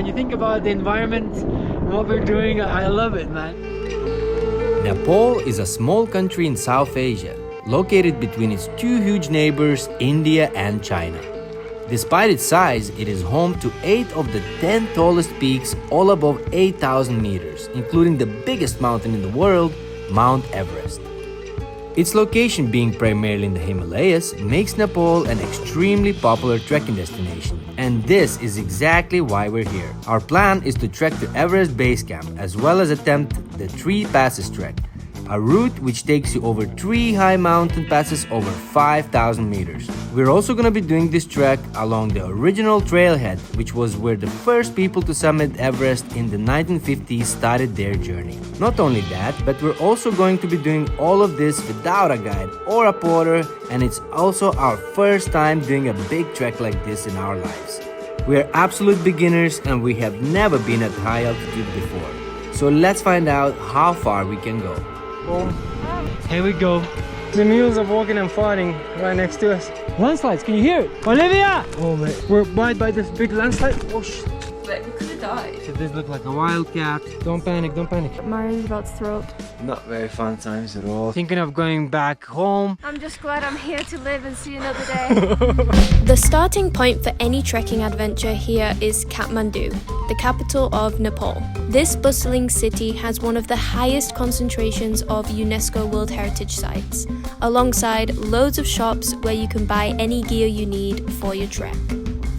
When you think about the environment and what we're doing, I love it, man. Nepal is a small country in South Asia, located between its two huge neighbors, India and China. Despite its size, it is home to 8 of the 10 tallest peaks, all above 8,000 meters, including the biggest mountain in the world, Mount Everest. Its location being primarily in the Himalayas makes Nepal an extremely popular trekking destination, and this is exactly why we're here. Our plan is to trek to Everest Base Camp as well as attempt the Three Passes trek, a route which takes you over 3 high mountain passes over 5,000 meters. We're also going to be doing this trek along the original trailhead, which was where the first people to summit Everest in the 1950s started their journey. Not only that, but we're also going to be doing all of this without a guide or a porter, and it's also our first time doing a big trek like this in our lives. We are absolute beginners and we have never been at high altitude before. So let's find out how far we can go. Boom. Here we go. The mules are walking and fighting right next to us. Landslides, can you hear it? Olivia! Oh man, we're by this big landslide. Oh shit. Like, we could have died. So this looks like a wildcat. Don't panic, don't panic. Mari's about to throw up. Not very fun times at all. Thinking of going back home. I'm just glad I'm here to live and see another day. The starting point for any trekking adventure here is Kathmandu, the capital of Nepal. This bustling city has one of the highest concentrations of UNESCO World Heritage Sites, alongside loads of shops where you can buy any gear you need for your trek.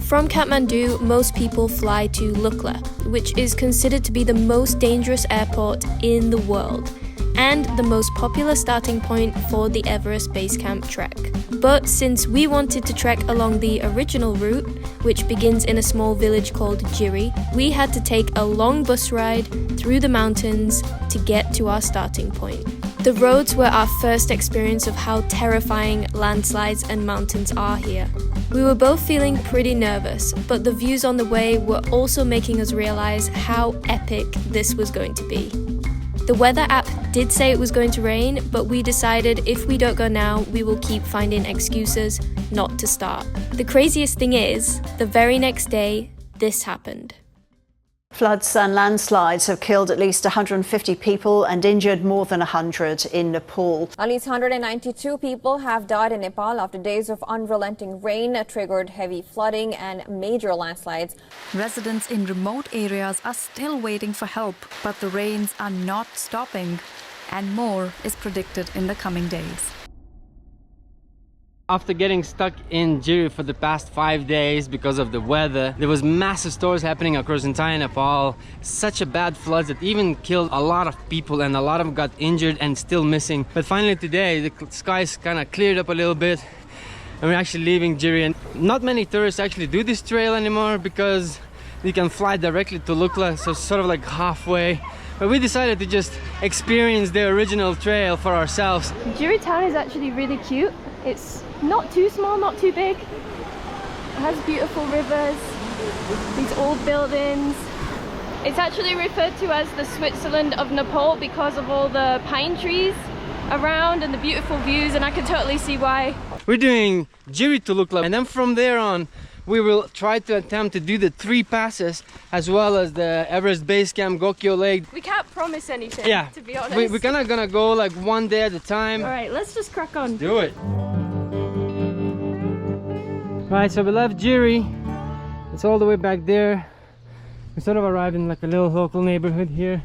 From Kathmandu, most people fly to Lukla, which is considered to be the most dangerous airport in the world, and the most popular starting point for the Everest Base Camp trek. But since we wanted to trek along the original route, which begins in a small village called Jiri, we had to take a long bus ride through the mountains to get to our starting point. The roads were our first experience of how terrifying landslides and mountains are here. We were both feeling pretty nervous, but the views on the way were also making us realize how epic this was going to be. The weather app did say it was going to rain, but we decided if we don't go now, we will keep finding excuses not to start. The craziest thing is, the very next day, this happened. Floods and landslides have killed at least 150 people and injured more than 100 in Nepal. At least 192 people have died in Nepal after days of unrelenting rain triggered heavy flooding and major landslides. Residents in remote areas are still waiting for help, but the rains are not stopping, and more is predicted in the coming days. After getting stuck in Jiri for the past 5 days because of the weather, there was massive storms happening across entire Nepal. Such a bad floods that even killed a lot of people, and a lot of them got injured and still missing. But finally today, the skies kind of cleared up a little bit and we're actually leaving Jiri. And not many tourists actually do this trail anymore because you can fly directly to Lukla, so sort of like halfway. But we decided to just experience the original trail for ourselves. Jiri town is actually really cute. It's not too small, not too big. It has beautiful rivers, these old buildings. It's actually referred to as the Switzerland of Nepal because of all the pine trees around and the beautiful views, and I can totally see why. We're doing Jiri to Lukla, and then from there on we will try to attempt to do the 3 passes as well as the Everest Base Camp, Gokyo Lake. We can't promise anything, yeah, to be honest. We're kind of gonna go like one day at a time. Alright, let's just crack on. Do it. Right, so we left Jiri. It's all the way back there. We sort of arrived in like a little local neighborhood here.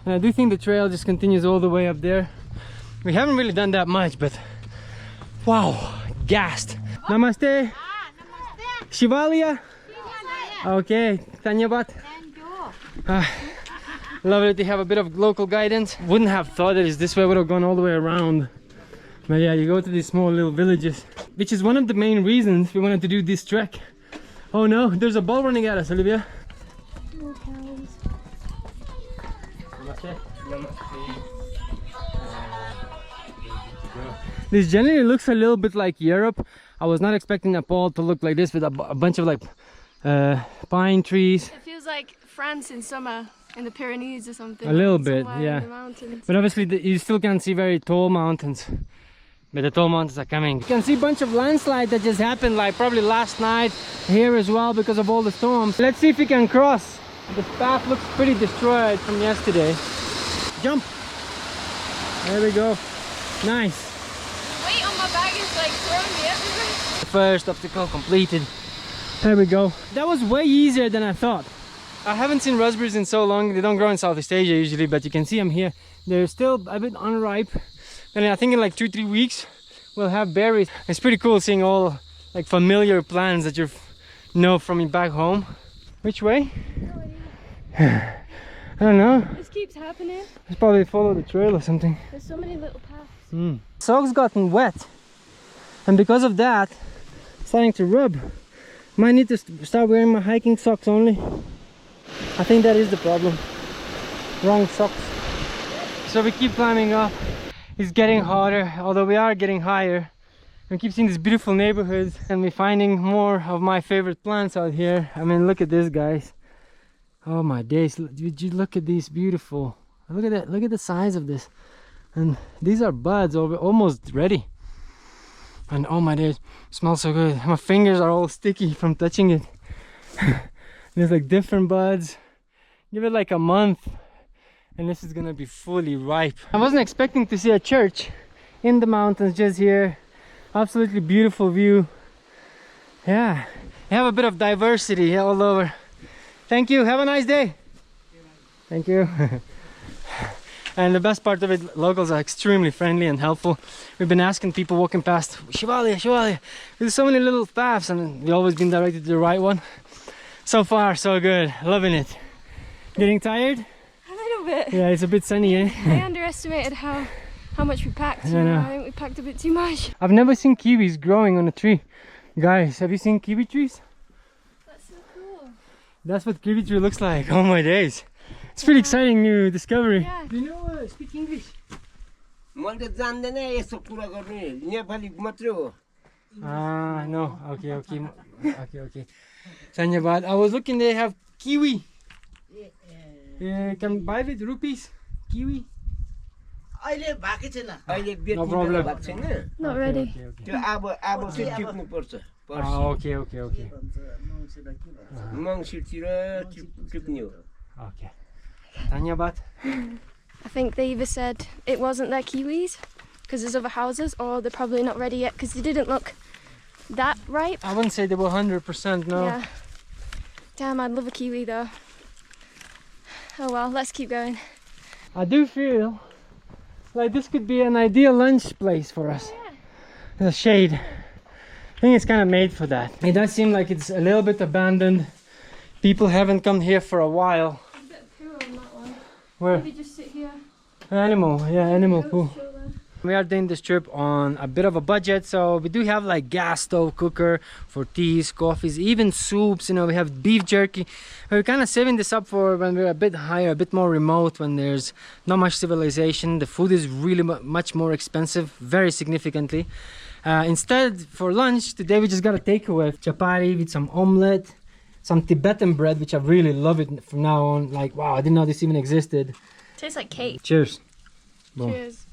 And I do think the trail just continues all the way up there. We haven't really done that much, but wow, gassed. Oh. Namaste. Namaste. Shiavalaya. Okay, Tanyabat. Lovely to have a bit of local guidance. Wouldn't have thought that this way, would have gone all the way around. But yeah, you go to these small little villages, which is one of the main reasons we wanted to do this trek. Oh no, there's a bull running at us, Olivia. This generally looks a little bit like Europe. I was not expecting Nepal to look like this with a bunch of like pine trees. It feels like France in summer in the Pyrenees or something. A little bit, yeah. In the mountains. But obviously you still can't see very tall mountains. But the tall mountains are coming. You can see a bunch of landslides that just happened like probably last night here as well because of all the storms. Let's see if we can cross. The path looks pretty destroyed from yesterday. Jump! There we go. Nice. The weight on my bag is like throwing me everywhere. First obstacle completed. There we go. That was way easier than I thought. I haven't seen raspberries in so long. They don't grow in Southeast Asia usually, but you can see them here. They're still a bit unripe. And I think in like 2-3 weeks we'll have berries. It's pretty cool seeing all like familiar plants that you know from back home. Which way? No idea. I don't know. This keeps happening. Let's probably follow the trail or something. There's so many little paths. Socks gotten wet, and because of that, starting to rub. Might need to start wearing my hiking socks only. I think that is the problem. Wrong socks. So we keep climbing up. It's getting hotter, although we are getting higher. We keep seeing these beautiful neighborhoods, and we're finding more of my favorite plants out here. I mean, look at this, guys. Oh my days! Did you look at these beautiful? Look at that! Look at the size of this. And these are buds over, almost ready. And oh my days, smells so good. My fingers are all sticky from touching it. There's like different buds. Give it like a month and this is gonna be fully ripe. I wasn't expecting to see a church in the mountains just here. Absolutely beautiful view. Yeah, you have a bit of diversity all over. Thank you, have a nice day. Thank you. And the best part of it, locals are extremely friendly and helpful. We've been asking people walking past, Shiavalaya, Shiavalaya. There's so many little paths and we've always been directed to the right one. So far, so good. Loving it. Getting tired? A little bit. Yeah, it's a bit sunny, eh? I underestimated how much we packed. You know, I think we packed a bit too much. I've never seen kiwis growing on a tree. Guys, have you seen kiwi trees? That's so cool. That's what kiwi tree looks like. Oh my days. It's pretty exciting new discovery. Yeah. Do you know speak English? Ah, no. Okay. Okay. Dhanyabad. I was looking, they have kiwi. Can buy with rupees? Kiwi? No problem. Not ready. Okay. Dhanyabad. I think they either said it wasn't their kiwis because there's other houses, or they're probably not ready yet because they didn't look that ripe. I wouldn't say they were 100%, no. Yeah. Damn, I'd love a kiwi though. Oh well, let's keep going. I do feel like this could be an ideal lunch place for us. Yeah. The shade. I think it's kind of made for that. It does seem like it's a little bit abandoned. People haven't come here for a while. A bit of poo on that one. Where? Maybe just sit here. Animal, yeah, animal poo. Chill there. We are doing this trip on a bit of a budget, so we do have like gas stove cooker for teas, coffees, even soups. You know, we have beef jerky. We're kind of saving this up for when we're a bit higher, a bit more remote, when there's not much civilization. The food is really much more expensive, very significantly. Instead, for lunch today, we just got a takeaway chapati with some omelette, some Tibetan bread, which I really love it from now on. Like, wow, I didn't know this even existed. Tastes like cake. Cheers. Boom. Cheers.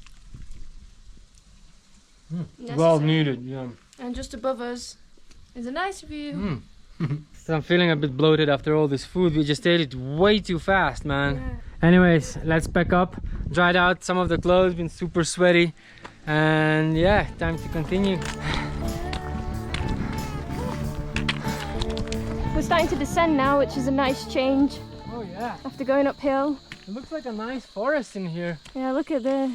Well needed, yeah. And just above us is a nice view. So I'm feeling a bit bloated after all this food. We just ate it way too fast, man. Yeah. Anyways, let's pack up. Dried out some of the clothes, been super sweaty. And yeah, time to continue. We're starting to descend now, which is a nice change Oh yeah, after going uphill. it looks like a nice forest in here. Yeah, look at this.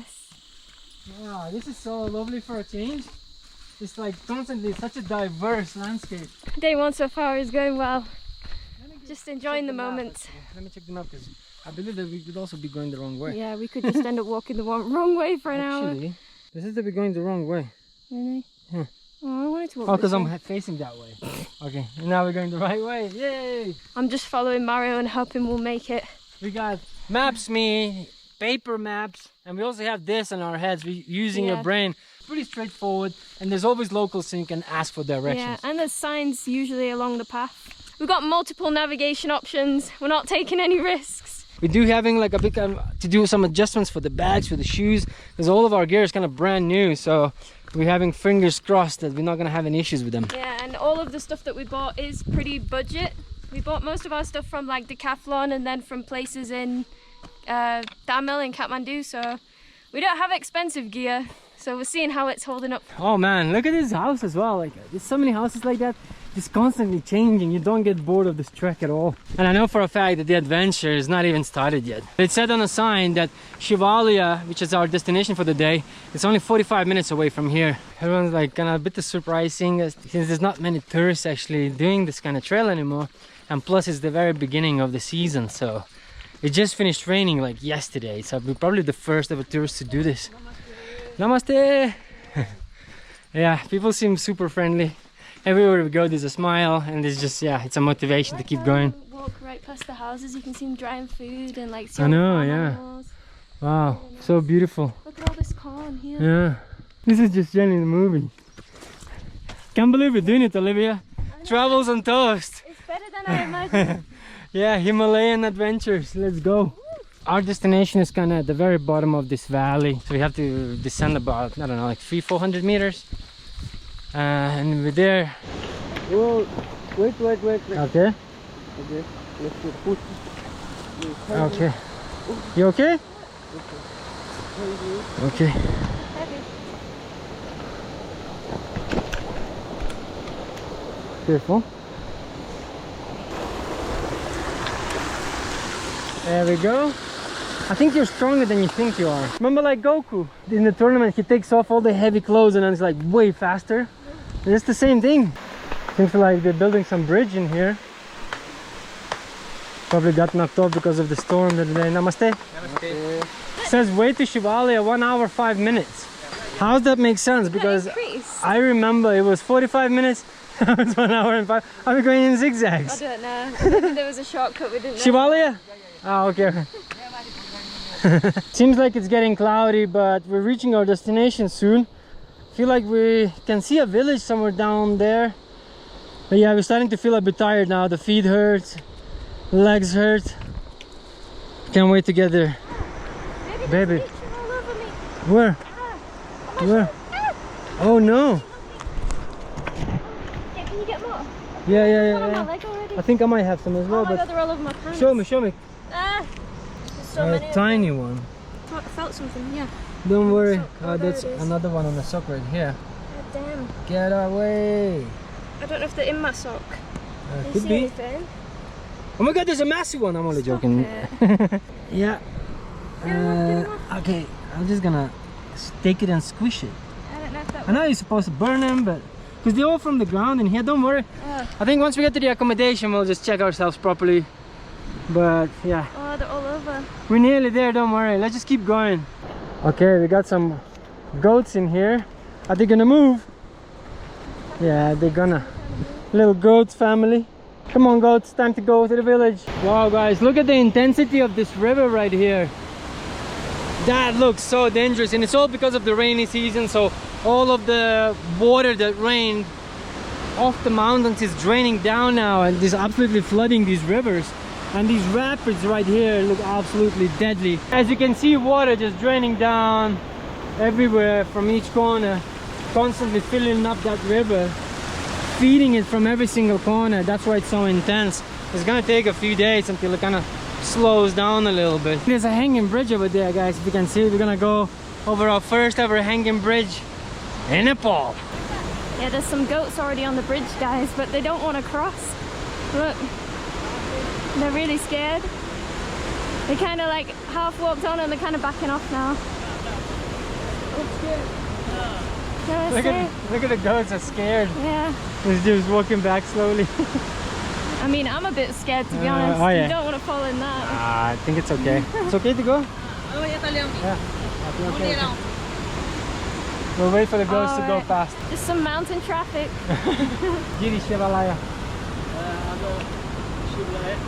Wow, this is so lovely for a change. It's like constantly such a diverse landscape. Day one so far is going well. Just enjoying the Check map, moments. actually. Let me check the map because I believe that we could also be going the wrong way. Yeah, we could just end up walking the wrong way for an hour. Actually, this is that we're going the wrong way. Really? Yeah. Oh, I wanted to walk Oh, this because I'm way. facing that way. Okay, and now we're going the right way. Yay! I'm just following Mario and hoping we'll make it. We got Maps.me, paper maps, and we also have this in our heads. We're using your Yeah. brain. Pretty straightforward, and there's always locals so you can ask for Yeah, directions. and there's signs usually along the path. We've got multiple navigation options. We're not taking any risks. We do having like a big to do some adjustments for the bags, for the shoes, because all of our gear is kind of brand new. So we're having fingers crossed that we're not gonna have any issues with them. Yeah, and all of the stuff that we bought is pretty budget. We bought most of our stuff from like Decathlon and then from places in Tamil and Kathmandu, so we don't have expensive gear. So we're seeing how it's holding up. Oh man, look at this house as well. Like, there's so many houses like that, just constantly changing. You don't get bored of this trek at all. And I know for a fact that the adventure is not even started yet. It said on a sign that Shiavalaya, which is our destination for the day, it's only 45 minutes away from here. Everyone's like kind of a bit surprising since there's not many tourists actually doing this kind of trail anymore. And plus it's the very beginning of the season, so it just finished raining like yesterday. So we're probably the first ever tourists to do this. Namaste! Yeah, people seem super friendly. Everywhere we go there's a smile, and it's just, yeah, it's a motivation to keep going. Walk right past the houses, you can see them drying food and like I know, animals. yeah. Wow, so beautiful. Look at all this corn here. Yeah, this is just Jenny the movie. Can't believe we're doing it, Olivia. Travels on toast. It's better than I imagined. Yeah, Himalayan adventures, let's go. Our destination is kind of at the very bottom of this valley, so we have to descend about, I don't know, like 300-400 meters, and we're there. Whoa, wait. Okay. Okay, let's push. Okay. You okay? Okay. Careful. There we go. I think you're stronger than you think you are. Remember like Goku? In the tournament he takes off all the heavy clothes and then it's like way faster. And it's the same thing. Seems like they're building some bridge in here. Probably got knocked off because of the storm the other day. Namaste. Namaste. It says way to Shiavalaya 1 hour 5 minutes. How does that make sense? Because I remember it was 45 minutes. Now it's 1 hour and 5. Are we going in zigzags? I don't know. I think there was a shortcut we didn't know. Shiavalaya? Oh, okay. Seems like it's getting cloudy, but we're reaching our destination soon. Feel like we can see a village somewhere down there. But yeah, we're starting to feel a bit tired now. The feet hurt, legs hurt. Can't wait to get there. Baby. Where? Where? Oh no. Yeah, can you get more? Yeah. I think I might have some as well. Oh my but god, they're all over my pants. Show me. Ah, there's so many. A tiny one. I felt something, yeah. Don't worry. Oh, That's another one on the sock right here. God damn. Get away. I don't know if they're in my sock. Do you Could see be. anything? Oh my god, there's a massive one. I'm only joking. Yeah. Okay, I'm just gonna take it and squish it. I don't know if that I know you're supposed to burn them, but because they're all from the ground in here, don't worry. I think once we get to the accommodation, we'll just check ourselves properly. But yeah. Oh, they're all over. We're nearly there, don't worry. Let's just keep going. Okay, we got some goats in here. Are they gonna move? Yeah, they're gonna. Little goats family. Come on goats, time to go to the village. Wow guys, look at the intensity of this river right here. That looks so dangerous, and it's all because of the rainy season, so all of the water that rained off the mountains is draining down now, and is absolutely flooding these rivers. And these rapids right here look absolutely deadly. As you can see, water just draining down everywhere from each corner, constantly filling up that river, feeding it from every single corner. That's why it's so intense. It's gonna take a few days until it kind of slows down a little bit. There's a hanging bridge over there, guys. If you can see, we're gonna go over our first ever hanging bridge in Nepal. Yeah, there's some goats already on the bridge, guys, but they don't want to cross. Look. They're really scared. They kind of like half walked on and they're kind of backing off now. Look at the goats are scared. Yeah. They're just walking back slowly. I mean, I'm a bit scared to be honest. Oh, yeah. You don't want to fall in that. I think it's okay. It's okay to go? Yeah. Okay. We'll wait for the goats to go past. Just some mountain traffic. Jiri, Shiavalaya.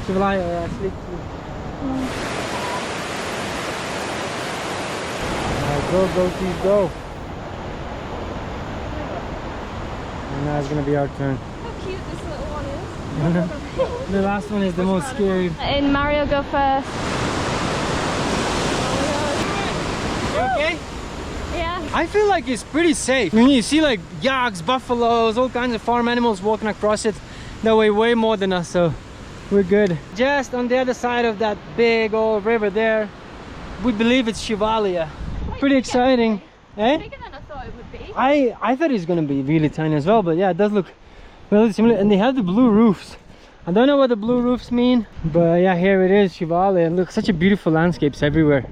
Shiavalaya, yeah, sleep. Go, goaties, go. And now it's gonna be our turn. How cute this little one is. The last one is the most scary. And Mario, go first. You okay? Yeah. I feel like it's pretty safe. I mean, you see like yaks, buffaloes, all kinds of farm animals walking across it. They weigh way more than us, so we're good. Just on the other side of that big old river there, we believe it's Shiavalaya. Pretty exciting. Eh? Bigger than I thought it would be. I thought it's gonna be really tiny as well, but yeah, it does look really similar. And they have the blue roofs. I don't know what the blue roofs mean, but yeah, here it is, Shiavalaya. Look, such a beautiful landscapes everywhere.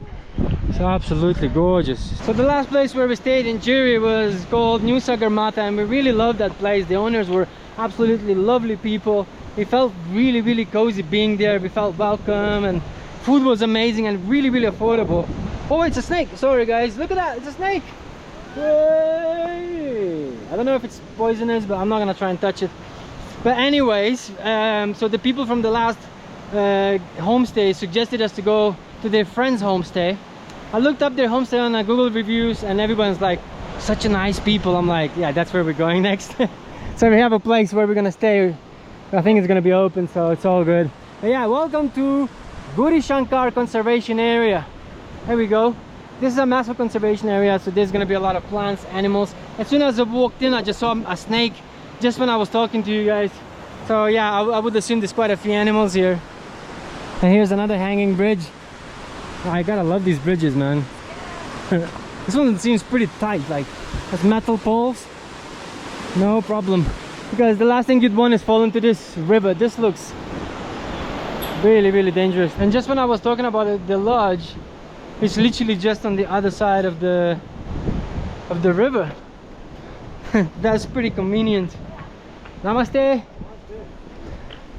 So absolutely gorgeous. So the last place where we stayed in Jiri was called New Sagarmatha, and we really loved that place. The owners were absolutely lovely people. We felt really, really cozy being there. We felt welcome, and food was amazing and really, really affordable. Oh, it's a snake. Sorry guys, look at that, it's a snake. Yay! I don't know if it's poisonous, but I'm not gonna try and touch it. But anyways, so the people from the last homestay suggested us to go to their friend's homestay. I looked up their homestay on Google reviews, and everyone's like, such a nice people. I'm like, yeah, that's where we're going next. So we have a place where we're gonna stay. I think it's gonna be open, so it's all good. But yeah, welcome to Gaurishankar Conservation Area. Here we go. This is a massive conservation area, so there's gonna be a lot of plants, animals. As soon as I walked in, I just saw a snake just when I was talking to you guys. So yeah, I would assume there's quite a few animals here. And here's another hanging bridge. I gotta love these bridges, man. This one seems pretty tight, like has metal poles. No problem, because the last thing you'd want is fall into this river. This looks really, really dangerous. And just when I was talking about it, the lodge is literally just on the other side of the river. That's pretty convenient. Namaste.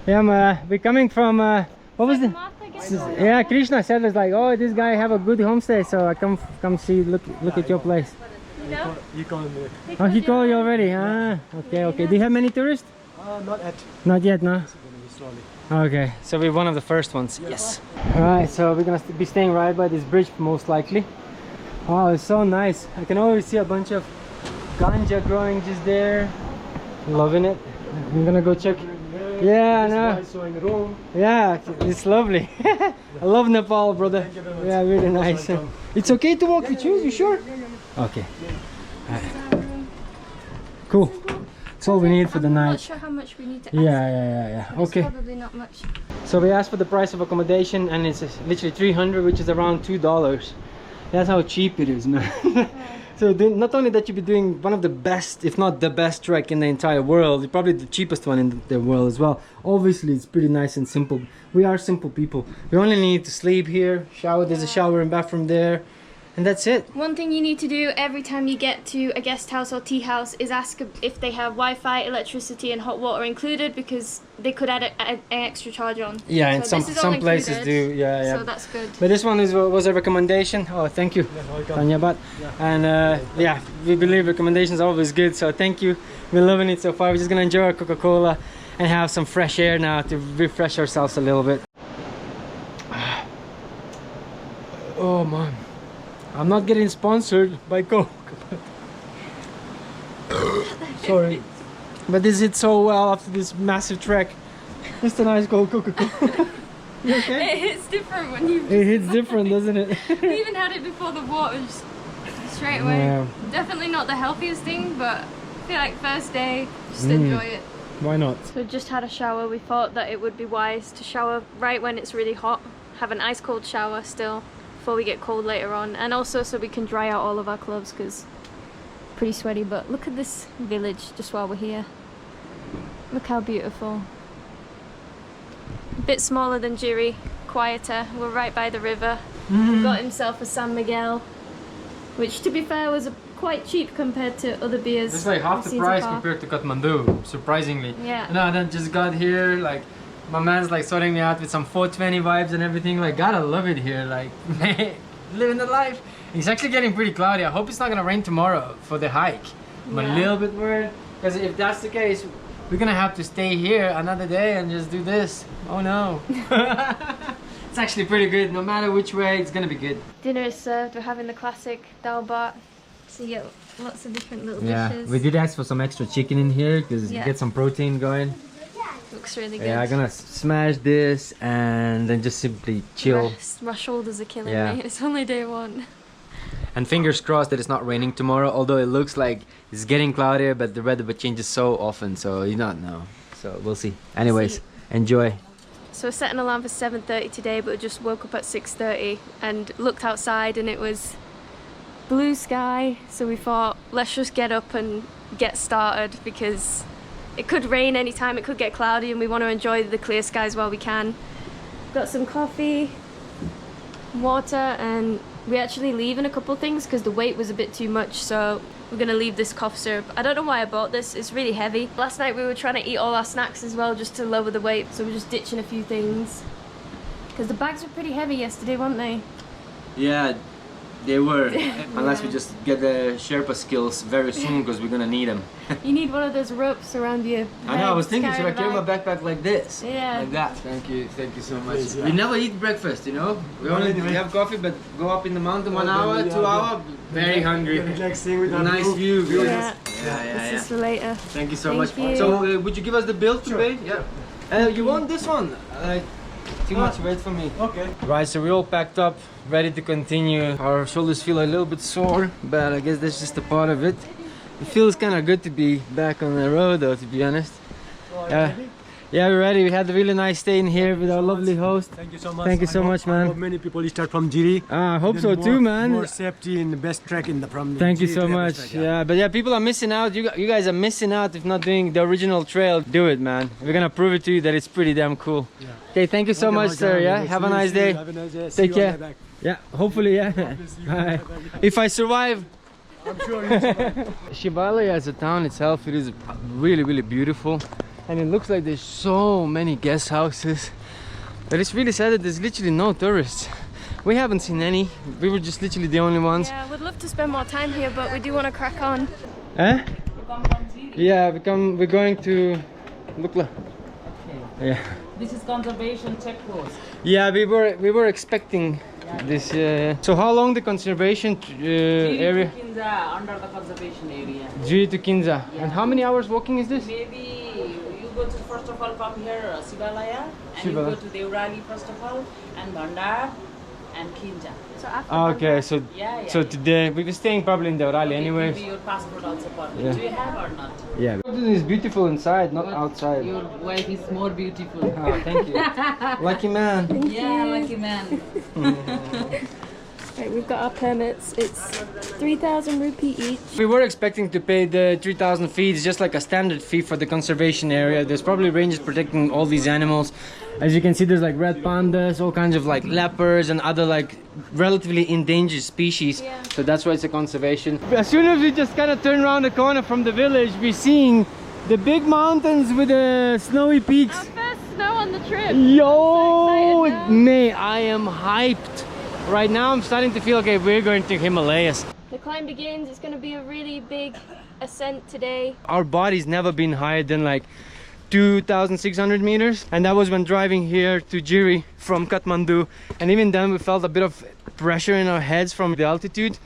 Yeah, we're coming from what was it? Yeah, Krishna said it's like, oh, this guy have a good homestay, so I come see, look at your place. You know? You called me. Oh, he called you already. Ah, okay. Do you have many tourists? Not yet. Not yet, no. It's gonna be slowly. Okay, so we're one of the first ones. Yes. All right, so we're gonna be staying right by this bridge most likely. Oh, it's so nice. I can always see a bunch of ganja growing just there. Loving it. I'm gonna go check. Yeah, I know. Yeah, it's lovely. I love Nepal, brother. Yeah, really nice. It's okay to walk with you? You sure? Okay. Cool. That's all we need for the night. I'm not sure how much we need to ask. Yeah. Okay. Probably not much. So we asked for the price of accommodation, and it's literally $300, which is around $2. That's how cheap it is, man. So not only that, you'll be doing one of the best, if not the best trek in the entire world, probably the cheapest one in the world as well. Obviously, it's pretty nice and simple. We are simple people. We only need to sleep here, shower. There's a shower and bathroom there. And that's it. One thing you need to do every time you get to a guest house or tea house is ask if they have Wi-Fi, electricity and hot water included, because they could add an extra charge on. Yeah, and so some places do. Yeah. So that's good. But this one was a recommendation. Oh, thank you. Dhanyabad. And yeah, we believe recommendations are always good. So thank you. We're loving it so far. We're just gonna enjoy our Coca-Cola and have some fresh air now to refresh ourselves a little bit. Oh man. I'm not getting sponsored by Coke. Sorry. But this hit so well after this massive trek. Just a nice Coca-Cola. You okay? It hits different when you... It hits different, doesn't it? We even had it before the water, just straight away. Yeah. Definitely not the healthiest thing, but I feel like first day, just enjoy it. Why not? So we just had a shower. We thought that it would be wise to shower right when it's really hot. Have an ice cold shower still before we get cold later on, and also so we can dry out all of our clothes because pretty sweaty. But look at this village just while we're here. Look how beautiful. A bit smaller than Jiri, quieter. We're right by the river. He got himself a San Miguel, which to be fair was quite cheap compared to other beers. It's like half the price compared to Kathmandu, surprisingly. Yeah. And I then just got here, like my man's like sorting me out with some 420 vibes and everything. Like, gotta love it here. Like, living the life. It's actually getting pretty cloudy. I hope it's not gonna rain tomorrow for the hike. I'm a little bit worried, because if that's the case, we're gonna have to stay here another day and just do this. Oh no. It's actually pretty good. No matter which way, it's gonna be good. Dinner is served. We're having the classic dal bhat. So you get lots of different little dishes. We did ask for some extra chicken in here because you get some protein going. Looks really good. Yeah, I'm gonna smash this and then just simply chill. My shoulders are killing me. It's only day one. And fingers crossed that it's not raining tomorrow, although it looks like it's getting cloudier, but the weather changes so often, so you don't know. So we'll see. Anyways, enjoy. So I set an alarm for 7:30 today, but I just woke up at 6:30 and looked outside and it was blue sky. So we thought, let's just get up and get started because it could rain anytime, it could get cloudy, and we want to enjoy the clear skies while we can. Got some coffee, water, and we actually leave in a couple things because the weight was a bit too much, so we're gonna leave this cough syrup. I don't know why I bought this, it's really heavy. Last night we were trying to eat all our snacks as well just to lower the weight, so we're just ditching a few things. Because the bags were pretty heavy yesterday, weren't they? Yeah, they were. Unless we just get the Sherpa skills very soon, because we're gonna need them. You need one of those ropes around you. I know, I was thinking, should I carry my backpack like this? Yeah. Like that. Thank you so much. Please, yeah. We never eat breakfast, you know? We only have coffee, but go up in the mountain 1 hour, 2 hours, very hungry. Relaxing with Nice view. Yeah. Yeah. This is for later. Thank you so Thank much. you. So, would you give us the bill to Sure. pay? Yeah. You want this one? Too much weight for me. Okay. Right, so we're all packed up, ready to continue. Our shoulders feel a little bit sore, but I guess that's just a part of it. It feels kind of good to be back on the road, though, to be honest. Yeah, we're ready. We had a really nice stay in here with our lovely host. Thank you so much. Thank you so much, man. I hope many people start from Jiri. I hope Then so too, man. More safety and the best track in the from. Thank you Jiri so to much. Everest, Yeah, but yeah, people are missing out. You guys are missing out if not doing the original trail. Do it, man. We're gonna prove it to you that it's pretty damn cool. Yeah. Okay, thank you so much, sir. Yeah, have a nice day. Have a nice day. Take care. Yeah, hopefully, yeah. Bye. If I survive. I'm sure you'll survive. Shiavalaya as a town itself, it is really, really beautiful. And it looks like there's so many guest houses. But it's really sad that there's literally no tourists. We haven't seen any. We were just literally the only ones. Yeah, we'd love to spend more time here, but we do want to crack on. Eh? Yeah, we're going to Lukla. Okay. Yeah. This is conservation check post. Yeah, we were expecting this. So how long the conservation area? Kinza, under the conservation area. Jiri to Kinza. And how many hours walking is this? Maybe you go to first of all come here Shiavalaya, and you go to Deurali first of all, and Bhandar and Kinza. So after Okay, so so today we were staying probably in Deurali anyways. Maybe your passport also permit. Yeah. Do you have or not? Yeah. It's beautiful inside, not outside. Your wife is more beautiful. Oh, thank you. Lucky man. Yeah, lucky man. Right, we've got our permits. It's 3,000 rupee each. We were expecting to pay the 3,000 feet. It's just like a standard fee for the conservation area. There's probably rangers protecting all these animals. As you can see, there's like red pandas, all kinds of like leopards and other like relatively endangered species. Yeah. So that's why it's a conservation. As soon as we just kind of turn around the corner from the village, we're seeing the big mountains with the snowy peaks. Our first snow on the trip. Yo, I'm so excited now. mate, I am hyped. Right now I'm starting to feel okay, we're going to Himalayas. The climb begins. It's going to be a really big ascent today. Our body's never been higher than like 2,600 meters, and that was when driving here to Jiri from Kathmandu, and even then we felt a bit of pressure in our heads from the altitude.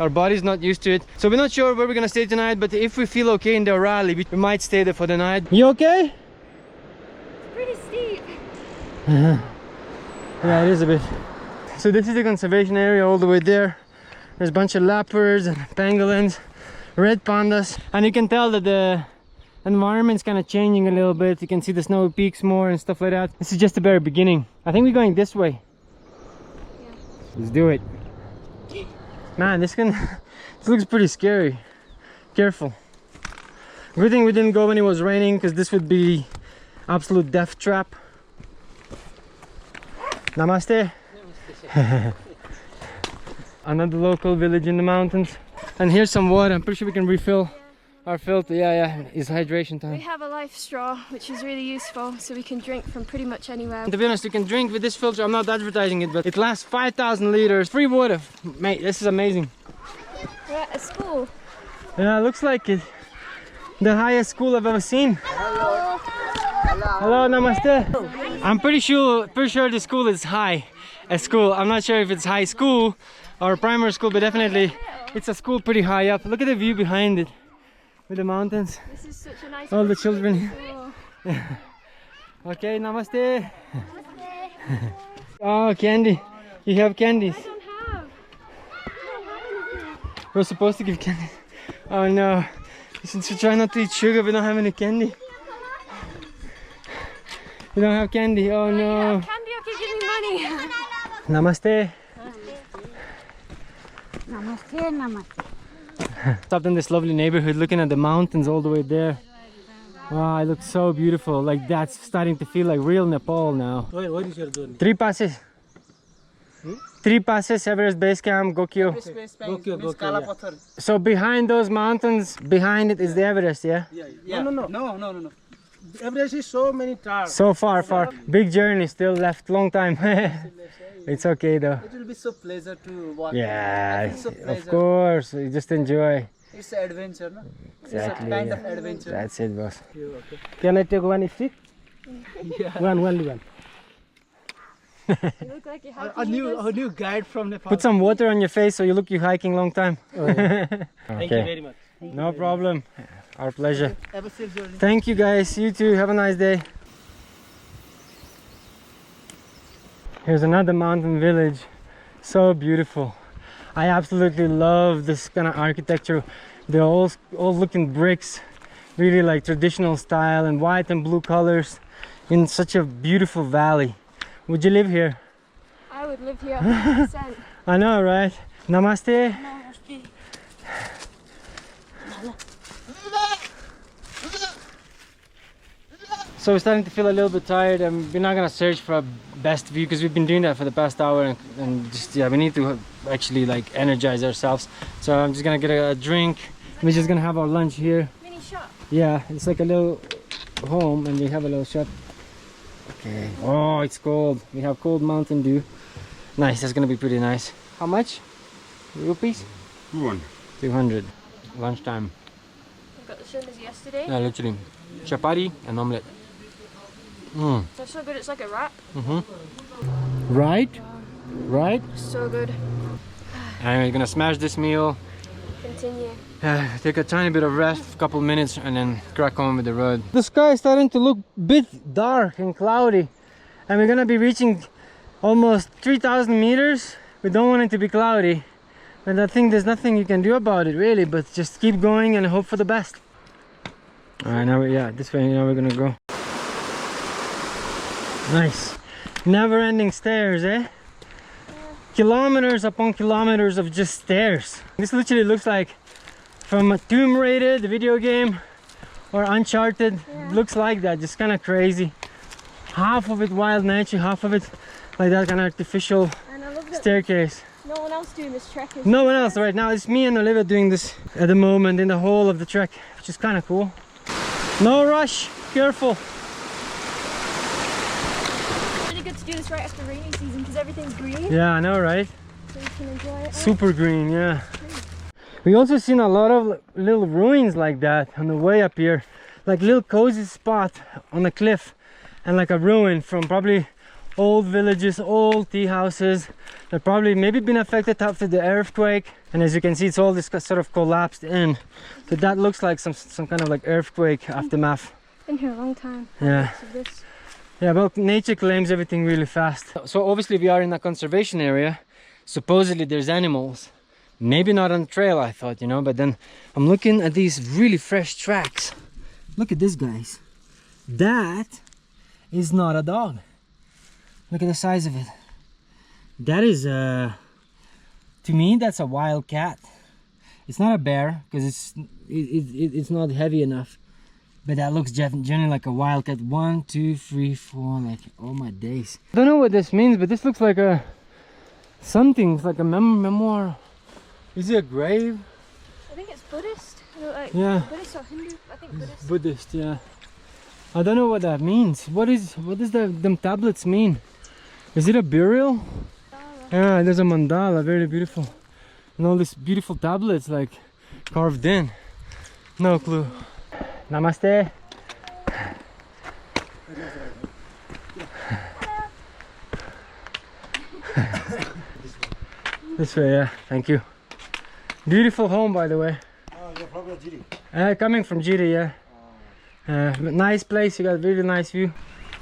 Our body's not used to it, so we're not sure where we're gonna stay tonight, but if we feel okay in the rally, we might stay there for the night. You okay? It's pretty steep. Yeah, it is a bit. So this is the conservation area all the way there. There's a bunch of leopards and pangolins, red pandas, and you can tell that the environment's kind of changing a little bit. You can see the snowy peaks more and stuff like that. This is just the very beginning. I think we're going this way. Yeah. Let's do it. Man, this looks pretty scary. Careful. Good thing we didn't go when it was raining, because this would be absolute death trap. Namaste. Another local village in the mountains. And here's some water. I'm pretty sure we can refill our filter. Yeah, it's hydration time. We have a life straw, which is really useful, so we can drink from pretty much anywhere. To be honest, you can drink with this filter. I'm not advertising it, but it lasts 5,000 liters. Free water. Mate, this is amazing. We're at a school. Yeah, looks like it. The highest school I've ever seen. Hello. Hello, namaste. I'm pretty sure the school is high. A school. I'm not sure if it's high school or primary school, but definitely it's a school pretty high up. Look at the view behind it with the mountains. This is such a nice All the children. school. Okay, namaste. Oh, candy. You have candies. I don't have. We're supposed to give candy. Oh no. Since we try not to eat sugar, we don't have any candy. You don't have candy? Oh no. Candy, okay, give me money. Namaste. Namaste, namaste. Stopped in this lovely neighborhood looking at the mountains all the way there. Wow, it looks so beautiful. Like that's starting to feel like real Nepal now. What is your journey? 3 passes. 3 passes, Everest Base Camp, Gokyo. Gokyo. So behind those mountains, behind it is the Everest, yeah? Yeah. No. Everest is so many towers. So far. Big journey, still left, long time. It's okay though. It will be so pleasure to walk. Yeah, so of course. You just enjoy. It's an adventure, no? Exactly. It's a kind of adventure. That's it, boss. Okay. Can I take one stick? Yeah. Only one. You look like you're hiking. A new guide from Nepal. Put some water on your face so you look you're hiking long time. Thank you very much. No problem. Our pleasure. Have a safe journey. Thank you guys. You too. Have a nice day. Here's another mountain village. So beautiful. I absolutely love this kind of architecture. They're all looking bricks, really like traditional style and white and blue colors in such a beautiful valley. Would you live here? I would live here 100%. I know, right? Namaste. So we're starting to feel a little bit tired, and we're not gonna search for a best view because we've been doing that for the past hour, and just we need to actually like energize ourselves. So I'm just gonna get a drink. We're just gonna have our lunch here. Mini shop. Yeah, it's like a little home, and we have a little shop. Okay. Oh, it's cold. We have cold Mountain Dew. Nice. That's gonna be pretty nice. How much? Rupees? 200. Lunchtime. I've got the same as yesterday. Yeah, literally. Chapati and omelette. They're so good, it's like a wrap. Right? Right? So good. And we're gonna smash this meal. Continue. Take a tiny bit of rest, a couple minutes, and then crack on with the road. The sky is starting to look a bit dark and cloudy, and we're gonna be reaching almost 3,000 meters. We don't want it to be cloudy, and I think there's nothing you can do about it really, but just keep going and hope for the best. All right, now this way. Now we're gonna go. Nice, never-ending stairs, eh? Yeah. Kilometers upon kilometers of just stairs. This literally looks like from Tomb Raider, the video game, or Uncharted. Yeah. Looks like that, just kind of crazy. Half of it wild nature, half of it like that kind of artificial staircase. No one else doing this trek. No one else right now. It's me and Olivia doing this at the moment in the whole of the trek, which is kind of cool. No rush, careful. Really good to do this right after rainy season because everything's green. Yeah, I know, right? So you can enjoy it. Super green, yeah. We also seen a lot of little ruins like that on the way up here, like little cozy spot on a cliff, and like a ruin from probably old villages, old tea houses that probably maybe been affected after the earthquake. And as you can see, it's all this sort of collapsed in. So that looks like some kind of like earthquake aftermath. Been here a long time. Yeah. Yeah, well, nature claims everything really fast. So obviously we are in a conservation area. Supposedly there's animals. Maybe not on the trail, I thought, you know, but then I'm looking at these really fresh tracks. Look at this, guys. That is not a dog. Look at the size of it. That is to me that's a wild cat. It's not a bear because it's not heavy enough, but that looks generally like a wild cat. 1, 2, 3, 4, like, oh my days. I don't know what this means, but this looks like a something. It's like a memoir. Is it a grave? I think it's Buddhist. Like yeah. Buddhist or Hindu. I think Buddhist. Buddhist, yeah. I don't know what that means. What does them tablets mean? Is it a burial? Yeah, there's a mandala, very beautiful. And all these beautiful tablets like carved in. No clue. Namaste. This way, yeah. Thank you. Beautiful home, by the way. You're from Jiri? Coming from Jiri, yeah. Nice place. You got a really nice view.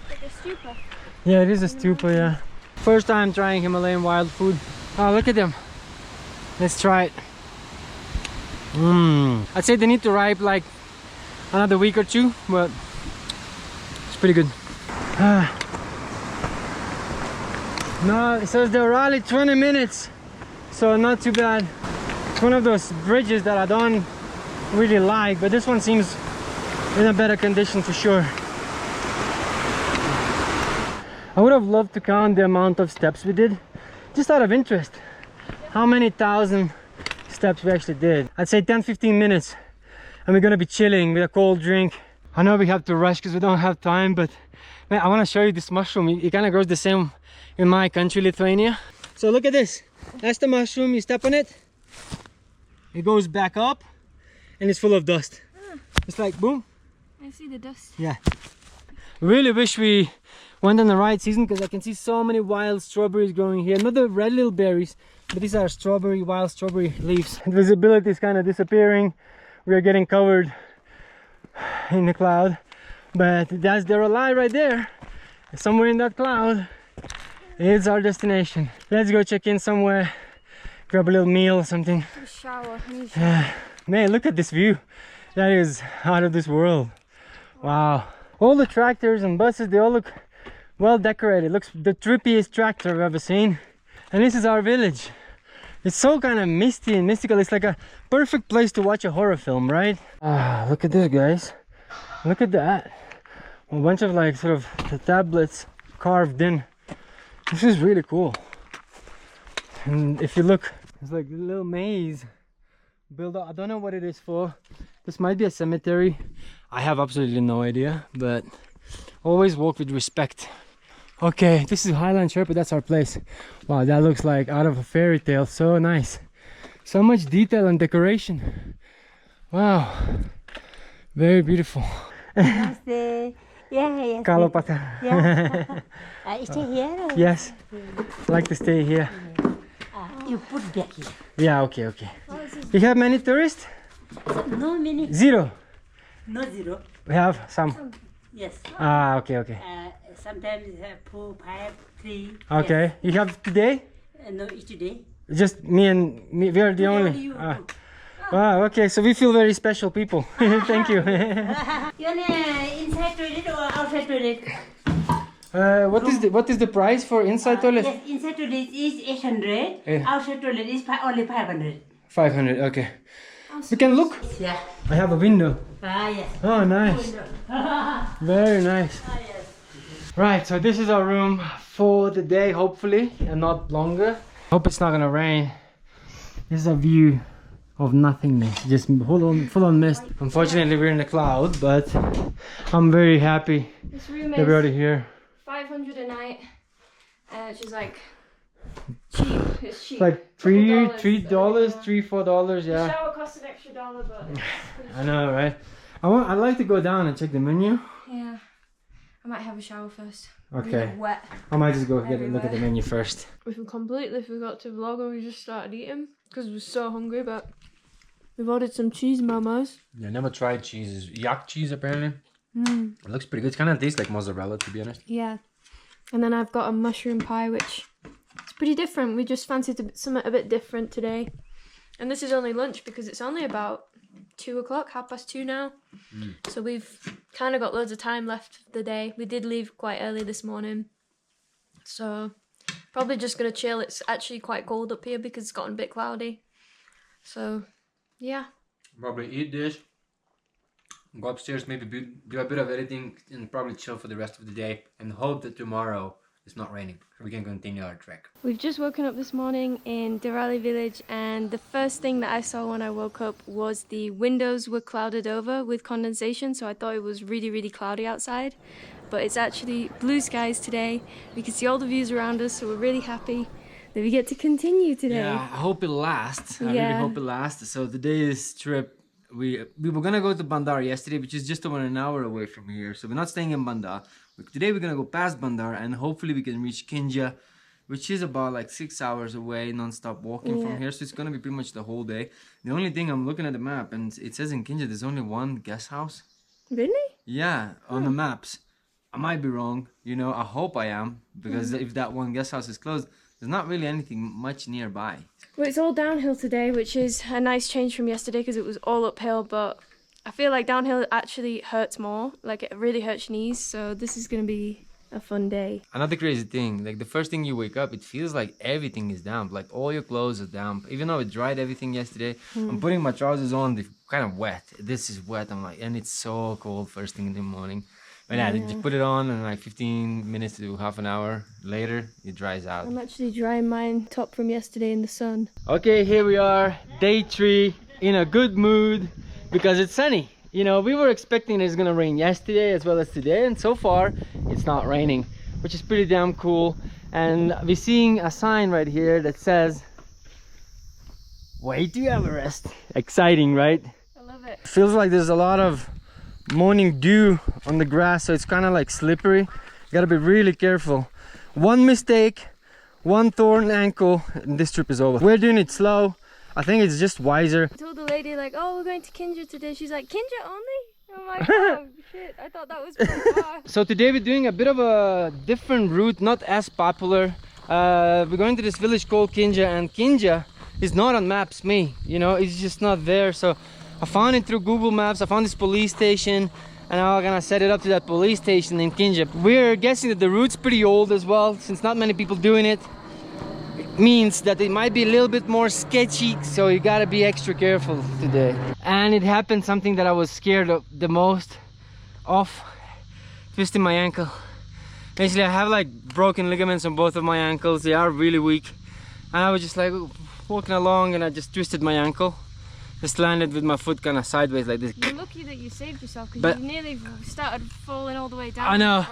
Like a stupa. Yeah, it is a stupa, yeah. First time trying Himalayan wild food. Oh, look at them. Let's try it. I'd say they need to ripe like another week or two, but it's pretty good. No, it says the rally 20 minutes, so not too bad. It's one of those bridges that I don't really like, but this one seems in a better condition for sure. I would have loved to count the amount of steps we did, just out of interest. How many thousand steps we actually did? I'd say 10-15 minutes, and we're gonna be chilling with a cold drink. I know we have to rush because we don't have time, but man, I want to show you this mushroom. It kind of grows the same in my country, Lithuania. So look at this. That's the mushroom. You step on it, it goes back up, and it's full of dust. It's like boom. I see the dust. Yeah. Really wish we went in the right season, because I can see so many wild strawberries growing here. Not the red little berries, but these are wild strawberry leaves. The visibility is kind of disappearing. We are getting covered in the cloud, but that's the lie right there. Somewhere in that cloud is our destination. Let's go check in somewhere, grab a little meal or something. Shower. Man, look at this view. That is out of this world. Wow. All the tractors and buses, they all look well decorated. Looks the trippiest tractor I've ever seen. And this is our village. It's so kind of misty and mystical. It's like a perfect place to watch a horror film, right? Ah, look at this, guys. Look at that. A bunch of like sort of the tablets carved in. This is really cool. And if you look, it's like a little maze built up. I don't know what it is for. This might be a cemetery. I have absolutely no idea, but always walk with respect. Okay, this is Highland Sherpa. That's our place. Wow, that looks like out of a fairy tale. So nice. So much detail and decoration. Wow. Very beautiful. Namaste. Yeah. Kalopata. Yeah. Stay here? Yes. I like to stay here. You put back here. Yeah, okay. You have many tourists? No many. Zero. No zero. We have some. Yes. Ah, okay. Sometimes you have 4, 5, 3. Okay. Yes. You have today? No, each day. Just me and me. We are the only. Wow. Okay. So we feel very special people. Thank you. You want inside toilet or outside toilet? What is the price for inside toilet? Yes, inside toilet is 800. Yeah. Outside toilet is only 500. 500. Okay. We can look. Yeah. I have a window. Yes. Oh, nice. Very nice. Yes. Right. So this is our room for the day, hopefully, and not longer. Hope it's not gonna rain. This is a view of nothingness, just full on mist. Unfortunately, we're in the cloud, but I'm very happy This room that we're is already here. 500 a night, which is like cheap. It's cheap. It's like $3, $4, The yeah. shower costs an extra $1, but I know, right? I'd like to go down and check the menu. yeah, I might have a shower first. Okay. It's wet. I might just go get a look at the menu first. We completely forgot to vlog and we just started eating because we were so hungry, but we've ordered some cheese mamas. Yeah, I never tried cheeses. Yak cheese, apparently. It looks pretty good. It kind of tastes like mozzarella, to be honest. Yeah. And then I've got a mushroom pie, which is pretty different. We just fancied something a bit different today. And this is only lunch because it's only about 2 o'clock, 2:30 now. So we've kind of got loads of time left of the day. We did leave quite early this morning. So probably just going to chill. It's actually quite cold up here because it's gotten a bit cloudy. So, yeah. Probably eat this, go upstairs, maybe do a bit of editing, and probably chill for the rest of the day, and hope that tomorrow it's not raining so we can continue our trek. We've just woken up this morning in Derali village, and the first thing that I saw when I woke up was the windows were clouded over with condensation, so I thought it was really, really cloudy outside. But it's actually blue skies today. We can see all the views around us, so we're really happy that we get to continue today. Yeah, I hope it lasts. I really hope it lasts. So today's trip, we were gonna go to Bandar yesterday, which is just over an hour away from here. So we're not staying in Bandar. Today we're gonna go past Bandar and hopefully we can reach Kinja, which is about like 6 hours away, non-stop walking from here. So it's gonna be pretty much the whole day. The only thing, I'm looking at the map and it says in Kinja there's only one guest house. Really? Yeah, on the maps. I might be wrong, you know, I hope I am, because if that one guest house is closed, there's not really anything much nearby. Well, it's all downhill today, which is a nice change from yesterday because it was all uphill, but I feel like downhill actually hurts more. Like, it really hurts your knees, so this is going to be a fun day. Another crazy thing, like the first thing you wake up, it feels like everything is damp. Like all your clothes are damp. Even though it dried everything yesterday, I'm putting my trousers on, they're kind of wet. This is wet, I'm like, and it's so cold first thing in the morning. But yeah, you put it on and like 15 minutes to half an hour later, it dries out. I'm actually drying mine top from yesterday in the sun. Okay, here we are, day 3, in a good mood because it's sunny. You know, we were expecting it's gonna rain yesterday as well as today, and so far it's not raining, which is pretty damn cool. And we're seeing a sign right here that says way to Everest. Exciting, right? I love it. Feels like there's a lot of morning dew on the grass, so it's kind of like slippery. You gotta be really careful. One mistake, one torn ankle, and this trip is over. We're doing it slow. I think it's just wiser. I told the lady like, oh, we're going to Kinja today. She's like, Kinja only? I'm like, oh shit, I thought that was pretty far. So today we're doing a bit of a different route, not as popular. We're going to this village called Kinja, and Kinja is not on maps, you know, it's just not there. So I found it through Google Maps. I found this police station, and now I'm gonna set it up to that police station in Kinja. We're guessing that the route's pretty old as well, since not many people doing it. It means that it might be a little bit more sketchy, so you gotta be extra careful today. And it happened something that I was scared of the most of, twisting my ankle. Basically, I have like broken ligaments on both of my ankles. They are really weak, and I was just like walking along and I just twisted my ankle. Just landed with my foot kind of sideways like this. You're lucky that you saved yourself, because you nearly started falling all the way down. I know.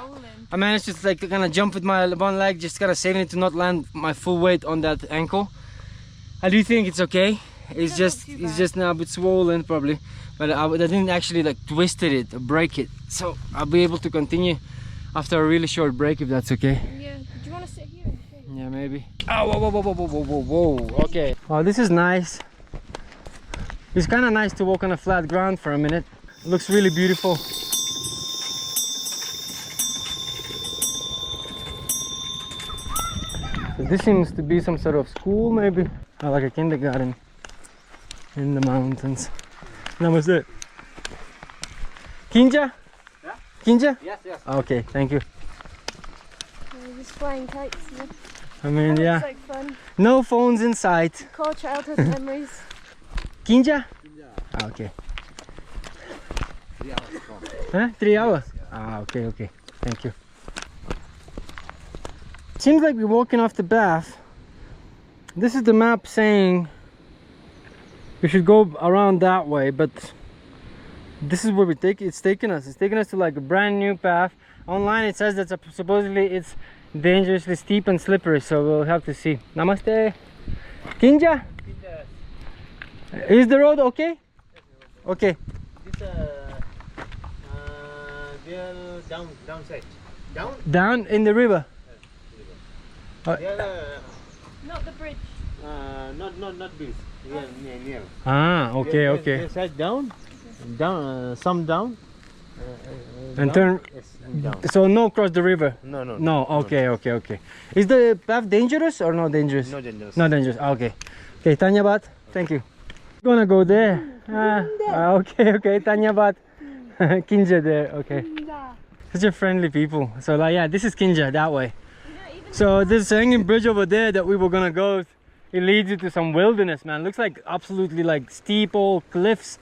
I managed to like kind of jump with my one leg, just kind of saving it to not land my full weight on that ankle. I do think it's okay. It's just now a bit swollen probably, but I didn't actually like twisted it or break it, so I'll be able to continue after a really short break if that's okay. Yeah. Do you want to sit here? Yeah, maybe. Oh, whoa, whoa, whoa, whoa, whoa, whoa, whoa. Okay. Oh, this is nice. It's kind of nice to walk on a flat ground for a minute. It looks really beautiful. So this seems to be some sort of school, maybe, or like a kindergarten in the mountains. Namaste. Kinja? Yeah. Kinja? Yes, yes. Okay, thank you. We're just flying kites. Yeah. I mean, yeah. It's like fun. No phones in sight. Core childhood memories. Kinja? Ah, okay. 3 hours from. Huh? 3 hours? Ah, okay, okay. Thank you. Seems like we're walking off the path. This is the map saying we should go around that way, but this is where it's taking us. It's taking us to like a brand new path. Online it says that supposedly it's dangerously steep and slippery, so we'll have to see. Namaste. Kinja? Is the road okay? Okay. This they're downside. Down in the river. Not Not the bridge. not bridge. Near. Ah, okay, okay. They side down, some down. And down, turn. yes, down. So no cross the river. No. Okay, okay, okay. Is the path dangerous or not dangerous? No dangerous. Not dangerous. Okay. Okay, Tanyabat. Thank you. Gonna go there. Okay, okay. Tanyabat. Kinja there. Okay. Such a friendly people. So like, yeah, this is Kinja that way. So this hanging bridge over there that we were gonna go, it leads you to some wilderness, man. Looks like absolutely like steeple cliffs.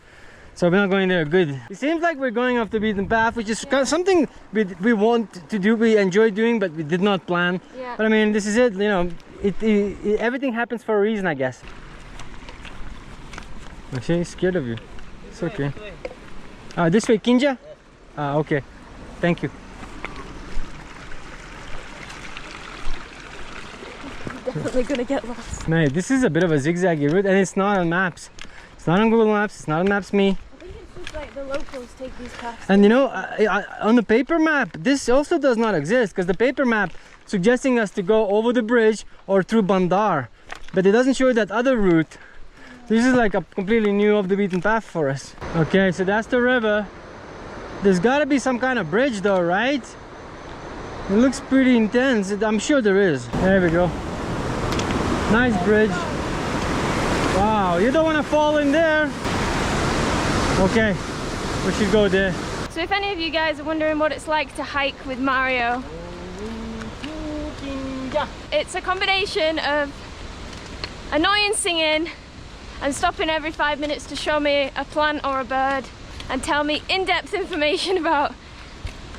So we're not going there. Good. It seems like we're going off the beaten path, which is something we want to do, we enjoy doing, but we did not plan. Yeah. But I mean, this is it, you know, everything happens for a reason, I guess. Actually, he's scared of you. It's okay. This way, Kinja? Okay. Thank you. Definitely gonna get lost. Man, this is a bit of a zigzaggy route, and it's not on maps. It's not on Google Maps, it's not on Maps.me. I think it's just like the locals take these paths. And you know, on the paper map, this also does not exist, because the paper map suggesting us to go over the bridge or through Bandar, but it doesn't show that other route. This is like a completely new off the beaten path for us. Okay, so that's the river. There's got to be some kind of bridge though, right? It looks pretty intense. I'm sure there is. There we go. Nice bridge. Wow, you don't want to fall in there. Okay, we should go there. So if any of you guys are wondering what it's like to hike with Mario, It's a combination of annoying singing and stopping every 5 minutes to show me a plant or a bird and tell me in-depth information about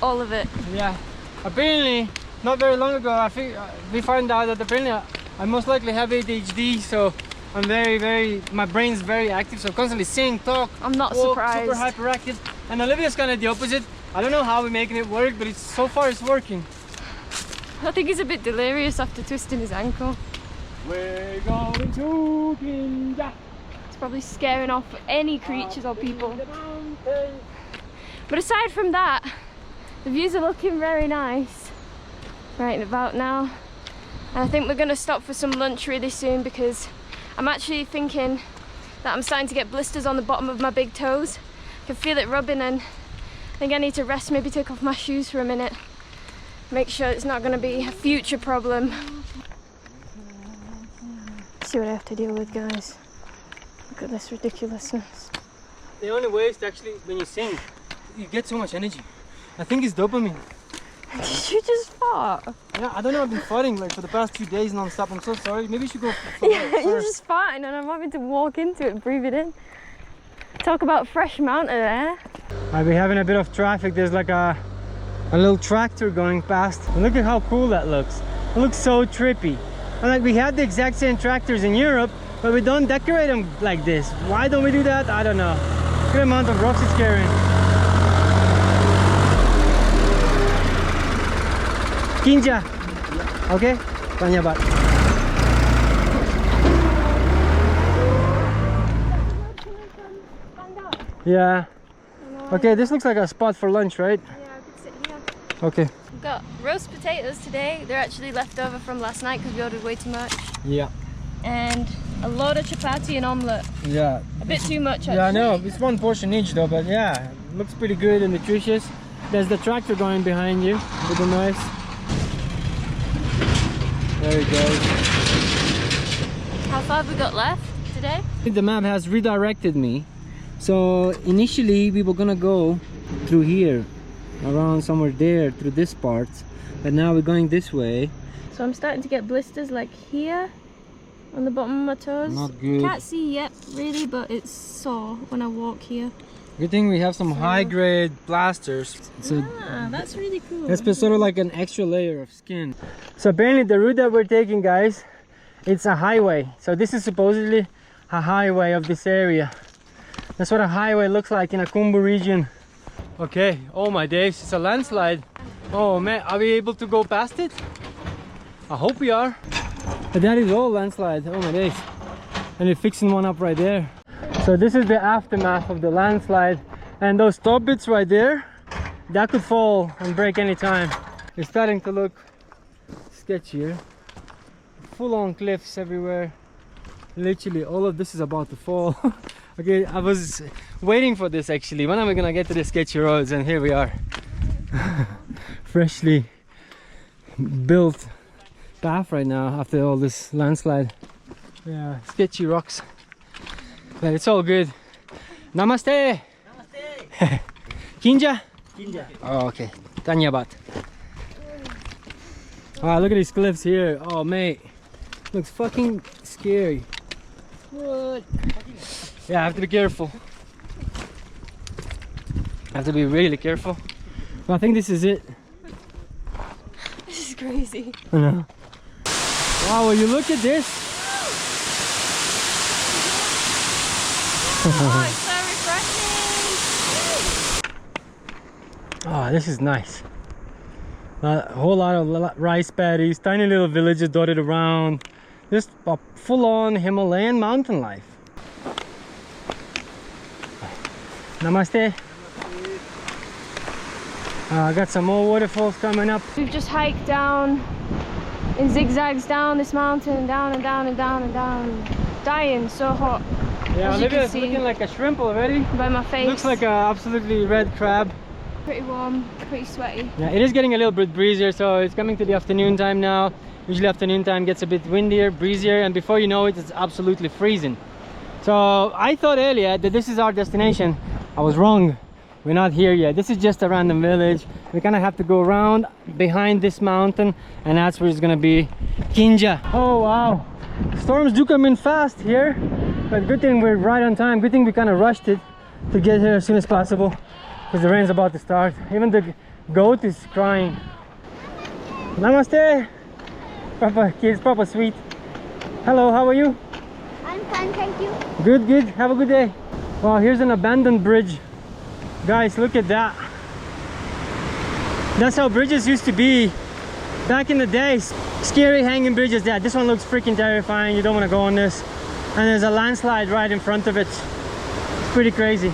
all of it. Yeah, apparently not very long ago we found out that apparently I most likely have ADHD, so I'm my brain's very active, so constantly sing, talk, I'm not walk, surprised. super hyperactive. And Olivia's kind of the opposite. I don't know how we're making it work, but so far it's working. I think he's a bit delirious after twisting his ankle. We're going to Kinja. It's probably scaring off any creatures or people. But aside from that, the views are looking very nice right about now. And I think we're going to stop for some lunch really soon, because I'm actually thinking that I'm starting to get blisters on the bottom of my big toes. I can feel it rubbing, and I think I need to rest, maybe take off my shoes for a minute. Make sure it's not going to be a future problem. See what I have to deal with, guys. Look at this ridiculousness. The only way is to actually, when you sing, you get so much energy. I think it's dopamine. Did you just fart? Yeah, I don't know, I've been farting like for the past 2 days non-stop. I'm so sorry. Maybe you should go for Yeah, you're just farting and I'm having to walk into it and breathe it in. Talk about fresh mountain air. I'll be having a bit of traffic. There's like a little tractor going past. And look at how cool that looks. It looks so trippy. And like, we have the exact same tractors in Europe, but we don't decorate them like this. Why don't we do that? I don't know. Look at the amount of rocks it's carrying. Kinja. Okay? Dhanyabad. Yeah. Okay, this looks like a spot for lunch, right? Yeah, I could sit here. Okay. We've got roast potatoes today. They're actually left over from last night because we ordered way too much. Yeah. And a load of chapati and omelette. Yeah. A bit too much, actually. Yeah, I know. It's one portion each though, but yeah, it looks pretty good and nutritious. There's the tractor going behind you with the noise. There we go. How far have we got left today? The map has redirected me. So initially we were gonna go through here, around somewhere there, through this part, but now we're going this way. So I'm starting to get blisters like here on the bottom of my toes. Not good. Can't see yet really, but it's sore when I walk here. Good thing we have some high-grade plasters. So that's really cool. that's sort of like an extra layer of skin. So apparently the route that we're taking, guys, it's a highway. So this is supposedly a highway of this area. That's what a highway looks like in a Khumbu region. Okay, oh my days, it's a landslide. Oh man, are we able to go past it? I hope we are. But that is all landslide, oh my days. And they're fixing one up right there. So this is the aftermath of the landslide. And those top bits right there, that could fall and break any time. It's starting to look sketchier. Full-on cliffs everywhere. Literally all of this is about to fall. Okay, I was waiting for this actually. When am I gonna get to the sketchy roads? And here we are. Freshly built path right now after all this landslide. Yeah, sketchy rocks. But it's all good. Namaste! Namaste! Kinja? Kinja. Oh, okay. Dhanyabad. Wow, look at these cliffs here. Oh, mate. Looks fucking scary. What? Yeah, I have to be careful. I have to be really careful. But I think this is it. This is crazy. I know. Wow, will you look at this? Oh, it's so refreshing. Oh, this is nice. A whole lot of rice paddies, tiny little villages dotted around. Just a full-on Himalayan mountain life. Namaste. I got some more waterfalls coming up. We've just hiked down in zigzags down this mountain, down and down and down and down. Dying, so hot. Yeah, Olivia's looking like a shrimp already. By my face. Looks like an absolutely red crab. Pretty warm, pretty sweaty. Yeah, it is getting a little bit breezier, so it's coming to the afternoon time now. Usually afternoon time gets a bit windier, breezier, and before you know it, it's absolutely freezing. So I thought earlier that this is our destination. I was wrong. we're not here yet. This is just a random village. We kind of have to go around behind this mountain, and that's where it's gonna be Kinja. Oh wow, storms do come in fast here, but good thing we're right on time. Good thing we kind of rushed it to get here as soon as possible, because the rain's about to start. Even the goat is crying. Namaste. Papa, kids, Papa sweet. Hello, how are you? I'm fine, thank you. Good, good. Have a good day. Wow, here's an abandoned bridge. Guys, look at that. That's how bridges used to be back in the days. Scary hanging bridges. Yeah, this one looks freaking terrifying. You don't want to go on this. And there's a landslide right in front of it. It's pretty crazy.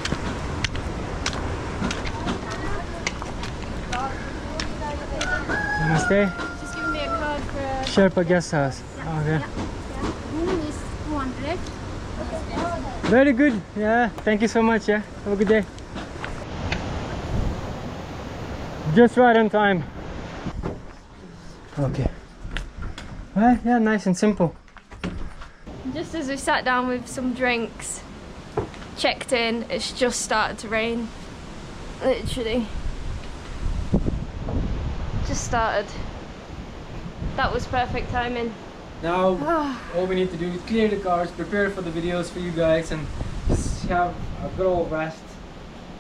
Namaste. Just giving me a card for a Sherpa guest house. Yeah. Okay. Room is 200. Very good. Yeah. Thank you so much. Yeah. Have a good day. Just right on time. Okay. Well, yeah, nice and simple. Just as we sat down with some drinks, checked in, it's just started to rain. Literally. Just started. That was perfect timing. Now, all we need to do is clear the cars, prepare for the videos for you guys, and just have a good old rest.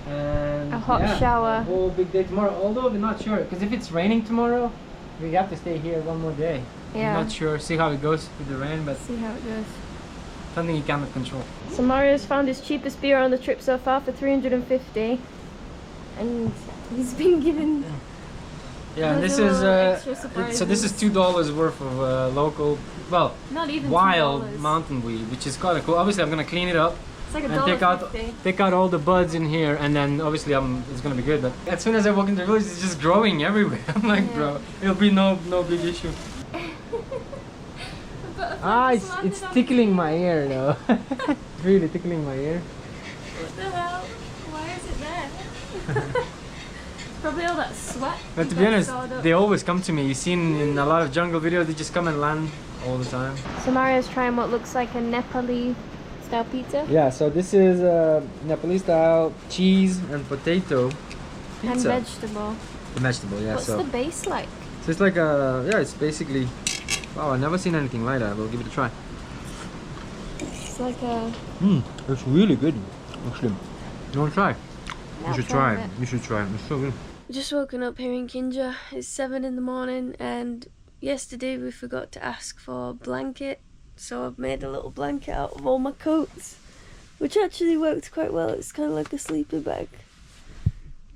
And a hot shower. A whole big day tomorrow, although we're not sure, because if it's raining tomorrow, we have to stay here one more day. Yeah. I'm not sure. See how it goes with the rain, but see how it goes. Something you cannot control. So Mario's found his cheapest beer on the trip so far for 350, and he's been given. Yeah, and this is so this is $2 worth of local, well, not even wild $2. mountain weed, which is kind of cool. Obviously, I'm gonna clean it up. It's like and take out all the buds in here, and then obviously it's gonna be good. But as soon as I walk into the village, it's just growing everywhere. I'm like, bro, it'll be no big issue. It's tickling my ear though. It's really tickling my ear. What the hell? Why is it there? Probably all that sweat. But to be honest, they always come to me. You've seen in a lot of jungle videos, they just come and land all the time. So Mario's trying what looks like a Nepali style pizza. Yeah, so this is Nepali style cheese and potato pizza. And vegetable. The vegetable, yeah. What's the base like? So it's like it's basically, wow, I've never seen anything like that. We'll give it a try. It's like a... It's really good, actually. You want to try? Yeah, you should try. You should try. It's so good. Just woken up here in Kinja. It's 7 in the morning, and yesterday we forgot to ask for a blanket, so I've made a little blanket out of all my coats, which actually worked quite well. It's kind of like a sleeping bag.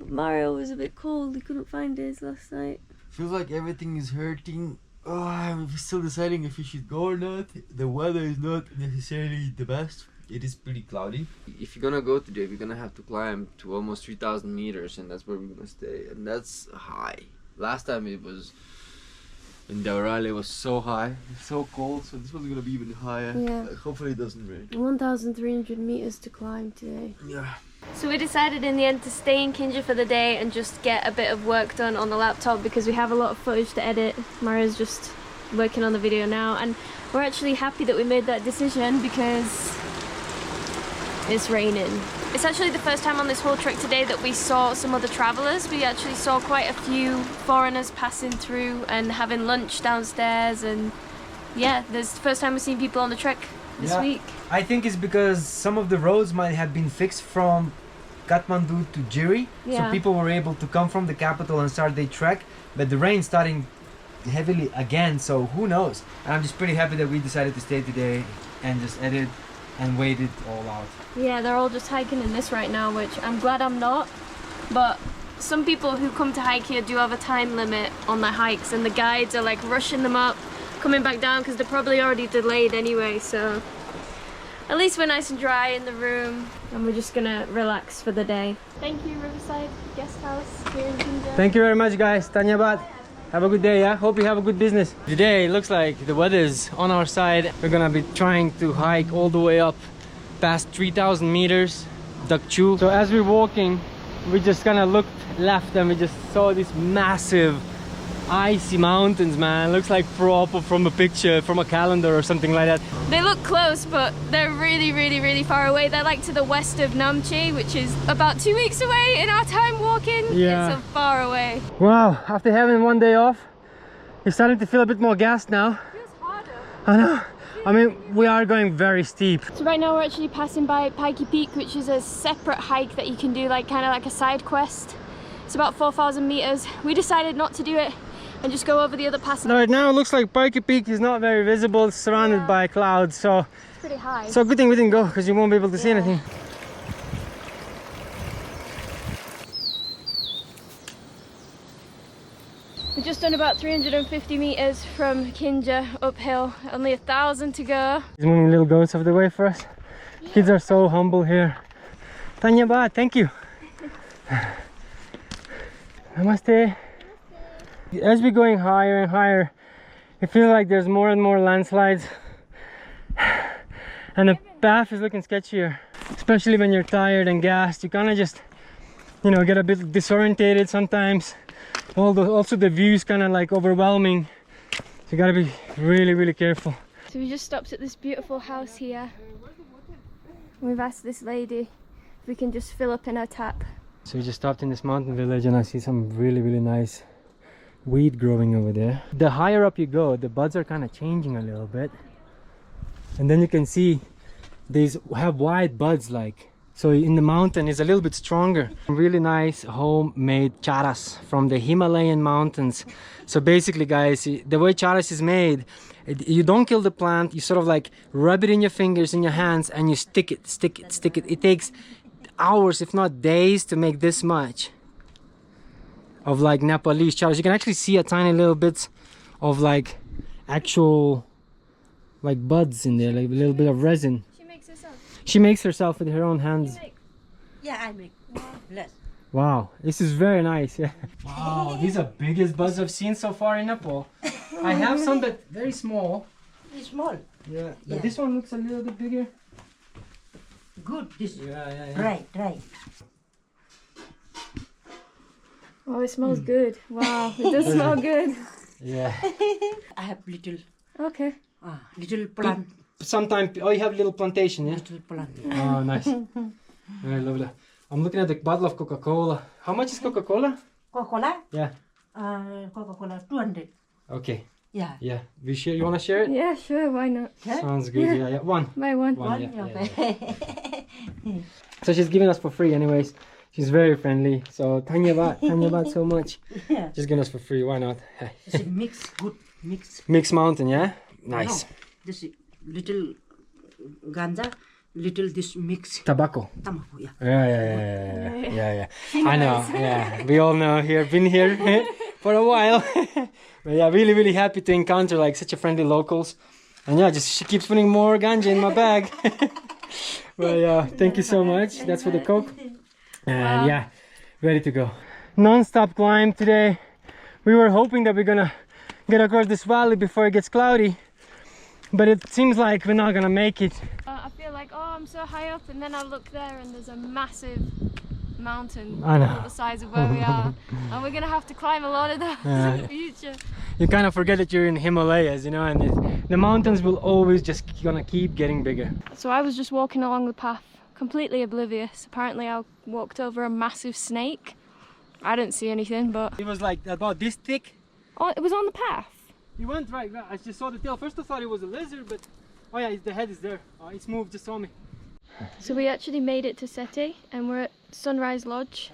But Mario was a bit cold. He couldn't find his last night. Feels like everything is hurting. Oh, I'm still deciding if we should go or not. The weather is not necessarily the best. It is pretty cloudy. If you're gonna go today, we're gonna have to climb to almost 3,000 meters, and that's where we're gonna stay. And that's high. Last time it was in Gaurishankar, it was so high, it's so cold. So this one's gonna be even higher. Yeah. Hopefully it doesn't rain. 1,300 meters to climb today. Yeah. So we decided in the end to stay in Kinja for the day and just get a bit of work done on the laptop because we have a lot of footage to edit. Mario's just working on the video now, and we're actually happy that we made that decision because it's raining. It's actually the first time on this whole trek today that we saw some other travellers. We actually saw quite a few foreigners passing through and having lunch downstairs, and yeah, this is the first time we've seen people on the trek this week. I think it's because some of the roads might have been fixed from Kathmandu to Jiri, so people were able to come from the capital and start their trek, but the rain's starting heavily again, so who knows. And I'm just pretty happy that we decided to stay today and just edit and wait it all out. Yeah, they're all just hiking in this right now, which I'm glad I'm not, but some people who come to hike here do have a time limit on their hikes, and the guides are like rushing them up, coming back down because they're probably already delayed anyway. So at least we're nice and dry in the room, and we're just gonna relax for the day. Thank you, Riverside Guest House here in Kinja. Thank you very much, guys. Tanyabad. Have a good day, yeah? Hope you have a good business. Today it looks like the weather is on our side. We're gonna be trying to hike all the way up past 3,000 meters, Dakchu. So as we're walking, we just kind of looked left and we just saw this massive icy mountains, man. Looks like proper from a picture, from a calendar or something like that. They look close, but they're really far away. They're like to the west of Namche, which is about 2 weeks away in our time walking. Yeah. It's so far away. Wow, after having one day off, you're starting to feel a bit more gassed now. It feels harder. I know. I mean, we are going very steep. So right now we're actually passing by Pikey Peak, which is a separate hike that you can do, like kind of like a side quest. It's about 4,000 meters. We decided not to do it and just go over the other passes. Right now it looks like Pikey Peak is not very visible. It's surrounded by clouds, so it's pretty high. So good thing we didn't go, because you won't be able to see anything. We've just done about 350 meters from Kinja uphill, only 1,000 to go. He's moving little goats off the way for us. Kids are so humble here. Dhanyabad, thank you. Namaste. As we're going higher and higher, it feels like there's more and more landslides. And the path is looking sketchier. Especially when you're tired and gassed, you kind of just, you know, get a bit disorientated sometimes. Also the view is kind of like overwhelming. So you gotta be really careful. So we just stopped at this beautiful house here. We've asked this lady if we can just fill up in her tap. So we just stopped in this mountain village and I see some really nice weed growing over there. The higher up you go, the buds are kind of changing a little bit. And then you can see these have wide buds like. So in the mountain it's a little bit stronger. Really nice homemade charas from the Himalayan mountains. So basically guys, the way charas is made, you don't kill the plant, you sort of like rub it in your fingers, in your hands, and you stick it. It takes hours, if not days, to make this much of like Nepalese charas. You can actually see a tiny little bits of like actual like buds in there, like a little bit of resin. She makes herself. She makes herself with her own hands. Yeah, I make. Less. Wow, this is very nice. Yeah. Wow, these are biggest buds I've seen so far in Nepal. I have some that very small. It's small. Yeah, but this one looks a little bit bigger. Good. This. Yeah. Right. Oh, it smells good. Wow, it does smell good. Yeah. I have little. Okay. Little plant. Sometimes, oh, you have a little plantation, yeah? Little plant. Oh, nice. Very lovely. I'm looking at the bottle of Coca-Cola. How much is Coca-Cola? Coca-Cola? Yeah. Coca-Cola 200. Okay. Yeah. Yeah. We share. You wanna share it? Yeah, sure. Why not? Sounds good. Yeah. One. Buy one. Yeah. Okay. So she's giving us for free, anyways. She's very friendly. So Dhanyabad so much. Yeah. Just giving us for free. Why not? It's a mix. Good mix. Mixed mountain, yeah. Nice. No, this little ganja, little this mix. Tobacco. Tobacco, yeah. Yeah. I know. Yeah, we all know here. Been here for a while. But yeah, really happy to encounter like such a friendly locals. And yeah, just she keeps putting more ganja in my bag. Well, yeah, thank you so much. That's for the Coke. And yeah, ready to go. Non-stop climb today. We were hoping that we're gonna get across this valley before it gets cloudy, but it seems like we're not gonna make it. I feel like, oh, I'm so high up, and then I look there and there's a massive mountain I know. the size of where we are, and we're gonna have to climb a lot of those in the future. You kind of forget that you're in Himalayas, you know, and the mountains will always just gonna keep getting bigger. So I was just walking along the path, completely oblivious. Apparently I walked over a massive snake. I didn't see anything, but It was like about this thick. oh, it was on the path. You went right. I just saw the tail. First I thought it was a lizard, but oh yeah, the head is there. It's moved, just saw me. So we actually made it to Seti, and we're at Sunrise Lodge,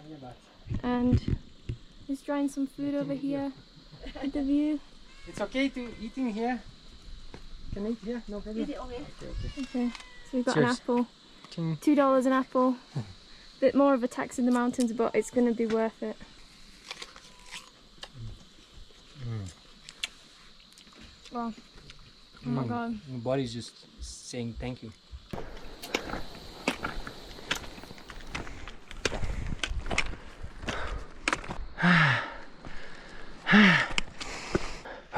and he's trying some food over here at the view. It's okay to eat in here. Can I eat here? No problem. Okay, so we've got Cheers. an apple. Ching. $2 an apple. Bit more of a tax in the mountains, but it's going to be worth it. Wow. Oh my god. My body's just saying thank you.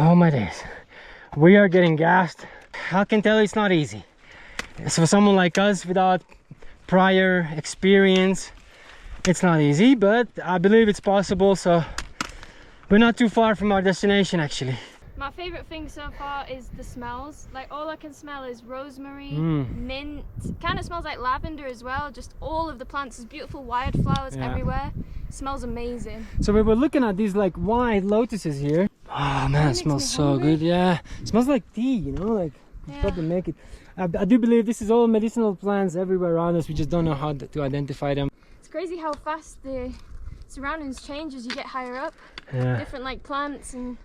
Oh my days. We are getting gassed. I can tell it's not easy. So for someone like us without prior experience, it's not easy, but I believe it's possible. So We're not too far from our destination actually. My favorite thing so far is the smells. Like all I can smell is rosemary, mint. Kind of smells like lavender as well. Just all of the plants. There's beautiful wildflowers everywhere. Smells amazing. So we were looking at these like white lotuses here. Oh man, it smells so good. Yeah, it smells like tea, you know, like probably make it. I do believe this is all medicinal plants everywhere around us. We just don't know how to identify them. It's crazy how fast the surroundings change as you get higher up. Yeah. Different like plants and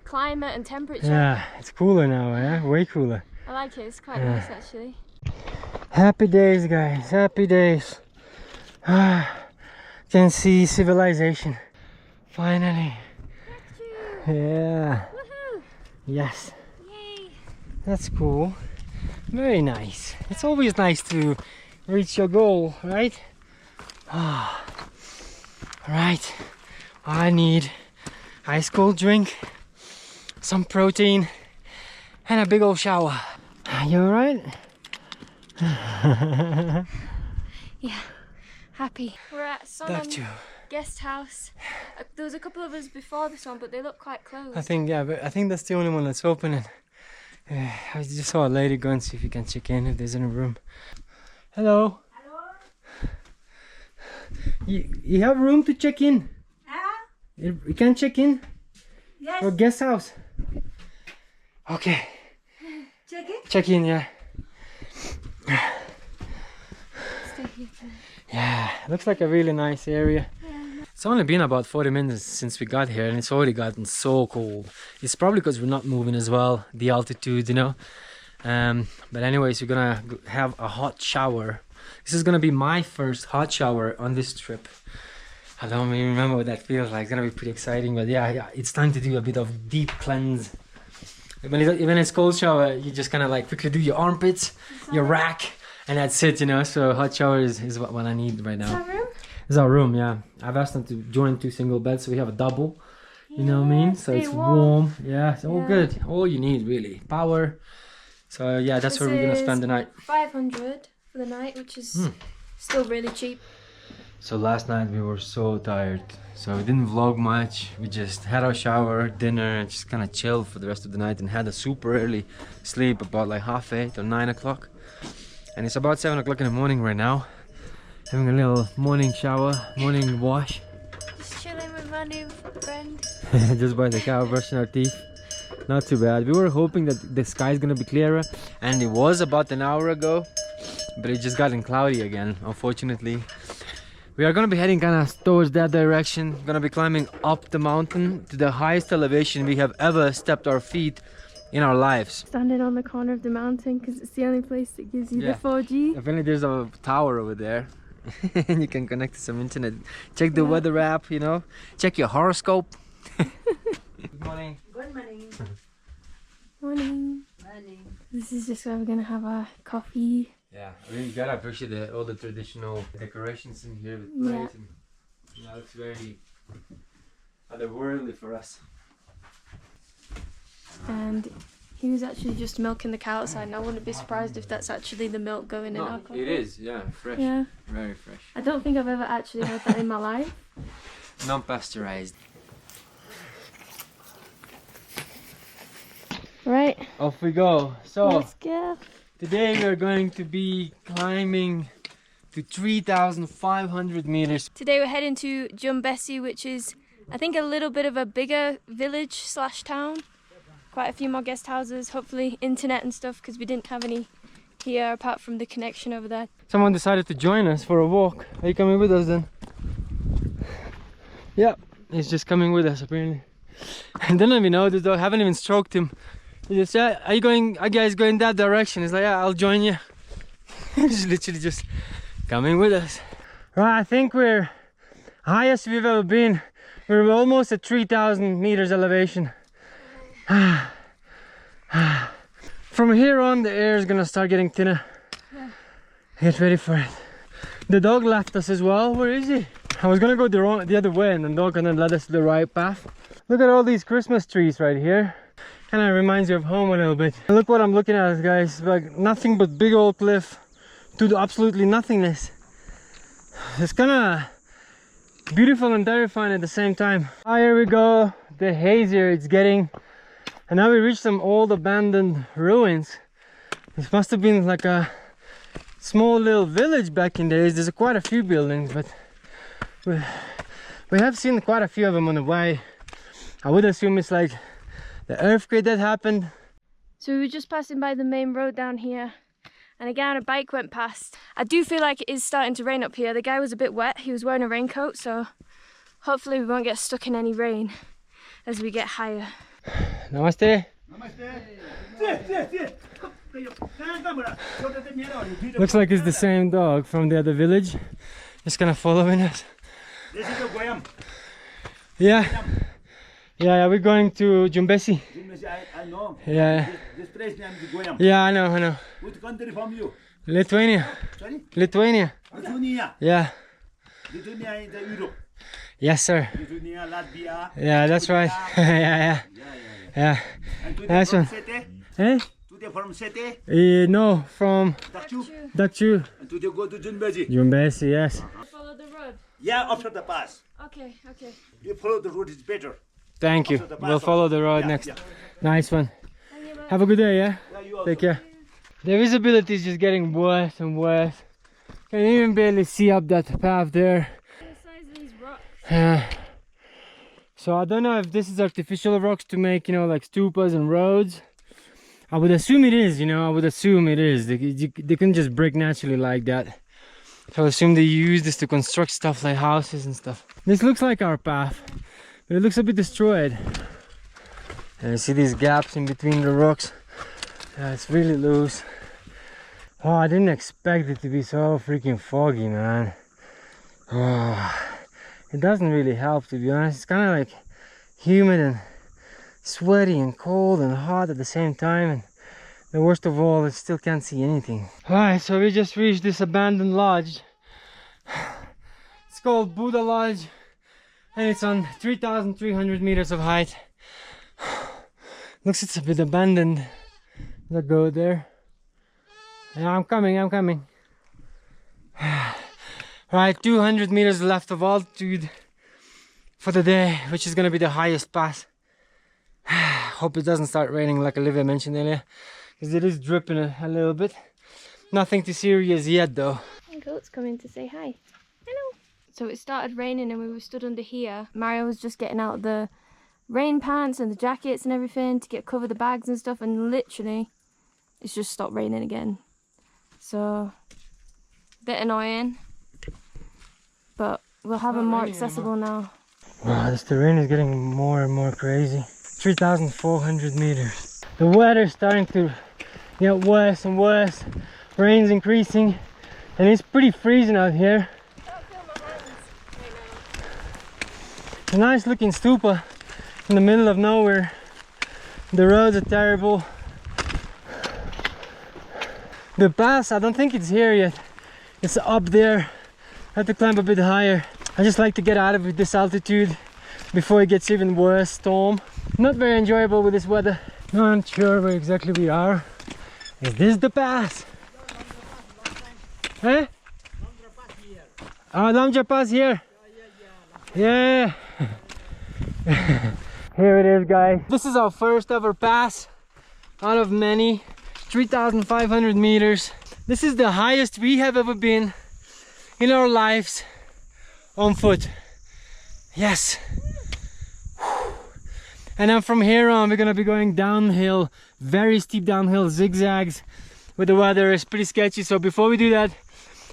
climate and temperature. Yeah, it's cooler now, yeah, way cooler. I like it, it's quite nice actually. Happy days, guys, happy days. Can see civilization. Finally. Yeah. Woohoo! Yes. Yay! That's cool. Very nice. It's always nice to reach your goal, right? Right. I need ice cold drink, some protein, and a big old shower. You alright? Yeah, happy. We're at Sonam guest house. There was a couple of us before this one, but they look quite closed. I think that's the only one that's open. And I just saw a lady go and see if you can check in, if there's any room. Hello. Hello. You have room to check in? You can check in? Yes. For guest house? Okay. Check in? Check in, yeah. Stay here. Yeah, looks like a really nice area. It's only been about 40 minutes since we got here and it's already gotten so cold. It's probably because we're not moving as well, the altitude, you know. But anyways, we're gonna have a hot shower. This is gonna be my first hot shower on this trip. I don't even remember what that feels like. It's gonna be pretty exciting, but yeah, it's time to do a bit of deep cleanse. When it's cold shower, you just kind of like quickly do your armpits, your rack, and that's it, you know. So hot shower is what I need right now. Is our room? It's our room, yeah. I've asked them to join 2 single beds, so we have a double. You know what I mean? So it's warm. Yeah, it's all good. All you need really, power. So yeah, that's where we're gonna spend the night. 500 for the night, which is still really cheap. So last night we were so tired, so we didn't vlog much. We just had our shower, dinner, and just kind of chilled for the rest of the night and had a super early sleep about like 8:30 or 9 o'clock. And it's about 7 o'clock in the morning right now. Having a little morning shower, morning wash. Just chilling with my new friend. Just by the car, brushing our teeth. Not too bad. We were hoping that the sky's gonna be clearer, and it was about an hour ago, but it just gotten cloudy again, unfortunately. We are gonna be heading kind of towards that direction. Gonna be climbing up the mountain to the highest elevation we have ever stepped our feet in our lives. Standing on the corner of the mountain because it's the only place that gives you the 4G. Apparently there's a tower over there and you can connect to some internet. Check the weather app, you know. Check your horoscope. Good morning. Good morning. Morning. Morning. This is just where we're gonna have our coffee. Yeah, I mean, you gotta appreciate all the traditional decorations in here with plates. And yeah, it's very otherworldly for us. And he was actually just milking the cow outside, and I wouldn't be surprised if that's actually the milk going in our coffee. It is, yeah, fresh. Yeah. Very fresh. I don't think I've ever actually heard that in my life. Non-pasteurized. Right. Off we go. So let's go. Today we are going to be climbing to 3,500 meters. Today we're heading to Jumbesi, which is I think a little bit of a bigger village slash town. Quite a few more guest houses, hopefully internet and stuff, because we didn't have any here apart from the connection over there. Someone decided to join us for a walk. Are you coming with us then? Yeah, he's just coming with us apparently. I don't even know this dog, haven't even stroked him. He just said, are you guys going that direction? He's like, yeah, I'll join you. He's literally just coming with us. Right, I think we're highest we've ever been. We're almost at 3,000 meters elevation. From here on, the air is gonna start getting thinner. Yeah. Get ready for it. The dog left us as well. Where is he? I was gonna go the other way, and the dog gonna lead us to the right path. Look at all these Christmas trees right here. Kind of reminds you of home a little bit. Look what I'm looking at, guys. Like nothing but big old cliff to absolutely nothingness. It's kind of beautiful and terrifying at the same time. Ah, here we go. The hazier it's getting. And now we reached some old abandoned ruins. This must have been like a small little village back in days. There's quite a few buildings, but we have seen quite a few of them on the way. I would assume it's like the earthquake that happened. So we were just passing by the main road down here, and a guy on a bike went past. I do feel like it is starting to rain up here. The guy was a bit wet. He was wearing a raincoat, so hopefully we won't get stuck in any rain as we get higher. Namaste. Looks like it's the same dog from the other village. Just kind of following us. This is the Goyam. Yeah. Yeah, we're going to Jumbesi. I know. Yeah. This place name is Goyam. Yeah, I know. Which country from you? Lithuania. Sorry? Lithuania. Lithuania. Yeah. Lithuania is the Europe. Yes, sir. Lithuania, Latvia. Yeah, that's right. Yeah. And today Nice from one. Sete? Eh? Today from Sete? No, from Dakchu. And today go to Junbezi. Jumbesi, yes. Follow the road. Yeah, after the pass. Okay. You follow the road, it's better. Thank you. We'll follow the road next. Nice one. Have a good day, yeah? Take care. The visibility is just getting worse and worse. Can even barely see up that path there. So I don't know if this is artificial rocks to make, you know, like stupas and roads. I would assume it is, you know, I would assume it is. They can just break naturally like that. So I assume they use this to construct stuff like houses and stuff. This looks like our path, but it looks a bit destroyed. And you see these gaps in between the rocks. It's really loose. Oh, I didn't expect it to be so freaking foggy, man. Oh, it doesn't really help, to be honest. It's kind of like humid and sweaty and cold and hot at the same time. And the worst of all, I still can't see anything. Alright, so we just reached this abandoned lodge. It's called Buddha Lodge, and it's on 3,300 meters of height. Looks it's a bit abandoned. Let's go there. Yeah, I'm coming. Right, 200 meters left of altitude for the day, which is gonna be the highest pass. Hope it doesn't start raining like Olivia mentioned earlier, because it is dripping a little bit. Nothing too serious yet though. Goat's coming to say hi. Hello. So it started raining and we were stood under here. Mario was just getting out the rain pants and the jackets and everything to cover the bags and stuff, and literally it's just stopped raining again. So a bit annoying, but we'll have them more accessible now. Wow, this terrain is getting more and more crazy. 3,400 meters. The weather's starting to get worse and worse. Rain's increasing and it's pretty freezing out here. It's a nice looking stupa in the middle of nowhere. The roads are terrible. The pass, I don't think it's here yet. It's up there. I have to climb a bit higher. I just like to get out of it this altitude before it gets even worse. Storm. Not very enjoyable with this weather. Not sure where exactly we are. Is this the pass? Eh? Oh, Namche Pass here. Yeah. Here it is, guys. This is our first ever pass out of many. 3,500 meters. This is the highest we have ever been in our lives on foot. Yes. And then from here on we're gonna be going downhill, very steep downhill, zigzags, with the weather is pretty sketchy. So before we do that,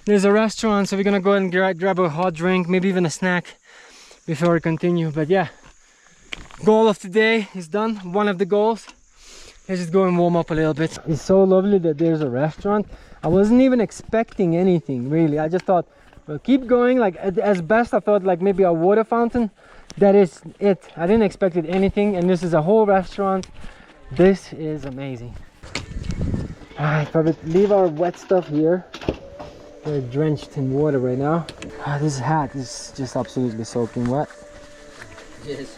there's a restaurant, so we're gonna go and grab a hot drink, maybe even a snack before we continue. But yeah, goal of today is done. One of the goals. Let's just go and warm up a little bit. It's so lovely that there's a restaurant. I wasn't even expecting anything really. I just thought, well, keep going. Like as best I thought, like maybe a water fountain. That is it. I didn't expect anything, and this is a whole restaurant. This is amazing. Alright, probably leave our wet stuff here. We're drenched in water right now. This hat is just absolutely soaking wet. Yes.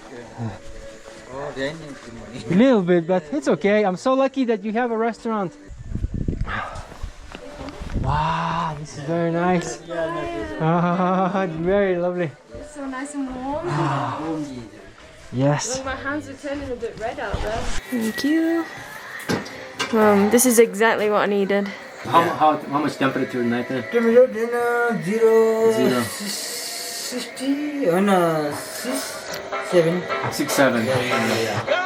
Oh, they need the money. A little bit, but it's okay. I'm so lucky that you have a restaurant. Wow, this is very nice. Oh, very lovely. It's so so nice and warm. Yes. My hands are turning a bit red out there. Thank you. This is exactly what I needed. How much temperature night there? Temperature then 0 60 and 6 7 6 7. Yeah.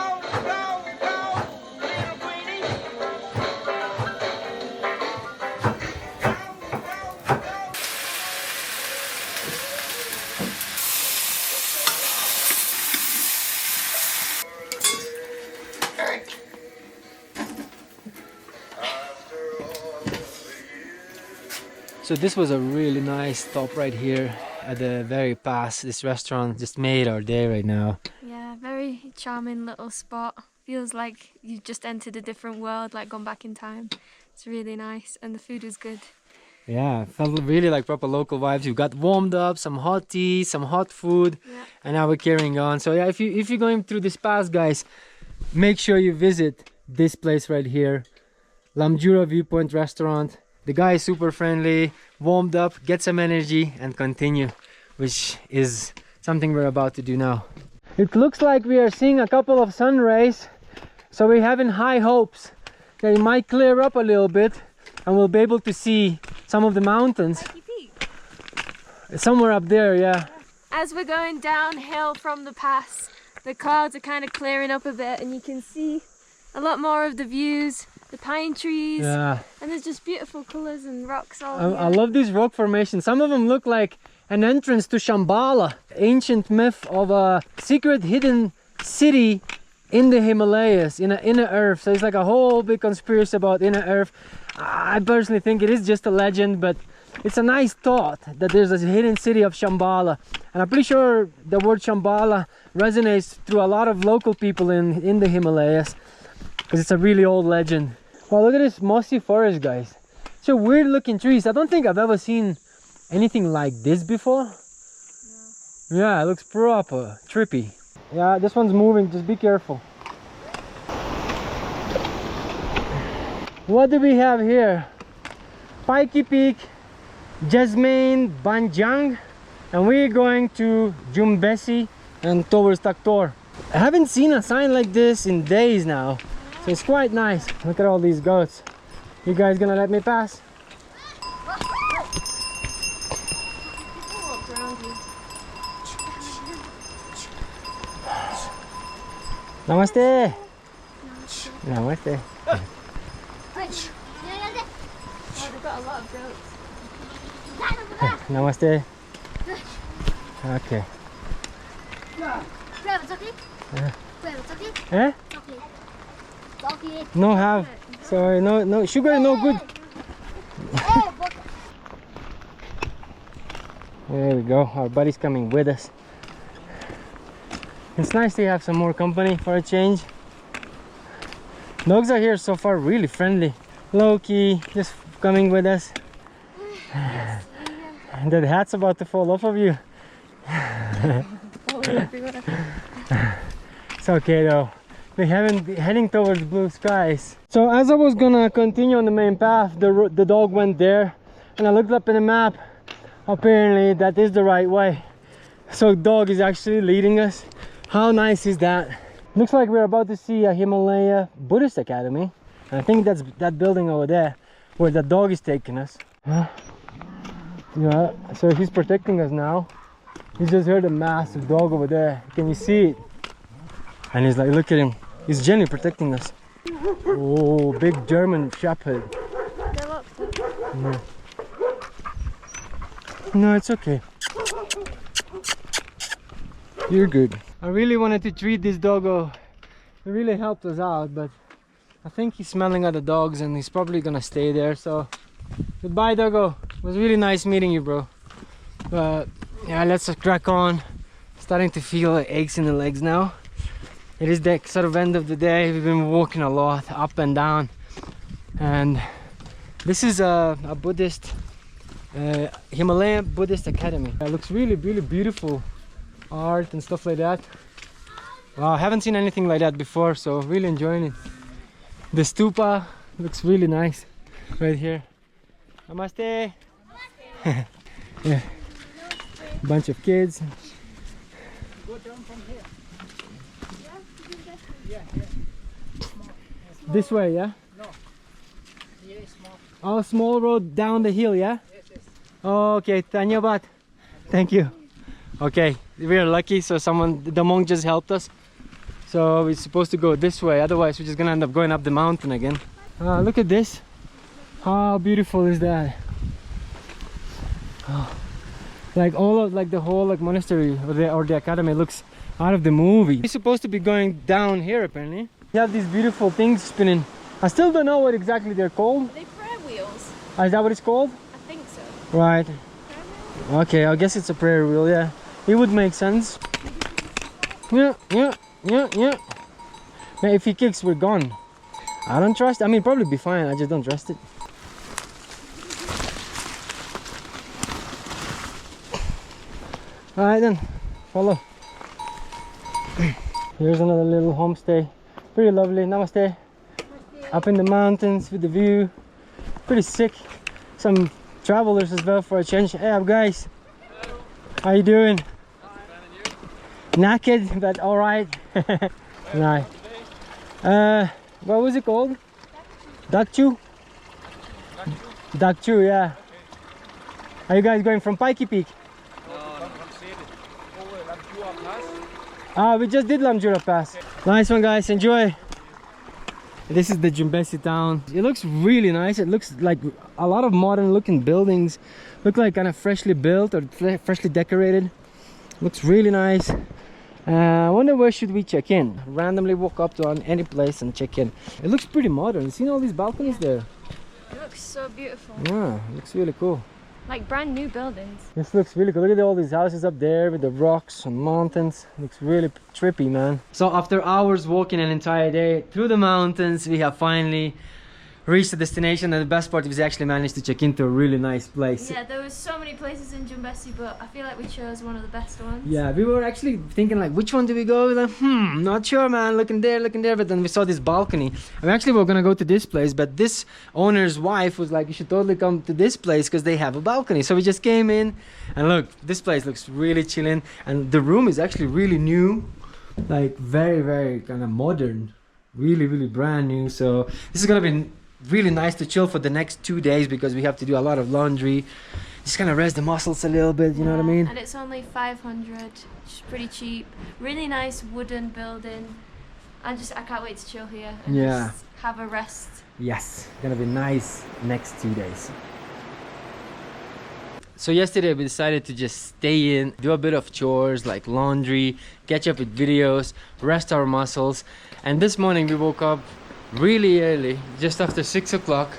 So this was a really nice stop right here at the very pass. This restaurant just made our day right now. Yeah, very charming little spot. Feels like you've just entered a different world, like gone back in time. It's really nice and the food was good. Yeah, felt really like proper local vibes. You got warmed up, some hot tea, some hot food, and now we're carrying on. So yeah, if you're going through this pass, guys, make sure you visit this place right here, Lamjura Viewpoint Restaurant. The guy is super friendly, warmed up, get some energy and continue, which is something we're about to do now. It looks like we are seeing a couple of sun rays, so we're having high hopes that it might clear up a little bit and we'll be able to see some of the mountains. Somewhere up there, yeah. As we're going downhill from the pass, the clouds are kind of clearing up a bit and you can see a lot more of the views, the pine trees, and there's just beautiful colours and rocks all here. I love these rock formations. Some of them look like an entrance to Shambhala, ancient myth of a secret hidden city in the Himalayas, in the inner earth. So it's like a whole big conspiracy about inner earth. I personally think it is just a legend, but it's a nice thought that there's a hidden city of Shambhala. And I'm pretty sure the word Shambhala resonates through a lot of local people in the Himalayas, because it's a really old legend. Wow, look at this mossy forest, guys. So weird looking trees. I don't think I've ever seen anything like this before. No. Yeah, it looks proper trippy. Yeah, this one's moving, just be careful. What do we have here? Pikey Peak, Jasmine, Banjang, and we're going to Jumbesi and towards Taktor. I haven't seen a sign like this in days now, so it's quite nice. Look at all these goats. You guys gonna let me pass? Namaste. Namaste. Oh, they've got a lot of goats. Namaste. Okay. Eh? No have. Sorry, no sugar, no good. There we go. Our buddy's coming with us. It's nice to have some more company for a change. Dogs are here so far really friendly. Loki just coming with us. And that hat's about to fall off of you. It's okay though. We're heading towards blue skies. So as I was gonna continue on the main path, the dog went there, and I looked up in the map. Apparently that is the right way. So dog is actually leading us. How nice is that? Looks like we're about to see a Himalaya Buddhist Academy. And I think that's that building over there where the dog is taking us. Yeah, so he's protecting us now. He just heard a massive dog over there. Can you see it? And he's like, look at him. He's gently protecting us. Oh, big German Shepherd. No. No, it's okay. You're good. I really wanted to treat this doggo. It really helped us out, but I think he's smelling other dogs and he's probably gonna stay there. So goodbye, doggo. It was really nice meeting you, bro. But yeah, let's crack on. Starting to feel aches in the legs now. It is the sort of end of the day. We've been walking a lot up and down, and this is a Buddhist Himalayan Buddhist Academy. It looks really beautiful art and stuff like that. Wow, I haven't seen anything like that before, so really enjoying it. The stupa looks really nice right here. Namaste. Yeah, bunch of kids. Go down from here. This way, yeah? No. Here is small. Oh, small road down the hill, yeah? Yes, yes. Okay, Tanyabat. Thank you. Okay, we are lucky, so the monk just helped us. So we're supposed to go this way, otherwise we're just gonna end up going up the mountain again. Look at this. How beautiful is that? Oh, like the whole monastery or the academy looks out of the movie. We're supposed to be going down here apparently. You have these beautiful things spinning. I still don't know what exactly they're called. Are they prayer wheels? Is that what it's called? I think so. Right. Okay, I guess it's a prayer wheel, yeah. It would make sense. Yeah. Man, if he kicks, we're gone. I don't trust. I mean, probably be fine. I just don't trust it. Alright then, follow. Here's another little homestay. Pretty lovely. Namaste. Up in the mountains with the view. Pretty sick. Some travelers as well for a change. Hey up guys. Hello. How you doing? Naked but alright. Nice. What was it called? Dakchu? Dakchu, yeah. Are you guys going from Pikey Peak? We just did Lamjura Pass. Nice one guys, enjoy. This is the Jumbesi town. It looks really nice. It looks like a lot of modern looking buildings. Look like kind of freshly built or freshly decorated. Looks really nice. I wonder where should we check in? Randomly walk up to any place and check in. It looks pretty modern. See all these balconies there? It looks so beautiful. Yeah, it looks really cool. Like brand new buildings. This looks really cool. Look at all these houses up there with the rocks and mountains. Looks really trippy, man. So after hours walking an entire day through the mountains, we have finally reached the destination, and the best part is we actually managed to check into a really nice place. Yeah, there was so many places in Jumbesi, but I feel like we chose one of the best ones. Yeah, we were actually thinking like, which one do we go? We're like, not sure, man. Looking there, but then we saw this balcony. And we actually were gonna go to this place, but this owner's wife was like, you should totally come to this place because they have a balcony. So we just came in, and look, this place looks really chilling, and the room is actually really new, like very, very kind of modern, really, really brand new. So this is gonna be really nice to chill for the next 2 days because we have to do a lot of laundry. Just kind of rest the muscles a little bit, you know what I mean? And it's only 500, which is pretty cheap. Really nice wooden building. I can't wait to chill here and just have a rest. Yes, gonna be nice next 2 days. So yesterday we decided to just stay in, do a bit of chores like laundry, catch up with videos, rest our muscles. And this morning we woke up really early, just after 6 o'clock,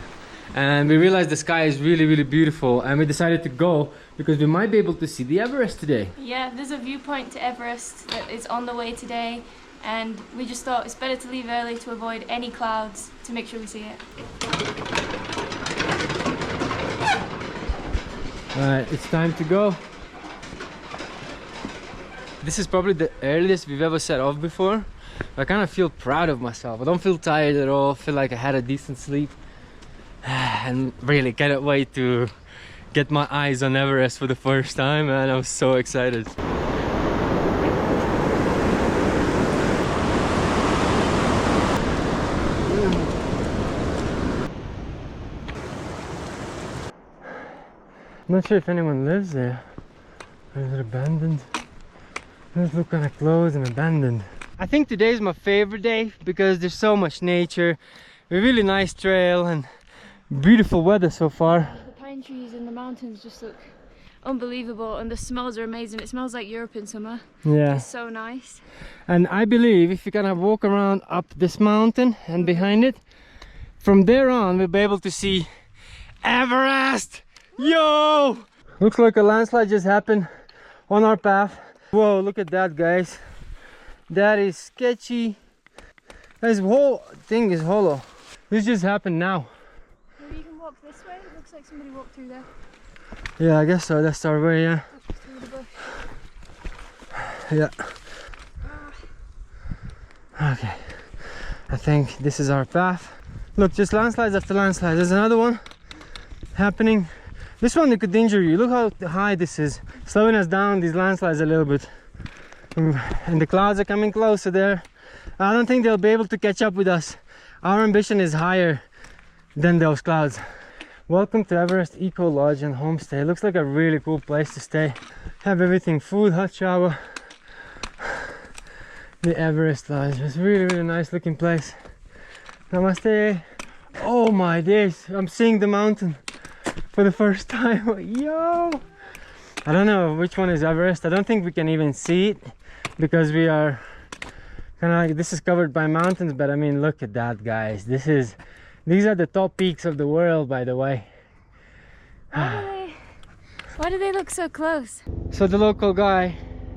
and we realized the sky is really, really beautiful, and we decided to go because we might be able to see the Everest today. Yeah, there's a viewpoint to Everest that is on the way today, and we just thought it's better to leave early to avoid any clouds to make sure we see it. Alright, it's time to go. This is probably the earliest we've ever set off before. I kind of feel proud of myself. I don't feel tired at all. I feel like I had a decent sleep. And really cannot wait to get my eyes on Everest for the first time, and I'm so excited. I'm not sure if anyone lives there. Or is it abandoned? It does look kind of closed and abandoned. I think today is my favorite day because there's so much nature, a really nice trail and beautiful weather so far. The pine trees in the mountains just look unbelievable, and the smells are amazing. It smells like Europe in summer. Yeah. It's so nice. And I believe if you kind of walk around up this mountain and behind it, from there on we'll be able to see Everest! Yo! Looks like a landslide just happened on our path. Whoa, look at that, guys. That is sketchy. This whole thing is hollow. This just happened now. Maybe you can walk this way. It looks like somebody walked through there. Yeah, I guess so. That's our way, yeah. Through the bush. Yeah. Okay. I think this is our path. Look, just landslides after landslides. There's another one happening. This one, it could injure you. Look how high this is. Slowing us down, these landslides a little bit. And the clouds are coming closer there. I don't think they'll be able to catch up with us. Our ambition is higher than those clouds. Welcome to Everest Eco Lodge and Homestay. It looks like a really cool place to stay. Have everything, food, hot shower. The Everest Lodge. It's a really nice looking place. Namaste. Oh my days, I'm seeing the mountain for the first time. Yo! I don't know which one is Everest. I don't think we can even see it because we are kind of like, this is covered by mountains, but I mean, look at that, guys. These are the top peaks of the world, by the way. Why do they look so close? So the local guy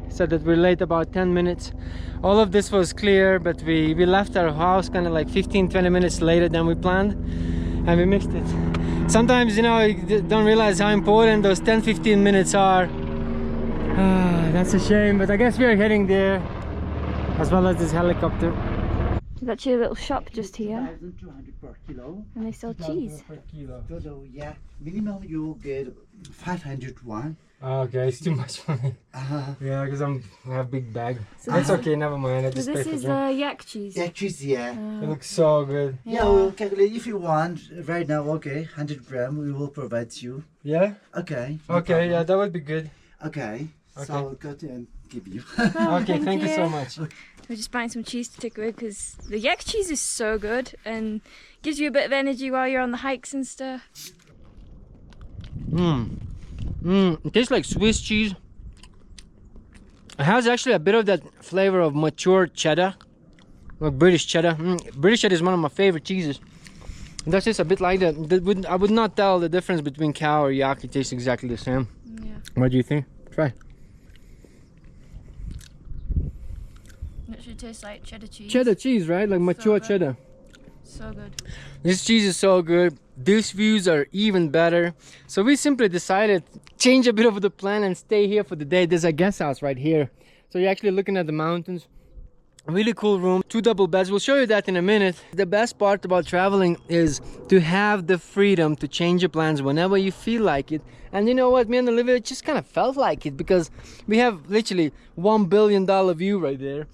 said that we're late about 10 minutes. All of this was clear, but we left our house kind of like 15-20 minutes later than we planned, and we missed it. Sometimes, you know, you don't realize how important those 10-15 minutes are. That's a shame, but I guess we are heading there, as well as this helicopter. There's actually a little shop just here, 1,200 per kilo. and they sell cheese. Total, yeah. Minimum you get 501. Okay, it's too much for me. Yeah, because I have a big bag. So it's okay, never mind. I just so pay this for is them. yak cheese. Yak cheese, yeah. It looks so good. Yeah, we'll calculate if you want. Right now, okay, 100 gram we will provide you. Yeah? Okay. Okay, yeah, that would be good. Okay. So I'll go to and give you. Okay, thank you so much. We're just buying some cheese to take away because the yak cheese is so good and gives you a bit of energy while you're on the hikes and stuff. It tastes like Swiss cheese. It has actually a bit of that flavor of mature cheddar, like British cheddar. British cheddar is one of my favorite cheeses. And that's just a bit like that. I would not tell the difference between cow or yak. It tastes exactly the same. Yeah. What do you think? Try. It should taste like cheddar cheese. Cheddar cheese, right? Like mature cheddar. So good. This cheese is so good. These views are even better. So we simply decided to change a bit of the plan and stay here for the day. There's a guest house right here. So you're actually looking at the mountains. Really cool room, 2 double beds. We'll show you that in a minute. The best part about traveling is to have the freedom to change your plans whenever you feel like it. And you know what, me and Olivia just kind of felt like it because we have literally $1 billion view right there.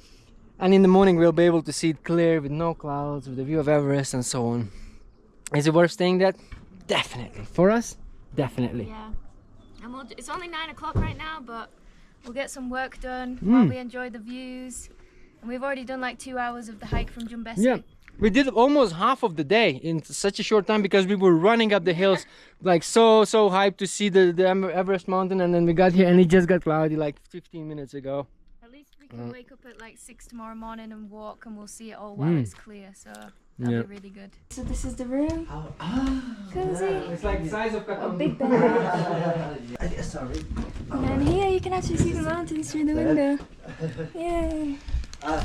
And in the morning we'll be able to see it clear with no clouds, with the view of Everest and so on. Is it worth staying there? Definitely. For us, definitely. Yeah. And it's only 9 o'clock right now, but we'll get some work done while we enjoy the views. And we've already done like 2 hours of the hike from Jumbesi. Yeah, we did almost half of the day in such a short time because we were running up the hills like so hyped to see the Everest mountain, and then we got here and it just got cloudy like 15 minutes ago. At least we can wake up at like 6 tomorrow morning and walk, and we'll see it all while it's clear, so that'll be really good. So this is the room. Cozy. It's like the size of a big bed. Sorry. And then here you can actually see the mountains through the window. Yay.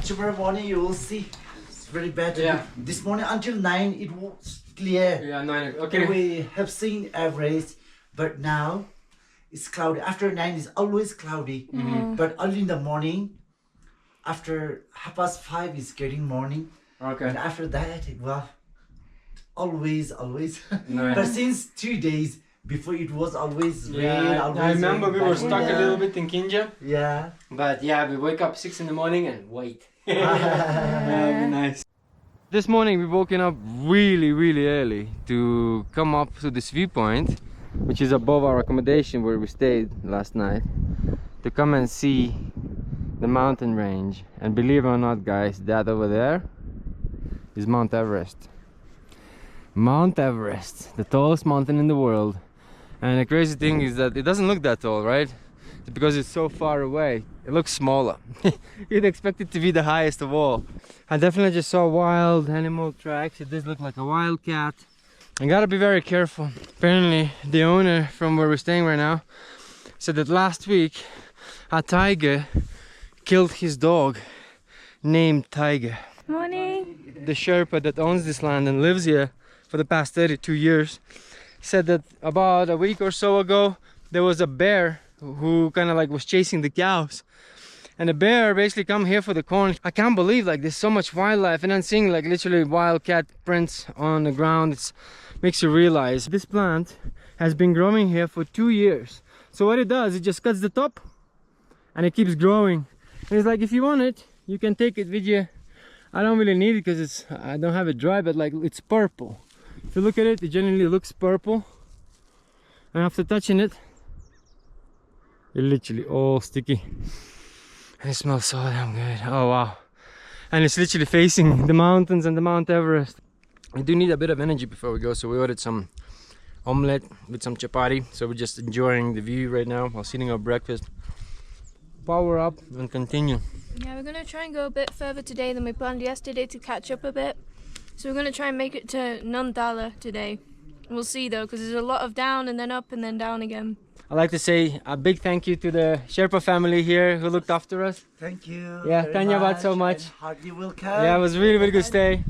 Tomorrow morning you will see. It's very bad. Yeah. This morning until 9 it was clear. Yeah, 9. Okay. We have seen Everest, but now it's cloudy. After 9 it's always cloudy. But early in the morning, after 5:30 it's getting morning. Okay. And after that, well, always. No. But since 2 days before it was always rain. Always I remember rain, we were stuck a little bit in Kinja. Yeah. But yeah, we wake up 6 in the morning and wait. That'd be nice. This morning we woken up really early to come up to this viewpoint, which is above our accommodation where we stayed last night, to come and see the mountain range. And believe it or not, guys, that over there is Mount Everest. Mount Everest, the tallest mountain in the world. And the crazy thing is that it doesn't look that tall, right? It's because it's so far away. It looks smaller. You'd expect it to be the highest of all. I definitely just saw wild animal tracks. It does look like a wild cat. I gotta be very careful. Apparently the owner from where we're staying right now said that last week a tiger killed his dog named Tiger. Morning. The Sherpa that owns this land and lives here for the past 32 years said that about a week or so ago there was a bear who kind of like was chasing the cows, and the bear basically come here for the corn. I can't believe like there's so much wildlife, and I'm seeing like literally wildcat prints on the ground. It makes you realize this plant has been growing here for 2 years. So what it does, it just cuts the top and it keeps growing And it's like, if you want it, you can take it with you. I don't really need it because I don't have it dry, but like it's purple. If you look at it, it generally looks purple. And after touching it, it's literally all sticky. And it smells so damn good. Oh wow. And it's literally facing the mountains and the Mount Everest. We do need a bit of energy before we go, so we ordered some omelette with some chapati. So we're just enjoying the view right now while eating our breakfast. Power up and continue. Yeah, we're gonna try and go a bit further today than we planned yesterday to catch up a bit. So we're gonna try and make it to Nantala today. We'll see though, because there's a lot of down and then up and then down again. I'd like to say a big thank you to the Sherpa family here who looked after us. Thank you. Yeah, Tanyabad so much. Hardly welcome. Yeah, it was really, really good stay.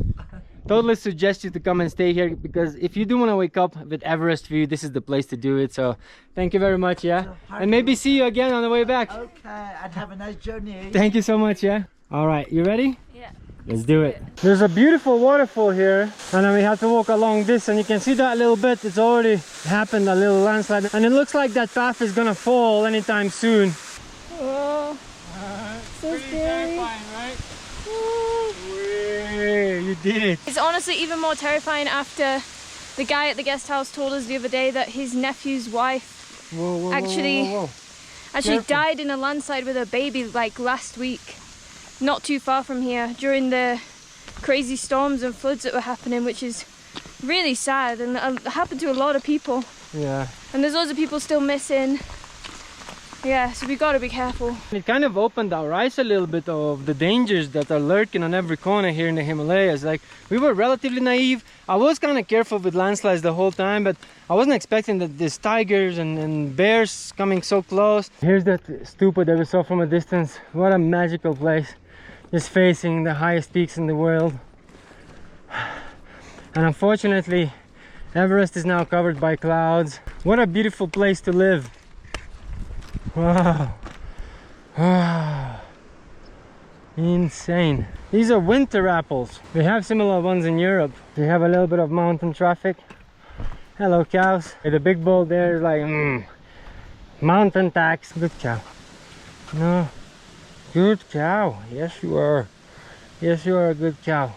Totally suggest you to come and stay here, because if you do want to wake up with Everest view, this is the place to do it. So thank you very much, yeah. And maybe see you again on the way back. Okay, and have a nice journey. Thank you so much, yeah. All right, you ready? Yeah. Let's do it. There's a beautiful waterfall here, and then we have to walk along this, and you can see that a little bit. It's already happened, a little landslide, and it looks like that path is gonna fall anytime soon. Oh, so scary. Right? You did it. It's honestly even more terrifying after the guy at the guest house told us the other day that his nephew's wife actually died in a landslide with her baby like last week, not too far from here, during the crazy storms and floods that were happening, which is really sad, and it happened to a lot of people. Yeah. And there's loads of people still missing. Yeah, so we gotta be careful. It kind of opened our eyes a little bit of the dangers that are lurking on every corner here in the Himalayas. Like, we were relatively naive. I was kind of careful with landslides the whole time, but I wasn't expecting that there's tigers and bears coming so close. Here's that stupa that we saw from a distance. What a magical place. Just facing the highest peaks in the world. And unfortunately, Everest is now covered by clouds. What a beautiful place to live. Wow. Wow. Insane. These are winter apples. We have similar ones in Europe. We have a little bit of mountain traffic. Hello, cows. The big bull there is like, mountain tax. Good cow. No. Good cow. Yes, you are. Yes, you are a good cow.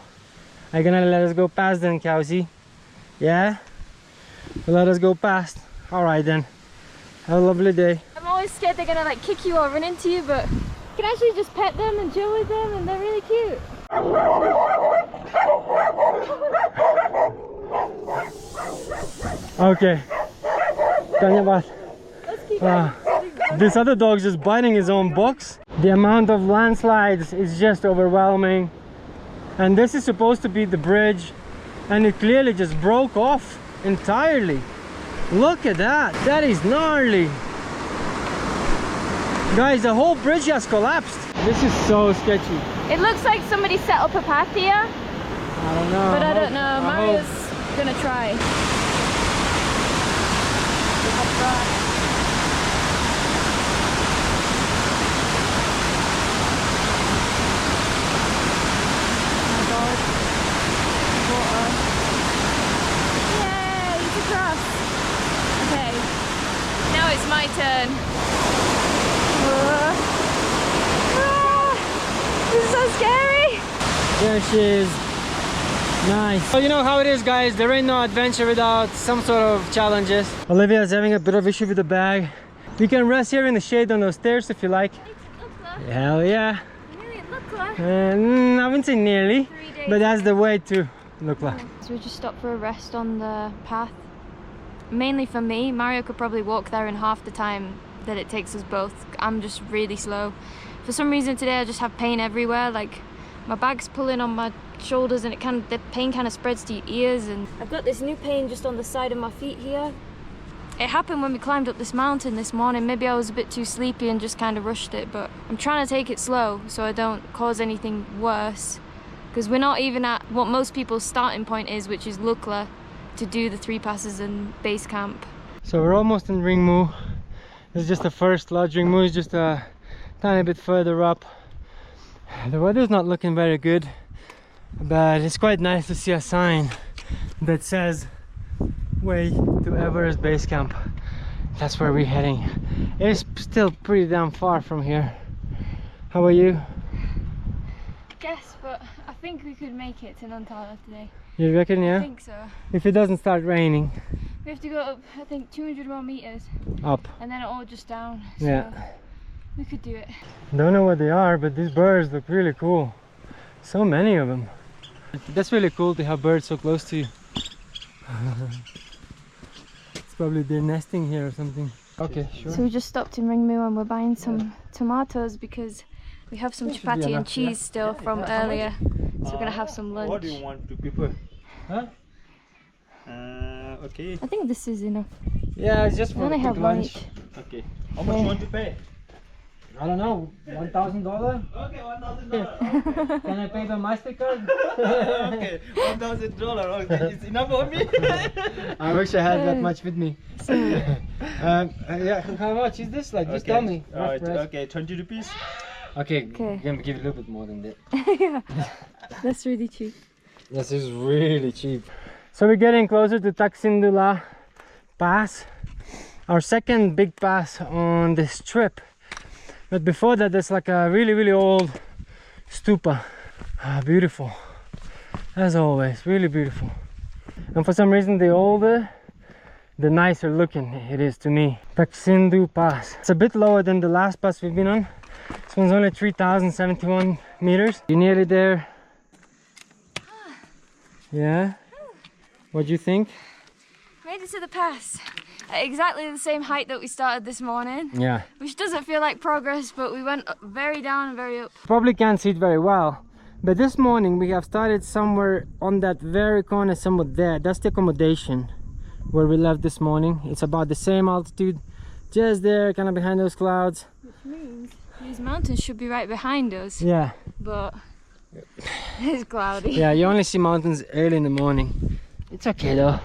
Are you gonna let us go past then, cowsy? Yeah? Let us go past. Alright then. Have a lovely day. I'm always scared they're gonna like kick you or run into you, but you can actually just pet them and chill with them, and they're really cute. Okay. Dhanyabad. Let's keep going. This other dog's just biting his own box. The amount of landslides is just overwhelming. And this is supposed to be the bridge, and it clearly just broke off entirely. Look at that. That is gnarly. Guys, the whole bridge has collapsed. This is so sketchy. It looks like somebody set up a path here. I don't know. But I don't know. Mario's gonna try. It's my turn. This is so scary. There she is. Nice. So you know how it is, guys. There ain't no adventure without some sort of challenges. Olivia's having a bit of issue with the bag. You can rest here in the shade on those stairs if you like. Hell yeah. Really, Lukla? I wouldn't say nearly, but that's the way to Lukla. So we just stopped for a rest on the path. Mainly for me. Mario could probably walk there in half the time that it takes us both. I'm just really slow. For some reason today I just have pain everywhere, like my bag's pulling on my shoulders, and the pain kind of spreads to your ears, and I've got this new pain just on the side of my feet here. It happened when we climbed up this mountain this morning. Maybe I was a bit too sleepy and just kind of rushed it, but I'm trying to take it slow so I don't cause anything worse, because we're not even at what most people's starting point is, which is Lukla, to do the 3 passes and base camp. So we're almost in Ringmu. This is just the first lodge. Ringmu is just a tiny bit further up. The weather's not looking very good, but it's quite nice to see a sign that says way to Everest Base Camp. That's where we're heading. It is still pretty damn far from here. How are you? Guess, but I think we could make it to Nantala today. You reckon, yeah? I think so. If it doesn't start raining. We have to go up, I think, 200 more meters. Up. And then it'll all just down. So Yeah. we could do it. Don't know what they are, but these birds look really cool. So many of them. That's really cool to have birds so close to you. It's probably they're nesting here or something. Okay, sure. So we just stopped in Ringmu and we're buying some tomatoes because we have some chapati and cheese still from earlier. So we're gonna have some lunch. What do you want to prepare? Huh? Okay. I think this is enough. Yeah, it's just We for only a have quick one lunch. each. Okay. How much you want to pay? I don't know, $1,000? Okay, $1,000. Can I pay by MasterCard? Okay, $1,000. Okay, it's enough for me. I wish I had that much with me. Yeah, how much is this? Like, just tell me. Okay, 20 rupees. Okay, I'm gonna give you a little bit more than that. Yeah, that's really cheap. This is really cheap. So we're getting closer to Taksindula Pass, our second big pass on this trip. But before that, there's like a really old stupa. Beautiful, as always, really beautiful. And for some reason, the older, the nicer looking it is to me. Taksindu Pass. It's a bit lower than the last pass we've been on. This one's only 3,071 meters. You're nearly there. Yeah? What do you think? Made it to the pass at exactly the same height that we started this morning. Yeah. Which doesn't feel like progress, but we went very down and very up. Probably can't see it very well. But this morning we have started somewhere on that very corner, somewhat there. That's the accommodation where we left this morning. It's about the same altitude, just there, kind of behind those clouds. Which means these mountains should be right behind us. Yeah. But it's cloudy. Yeah, you only see mountains early in the morning. It's okay though.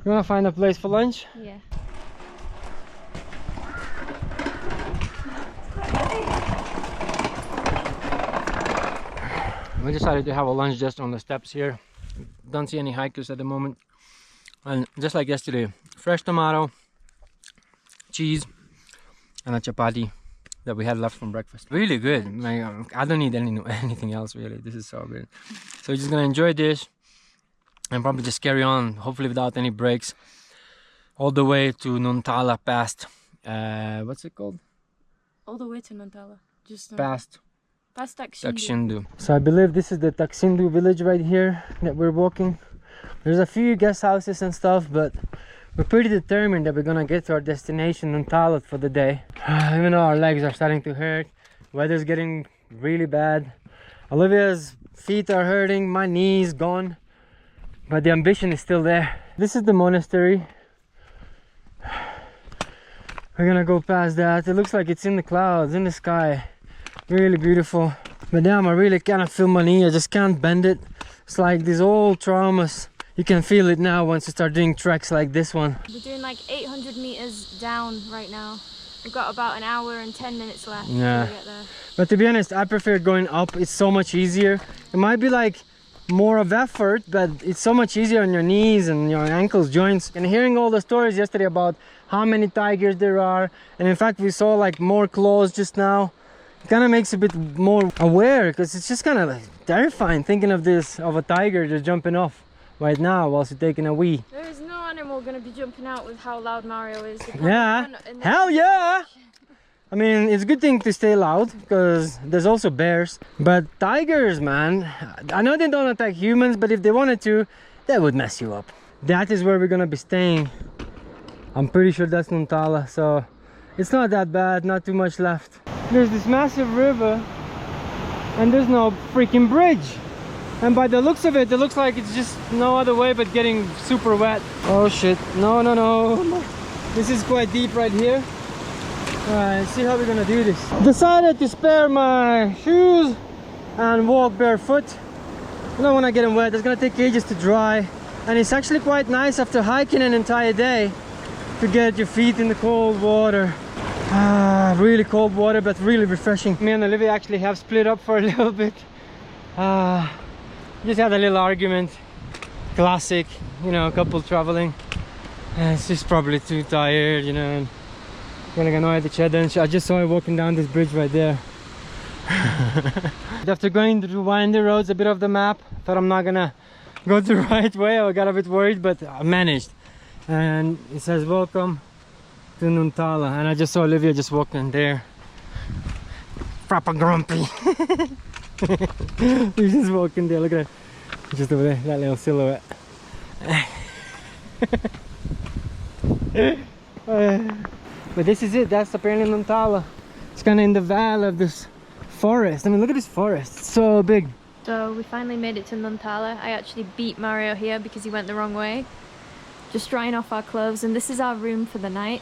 You wanna find a place for lunch? Yeah. We decided to have a lunch just on the steps here. Don't see any hikers at the moment. And just like yesterday, fresh tomato, cheese, and a chapati that we had left from breakfast. Really good. I don't need anything else really. This is so good. So we're just gonna enjoy this and probably just carry on, hopefully without any breaks, all the way to Nantala past. What's it called? All the way to Nantala. Just Past Takshindu. So I believe this is the Taksindu village right here that we're walking. There's a few guest houses and stuff, but we're pretty determined that we're gonna get to our destination, Nantala, for the day. Even though our legs are starting to hurt, weather's getting really bad. Olivia's feet are hurting, my knees gone, but the ambition is still there. This is the monastery. We're gonna go past that. It looks like it's in the clouds, in the sky. Really beautiful. But damn, I really cannot feel my knee. I just can't bend it. It's like these old traumas. You can feel it now once you start doing treks like this one. We're doing like 800 meters down right now. We've got about an hour and 10 minutes left to get there. But to be honest, I prefer going up. It's so much easier. It might be like more of effort, but it's so much easier on your knees and your ankles, joints. And hearing all the stories yesterday about how many tigers there are, and in fact we saw like more claws just now, it kind of makes you a bit more aware, because it's just kind of like terrifying thinking of a tiger just jumping off right now whilst you're taking a wee. There is no animal going to be jumping out with how loud Mario is. Yeah, hell yeah! I mean, it's a good thing to stay loud because there's also bears. But tigers, man, I know they don't attack humans, but if they wanted to, they would mess you up. That is where we're gonna be staying. I'm pretty sure that's Nantala, so it's not that bad, not too much left. There's this massive river and there's no freaking bridge. And by the looks of it, it looks like it's just no other way but getting super wet. Oh shit, no. This is quite deep right here. Alright, let's see how we're gonna do this. Decided to spare my shoes and walk barefoot. I don't want to get them wet. It's gonna take ages to dry. And it's actually quite nice after hiking an entire day to get your feet in the cold water. Really cold water, but really refreshing. Me and Olivia actually have split up for a little bit. Just had a little argument. Classic, you know, couple traveling. She's probably too tired, you know, and gonna annoy each other. And I just saw her walking down this bridge right there. After going through windy roads, a bit of the map, thought I'm not gonna go the right way. I got a bit worried, but I managed. And it says welcome to Nuntala, and I just saw Olivia just walking there. Proper grumpy. He's just walking there, look at that. Just over there, that little silhouette. But this is it, that's apparently Nuntala. It's kind of in the valley of this forest. I mean, look at this forest, it's so big. So we finally made it to Nuntala. I actually beat Mario here because he went the wrong way. Just drying off our clothes, and this is our room for the night.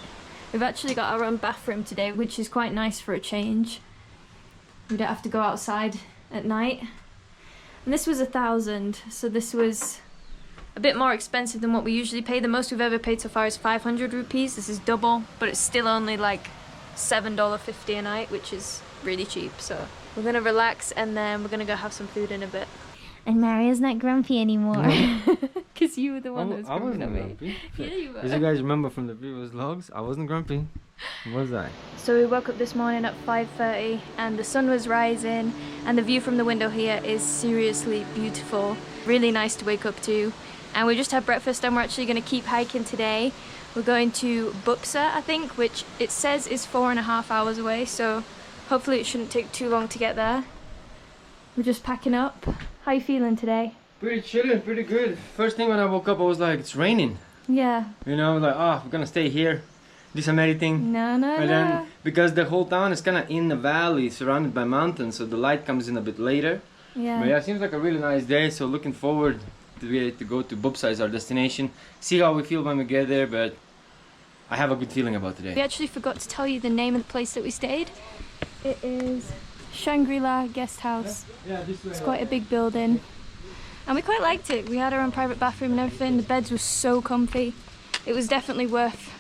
We've actually got our own bathroom today, which is quite nice for a change. We don't have to go outside at night. And this was 1,000, so this was a bit more expensive than what we usually pay. The most we've ever paid so far is 500 rupees. This is double, but it's still only like $7.50 a night, which is really cheap. So we're gonna relax and then we're gonna go have some food in a bit. And Mario's not grumpy anymore. Because you were the one that was grumpy. I wasn't grumpy. Yeah, you were. As you guys remember from the previous vlogs, I wasn't grumpy. Was I? So we woke up this morning at 5:30 and the sun was rising, and the view from the window here is seriously beautiful. Really nice to wake up to. And we just had breakfast and we're actually going to keep hiking today. We're going to Bupsa, I think, which it says is 4.5 hours away, so hopefully it shouldn't take too long to get there. We're just packing up. How are you feeling today? Pretty chilling, pretty good. First thing when I woke up I was like, it's raining. Yeah. You know, like, oh, we're gonna stay here, do some editing. No. Then, because the whole town is kind of in the valley, surrounded by mountains, so the light comes in a bit later. Yeah. But yeah, it seems like a really nice day, so looking forward to go to Bupsa as our destination. See how we feel when we get there, but I have a good feeling about today. We actually forgot to tell you the name of the place that we stayed. It is Shangri-La Guest House. Yeah, this way. It's quite a big building. And we quite liked it. We had our own private bathroom and everything. The beds were so comfy. It was definitely worth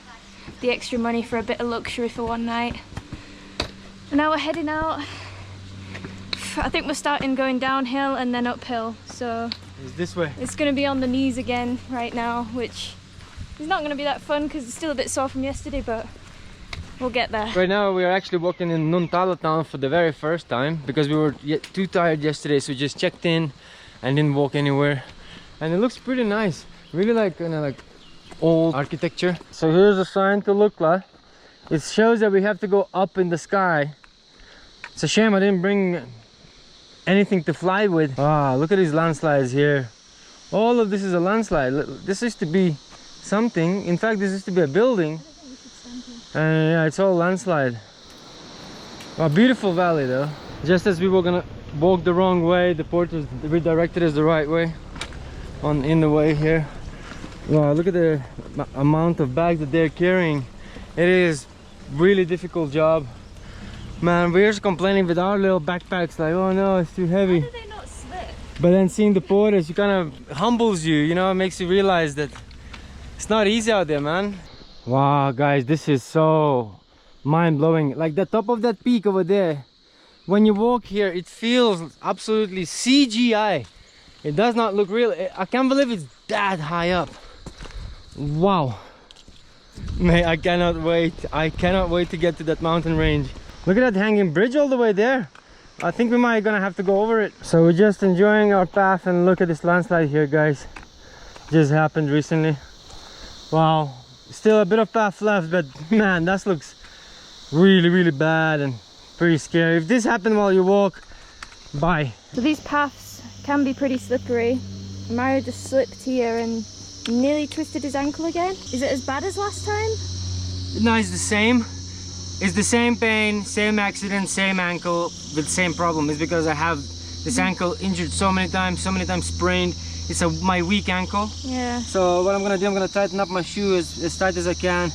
the extra money for a bit of luxury for one night. And now we're heading out. I think we're starting going downhill and then uphill. So it's this way. It's going to be on the knees again right now, which is not going to be that fun because it's still a bit sore from yesterday, but we'll get there. Right now we are actually walking in Nuntala town for the very first time because we were too tired yesterday, so we just checked in and didn't walk anywhere. And it looks pretty nice, really like kind of like old architecture. So here's a sign to Lukla. It shows that we have to go up in the sky. It's a shame I didn't bring anything to fly with. Ah, look at these landslides here. All of this is a landslide. This used to be something. In fact, this used to be a building. And yeah, it's all landslide. A beautiful valley though. Just as we were gonna walk the wrong way, the porters redirected us the right way. In the way here. Wow, look at the amount of bags that they're carrying. It is really difficult job. Man, we're just complaining with our little backpacks like, oh no, it's too heavy. How do they not slip? But then seeing the porters, you kind of humbles you, you know, it makes you realize that it's not easy out there, man. Wow, guys, this is so mind-blowing. Like the top of that peak over there, when you walk here, it feels absolutely CGI. It does not look real. I can't believe it's that high up. Wow. Mate, I cannot wait. I cannot wait to get to that mountain range. Look at that hanging bridge all the way there. I think we might gonna have to go over it. So we're just enjoying our path, and look at this landslide here, guys. Just happened recently. Wow. Still a bit of path left, but man, that looks really bad and pretty scary. If this happened while you walk, bye. So these paths can be pretty slippery. Mario just slipped here and nearly twisted his ankle again. Is it as bad as last time? No, it's the same. It's the same pain, same accident, same ankle with the same problem. It's because I have this ankle injured so many times sprained. It's my weak ankle. Yeah. So what I'm gonna do, I'm gonna tighten up my shoe as tight as I can.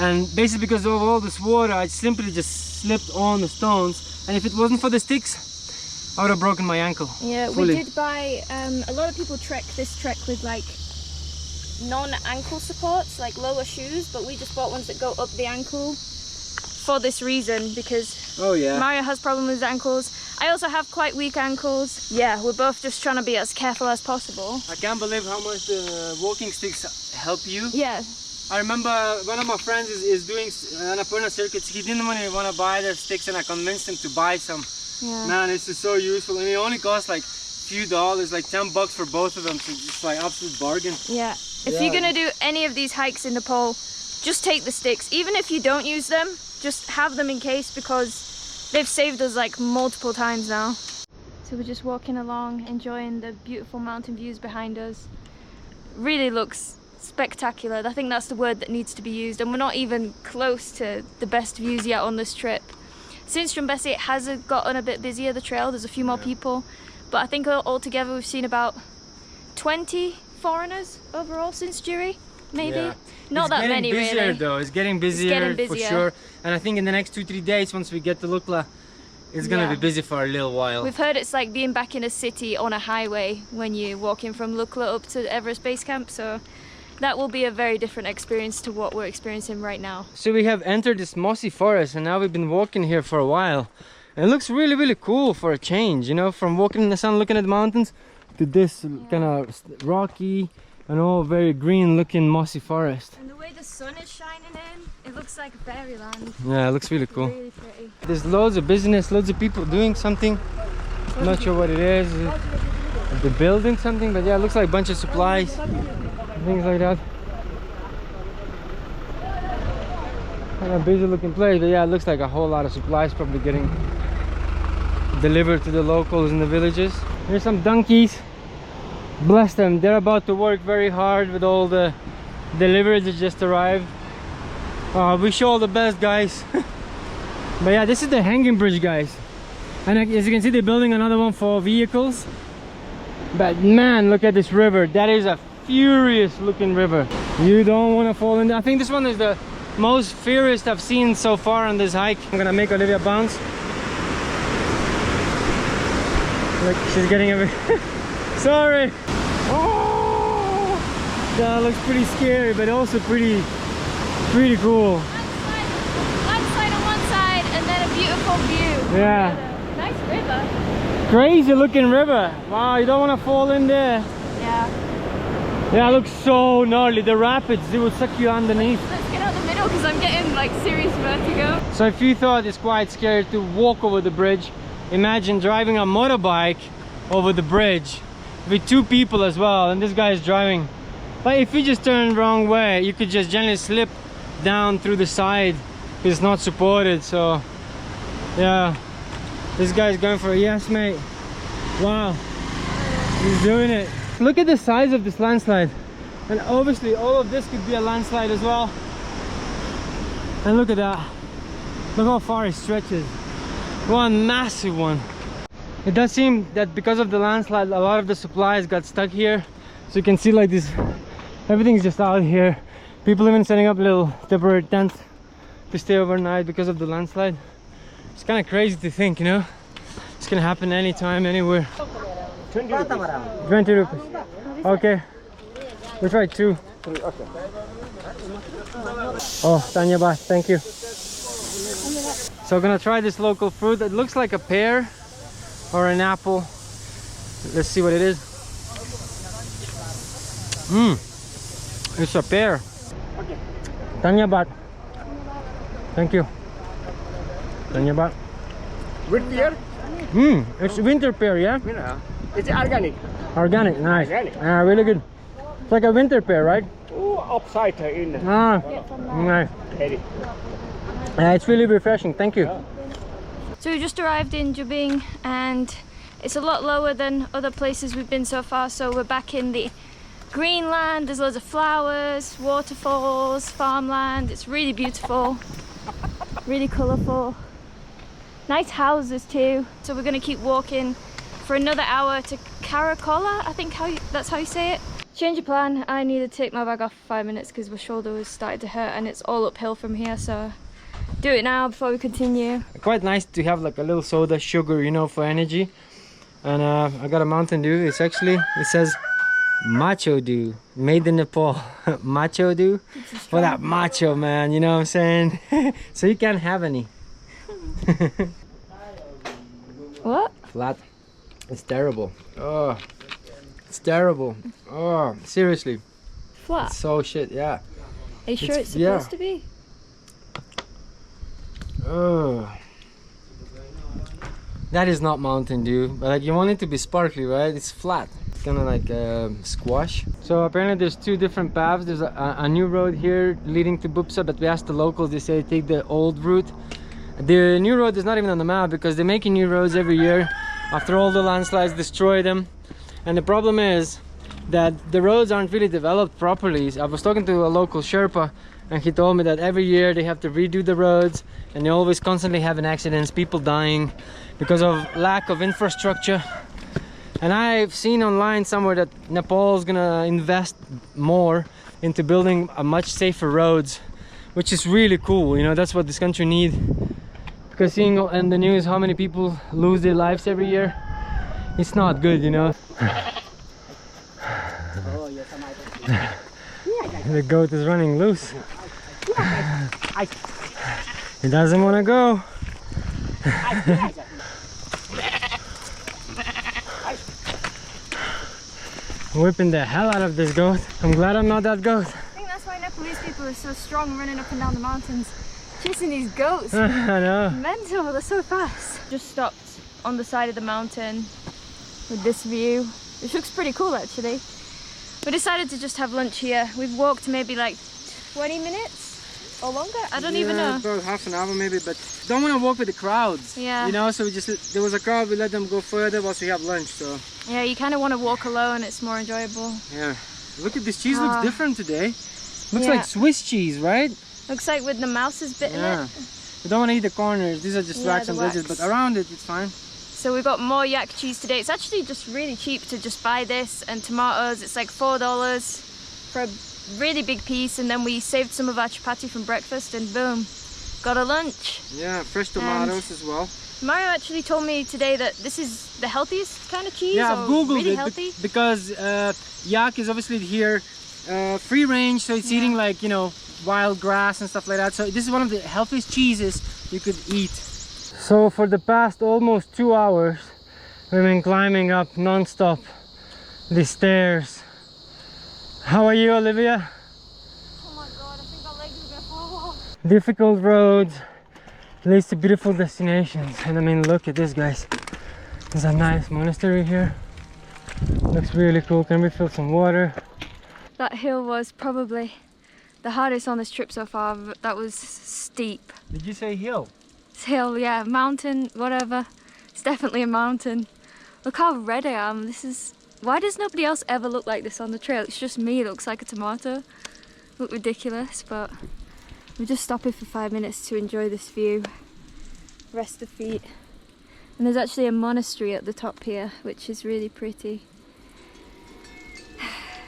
And basically because of all this water, I simply just slipped on the stones. And if it wasn't for the sticks, I would have broken my ankle. Yeah, fully. We did buy, a lot of people trek this trek with like non-ankle supports, like lower shoes, but we just bought ones that go up the ankle for this reason, because Mario has problems with his ankles. I also have quite weak ankles. Yeah, we're both just trying to be as careful as possible. I can't believe how much the walking sticks help you. Yeah. I remember one of my friends is doing Annapurna circuits. He didn't want to buy the sticks, and I convinced him to buy some. Yeah. Man, this is so useful, and it only costs like few dollars, like $10 for both of them, so it's like absolute bargain. Yeah. If you're gonna do any of these hikes in Nepal, just take the sticks. Even if you don't use them, just have them in case, because they've saved us like multiple times now. So we're just walking along, enjoying the beautiful mountain views behind us. Really looks spectacular. I think that's the word that needs to be used, and we're not even close to the best views yet on this trip. Since Jumbesi, it has gotten a bit busier, the trail. There's a few more people, but I think altogether we've seen about 20 foreigners overall since Jiri, maybe. Yeah. Not that many, really. It's getting busier though. It's getting busier for sure. And I think in the next 2-3 days, once we get to Lukla, it's gonna be busy for a little while. We've heard it's like being back in a city on a highway when you're walking from Lukla up to Everest Base Camp, so that will be a very different experience to what we're experiencing right now. So we have entered this mossy forest, and now we've been walking here for a while. And it looks really, really cool for a change, you know, from walking in the sun looking at the mountains to this kind of rocky and all very green looking mossy forest. And the way the sun is shining in, it looks like fairyland. Yeah, it looks really cool. Really pretty. There's loads of business, loads of people doing something. I'm not sure what it is. They're building something, but yeah, it looks like a bunch of supplies, things like that. Kind of busy looking place, but yeah, it looks like a whole lot of supplies probably getting delivered to the locals in the villages. Here's some donkeys. Bless them, they're about to work very hard with all the deliveries that just arrived. Wish you all the best, guys. But yeah, this is the hanging bridge, guys, and as you can see, they're building another one for vehicles. But man, look at this river. That is a furious looking river. You don't want to fall in there. I think this one is the most furious I've seen so far on this hike. I'm gonna make Olivia bounce. Look, she's getting a bit sorry. Oh, that looks pretty scary, but also pretty cool. Landslide on one side and then a beautiful view. Yeah. Nice river. Crazy looking river. Wow, you don't want to fall in there. Yeah. Yeah, it looks so gnarly. The rapids, they will suck you underneath. Let's get out the middle because I'm getting like serious vertigo. So if you thought it's quite scary to walk over the bridge, imagine driving a motorbike over the bridge with two people as well, and this guy is driving. But if you just turn the wrong way, you could just gently slip down through the side. It's not supported, so yeah, this guy's going for a yes, mate. Wow, he's doing it. Look at the size of this landslide, and obviously all of this could be a landslide as well. And look at that, look how far it stretches. One massive one. It does seem that because of the landslide, a lot of the supplies got stuck here. So you can see like this, everything's just out here. People even setting up little temporary tents to stay overnight because of the landslide. It's kind of crazy to think, you know, it's gonna happen anytime, anywhere. 20 rupees. 20 rupees. Okay, we'll try 2. Okay. Oh, Tanya, thank you. So I'm gonna try this local fruit. It looks like a pear or an apple. Let's see what it is. It's a pear. Tanya, thank you. Tanya. With pear? It's winter pear, yeah? It's organic. Organic, nice. Organic. Really good. It's like a winter pear, right? Oh, upside in. Nice. It's really refreshing, thank you. So we just arrived in Jubing, and it's a lot lower than other places we've been so far, so we're back in the Greenland. There's loads of flowers, waterfalls, farmland. It's really beautiful, really colourful. Nice houses too. So we're going to keep walking for another hour to Karakola, I think that's how you say it. Change of plan. I need to take my bag off for 5 minutes because my shoulder was starting to hurt, and it's all uphill from here, so do it now before we continue. Quite nice to have like a little soda, sugar, you know, for energy. And I got a Mountain Dew. It's actually, it says Macho Dew, made in Nepal. Macho Dew for that macho, man, you know what I'm saying? So you can't have any. What? Flat. It's terrible. Oh, it's terrible. Oh, seriously. Flat? It's so shit, yeah. Are you sure it's supposed to be? That is not Mountain Dew, but like you want it to be sparkly, right? It's flat. It's kind of like squash. So apparently there's two different paths. There's a new road here leading to Bupsa, but we asked the locals, they say take the old route. The new road is not even on the map because they're making new roads every year after all the landslides destroy them. And the problem is that the roads aren't really developed properly. I was talking to a local Sherpa and he told me that every year they have to redo the roads and they always constantly having accidents, people dying because of lack of infrastructure. And I've seen online somewhere that Nepal is gonna invest more into building a much safer roads, which is really cool. You know, that's what this country needs. Because seeing in the news how many people lose their lives every year, it's not good, you know. The goat is running loose. He doesn't want to go. Whipping the hell out of this goat. I'm glad I'm not that goat. I think that's why Nepalese people are so strong running up and down the mountains, chasing these goats. I know. Mental, they're so fast. Just stopped on the side of the mountain with this view, which looks pretty cool actually. We decided to just have lunch here. We've walked maybe like 20 minutes or longer. I don't even know. About half an hour maybe, but don't want to walk with the crowds. Yeah. You know, so we just, there was a crowd, we let them go further whilst we have lunch, so. Yeah, you kind of want to walk alone, it's more enjoyable. Yeah. Look at this cheese, looks different today. Looks like Swiss cheese, right? Looks like with the mouses bitten it. We don't want to eat the corners, these are just wax and wedges, but around it, it's fine. So we got more yak cheese today. It's actually just really cheap to just buy this and tomatoes. It's like $4 for a really big piece, and then we saved some of our chapati from breakfast and boom, got a lunch. Yeah, fresh tomatoes as well. Mario actually told me today that this is the healthiest kind of cheese. Yeah, I've googled really it healthy. because yak is obviously here free range, so it's eating like, you know, wild grass and stuff like that. So this is one of the healthiest cheeses you could eat. So for the past almost 2 hours we've been climbing up non-stop the stairs. How are you, Olivia? Oh my god, I think our legs are gonna fall off. Difficult roads leads to beautiful destinations. And I mean, look at this, guys. There's a nice monastery here. Looks really cool. Can we fill some water? That hill was probably the hardest on this trip so far. That was steep. Did you say hill? It's hill, yeah, mountain, whatever. It's definitely a mountain. Look how red I am. This is... Why does nobody else ever look like this on the trail? It's just me. It looks like a tomato. Look ridiculous, but we're just stopping for 5 minutes to enjoy this view. Rest the feet. And there's actually a monastery at the top here, which is really pretty.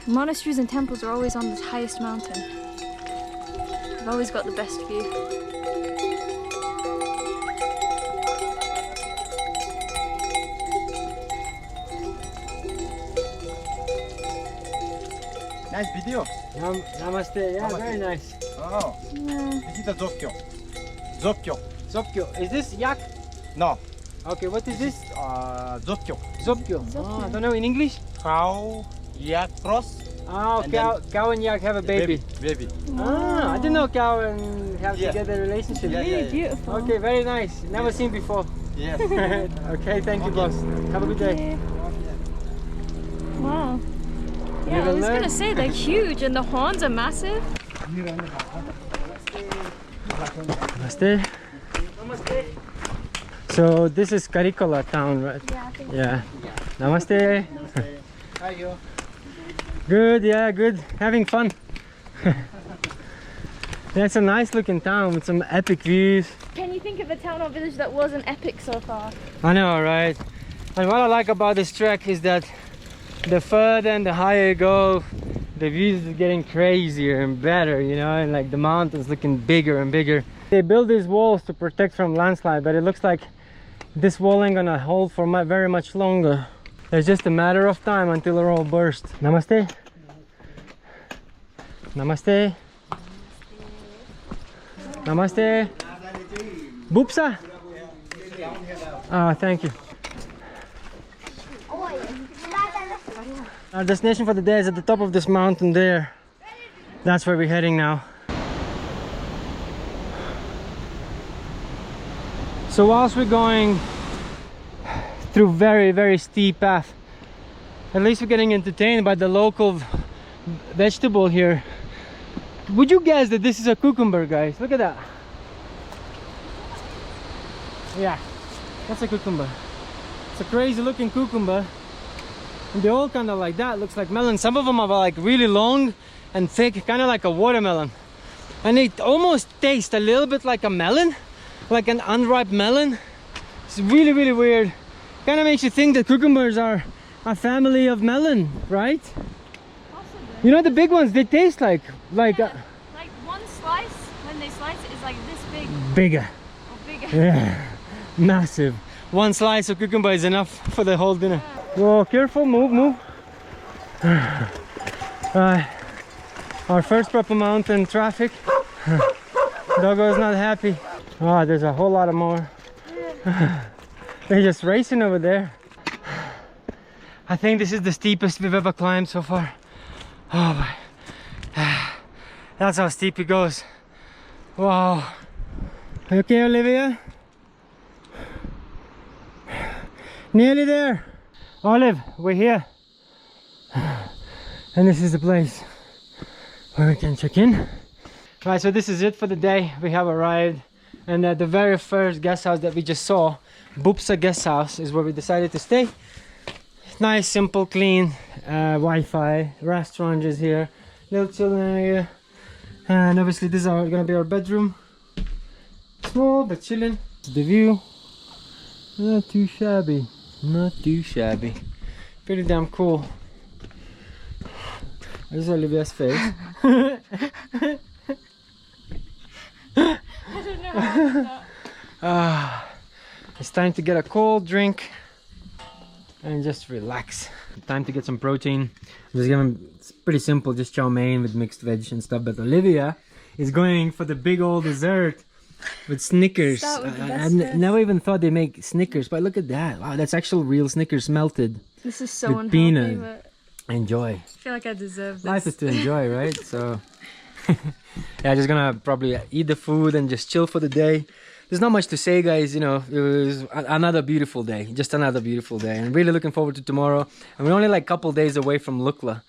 Monasteries and temples are always on the highest mountain. I've always got the best view. Nice video. Namaste. Yeah, Namaste. very nice. Oh. Yeah. This is the Gokyo. Gokyo. Zopkyo. Is this yak? No. Okay, what is this? Gokyo. Zopkyo. Oh, I don't know in English. Cow, yak cross. Oh, and cow and yak have a baby. Baby. Ah, I didn't know cow and have together relationship. Yeah, Really beautiful. Okay, very nice. Never seen before. Yes. Okay, thank you, boss. Have a good day. Wow. Yeah, I was gonna say they're huge and the horns are massive. Namaste. Namaste. So this is Karikola town, right? Yeah, I think Yeah. Namaste. How are you? Good, yeah, good. Having fun. That's a nice looking town with some epic views. Can you think of a town or village that wasn't epic so far? I know, right? And what I like about this trek is that the further and the higher you go, the views are getting crazier and better, you know, and like the mountains looking bigger and bigger. They build these walls to protect from landslide, but it looks like this wall ain't gonna hold for very much longer. It's just a matter of time until they're all burst. Namaste. Namaste. Namaste. Bupsa. Ah, thank you. Our destination for the day is at the top of this mountain there. That's where we're heading now. So whilst we're going through very steep path. At least we're getting entertained by the local vegetable here. Would you guess that this is a cucumber, guys? Look at that. Yeah, that's a cucumber. It's a crazy looking cucumber. And they're all kind of like that. Looks like melon. Some of them are like really long and thick, kind of like a watermelon. And it almost tastes a little bit like a melon, like an unripe melon. It's really weird. Kind of makes you think that cucumbers are a family of melon, right? Possibly. You know the big ones, they taste like like one slice, when they slice it, is like this big. Bigger. Or bigger. Yeah, massive. One slice of cucumber is enough for the whole dinner. Whoa, careful, move. Our first proper mountain traffic. Doggo's not happy. Oh, there's a whole lot of more. They're just racing over there. I think this is the steepest we've ever climbed so far. Oh my. That's how steep it goes. Wow. You okay, Olivia? Nearly there. Olive, we're here. And this is the place where we can check in. Right, so this is it for the day. We have arrived, and the very first guest house that we just saw, Bupsa guest house, is where we decided to stay. Nice, simple, clean, Wi-Fi, restaurant is here, little chilling area, and obviously this is gonna be our bedroom. Small but chilling. The view, not too shabby, not too shabby. Pretty damn cool. This is Olivia's face. I don't know how to It's time to get a cold drink and just relax. Time to get some protein. It's pretty simple, just chow mein with mixed veg and stuff. But Olivia is going for the big old dessert with Snickers. I never even thought they make Snickers, but look at that. Wow, that's actual real Snickers melted. This is so with unhealthy, peanut. but Enjoy. I feel like I deserve this. Life is to enjoy, right? So yeah, just gonna probably eat the food and just chill for the day. There's not much to say, guys. You know, it was another beautiful day, just another beautiful day, and really looking forward to tomorrow. And we're only like a couple days away from Lukla.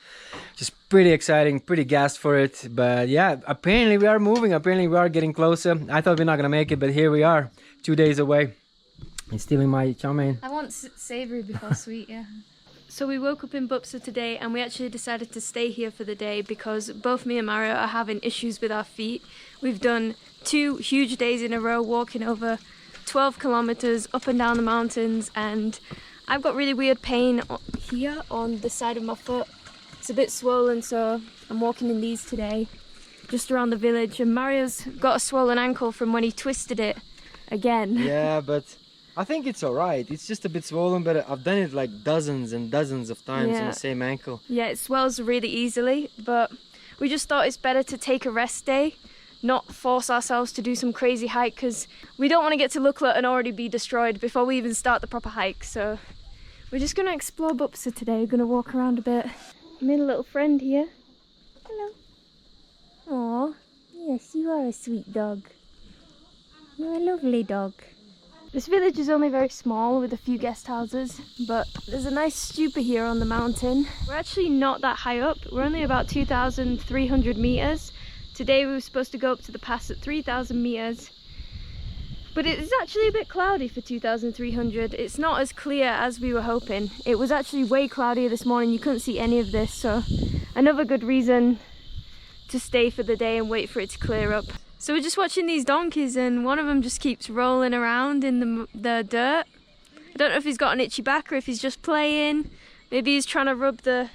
Just pretty exciting, pretty gassed for it. But yeah, apparently we are moving. Apparently we are getting closer. I thought we're not gonna make it, but here we are, 2 days away. It's stealing my chow mein. I want savoury before sweet, yeah. So we woke up in Bupsa today, and we actually decided to stay here for the day because both me and Mario are having issues with our feet. We've done 2 huge days in a row walking over 12 kilometers up and down the mountains, and I've got really weird pain here on the side of my foot. It's a bit swollen, so I'm walking in these today just around the village, and Mario's got a swollen ankle from when he twisted it again. Yeah, but I think it's alright. It's just a bit swollen, but I've done it like dozens and dozens of times on the same ankle. Yeah, it swells really easily, but we just thought it's better to take a rest day, not force ourselves to do some crazy hike, because we don't want to get to Lukla and already be destroyed before we even start the proper hike. So we're just going to explore Bupsa today. We're going to walk around a bit. I made a little friend here. Hello. Aw, yes, you are a sweet dog. You're a lovely dog. This village is only very small with a few guest houses, but there's a nice stupa here on the mountain. We're actually not that high up. We're only about 2,300 meters. Today we were supposed to go up to the pass at 3,000 meters, but it's actually a bit cloudy for 2,300. It's not as clear as we were hoping. It was actually way cloudier this morning. You couldn't see any of this, so another good reason to stay for the day and wait for it to clear up. So we're just watching these donkeys, and one of them just keeps rolling around in the dirt. I don't know if he's got an itchy back or if he's just playing. Maybe he's trying to rub the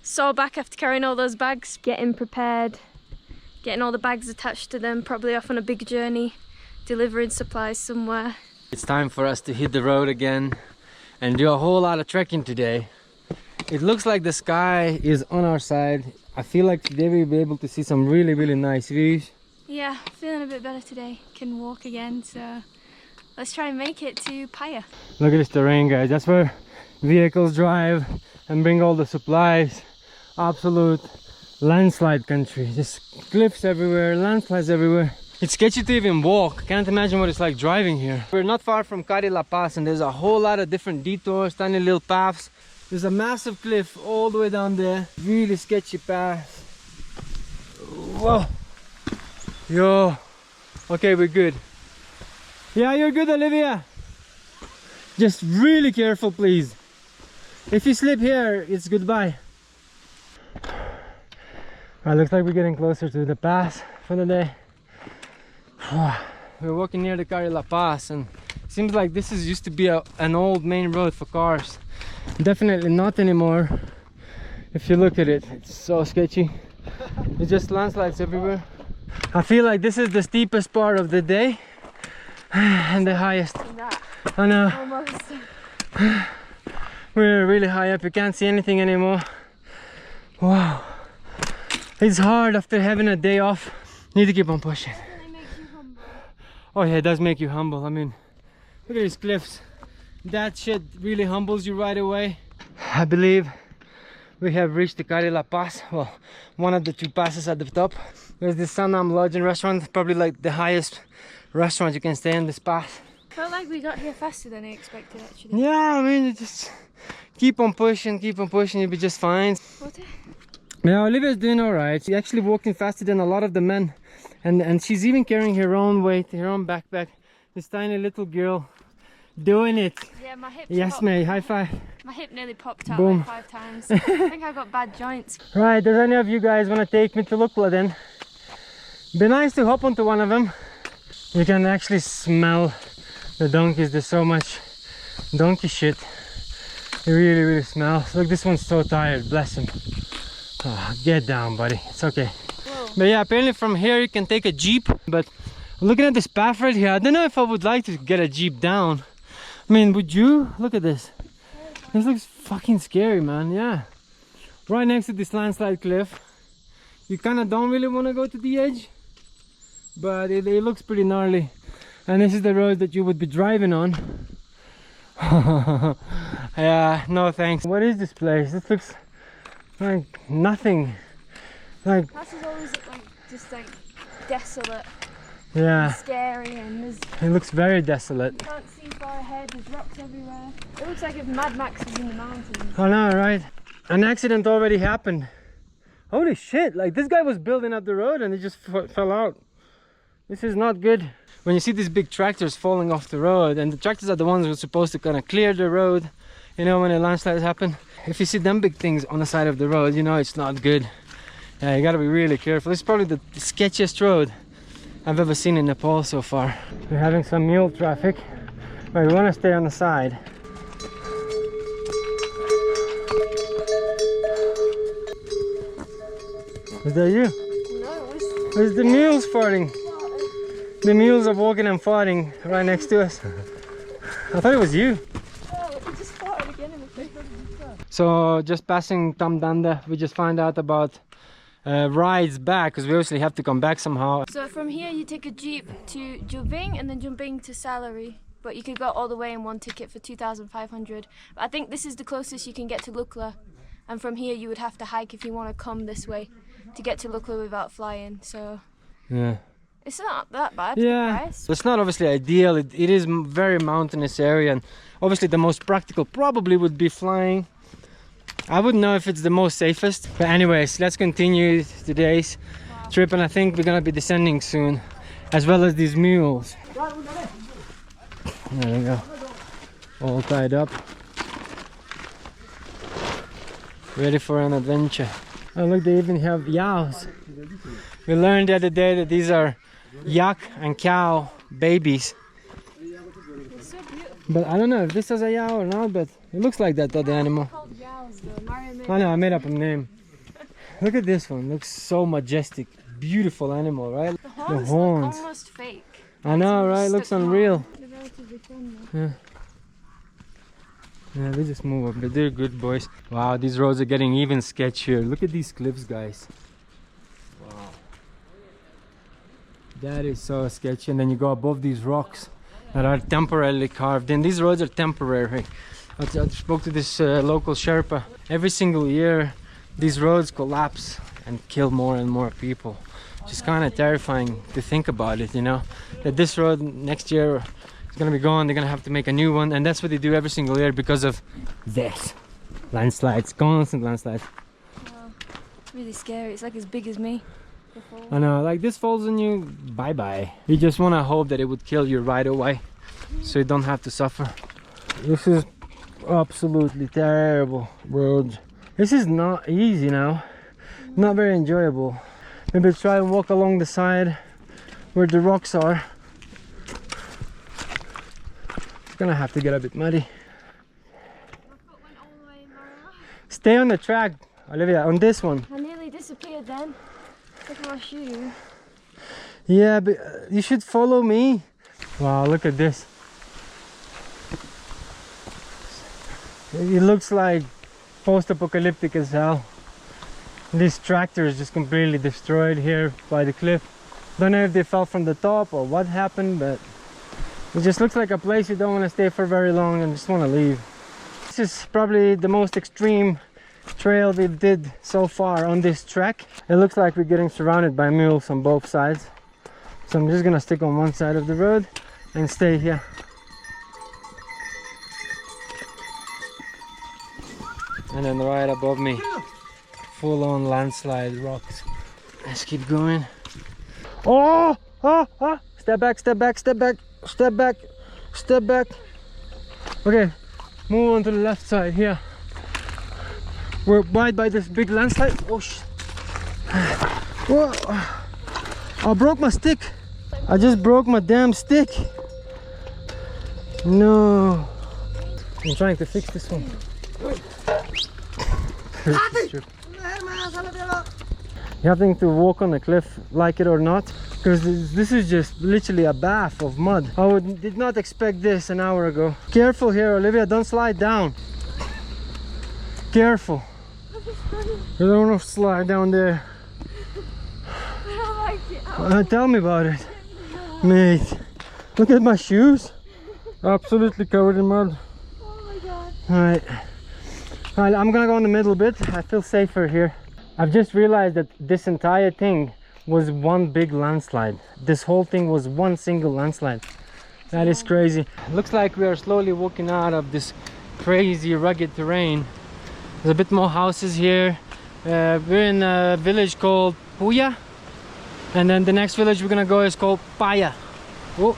sore back after carrying all those bags. Getting prepared, getting all the bags attached to them, probably off on a big journey, delivering supplies somewhere. It's time for us to hit the road again and do a whole lot of trekking today. It looks like the sky is on our side. I feel like today we'll be able to see some really nice views. Yeah, feeling a bit better today. Can walk again, so let's try and make it to Paya. Look at this terrain, guys. That's where vehicles drive and bring all the supplies. Absolute landslide country. Just cliffs everywhere, landslides everywhere. It's sketchy to even walk. Can't imagine what it's like driving here. We're not far from Kari La Paz and there's a whole lot of different detours, tiny little paths. There's a massive cliff all the way down there. Really sketchy path. Whoa. Yo. Okay, we're good. Yeah, you're good, Olivia. Just really careful, please. If you slip here, it's goodbye. Looks like we're getting closer to the pass for the day. We're walking near the Kari La Paz and it seems like this used to be an old main road for cars. Definitely not anymore. If you look at it, it's so sketchy. It's just landslides everywhere. I feel like this is the steepest part of the day and the highest. I know. Almost. We're really high up, you can't see anything anymore. Wow. It's hard after having a day off. Need to keep on pushing. Oh yeah, it does make you humble. I mean, look at these cliffs. That shit really humbles you right away. I believe we have reached the Kari La Paz. Well, one of the two passes at the top. There's this Sanam Lodge and restaurant, probably like the highest restaurant you can stay in this pass. Felt like we got here faster than I expected actually. Yeah, I mean, just keep on pushing, you'll be just fine. What? Yeah, Olivia's doing alright. She's actually walking faster than a lot of the men. And she's even carrying her own weight, her own backpack. This tiny little girl doing it. Yeah, my hip. Yes, mate, high five. My hip nearly popped out Boom. like 5 times. I think I've got bad joints. Right, does any of you guys want to take me to Lukla then? Be nice to hop onto one of them. You can actually smell the donkeys. There's so much donkey shit. It really, really smells. Look, this one's so tired, bless him. Oh, get down, buddy. It's okay. Whoa. But yeah, apparently from here you can take a jeep. But looking at this path right here, I don't know if I would like to get a jeep down. I mean, would you? Look at this. This looks fucking scary, man. Yeah. Right next to this landslide cliff. You kind of don't really want to go to the edge. But it looks pretty gnarly. And this is the road that you would be driving on. Yeah, no thanks. What is this place? This looks like nothing. Like This is always like just like desolate. Yeah. And scary and there's. It looks very desolate. You can't see far ahead. There's rocks everywhere. It looks like if Mad Max was in the mountains. I know, right? An accident already happened. Holy shit! Like this guy was building up the road and it just fell out. This is not good. When you see these big tractors falling off the road, and the tractors are the ones who are supposed to kind of clear the road, you know, when a landslide happen. If you see them big things on the side of the road, you know it's not good. Yeah, you gotta be really careful. This is probably the sketchiest road I've ever seen in Nepal so far. We're having some mule traffic, but we want to stay on the side. Is that you? No, Where's the mules farting? The mules are walking and farting right next to us. I thought it was you. Oh, it just farted again in the face. So just passing Tamdanda, we just found out about rides back, because we obviously have to come back somehow. So from here you take a jeep to Jumbing and then Jumbing to Salary. But you could go all the way in one ticket for 2,500. But I think this is the closest you can get to Lukla. And from here you would have to hike if you want to come this way to get to Lukla without flying. So yeah. It's not that bad. Yeah, it's not obviously ideal. It is very mountainous area, and obviously the most practical probably would be flying. I wouldn't know if it's the most safest, but anyways, let's continue today's trip, and I think we're gonna be descending soon, as well as these mules. There we go, all tied up, ready for an adventure. Oh look, they even have yows. We learned the other day that these are yak and cow babies. So but I don't know if this is a yow or not, but it looks like that other animal. I know, I made up a name. Look at this one, looks so majestic. Beautiful animal, right? The horns look almost fake. I know, right? Looks unreal. Yeah. Yeah, they just move up, but they're good boys. Wow, these roads are getting even sketchier. Look at these cliffs, guys. Wow. That is so sketchy. And then you go above these rocks that are temporarily carved in. These roads are temporary. I spoke to this local Sherpa. Every single year, these roads collapse and kill more and more people. which is kind of terrifying to think about it, you know, that this road next year is gonna be gone. They're gonna have to make a new one, and that's what they do every single year because of this landslides, constant landslides. Wow, really scary. It's like as big as me. I know, like this falls on you, bye bye. You just want to hope that it would kill you right away, so you don't have to suffer. This is absolutely terrible road. This is not easy now, not very enjoyable. Maybe try and walk along the side where the rocks are. It's gonna have to get a bit muddy. Stay on the track, Olivia, on this one. I nearly disappeared then. Look at my shoe. Yeah, but you should follow me. Wow, look at this. It looks like post-apocalyptic as hell. This tractor is just completely destroyed here by the cliff. Don't know if they fell from the top or what happened, but it just looks like a place you don't want to stay for very long and just want to leave. This is probably the most extreme trail we did so far on this trek. It looks like we're getting surrounded by mules on both sides. So I'm just gonna stick on one side of the road and stay here. And then right above me, full-on landslide rocks. Let's keep going. Oh! Step back, step back, step back, step back, step back. Okay, move on to the left side here. We're right by this big landslide. Oh shit. Whoa. I broke my stick. I just broke my damn stick. No. I'm trying to fix this one. You having to walk on the cliff, like it or not, because this is just literally a bath of mud. I did not expect this an hour ago. Careful here, Olivia, don't slide down. Careful. You don't want to slide down there. I don't like it. Tell me about it. Mate, look at my shoes. Absolutely covered in mud. Oh my god. Alright. Alright, I'm gonna go in the middle bit. I feel safer here. I've just realized that this entire thing was one big landslide. This whole thing was one single landslide. That is crazy. Looks like we are slowly walking out of this crazy rugged terrain. There's a bit more houses here. We're in a village called Puya, and then the next village we're gonna go is called Paya. Oh.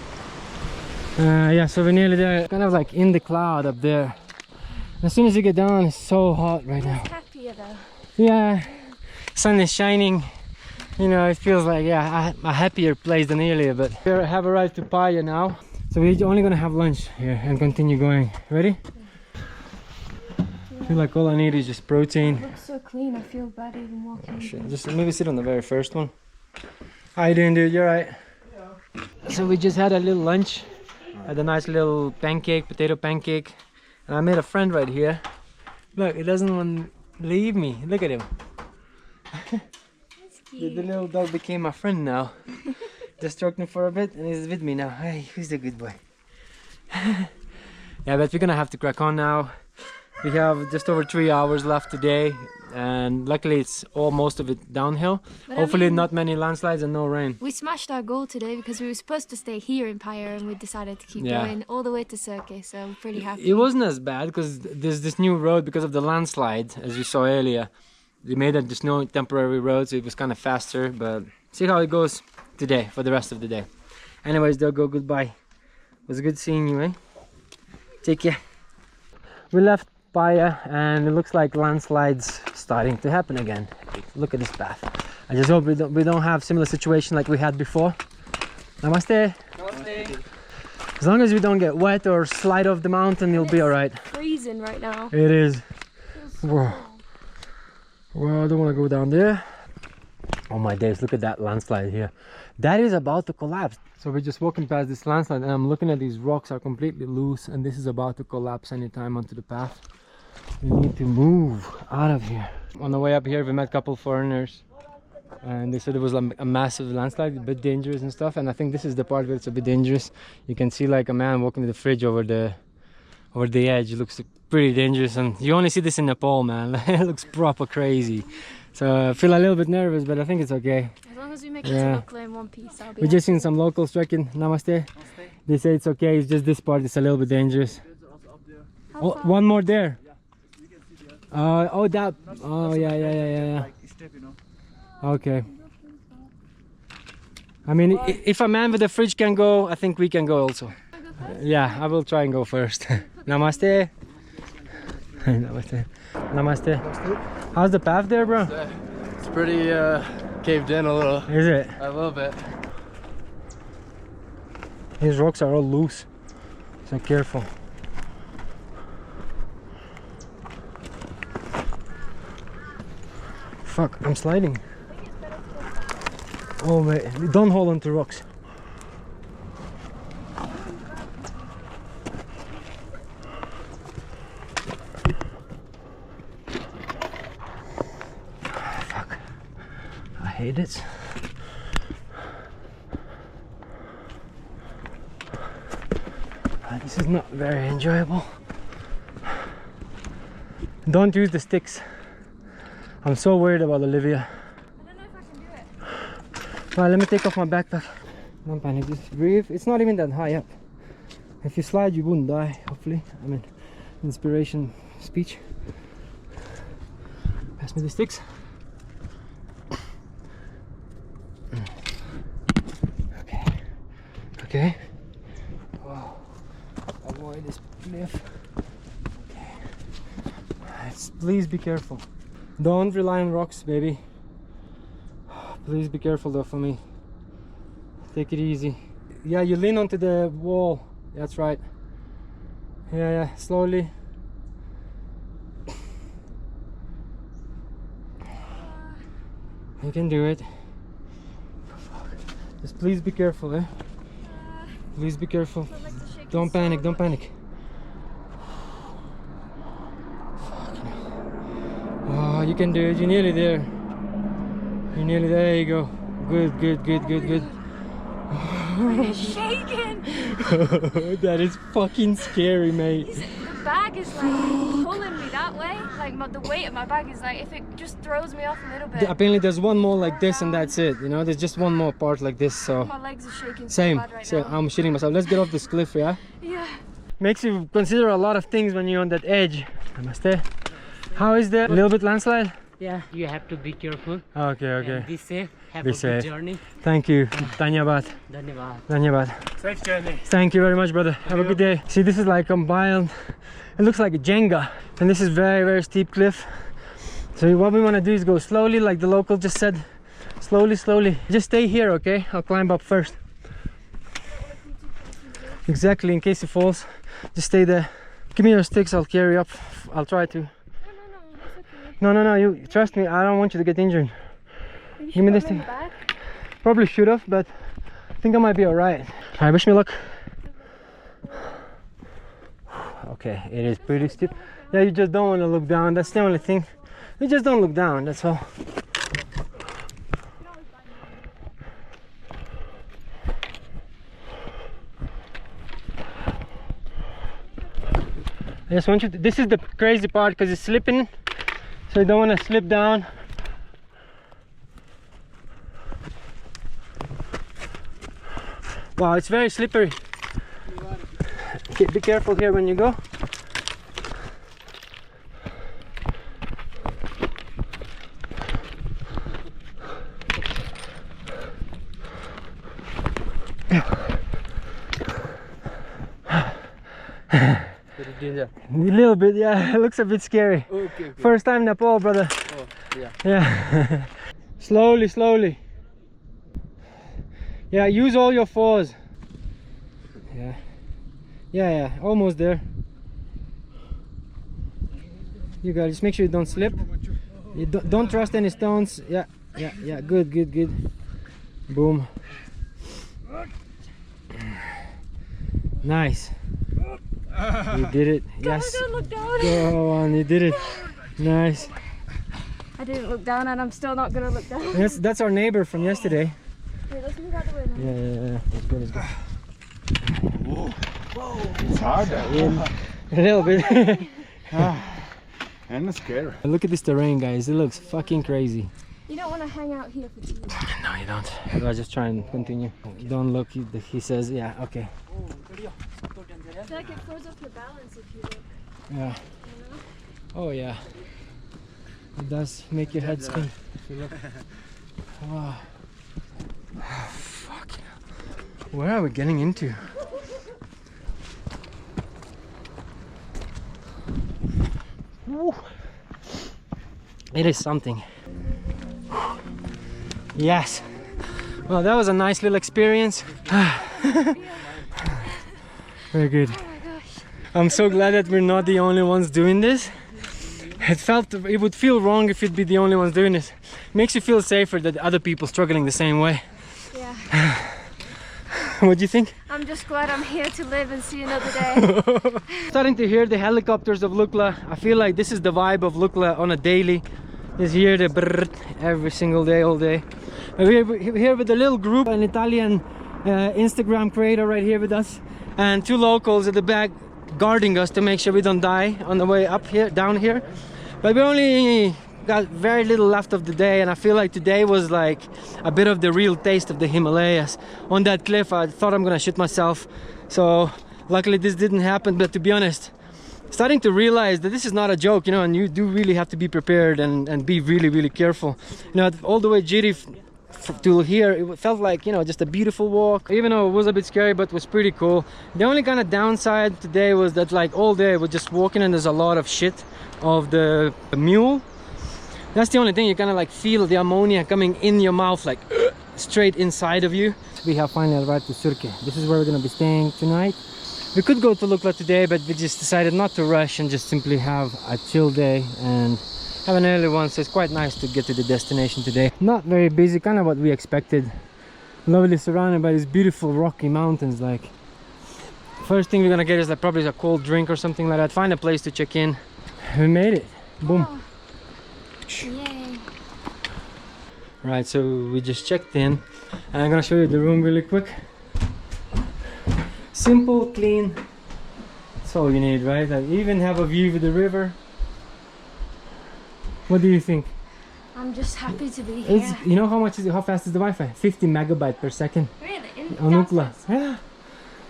Yeah, so we're nearly there. Kind of like in the cloud up there. As soon as you get down, it's so hot right now. It's happier though. Yeah, sun is shining. You know, it feels like, yeah, a happier place than earlier. But we have arrived to Paya now, so we're only gonna have lunch here and continue going. Ready? I feel like all I need is just protein. It looks so clean, I feel bad even walking. Oh, shit. Just maybe sit on the very first one. How you doing, dude? You alright? Yeah. So we just had a little lunch. Had a nice little pancake, potato pancake. And I made a friend right here. Look, he doesn't want to leave me. Look at him. The little dog became my friend now. Just stroked him for a bit and he's with me now. Hey, who's the good boy? Yeah, but we're gonna have to crack on now. We have just over 3 hours left today, and luckily it's most of it downhill. But hopefully I mean, not many landslides and no rain. we smashed our goal today because we were supposed to stay here in Paya and we decided to keep going all the way to Cirque, so I'm pretty happy. It wasn't as bad because there's this new road because of the landslide, as you saw earlier. They made this new temporary road, so it was kind of faster, but see how it goes today for the rest of the day. Anyways, they'll go goodbye. It was good seeing you, eh? Take care. We left Paya and it looks like landslides starting to happen again. Look at this path. I just hope we don't have similar situation like we had before. Namaste. Namaste. As long as we don't get wet or slide off the mountain, you'll be alright. Freezing right now. It is. Whoa. Well, I don't want to go down there. Oh my days, look at that landslide here. That is about to collapse. So we're just walking past this landslide and I'm looking at these rocks are completely loose and this is about to collapse anytime onto the path. We need to move out of here. On the way up here we met a couple foreigners and they said it was like a massive landslide, a bit dangerous and stuff, and I think this is the part where it's a bit dangerous. You can see like a man walking with the fridge over the edge. It looks pretty dangerous, and you only see this in Nepal, man. It looks proper crazy. So I feel a little bit nervous, but I think it's okay. As long as we make it to Lukla in one piece, I'll be We just happy. seen some locals trekking. Namaste. They say it's okay, it's just this part is a little bit dangerous. Oh, one more there. Oh, that. Oh, yeah. Okay. I mean, if a man with a fridge can go, I think we can go also. Yeah, I will try and go first. Namaste. Namaste. Namaste. How's the path there, bro? It's pretty caved in a little. Is it? A little bit. These rocks are all loose, so careful. Fuck, I'm sliding. Oh mate, don't hold on to rocks. Fuck, I hate it. This is not very enjoyable. Don't use the sticks. I'm so worried about Olivia. I don't know if I can do it. Well, let me take off my backpack. Don't panic, just breathe. It's not even that high up. If you slide, you wouldn't die, hopefully. I mean, inspiration speech. Pass me the sticks. Okay. Okay. Wow. Avoid this cliff. Okay. Please be careful. Don't rely on rocks, baby. Please be careful though for me. Take it easy. Yeah, you lean onto the wall. That's right. Yeah, slowly. You can do it. Just please be careful, eh? Please be careful. Don't panic, don't panic. Oh, you can do it. You're nearly there. You're nearly there. There you go. Good. It's shaking. That is fucking scary, mate. The bag is like pulling me that way. Like the weight of my bag is like, if it just throws me off a little bit. Apparently there's one more like this and that's it. You know, there's just one more part like this. So My legs are shaking so same. bad right So now. I'm shitting myself. Let's get off this cliff, yeah? Yeah. Makes you consider a lot of things when you're on that edge. Namaste. How is the little bit landslide? Yeah, you have to be careful. Okay. And be safe. Have Be a safe. good journey. Thank you. Dhanyabad. Dhanyabad. Safe journey. Thank you very much, brother. Have a good day. See, this is like combined. It looks like a Jenga. And this is very steep cliff. So what we want to do is go slowly, like the local just said. Slowly. Just stay here, okay? I'll climb up first. Exactly, in case it falls. Just stay there. Give me your sticks, I'll carry up. I'll try to. No, you trust me, I don't want you to get injured. Give me this thing. Probably should have, but I think I might be alright. Alright, wish me luck. Okay, it is pretty steep. Yeah, you just don't want to look down, that's the only thing. You just don't look down, that's all. I just want you to, this is the crazy part because it's slipping, so you don't want to slip down. Wow, it's very slippery. Okay, be careful here when you go. A little bit, yeah. It looks a bit scary. Okay. First time Nepal, brother. Oh, yeah. Yeah. Slowly. Yeah, use all your fours. Yeah, almost there. You got it. Just make sure you don't slip. You don't trust any stones. Yeah, good. Boom. Nice. You did it. Yes. Look down. Go on, you did it. Nice. I didn't look down and I'm still not gonna look down. That's our neighbor from yesterday. Wait, let's move out the way now. Yeah. Let's go. Whoa. It's hard. A little bit. I'm scared. Look at this terrain, guys. It looks fucking crazy. You don't want to hang out here for too long. No, you don't. I'll just try and continue. Don't look. He says, yeah, okay. I feel like it throws off your balance if you look. Yeah. Oh yeah. It does make your head spin. Wow. Oh, fuck. Where are we getting into? Woo. It is something. Yes. Well, that was a nice little experience. Very good. I'm so glad that we're not the only ones doing this. It would feel wrong if you'd be the only ones doing it. Makes you feel safer that other people struggling the same way. Yeah. What do you think? I'm just glad I'm here to live and see another day. Starting to hear the helicopters of Lukla. I feel like this is the vibe of Lukla on a daily. Is here the brrr every single day, all day. We're here with a little group, an Italian Instagram creator right here with us, and 2 locals at the back guarding us to make sure we don't die on the way up here, down here. But we only got very little left of the day, and I feel like today was like a bit of the real taste of the Himalayas. On that cliff, I thought I'm gonna shoot myself. So luckily this didn't happen, but to be honest, starting to realize that this is not a joke, you know, and you do really have to be prepared and be really careful. You know, all the way Jiri to here, it felt like, you know, just a beautiful walk, even though it was a bit scary, but it was pretty cool. The only kind of downside today was that like all day we're just walking and there's a lot of shit of the mule. That's the only thing. You kind of like feel the ammonia coming in your mouth, like straight inside of you. We have finally arrived to Surke. This is where we're gonna be staying tonight. We could go to Lukla today, but we just decided not to rush and just simply have a chill day and have an early one. So it's quite nice to get to the destination today. Not very busy, kind of what we expected. Lovely, surrounded by these beautiful rocky mountains. Like, first thing we're gonna get is like probably a cold drink or something like that. Find a place to check in. We made it. Boom. Oh. Yay. Right, so we just checked in and I'm gonna show you the room really quick. Simple, clean, that's all you need, right? I even have a view of the river. What do you think? I'm just happy to be here. You know how fast is the Wi-Fi? 50 megabytes per second. Really? On Lukla. Yeah.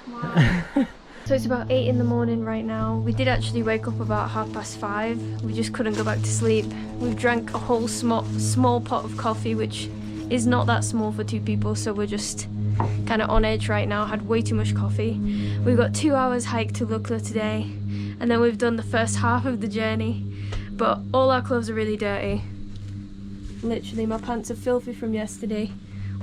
Wow. So it's about 8 in the morning right now. We did actually wake up about 5:30. We just couldn't go back to sleep. We've drank a whole small pot of coffee, which is not that small for 2 people, so we're just kind of on edge right now. Had way too much coffee. We've got 2 hours hike to Lukla today, and then we've done the first half of the journey, but all our clothes are really dirty. Literally, my pants are filthy from yesterday.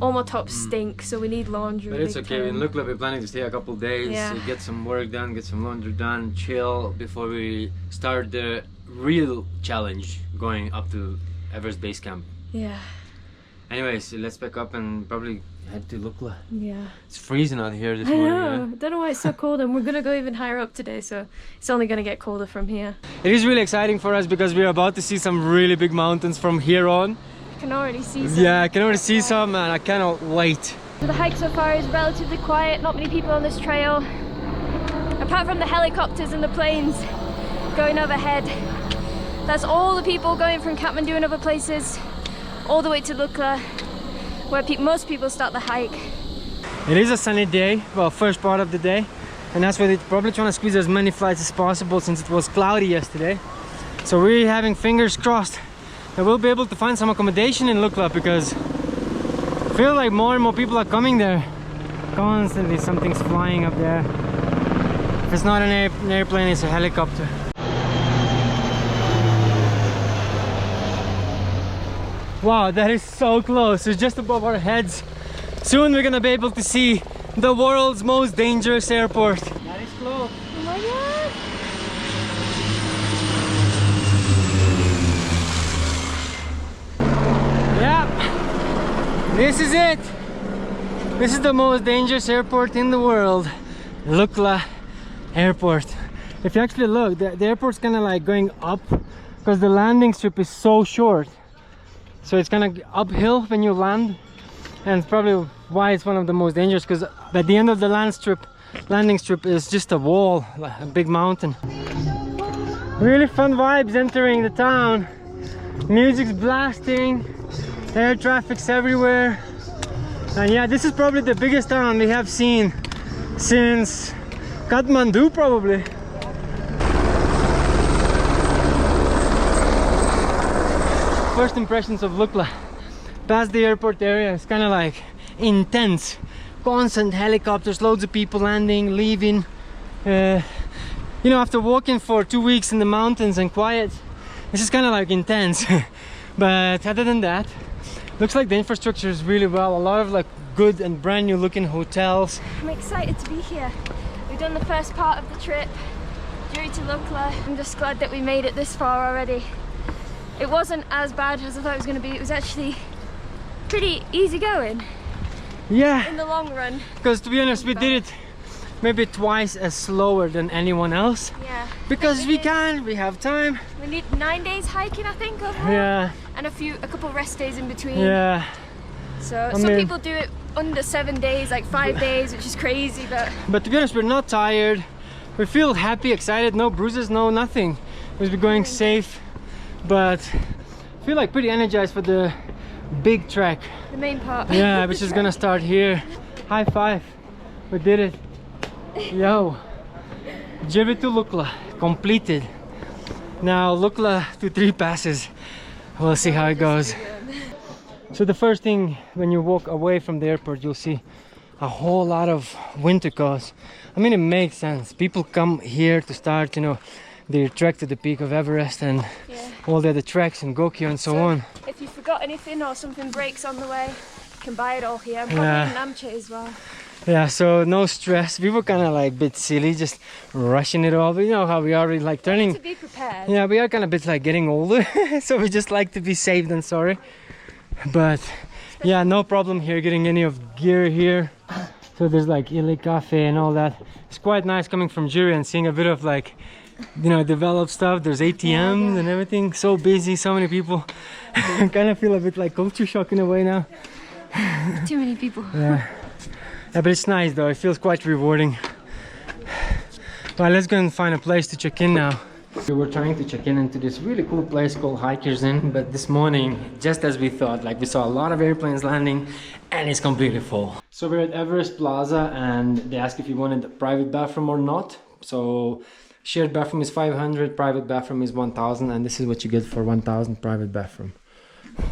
All my tops stink, so we need laundry. But it's okay. In Lukla, we're planning to stay a couple of days, get some work done, get some laundry done, chill before we start the real challenge going up to Everest Base Camp. Yeah. Anyways, let's pack up and probably head to Lukla. Yeah. It's freezing out here this I morning. know. Yeah? Don't know why it's so cold, and we're gonna go even higher up today, so it's only gonna get colder from here. It is really exciting for us because we're about to see some really big mountains from here on. I can already see some. Yeah, I can already see some and I cannot wait. So the hike so far is relatively quiet, not many people on this trail. Apart from the helicopters and the planes going overhead. That's all the people going from Kathmandu and other places all the way to Lukla, where most people start the hike. It is a sunny day, well, first part of the day, and that's why they're probably trying to squeeze as many flights as possible since it was cloudy yesterday. So we're having fingers crossed that we'll be able to find some accommodation in Lukla, because I feel like more and more people are coming there. Constantly something's flying up there. If it's not an airplane, it's a helicopter. Wow, that is so close. It's just above our heads. Soon we're gonna be able to see the world's most dangerous airport. That is close. Oh my god! Yeah, this is it. This is the most dangerous airport in the world. Lukla Airport. If you actually look, the airport's kind of like going up because the landing strip is so short. So it's kind of uphill when you land, and it's probably why it's one of the most dangerous, because at the end of the landing strip is just a wall, like a big mountain. Really fun vibes entering the town. Music's blasting, air traffic's everywhere. And yeah, this is probably the biggest town we have seen since Kathmandu probably. First impressions of Lukla. Past the airport area, it's kind of like intense. Constant helicopters, loads of people landing, leaving. You know, after walking for 2 weeks in the mountains and quiet, this is kind of like intense. But other than that, looks like the infrastructure is really well. A lot of like good and brand new looking hotels. I'm excited to be here. We've done the first part of the trip, Jiri to Lukla. I'm just glad that we made it this far already. It wasn't as bad as I thought it was going to be. It was actually pretty easy going. Yeah. In the long run. Because to be honest, we did it maybe twice as slower than anyone else. Yeah. Because we have time. We need 9 days hiking, I think, overall. Yeah. And a couple rest days in between. Yeah. So some people do it under 7 days, like 5 days, which is crazy, but to be honest, we're not tired. We feel happy, excited, no bruises, no nothing. We'll be going safe, but I feel like pretty energized for the big trek. The main part. Yeah, which is gonna start here. High five. We did it. Yo. Jiri to Lukla, completed. Now Lukla to 3 passes. We'll see how it goes. So the first thing when you walk away from the airport, you'll see a whole lot of winter coats. I mean, it makes sense. People come here to start, you know, their trek to the peak of Everest and all the other treks and Gokyo and so on. If you forgot anything or something breaks on the way, you can buy it all here. And probably in Namche as well. Yeah, so no stress. We were kind of like a bit silly, just rushing it all. But you know how we are like turning. To be prepared. Yeah, we are kind of a bit like getting older, so we just like to be safe than sorry. But yeah, no problem here getting any of gear here. So there's like Ili Cafe and all that. It's quite nice coming from Jiri and seeing a bit of like, you know, developed stuff. There's ATMs and everything. So busy, so many people. I kind of feel a bit like culture shock in a way now. Too many people. Yeah. Yeah, but it's nice though. It feels quite rewarding. Well, let's go and find a place to check in now. We were trying to check in into this really cool place called Hikers Inn, but this morning, just as we thought, like we saw a lot of airplanes landing and it's completely full. So we're at Everest Plaza and they asked if you wanted a private bathroom or not. So shared bathroom is 500, private bathroom is 1000, and this is what you get for 1000 private bathroom.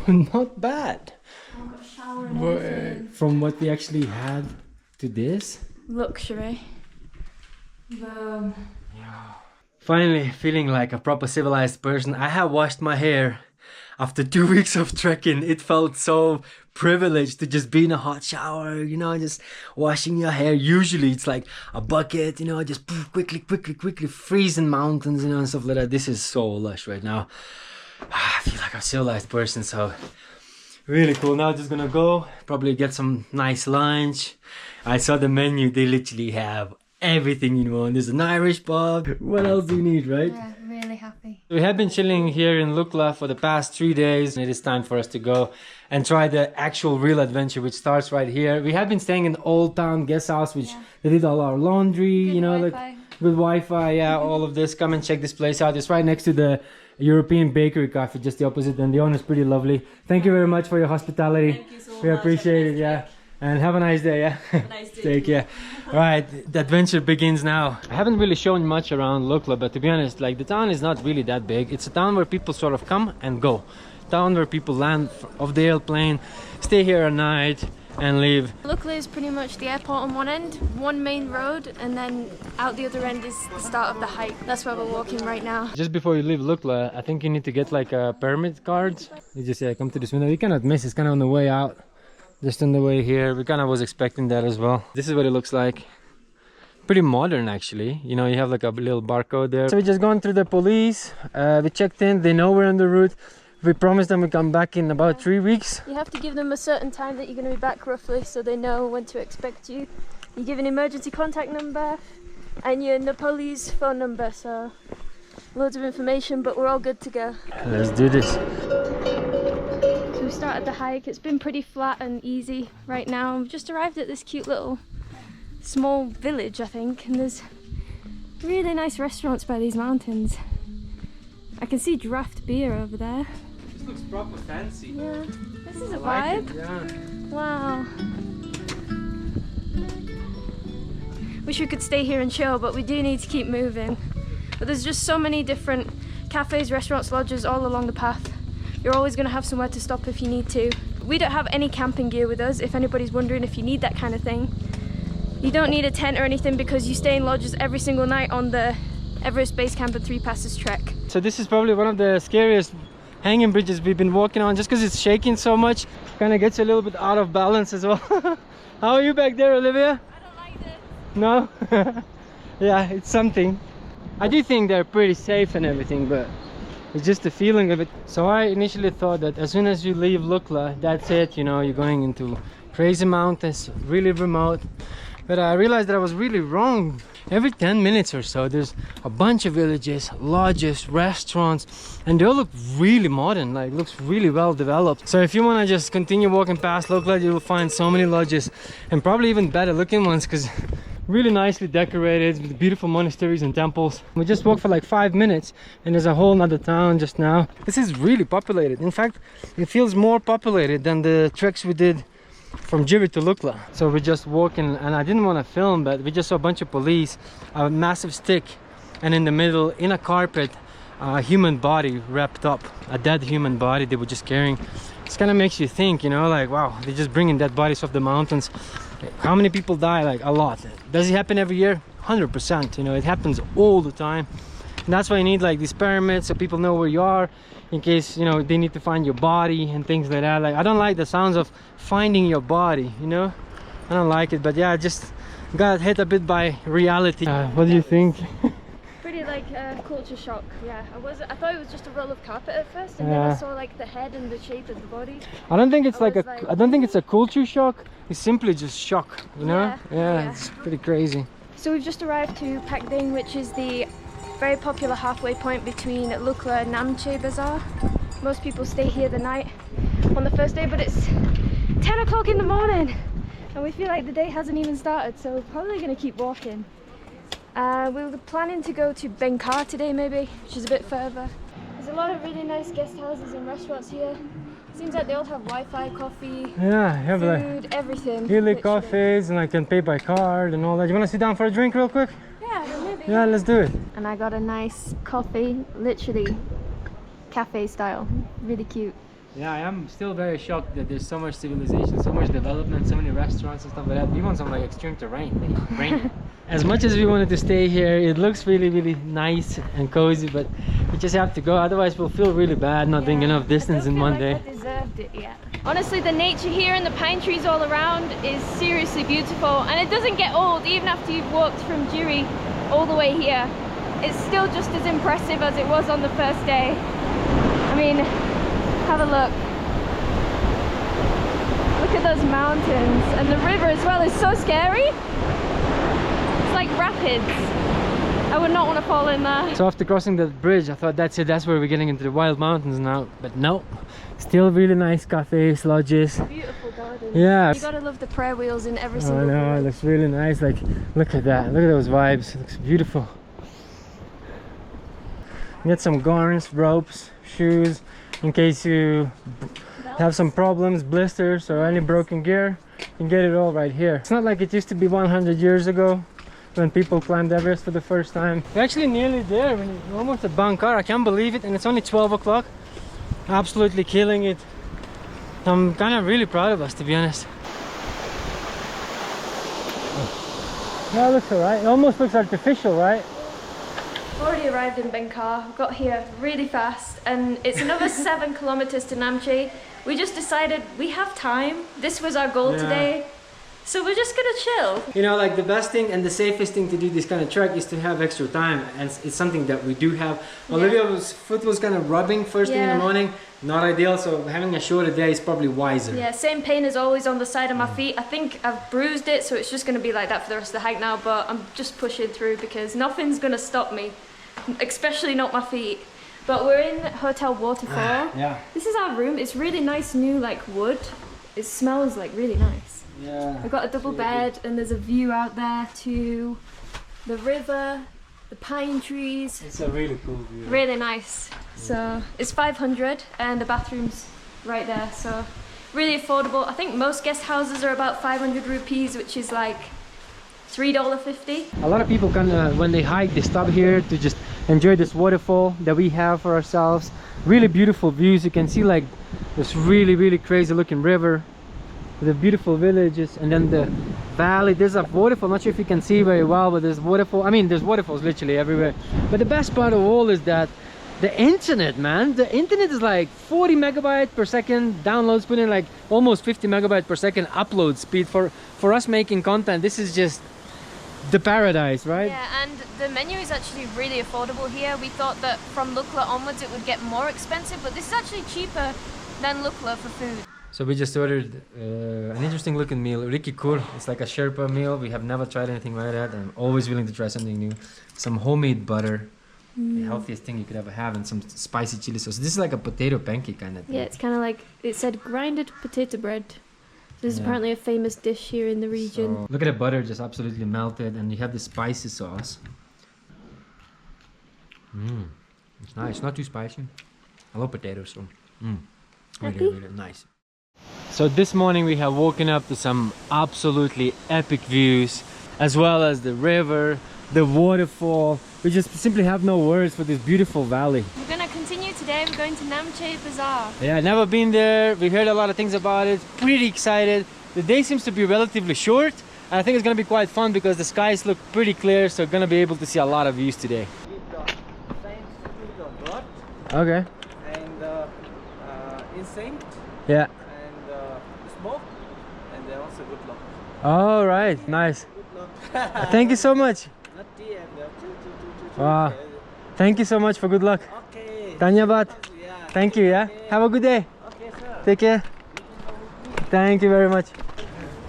Not bad. Shower and everything. From what we actually had to this. Luxury. Finally feeling like a proper civilized person. I have washed my hair after 2 weeks of trekking. It felt so privileged to just be in a hot shower, you know, just washing your hair. Usually it's like a bucket, you know, just quickly freezing mountains, you know, and stuff like that. This is so lush right now. I feel like a civilized person, so really cool. Now just gonna go probably get some nice lunch. I saw the menu. They literally have everything you want. There's an Irish pub. What else do you need, right? Yeah, really happy. We have been chilling here in Lukla for the past 3 days. It is time for us to go and try the actual real adventure, which starts right here. We have been staying in Old Town Guest House, which they did all our laundry, Good you know, Wi-Fi. like good Wi-Fi, yeah, all of this. Come and check this place out. It's right next to the European Bakery Cafe, just the opposite, and the owner's pretty lovely. Thank you very much for your hospitality. Thank you so much. We appreciate it, yeah. And have a nice day, yeah? Nice day. Take care. Right, the adventure begins now. I haven't really shown much around Lukla, but to be honest, like the town is not really that big. It's a town where people sort of come and go. Town where people land off the airplane, stay here a night and leave. Lukla is pretty much the airport on one end, one main road, and then out the other end is the start of the hike. That's where we're walking right now. Just before you leave Lukla, I think you need to get like a permit card. You just come to this window. You cannot miss. It's kind of on the way out. Just on the way here. We kind of was expecting that as well. This is what it looks like. Pretty modern actually. You know, you have like a little barcode there. So we just gone through the police. We checked in. They know we're on the route. We promised them we come back in about 3 weeks. You have to give them a certain time that you're going to be back roughly, so they know when to expect you. You give an emergency contact number and your Nepalese phone number, so loads of information, but we're all good to go. Let's do this. So we started the hike. It's been pretty flat and easy right now. We've just arrived at this cute little small village, I think, and there's really nice restaurants by these mountains. I can see draft beer over there. This looks proper fancy. Yeah, this is a like vibe. it, yeah. Wow. Wish we could stay here and chill, but we do need to keep moving. But there's just so many different cafes, restaurants, lodges all along the path. You're always going to have somewhere to stop if you need to. We don't have any camping gear with us, if anybody's wondering if you need that kind of thing. You don't need a tent or anything because you stay in lodges every single night on the Everest Base Camp and Three Passes trek. So this is probably one of the scariest hanging bridges we've been walking on, just because it's shaking so much. Kind of gets you a little bit out of balance as well. How are you back there, Olivia? I don't like this. No? Yeah, it's something. I do think they're pretty safe and everything, but it's just the feeling of it. So I initially thought that as soon as you leave Lukla, that's it, you know, you're going into crazy mountains, really remote. But I realized that I was really wrong. Every 10 minutes or so, there's a bunch of villages, lodges, restaurants, and they all look really modern, like looks really well developed. So if you want to just continue walking past Lukla, you'll find so many lodges, and probably even better looking ones, because really nicely decorated with beautiful monasteries and temples. We just walked for like 5 minutes and there's a whole nother town just now. This is really populated. In fact, it feels more populated than the treks we did from Jiri to Lukla. So we're just walking, and I didn't want to film, but we just saw a bunch of police, a massive stick, and in the middle, in a carpet, a human body wrapped up, a dead human body they were just carrying. This kind of makes you think, you know, like, wow, they're just bringing dead bodies off the mountains. How many people die? Like, a lot. Does it happen every year? 100%. You know, it happens all the time. And that's why you need like these permits, so people know where you are, in case, you know, they need to find your body and things like that. Like, I don't like the sounds of finding your body, you know, I don't like it. But yeah, I just got hit a bit by reality. What do you think? Pretty like culture shock. Yeah, I thought it was just a roll of carpet at first, and then I saw like the head and the shape of the body. I don't think it's I don't think it's a culture shock. It's simply just shock, you know. Yeah. It's pretty crazy. So we've just arrived to Pakding, which is the very popular halfway point between Lukla and Namche Bazaar. Most people stay here the night on the first day, but it's 10 o'clock in the morning and we feel like the day hasn't even started, so we're probably going to keep walking. We were planning to go to Bengkar today maybe, which is a bit further. There's a lot of really nice guest houses and restaurants here. Seems like they all have Wi-Fi, coffee, have food, like everything. Really coffees, and I can pay by card and all that. You want to sit down for a drink real quick? Yeah, maybe. Yeah, let's do it. And I got a nice coffee, literally cafe style, really cute. Yeah, I am still very shocked that there's so much civilization, so much development, so many restaurants and stuff like that. We want some like extreme terrain, like rain. As much as we wanted to stay here, it looks really, really nice and cozy, but we just have to go. Otherwise, we'll feel really bad not doing enough distance in one day. I deserved it yet. Honestly, the nature here and the pine trees all around is seriously beautiful, and it doesn't get old even after you've walked from Jiri all the way here. It's still just as impressive as it was on the first day. I mean, have a look. Look at those mountains, and the river as well is so scary. It's like rapids. I would not want to fall in there. So after crossing that bridge, I thought that's it, that's where we're getting into the wild mountains now. But no, still really nice cafes, lodges. Beautiful gardens. Yeah. You gotta love the prayer wheels in every single village. It looks really nice. Like, look at that. Look at those vibes. It looks beautiful. Get some garns, ropes, shoes, in case you have some problems, blisters or any broken gear. You can get it all right here. It's not like it used to be 100 years ago when people climbed Everest for the first time. We're actually nearly there. We're almost at Bengkar. I can't believe it, and it's only 12 o'clock. Absolutely killing it. I'm kind of really proud of us, to be honest. Yeah, it looks alright. It almost looks artificial, right? Already arrived in Bengkar, got here really fast, and it's another 7 kilometers to Namche. We just decided we have time. This was our goal today, so we're just gonna chill. You know, like the best thing and the safest thing to do this kind of trek is to have extra time, and it's something that we do have. Olivia's foot was kind of rubbing first thing in the morning, not ideal, so having a shorter day is probably wiser. Yeah, same pain as always on the side of my feet. I think I've bruised it, so it's just gonna be like that for the rest of the hike now, but I'm just pushing through because nothing's gonna stop me, especially not my feet. But we're in Hotel Waterfall. This is our room. It's really nice new like wood. It smells like really nice. Yeah. We've got a double bed, and there's a view out there to the river, the pine trees. It's a really cool view. Really nice. So it's 500 and the bathroom's right there. So really affordable. I think most guest houses are about 500 rupees, which is like $3.50. A lot of people when they hike, they stop here to just enjoy this waterfall that we have for ourselves. Really beautiful views. You can see like this really crazy looking river, the beautiful villages, and then the valley. There's a waterfall. Not sure if you can see very well, but there's waterfall. I mean, there's waterfalls literally everywhere. But the best part of all is that the internet, man. The internet is like 40 megabyte per second downloads, put in like almost 50 megabyte per second upload speed for us making content. This is just the paradise, right? Yeah, and the menu is actually really affordable here. We thought that from Lukla onwards it would get more expensive, but this is actually cheaper than Lukla for food. So we just ordered an interesting looking meal, Riki Kur. It's like a Sherpa meal. We have never tried anything like that. I'm always willing to try something new. Some homemade butter, the healthiest thing you could ever have, and some spicy chili sauce. This is like a potato pancake kind of thing. Yeah, it's kind of like, it said grinded potato bread. This is apparently a famous dish here in the region. So, look at the butter, just absolutely melted, and you have the spicy sauce. It's nice, not too spicy. I love potatoes, so really nice. So this morning we have woken up to some absolutely epic views, as well as the river, the waterfall. We just simply have no words for this beautiful valley. We're gonna continue today. We're going to Namche Bazaar. Yeah, never been there. We heard a lot of things about it. Pretty excited. The day seems to be relatively short. I think it's gonna be quite fun because the skies look pretty clear, so we're gonna be able to see a lot of views today. Okay. And instinct. Yeah. And smoke. And then also good luck. All right, nice. Good luck. Thank you so much. Not tea and Wow. Thank you so much for good luck. Okay. Dhanyabad. Thank you, yeah? Have a good day. Okay, sir. Take care. Thank you very much.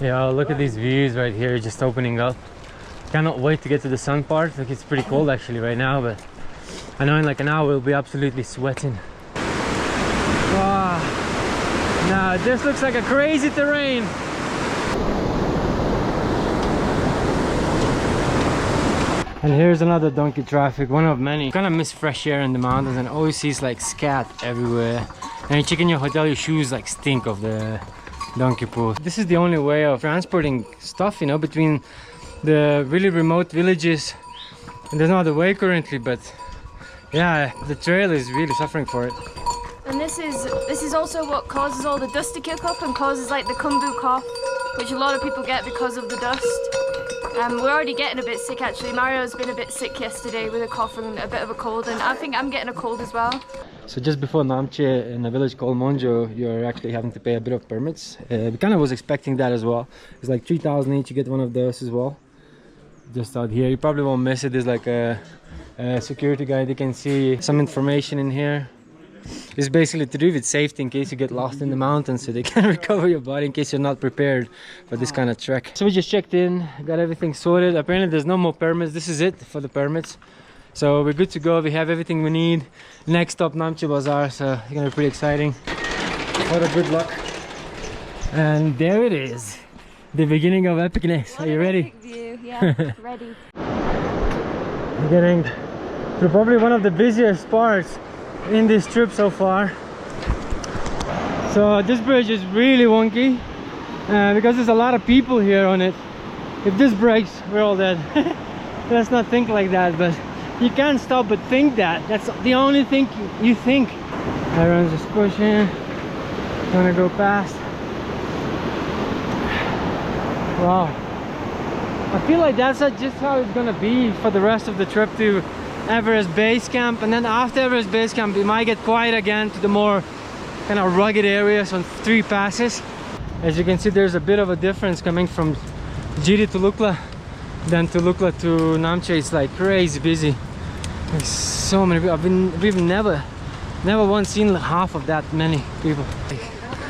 Yeah, look at these views right here, just opening up. Cannot wait to get to the sun part. Like, it's pretty cold actually right now, but I know in like an hour we'll be absolutely sweating. Wow. Now this looks like a crazy terrain. And here's another donkey traffic, one of many. Kind of miss fresh air in the mountains, and always sees like scat everywhere. And you check in your hotel, your shoes like stink of the donkey poo. This is the only way of transporting stuff, you know, between the really remote villages. And there's no other way currently, but yeah, the trail is really suffering for it. And this is also what causes all the dust to kick up and causes like the Khumbu cough, which a lot of people get because of the dust. We're already getting a bit sick actually. Mario's been a bit sick yesterday with a cough and a bit of a cold, and I think I'm getting a cold as well. So just before Namche, in a village called Monjo, you're actually having to pay a bit of permits. We kind of was expecting that as well. It's like 3,000 each, you get one of those as well. Just out here, you probably won't miss it. There's like a security guide. You can see some information in here. It's basically to do with safety in case you get lost in the mountains, so they can recover your body in case you're not prepared for this kind of trek. So we just checked in, got everything sorted. Apparently there's no more permits. This is it for the permits. So we're good to go. We have everything we need. Next stop, Namche Bazaar, so it's gonna be pretty exciting. What a good luck. And there it is, the beginning of epicness. Are you ready? Epic view. Yeah, ready. We're getting through probably one of the busiest parts in this trip so far. So this bridge is really wonky because there's a lot of people here on it. If this breaks, we're all dead. Let's not think like that, but you can't stop but think that. That's the only thing you think. Everyone's just pushing, trying to go past. Wow. I feel like that's just how it's gonna be for the rest of the trip to Everest Base Camp, and then after Everest Base Camp it might get quiet again to the more kind of rugged areas on 3 passes. As you can see, there's a bit of a difference coming from Jiri to Lukla than to Lukla to Namche. It's like crazy busy. There's so many people. We've never once seen half of that many people.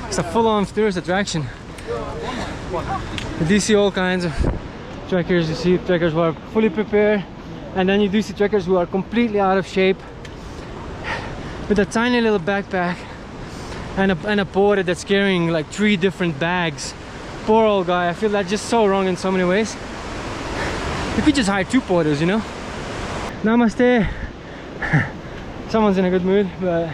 It's a full-on tourist attraction. You do see all kinds of trekkers. You see trekkers who are fully prepared, and then you do see trekkers who are completely out of shape with a tiny little backpack and a porter that's carrying like 3 different bags. Poor old guy. I feel that's just so wrong in so many ways. You could just hire 2 porters, you know. Namaste. someone's in a good mood. But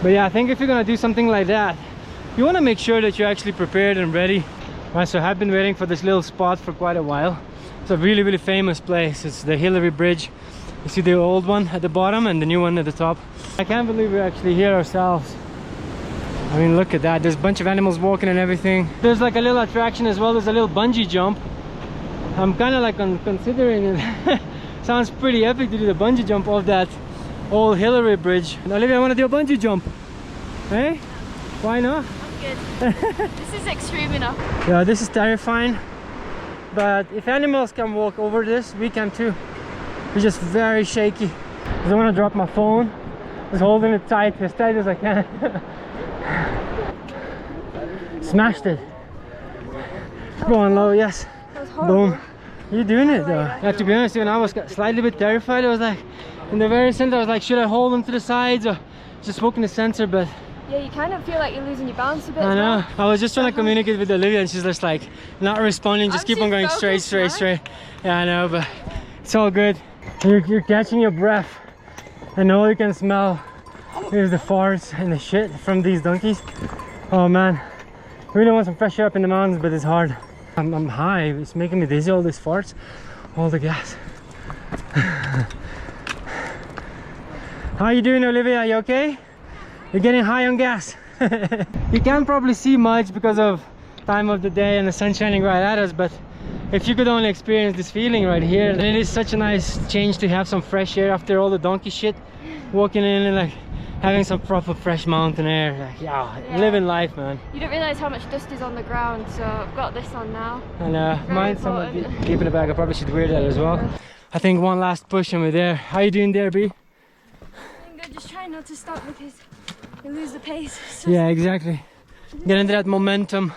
yeah, I think if you're gonna do something like that, you want to make sure that you're actually prepared and ready. Right, so I've been waiting for this little spot for quite a while. It's a really, really famous place. It's the Hillary Bridge. You see the old one at the bottom and the new one at the top. I can't believe we're actually here ourselves. I mean, look at that. There's a bunch of animals walking and everything. There's like a little attraction as well. There's a little bungee jump. I'm kind of like considering it. Sounds pretty epic to do the bungee jump off that old Hillary Bridge. And Olivia, I want to do a bungee jump. Hey? Why not? I'm good. This is extreme enough. Yeah, this is terrifying. But if animals can walk over this, we can too. It's just very shaky. I don't want to drop my phone. Just holding it tight as I can. Smashed it. Going low, yes. Boom. You're doing it though. Yeah, to be honest, when I was slightly bit terrified, I was like, in the very center, I was like, should I hold them to the sides or just walk in the center? But yeah, you kind of feel like you're losing your balance a bit. I know. I was just trying to communicate with Olivia and she's just like not responding, just keep on going straight. Yeah, I know, but it's all good. You're catching your breath and all you can smell is the farts and the shit from these donkeys. Oh man, I really want some fresh air up in the mountains, but it's hard. I'm high, it's making me dizzy, all these farts, all the gas. How you doing, Olivia? Are you okay? You're getting high on gas. You can't probably see much because of time of the day and the sun shining right at us, but if you could only experience this feeling right here, and it is such a nice change to have some fresh air after all the donkey shit, walking in and like having some proper fresh mountain air. Like, yeah, living life, man. You don't realize how much dust is on the ground, so I've got this on now. I know. Mine's somewhat deep in the bag. I probably should wear that as well. I think one last push and we're there. How you doing there, B? I'm good. Just trying not to stop because you lose the pace. Yeah, exactly. Get into that momentum.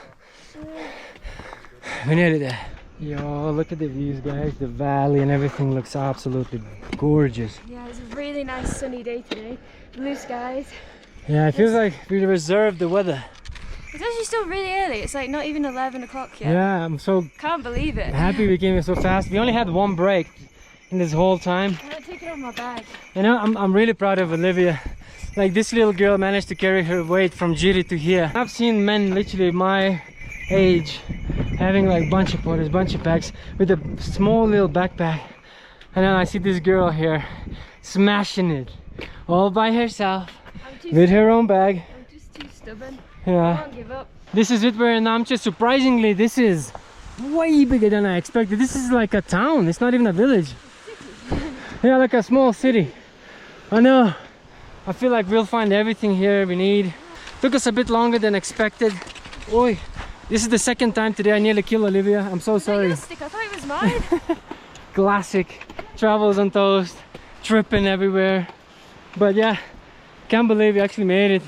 We're nearly there. Yo, look at the views, guys. The valley and everything looks absolutely gorgeous. Yeah, it's a really nice sunny day today. Blue skies. Yeah, it feels like we reserved the weather. It's actually still really early. It's like not even 11 o'clock yet. Yeah, I'm so can't believe it. Happy we came here so fast. We only had one break in this whole time. I can't take it off my bag. You know, I'm really proud of Olivia. Like, this little girl managed to carry her weight from Jiri to here. I've seen men literally my age having like bunch of porters, bunch of bags with a small little backpack, and then I see this girl here smashing it all by herself with her own bag. I'm just too stubborn. Yeah. I won't give up. This is it. We're in Namche. Surprisingly, this is way bigger than I expected. This is like a town. It's not even a village. Yeah, like a small city. I know. I feel like we'll find everything here we need. Took us a bit longer than expected. Oi. This is the second time today I nearly killed Olivia. I'm so sorry. I thought it was mine. Classic. Travels on toast. Tripping everywhere. But yeah, can't believe we actually made it.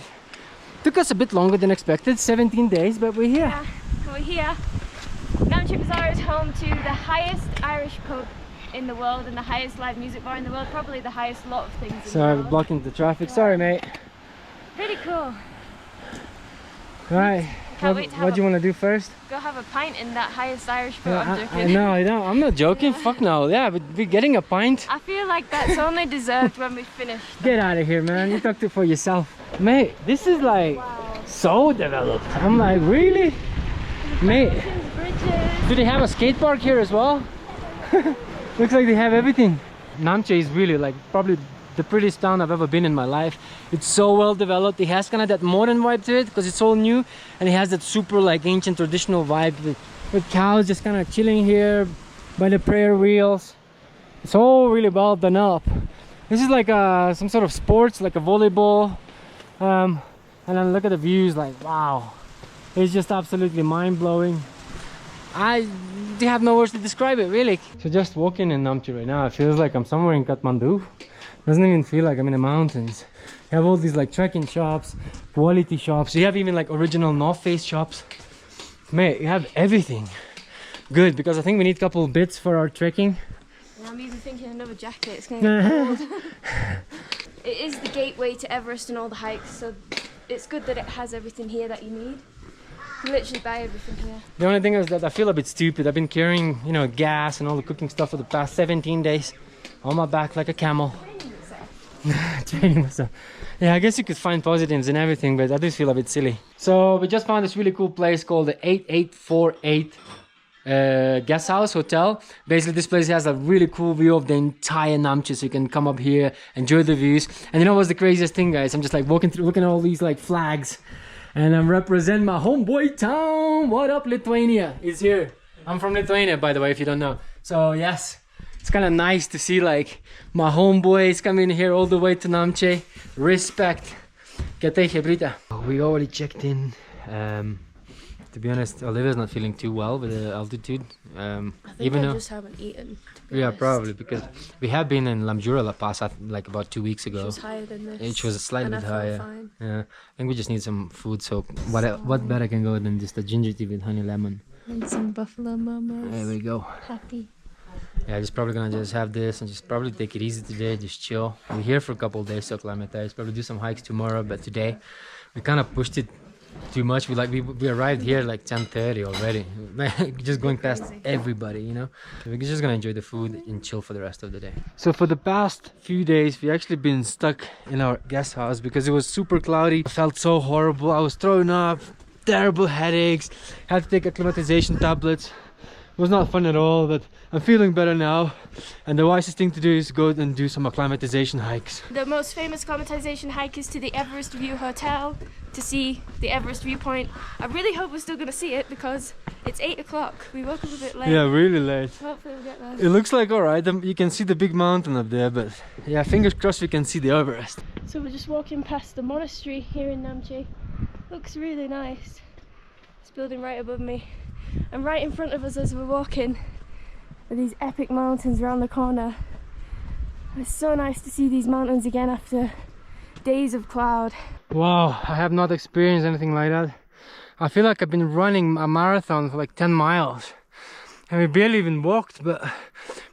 Took us a bit longer than expected. 17 days, but we're here. Yeah, we're here. Namche Bazaar is home to the highest Irish pub in the world and the highest live music bar in the world. Probably the highest lot of things in the Sorry, world. we're blocking the traffic. Sorry, mate. Pretty cool. Right. What do you want to do first? Go have a pint in that highest Irish pub. Yeah, I'm joking. I know. I'm not joking. Yeah. Fuck no. Yeah, but we're getting a pint. I feel like that's only deserved when we finish. Get out of here, man. You talked it for yourself. Mate, this is like so developed. I'm like, really? Mate, do they have a skate park here as well? Looks like they have everything. Namche is really like probably the prettiest town I've ever been in my life. It's so well developed. It has kind of that modern vibe to it because it's all new, and it has that super like ancient traditional vibe with cows just kind of chilling here by the prayer wheels. It's all really well done up. This is like some sort of sports, like a volleyball, and then look at the views. Like, wow, it's just absolutely mind-blowing. I have no words to describe it, really. So just walking in Namche right now, it feels like I'm somewhere in Kathmandu. Doesn't even feel like I'm in the mountains. You have all these like trekking shops, quality shops. You have even like original North Face shops. Mate, you have everything. Good, because I think we need a couple bits for our trekking. I'm even thinking another jacket. It's going to get cold. It is the gateway to Everest and all the hikes, so it's good that it has everything here that you need. You literally buy everything here. The only thing is that I feel a bit stupid. I've been carrying, you know, gas and all the cooking stuff for the past 17 days on my back like a camel. Training myself. Yeah, I guess you could find positives in everything, but I do feel a bit silly. So we just found this really cool place called the 8848 guest house hotel. Basically this place has a really cool view of the entire Namche, so you can come up here, enjoy the views. And you know what's the craziest thing, guys? I'm just like walking through, looking at all these like flags, and I'm representing my homeboy town. What up, Lithuania is here. I'm from Lithuania, by the way, if you don't know. So yes, it's kind of nice to see like my homeboys coming here all the way to Namche. Respect. We already checked in. To be honest, Olivia's not feeling too well with the altitude. I think even though just haven't eaten. Yeah, probably because we have been in Lamjura Pass like about 2 weeks ago. Which was higher than this. Which was slightly and bit I felt higher. fine. Yeah, I think we just need some food. So what better can go than just a ginger tea with honey lemon? And some buffalo mamas. There we go. Happy. Yeah, just probably gonna just have this and just probably take it easy today, just chill. We're here for a couple of days to acclimatize. Probably do some hikes tomorrow, but today we kind of pushed it too much. We arrived here like 10:30 already. Just going past everybody, you know. So we're just gonna enjoy the food and chill for the rest of the day. So for the past few days we actually been stuck in our guest house because it was super cloudy. I felt so horrible. I was throwing up, terrible headaches, had to take acclimatization tablets. It was not fun at all, but I'm feeling better now, and the wisest thing to do is go and do some acclimatization hikes. The most famous acclimatization hike is to the Everest View Hotel to see the Everest viewpoint. I really hope we're still going to see it because it's 8 o'clock. We woke up a bit late. Yeah, really late. Hopefully we'll get there. It looks like alright. You can see the big mountain up there, but yeah, fingers crossed we can see the Everest. So we're just walking past the monastery here in Namche. Looks really nice. It's building right above me. And right in front of us as we're walking are these epic mountains around the corner. It's so nice to see these mountains again after days of cloud. Wow, I have not experienced anything like that. I feel like I've been running a marathon for like 10 miles. And we barely even walked, but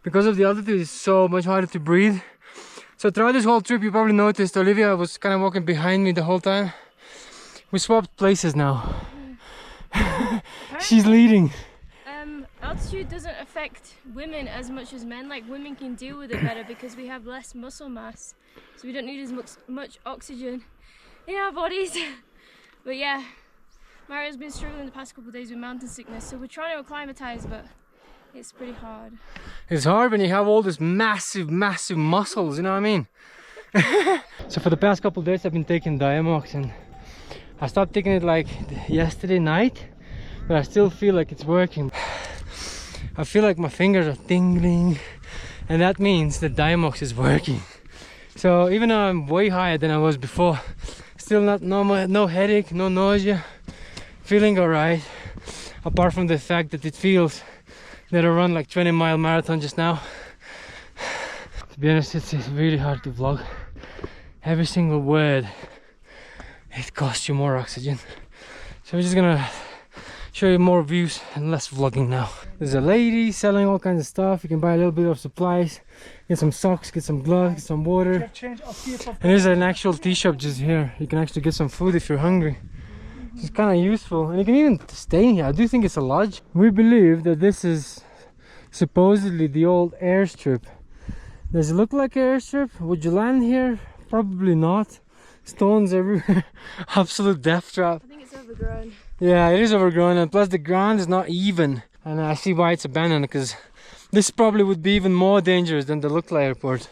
because of the altitude it's so much harder to breathe. So throughout this whole trip you probably noticed Olivia was kind of walking behind me the whole time. We swapped places now. She's leading. Altitude doesn't affect women as much as men. Like, women can deal with it better because we have less muscle mass, so we don't need as much oxygen in our bodies. But yeah, Mario's been struggling the past couple of days with mountain sickness, so we're trying to acclimatize, but it's pretty hard. It's hard when you have all this massive muscles, you know what I mean? So for the past couple of days I've been taking Diamox, and I stopped taking it like yesterday night, but I still feel like it's working. I feel like my fingers are tingling, and that means the Diamox is working. So even though I'm way higher than I was before, still no headache, no nausea, feeling alright, apart from the fact that it feels that I run like 20-mile marathon just now. To be honest, it's really hard to vlog. Every single word, it costs you more oxygen. So we're just gonna show you more views and less vlogging now. There's a lady selling all kinds of stuff. You can buy a little bit of supplies, get some socks, get some gloves, get some water. And there's an actual tea shop just here. You can actually get some food if you're hungry. It's kind of useful, and you can even stay here. I do think it's a lodge. We believe that this is supposedly the old airstrip. Does it look like an airstrip? Would you land here? Probably not. Stones everywhere. Absolute death trap. I think it's overgrown. Yeah, it is overgrown, and plus the ground is not even. And I see why it's abandoned, because this probably would be even more dangerous than the Lukla airport.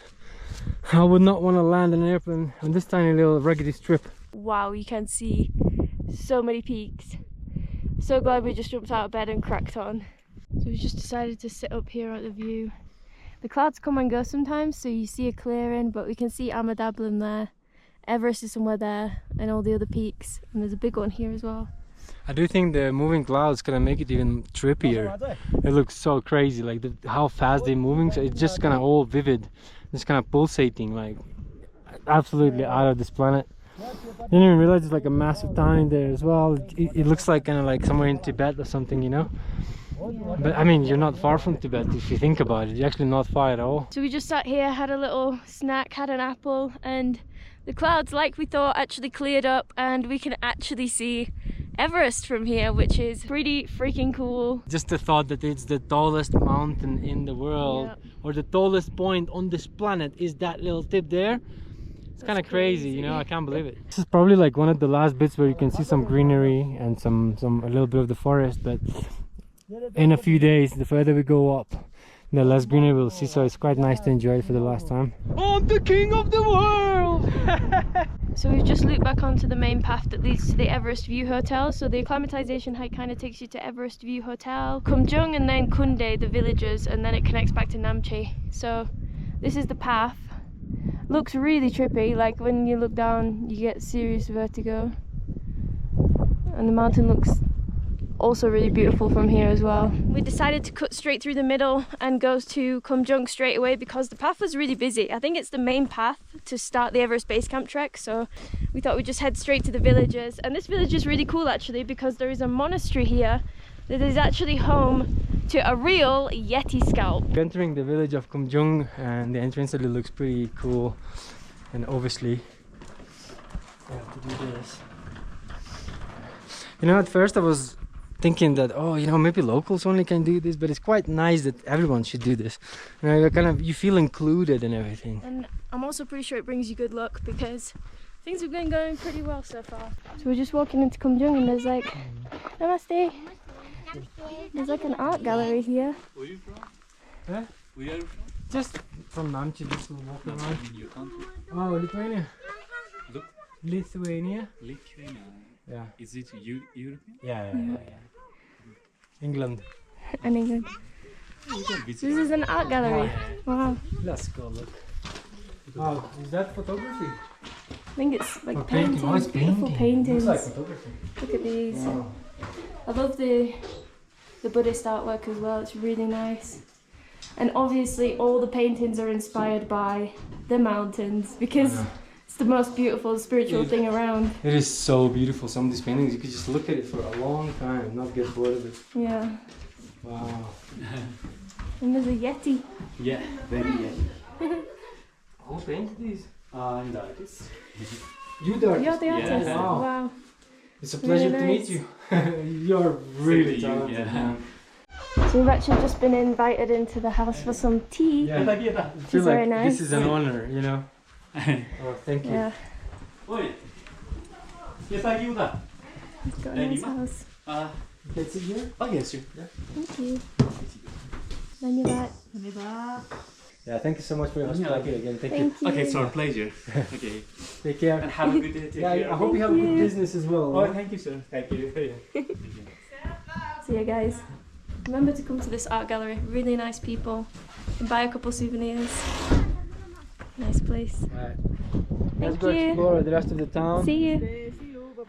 I would not want to land an airplane on this tiny little raggedy strip. Wow, you can see so many peaks. So glad we just jumped out of bed and cracked on. So we just decided to sit up here at the view. The clouds come and go sometimes, so you see a clearing, but we can see Amadablam there. Everest is somewhere there, and all the other peaks. And there's a big one here as well. I do think the moving clouds gonna make it even trippier. It looks so crazy, like how fast they're moving. So it's just kind of all vivid, just kind of pulsating, like absolutely out of this planet. I didn't even realize it's like a massive town in there as well. It looks like kind of like somewhere in Tibet or something, you know. But I mean, you're not far from Tibet if you think about it. You're actually not far at all. So we just sat here, had a little snack, had an apple, and the clouds, like we thought, actually cleared up, and we can actually see Everest from here, which is pretty freaking cool. Just the thought that it's the tallest mountain in the world, or the tallest point on this planet is that little tip there. It's kind of crazy, you know, I can't believe it. This is probably like one of the last bits where you can see some greenery and a little bit of the forest, but in a few days, the further we go up, the less greenery we'll see, so it's quite nice to enjoy it for the last time. I'm the king of the world! So we've just looped back onto the main path that leads to the Everest View Hotel. So the acclimatization hike kind of takes you to Everest View Hotel, Khumjung and then Kunde, the villages, and then it connects back to Namche. So this is the path. Looks really trippy, like when you look down you get serious vertigo. And the mountain looks also really beautiful from here as well. We decided to cut straight through the middle and go to Khumjung straight away because the path was really busy. I think it's the main path to start the Everest Base Camp trek, so we thought we'd just head straight to the villages. And this village is really cool actually because there is a monastery here that is actually home to a real Yeti scalp. We're entering the village of Khumjung and the entrance really looks pretty cool, and obviously I have to do this. You know, at first I was thinking that, oh, you know, maybe locals only can do this, but it's quite nice that everyone should do this. You know, you feel included in everything. And I'm also pretty sure it brings you good luck because things have been going pretty well so far. So we're just walking into Khumjung and there's like, namaste. There's like an art gallery here. Where are you from? Huh? Where are you from? Just from Namche, just walking around. In your country? Oh, Lithuania. Look. Lithuania. Lithuania. Yeah. Is it European? Yeah. England. And England. This is an art gallery. Wow. Let's go look. Wow, is that photography? I think it's like painting. Oh, it's beautiful painting. paintings. Looks like photography. Look at these. Wow. I love the Buddhist artwork as well. It's really nice. And obviously all the paintings are inspired by the mountains because it's the most beautiful spiritual thing around. It is so beautiful. Some of these paintings, you could just look at it for a long time, not get bored of it. Yeah. Wow. And there's a Yeti. Yeah, very Yeti. Who painted these? I'm the artist. You the artist? You're the artist. Yeah. Wow. It's a pleasure to meet you. You're really talented. Yeah. So we've actually just been invited into the house for some tea. Yeah. I feel very like nice. this is an honor, you know. Oh, thank you. Yeah. Oi. Yes, I give that. We've got a nice house. Can I sit here? Oh yes, sure. Yeah. Thank you. Dhanyavad. Yeah, thank you so much for your hospitality again. Thank you. Okay, it's our pleasure. Okay. Take care. And have a good day. Take care. I hope you have a good business as well. Oh, thank you, sir. Thank you. See you guys. Remember to come to this art gallery. Really nice people. And buy a couple souvenirs. Nice place. Right. Thank Let's go you. explore the rest of the town. See you.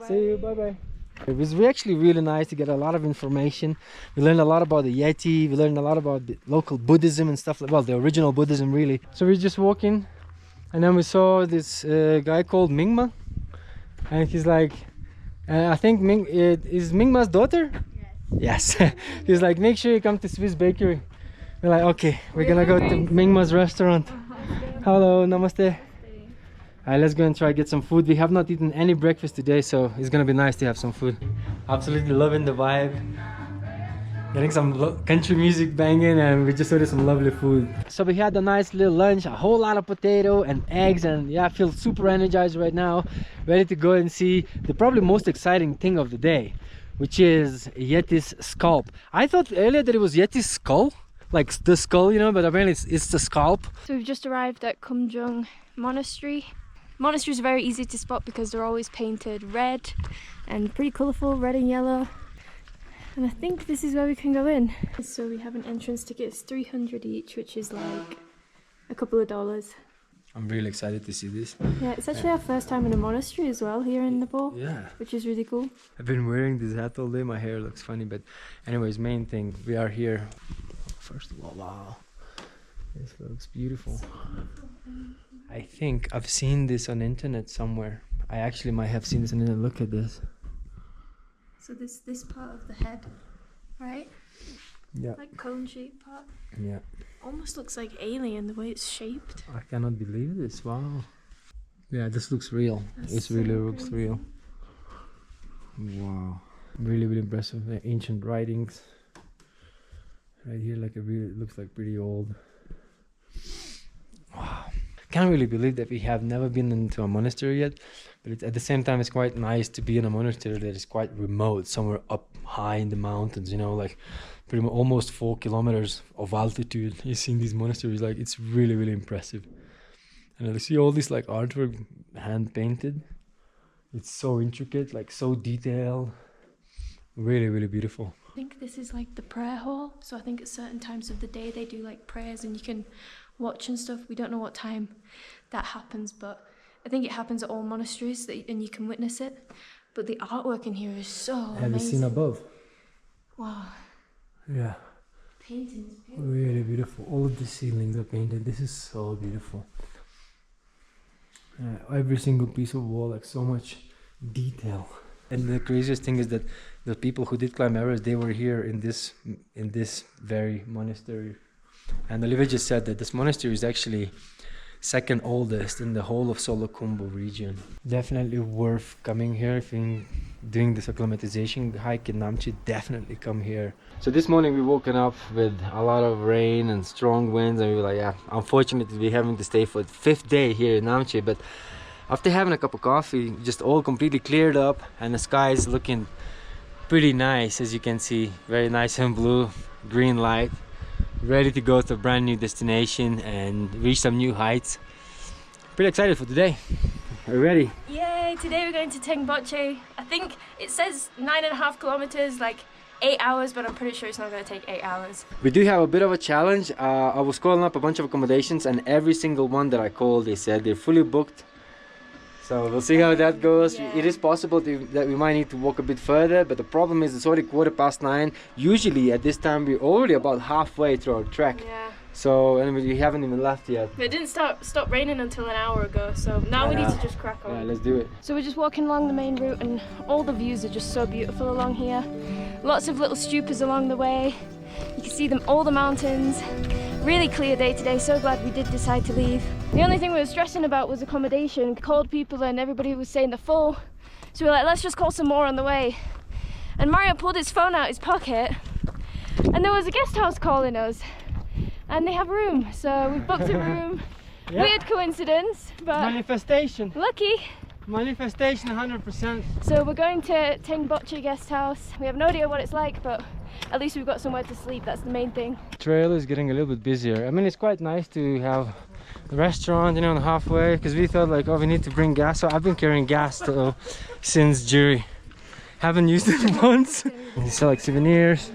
See you. Bye bye. It was actually really nice to get a lot of information. We learned a lot about the Yeti. We learned a lot about the local Buddhism and stuff. Well, the original Buddhism, really. So we're just walking, and then we saw this guy called Mingma, and he's like, I think is Mingma's daughter. Yes. He's like, make sure you come to Swiss Bakery. We're like, okay, we're gonna go to Mingma's restaurant. Hello, namaste. Alright, let's go and try to get some food. We have not eaten any breakfast today, so it's gonna be nice to have some food. Absolutely loving the vibe. Getting some country music banging, and we just ordered some lovely food. So we had a nice little lunch, a whole lot of potato and eggs, and yeah, I feel super energized right now, ready to go and see the probably most exciting thing of the day, which is Yeti's scalp. I thought earlier that it was Yeti's skull, like the skull, you know, but apparently it's the scalp. So we've just arrived at Khumjung Monastery. Monasteries are very easy to spot because they're always painted red and pretty colourful, red and yellow. And I think this is where we can go in. So we have an entrance ticket, it's 300 each, which is like a couple of dollars. I'm really excited to see this. Yeah, it's actually our first time in a monastery as well here in Nepal. Yeah. Which is really cool. I've been wearing this hat all day, my hair looks funny, but anyways, main thing, we are here. First of all, wow, this looks beautiful. I think I've seen this on the internet somewhere. I actually might have seen this on the internet. Look at this. So this part of the head, right? Yeah. Like cone-shaped part. Yeah. Almost looks like alien the way it's shaped. I cannot believe this. Wow. Yeah, this looks real. That's It really so looks crazy. real. Wow. Really, really impressive. The ancient writings. Right here, like it really looks like pretty old. Wow. Can't really believe that we have never been into a monastery yet, but at the same time it's quite nice to be in a monastery that is quite remote, somewhere up high in the mountains, you know, like pretty much almost 4 kilometers of altitude. You see in these monasteries, like it's really, really impressive. And I see all this like artwork hand painted. It's so intricate, like so detailed. Really, really beautiful. I think this is like the prayer hall, so I think at certain times of the day they do like prayers and you can watch and stuff. We don't know what time that happens, but I think it happens at all monasteries and you can witness it. But the artwork in here is so amazing. Have you seen above? Wow. Yeah. Paintings. Really beautiful. All of the ceilings are painted. This is so beautiful. Every single piece of wall, like so much detail. And the craziest thing is that the people who did climb Everest, they were here in this very monastery. And Olivia just said that this monastery is actually second oldest in the whole of Khumbu region. Definitely worth coming here. If you're doing this acclimatization hike in Namche, definitely come here. So this morning we woken up with a lot of rain and strong winds, and we were like, yeah, unfortunately we're having to stay for the 5th day here in Namche. But after having a cup of coffee, just all completely cleared up, and the sky is looking pretty nice, as you can see. Very nice and blue, green light. Ready to go to a brand new destination and reach some new heights. Pretty excited for today. Are you ready? Yay! Today we're going to Tengboche. I think it says 9.5 kilometers, like 8 hours, but I'm pretty sure it's not going to take 8 hours. We do have a bit of a challenge. I was calling up a bunch of accommodations, and every single one that I called, they said they're fully booked. So we'll see how that goes. Yeah. It is possible that we might need to walk a bit further, but the problem is it's already 9:15. Usually at this time we're already about halfway through our trek. Yeah. So, and we haven't even left yet. It didn't stop raining until an hour ago, so now we need to just crack on. Yeah, let's do it. So we're just walking along the main route, and all the views are just so beautiful along here. Lots of little stupas along the way. You can see all the mountains. Really clear day today, so glad we did decide to leave. The only thing we were stressing about was accommodation. Called people and everybody was saying they're full. So we were like, let's just call some more on the way. And Mario pulled his phone out his pocket and there was a guest house calling us. And they have a room, so we've booked a room. Yeah. Weird coincidence, but manifestation. Lucky. Manifestation 100%. So we're going to Tengboche guest house. We have no idea what it's like, but at least we've got somewhere to sleep. That's the main thing. Trail is getting a little bit busier. I mean, it's quite nice to have a restaurant, you know, on halfway, because we thought like, oh, we need to bring gas. So I've been carrying gas though since Jiri. Haven't used it once. They sell like souvenirs,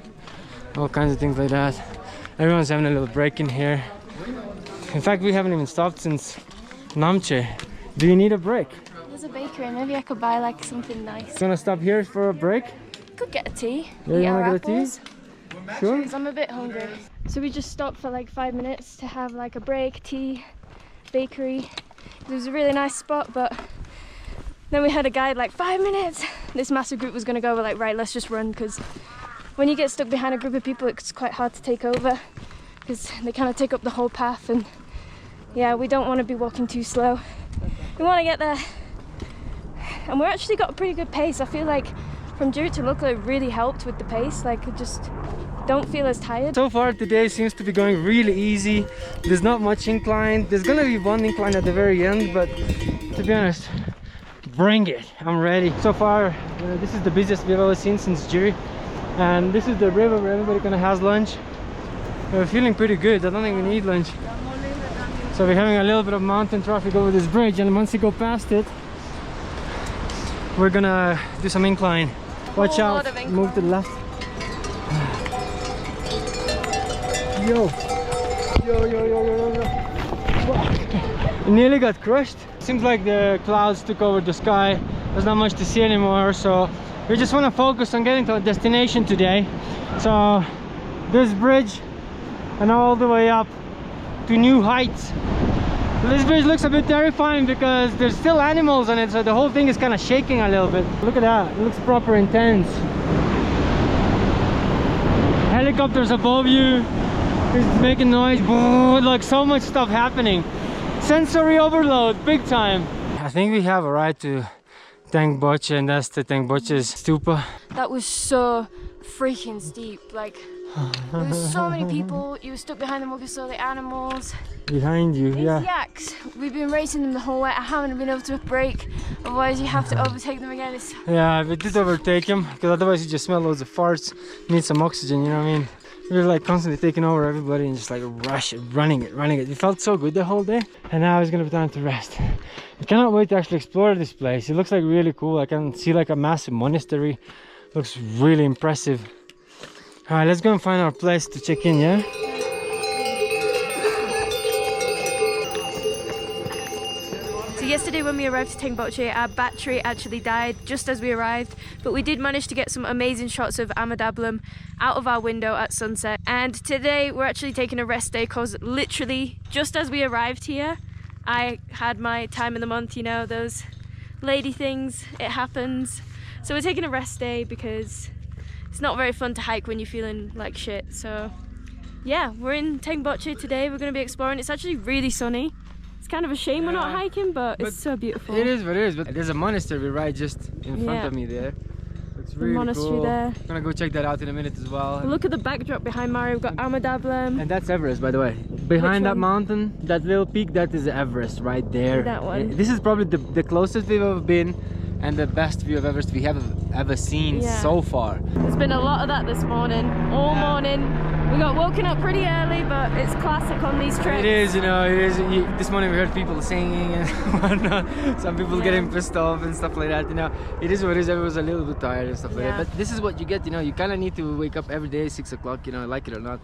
all kinds of things like that. Everyone's having a little break in here. In fact, we haven't even stopped since Namche. Do you need a break? There's a bakery. Maybe I could buy like something nice. Gonna stop here for a break? Could get a tea. Yeah, you wanna get a tea? Sure. Because I'm a bit hungry. So we just stopped for like 5 minutes to have like a break, tea, bakery. It was a really nice spot, but then we had a guide like 5 minutes. This massive group was gonna go. We're like, right, let's just run, because when you get stuck behind a group of people, it's quite hard to take over because they kind of take up the whole path, and yeah, we don't want to be walking too slow. We want to get there, and we're actually got a pretty good pace. I feel like from Jiri to Lukla it really helped with the pace. Like, I just don't feel as tired. So far today seems to be going really easy. There's not much incline. There's gonna be one incline at the very end, but to be honest, bring it. I'm ready. So far, this is the busiest we've ever seen since Jiri. And this is the river where everybody kind of has lunch. We're feeling pretty good. I don't think we need lunch. So we're having a little bit of mountain traffic over this bridge, and once you go past it, we're gonna do some incline. Watch out, move to the left. Yo, yo, yo, yo, yo, yo. We nearly got crushed. Seems like the clouds took over the sky. There's not much to see anymore, so we just want to focus on getting to our destination today. So this bridge and all the way up to new heights. This bridge looks a bit terrifying because there's still animals on it, so the whole thing is kind of shaking a little bit. Look at that, it looks proper intense. Helicopters above you, it's making noise, like so much stuff happening. Sensory overload, big time. I think we have a ride to Tengboche, and that's the Tengboche's stupa. That was so freaking steep. Like, There was so many people. You were stuck behind them, we saw the animals. Behind you, These yeah. yaks, we've been racing them the whole way. I haven't been able to brake, otherwise you have to overtake them again. Yeah, we did overtake him, because otherwise you just smell loads of farts. You need some oxygen, you know what I mean? We were like constantly taking over everybody and just like running it. It felt so good the whole day. And now it's gonna be time to rest. I cannot wait to actually explore this place. It looks like really cool. I can see like a massive monastery. Looks really impressive. All right, let's go and find our place to check in, yeah? So yesterday when we arrived to Tengboche, our battery actually died just as we arrived, but we did manage to get some amazing shots of Amadablam out of our window at sunset. And today we're actually taking a rest day because literally just as we arrived here, I had my time in the month, you know, those lady things, it happens. So we're taking a rest day because it's not very fun to hike when you're feeling like shit. So yeah, we're in Tengboche today. We're going to be exploring. It's actually really sunny. It's kind of a shame we're not hiking, but it's so beautiful. It is what it is, but there's a monastery right just in front of me there. It's really monastery cool. there. I'm gonna go check that out in a minute as well. Look at the backdrop behind Mari. We've got Amadablam. And that's Everest, by the way. Behind that mountain, that little peak, that is Everest right there. That one. This is probably the closest we've ever been and the best view of Everest we have ever seen so far. There's been a lot of that this morning, all morning. We got woken up pretty early, but it's classic on these trips. It is, you know, it is. This morning we heard people singing and whatnot. Some people getting pissed off and stuff like that, you know. It is what it is. Everyone's a little bit tired and stuff like that. But this is what you get, you know. You kind of need to wake up every day, 6 o'clock, you know, like it or not.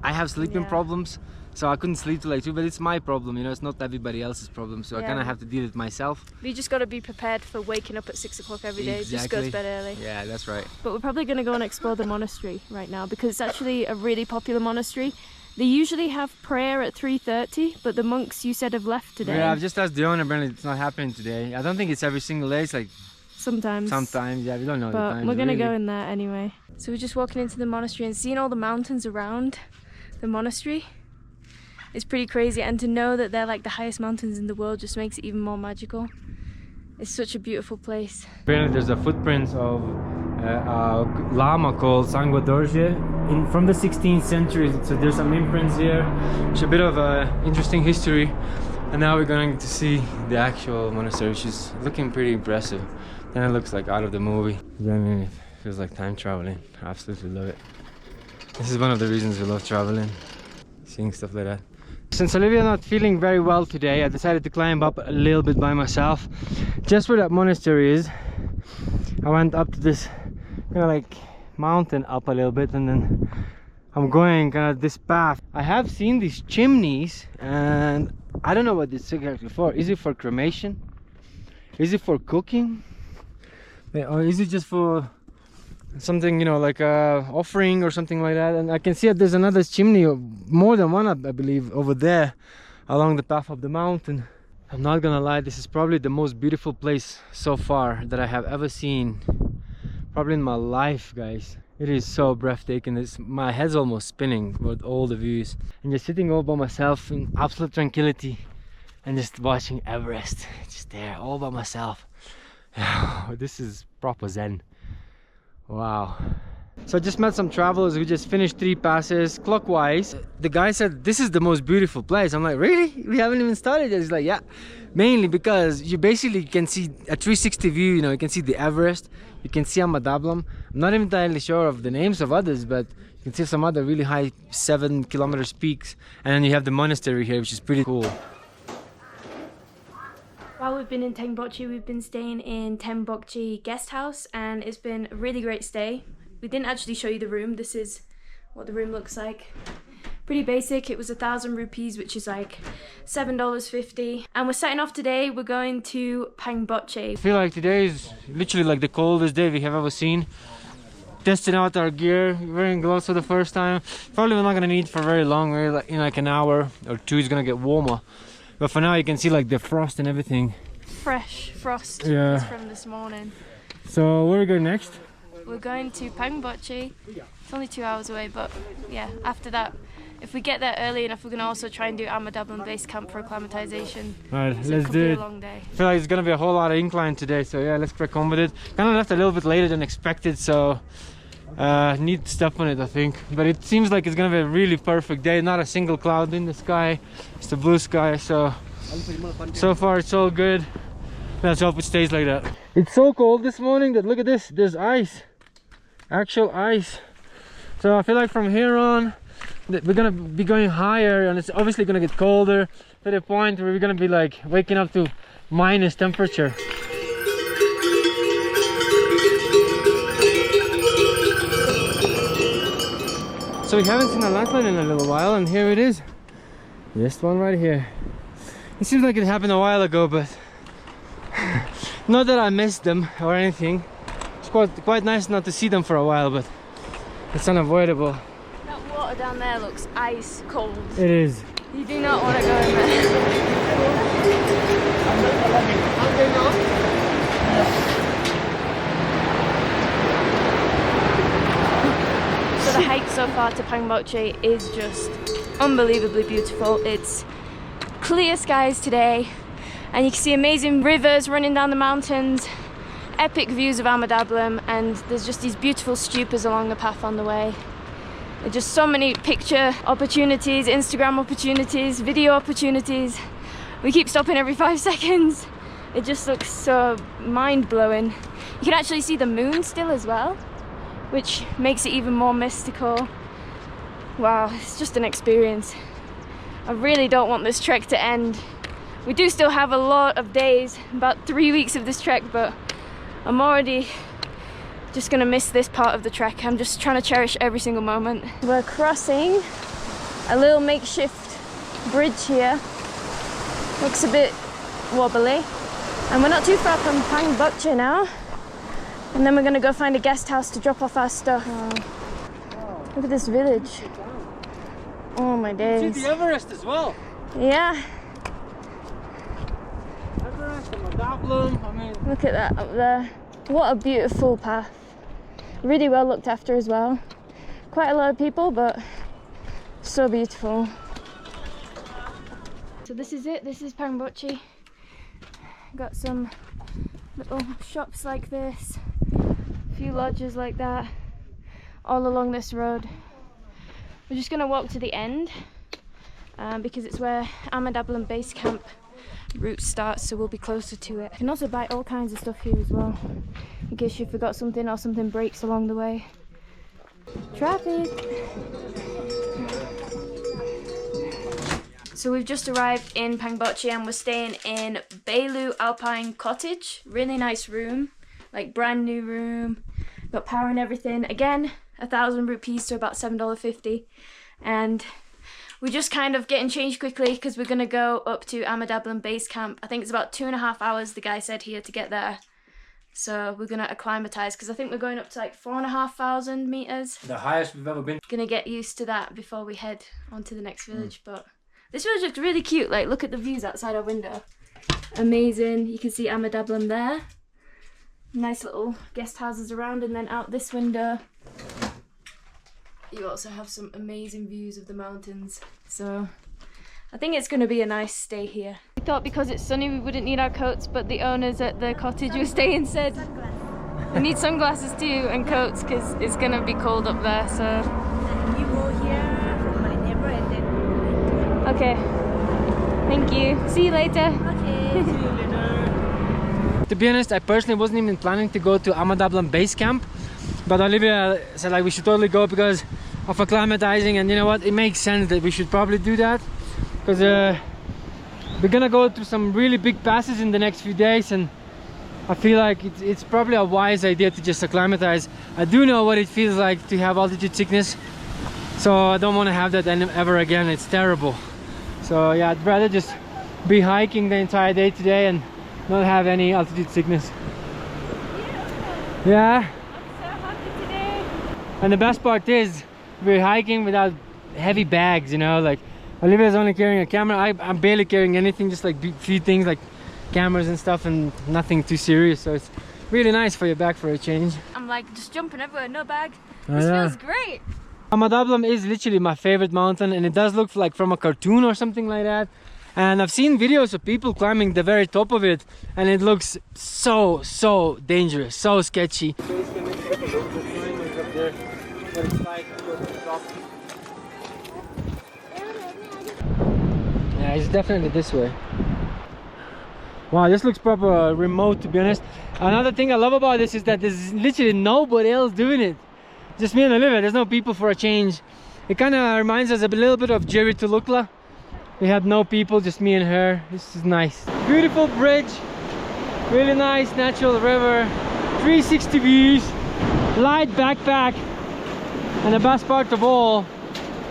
I have sleeping problems, so I couldn't sleep till like 2, but it's my problem, you know. It's not everybody else's problem, so I kind of have to deal with myself. We just got to be prepared for waking up at 6 o'clock every day. Just go to bed early. Yeah, that's right. But we're probably going to go and explore the monastery right now because it's actually a really popular monastery. They usually have prayer at 3:30, but the monks you said have left today. Yeah, I've just asked the owner, apparently it's not happening today. I don't think it's every single day, it's like sometimes, yeah, we don't know the times. We're gonna go in there anyway. So we're just walking into the monastery and seeing all the mountains around the monastery. It's pretty crazy, and to know that they're like the highest mountains in the world just makes it even more magical. It's such a beautiful place. Apparently there's a footprint of a lama called Sangwa Dorje from the 16th century, so there's some imprints here. It's a bit of interesting history, and now we're going to see the actual monastery, which is looking pretty impressive. Then it looks like out of the movie. I mean, it feels like time traveling. I absolutely love it. This is one of the reasons we love traveling, seeing stuff like that. Since Olivia's not feeling very well today, I decided to climb up a little bit by myself. Just where that monastery is, I went up to this kind of like mountain up a little bit, and then I'm going kind of this path. I have seen these chimneys, and I don't know what this is exactly for. Is it for cremation? Is it for cooking? Or is it just for something, you know, like a offering or something like that? And I can see that there's another chimney, more than one I believe, over there along the path of the mountain. I'm not gonna lie, this is probably the most beautiful place so far that I have ever seen, probably in my life, guys. It is so breathtaking. My head's almost spinning with all the views, and just sitting all by myself in absolute tranquility and just watching Everest, just there all by myself. This is proper zen. Wow. So I just met some travelers who just finished 3 passes clockwise. The guy said this is the most beautiful place. I'm like, really? We haven't even started yet. He's like, yeah. Mainly because you basically can see a 360 view, you know, you can see the Everest, you can see Amadablam. I'm not even entirely sure of the names of others, but you can see some other really high 7 kilometers peaks. And then you have the monastery here, which is pretty cool. While we've been in Tengboche, we've been staying in Tengboche guest house, and it's been a really great stay. We didn't actually show you the room. This is what the room looks like. Pretty basic. It was 1,000 rupees, which is like $7.50. And we're setting off today. We're going to Tengboche. I feel like today is literally like the coldest day we have ever seen. Testing out our gear, wearing gloves for the first time. Probably we're not gonna need for very long. Maybe like in like an hour or 2 it's gonna get warmer. But for now you can see like the frost and everything. Fresh frost from this morning. So where are we going next? We're going to Tengboche. It's only 2 hours away, but yeah, after that, if we get there early enough, we're going to also try and do Amadablam Base Camp for acclimatization. Alright, so let's do it. A long day. I feel like it's going to be a whole lot of incline today, so yeah, let's crack on with it. Kind of left a little bit later than expected, so Need step on it, I think. But it seems like it's gonna be a really perfect day. Not a single cloud in the sky. It's the blue sky. So far it's all good. Let's hope it stays like that. It's so cold this morning that look at this. There's ice. Actual ice. So I feel like from here on we're gonna be going higher, and it's obviously gonna get colder to the point where we're gonna be like waking up to minus temperature. So we haven't seen a landslide in a little while, and here it is. This one right here. It seems like it happened a while ago, but not that I missed them or anything. It's quite nice not to see them for a while, but it's unavoidable. That water down there looks ice cold. It is. You do not want to go in there. So the hike so far to Pangboche is just unbelievably beautiful. It's clear skies today, and you can see amazing rivers running down the mountains, epic views of Amadablam, and there's just these beautiful stupas along the path on the way. There's just so many picture opportunities, Instagram opportunities, video opportunities. We keep stopping every 5 seconds. It just looks so mind-blowing. You can actually see the moon still as well, which makes it even more mystical. Wow, it's just an experience. I really don't want this trek to end. We do still have a lot of days, about 3 weeks of this trek, but I'm already just gonna miss this part of the trek. I'm just trying to cherish every single moment. We're crossing a little makeshift bridge here. Looks a bit wobbly. And we're not too far from Pangboche now. And then we're gonna go find a guest house to drop off our stuff. Look at this village. Oh my days. See the Everest as well. Yeah. Everest and Amadablam, I mean. Look at that up there. What a beautiful path. Really well looked after as well. Quite a lot of people, but so beautiful. So this is it. This is Pangboche. Got some little shops like this, a few lodges like that, all along this road. We're just going to walk to the end because it's where Amadablam Base Camp route starts, so we'll be closer to it. You can also buy all kinds of stuff here as well, in case you forgot something or something breaks along the way. Traffic! So we've just arrived in Pangboche and we're staying in Beilu Alpine Cottage. Really nice room, like brand new room. Got power and everything. Again, 1,000 rupees, so about $7.50. And we're just kind of getting changed quickly because we're gonna go up to Amadablam Base Camp. I think it's about 2.5 hours, the guy said here, to get there. So we're gonna acclimatise because I think we're going up to like 4,500 meters. The highest we've ever been. Gonna get used to that before we head on to the next village. But this village looks really cute. Like, look at the views outside our window. Amazing. You can see Amadablam there. Nice little guest houses around, and then out this window you also have some amazing views of the mountains. So I think it's going to be a nice stay here. We thought because it's sunny we wouldn't need our coats, but the owners at the cottage we're staying said we need sunglasses too and coats because it's going to be cold up there. So you go here from my neighbor and then okay, thank you, see you later. Okay. See you later. To be honest, I personally wasn't even planning to go to Amadablam Base Camp, but Olivia said like we should totally go because of acclimatizing, and you know what, it makes sense that we should probably do that because we're gonna go through some really big passes in the next few days, and I feel like it's probably a wise idea to just acclimatize. I do know what it feels like to have altitude sickness, so I don't want to have that ever again. It's terrible. So yeah, I'd rather just be hiking the entire day today and not have any altitude sickness. Yeah. I'm so happy today. And the best part is we're hiking without heavy bags, you know, like Olivia's only carrying a camera. I'm barely carrying anything, just like few things like cameras and stuff, and nothing too serious. So it's really nice for your bag for a change. I'm like just jumping everywhere, no bag. This feels great. Amadablam is literally my favorite mountain, and it does look like from a cartoon or something like that. And I've seen videos of people climbing the very top of it, and it looks so dangerous, so sketchy. what it's like to go to the top. Yeah, it's definitely this way. Wow, this looks proper remote, to be honest. Another thing I love about this is that there's literally nobody else doing it. Just me and Olivia. There's no people for a change. It kind of reminds us a little bit of Jiri to Lukla. We had no people, just me and her. This is nice. Beautiful bridge. Really nice natural river. 360 views. Light backpack. And the best part of all,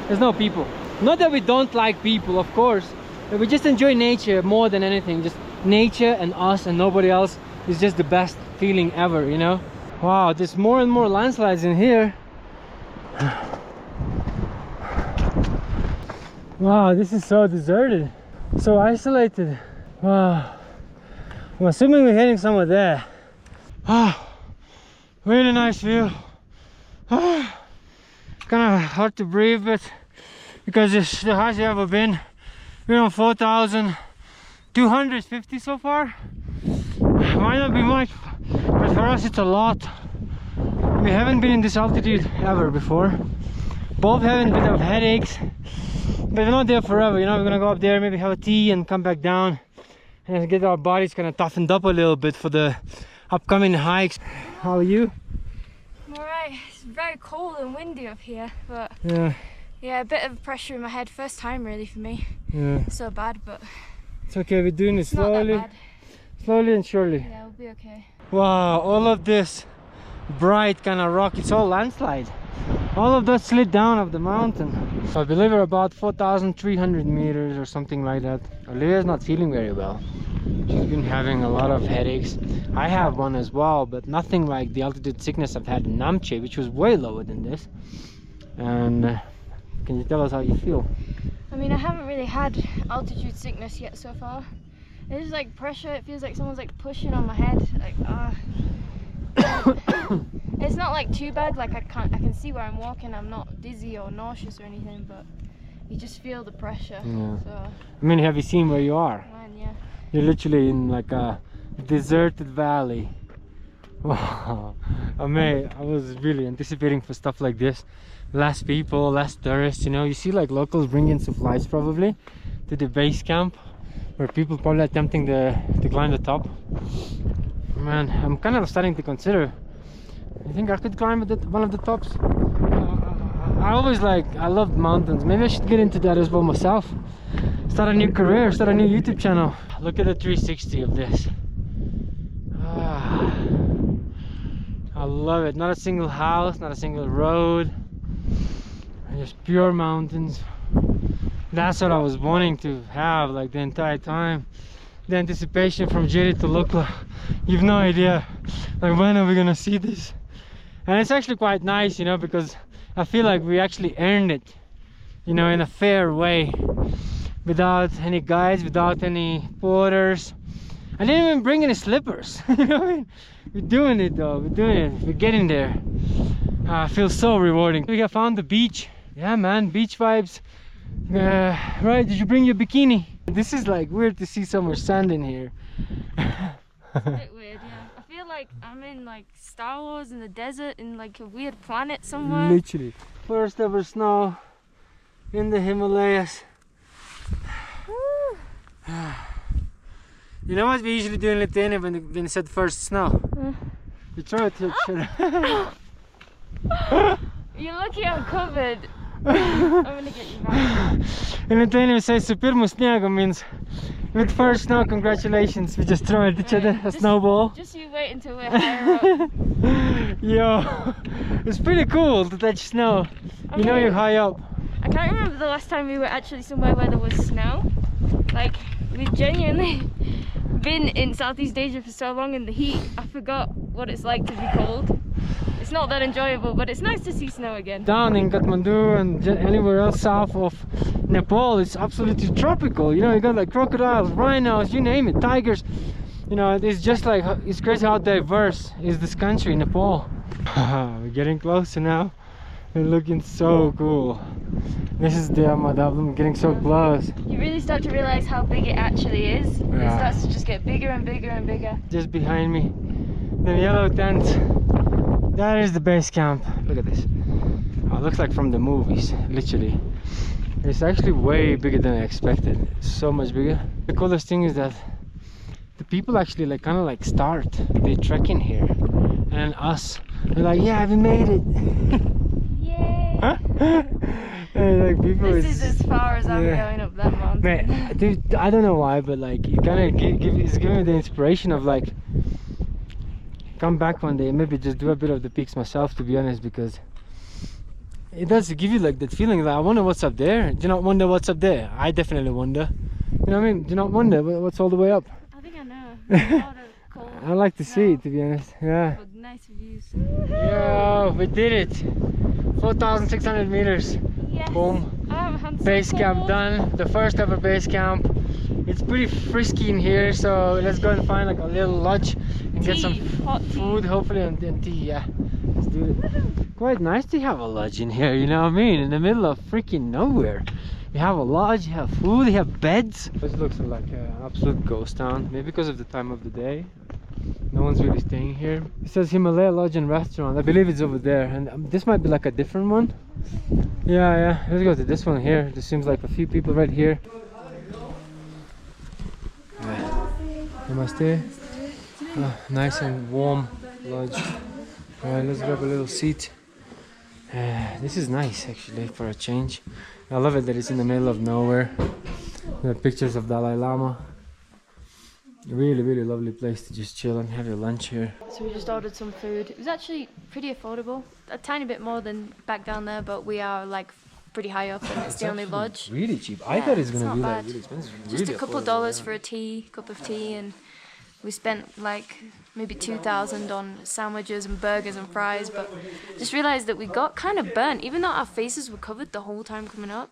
there's no people. Not that we don't like people, of course. But we just enjoy nature more than anything. Just nature and us and nobody else is just the best feeling ever, you know. Wow, there's more and more landslides in here. Wow, this is so deserted, so isolated. Wow, I'm assuming we're heading somewhere there. Ah, really nice view. Ah, kind of hard to breathe, but because it's the highest I've ever been. We're on 4,250 so far. Might not be much, but for us it's a lot. We haven't been in this altitude ever before. Both having a bit of headaches, but we're not there forever, you know. We're gonna go up there, maybe have a tea and come back down and get our bodies kind of toughened up a little bit for the upcoming hikes. How are you? I'm alright. It's very cold and windy up here, but yeah, a bit of pressure in my head. First time really for me. Yeah. So bad, but it's okay. We're doing it slowly, slowly and surely. Yeah, we'll be okay. Wow, all of this bright kind of rock, it's all landslide. All of that slid down off the mountain. I believe we're about 4,300 meters or something like that. Olivia's not feeling very well. She's been having a lot of headaches. I have one as well, but nothing like the altitude sickness I've had in Namche, which was way lower than this. And can you tell us how you feel? I mean, I haven't really had altitude sickness yet so far. It's just like pressure. It feels like someone's like pushing on my head. Like it's not like too bad. Like I can see where I'm walking. I'm not dizzy or nauseous or anything, but you just feel the pressure. Yeah. So, I mean, have you seen where you are? man, yeah. You're literally in like a deserted valley. Wow. I was really anticipating for stuff like this. Less people, less tourists, you know. You see like locals bringing supplies probably to the base camp, where people probably attempting to climb the top. Man, I'm kind of starting to consider, I think I could climb one of the tops. I love mountains. Maybe I should get into that as well myself. Start a new career, start a new YouTube channel. Look at the 360 of this. I love it. Not a single house, not a single road. Just pure mountains. That's what I was wanting to have like the entire time. The anticipation from Jiri to Lukla. You've no idea, like, when are we gonna see this? And it's actually quite nice, you know, because I feel like we actually earned it, you know, in a fair way, without any guides, without any porters. I didn't even bring any slippers. You know what I mean? We're doing it though, we're doing it, we're getting there. I feel so rewarding. We have found the beach. Yeah man, beach vibes. Right, did you bring your bikini? This is like weird to see so much sand in here. It's a bit weird, yeah. I feel like I'm in like Star Wars in the desert, in like a weird planet somewhere. Literally. First ever snow in the Himalayas. You know what we usually do in Lithuania when it said first snow? We throw it to each other. You're lucky I'm covered. I'm gonna get you back. In Lithuania we say su pirmu sniegu, means with first snow, congratulations. We just throw at each other a snowball. Just you wait until we're higher up. Yo, it's pretty cool to touch snow. You know you're high up. I can't remember the last time we were actually somewhere where there was snow. Like, we've genuinely been in Southeast Asia for so long in the heat, I forgot what it's like to be cold. It's not that enjoyable, but it's nice to see snow again. Down in Kathmandu and anywhere else south of Nepal, it's absolutely tropical. You know, you got like crocodiles, rhinos, you name it, tigers. You know, it's just like, it's crazy how diverse is this country, Nepal. We're getting closer now. We're looking so cool. This is the Ahmadabad, getting so close. You really start to realize how big it actually is. Yeah. It starts to just get bigger and bigger and bigger. Just behind me, the yellow tent. That is the base camp. Look at this. it looks like from the movies, literally. It's actually way bigger than I expected. It's so much bigger. The coolest thing is that the people actually like kind of like start the trekking here, and then us, we're like, yeah, we made it. Yay! And like people, this is as far as I'm going up that mountain. Man, dude, I don't know why, but like it kind of it's giving me the inspiration of like come back one day and maybe just do a bit of the peaks myself, to be honest, because it does give you like that feeling that I wonder what's up there. Do you not wonder what's up there? I definitely wonder. You know what I mean? Do you not wonder what's all the way up? I think I know. I like to see it, to be honest. Yeah. Nice views. Yo, we did it. 4,600 meters. Yes. Boom. Base camp done. The first ever base camp. It's pretty frisky in here, so let's go and find like a little lodge and get some food, hopefully, and tea. Yeah, let's do it. Quite nice to have a lodge in here, you know what I mean? In the middle of freaking nowhere. You have a lodge, you have food, you have beds. This looks like an absolute ghost town, maybe because of the time of the day. No one's really staying here. It says Himalaya Lodge and Restaurant. I believe it's over there, and this might be like a different one. Yeah, let's go to this one here. There seems like a few people right here. Namaste. Oh, nice and warm lodge. Alright, let's grab a little seat. This is nice actually for a change. I love it that it's in the middle of nowhere. There are pictures of Dalai Lama. Really lovely place to just chill and have your lunch here. So we just ordered some food. It was actually pretty affordable. A tiny bit more than back down there, but we are like pretty high up and it's the only lodge. Really cheap. I thought it was gonna be like really expensive. Just really a couple dollars for a cup of tea, and we spent like maybe 2,000 on sandwiches and burgers and fries, but just realized that we got kind of burnt. Even though our faces were covered the whole time coming up,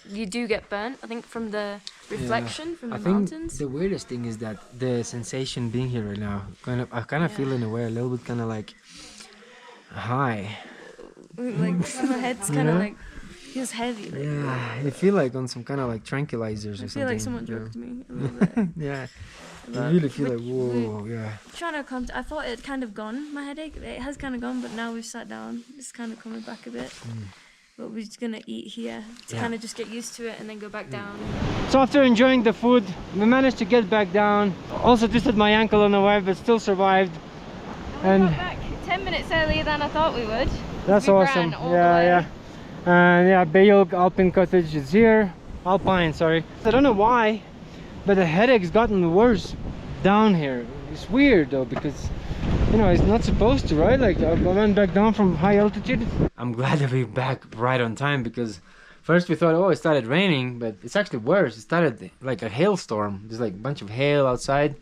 you do get burnt, I think, from the reflection from the mountains. The weirdest thing is that the sensation being here right now, I kind of feel in a way a little bit kind of like high. Like my head's kind of like feels heavy. Like, yeah, I feel like on some kind of like tranquilizers or something. I feel like someone drugged me a little bit. Yeah. You really feel like, whoa, yeah. Trying to come I thought it had kind of gone, my headache. It has kind of gone, but now we've sat down. It's kind of coming back a bit. But we're just gonna eat here to kind of just get used to it and then go back down. So after enjoying the food, we managed to get back down. Also twisted my ankle on the way, but still survived. And we got back 10 minutes earlier than I thought we would. That's awesome. Yeah. And yeah, Bayok Alpine Cottage is here. Alpine, sorry. I don't know why, but the headache's gotten worse down here. It's weird though, because you know, it's not supposed to, right? Like I went back down from high altitude. I'm glad that we're back right on time, because first we thought, oh, it started raining, but it's actually worse. It started like a hailstorm. There's like a bunch of hail outside.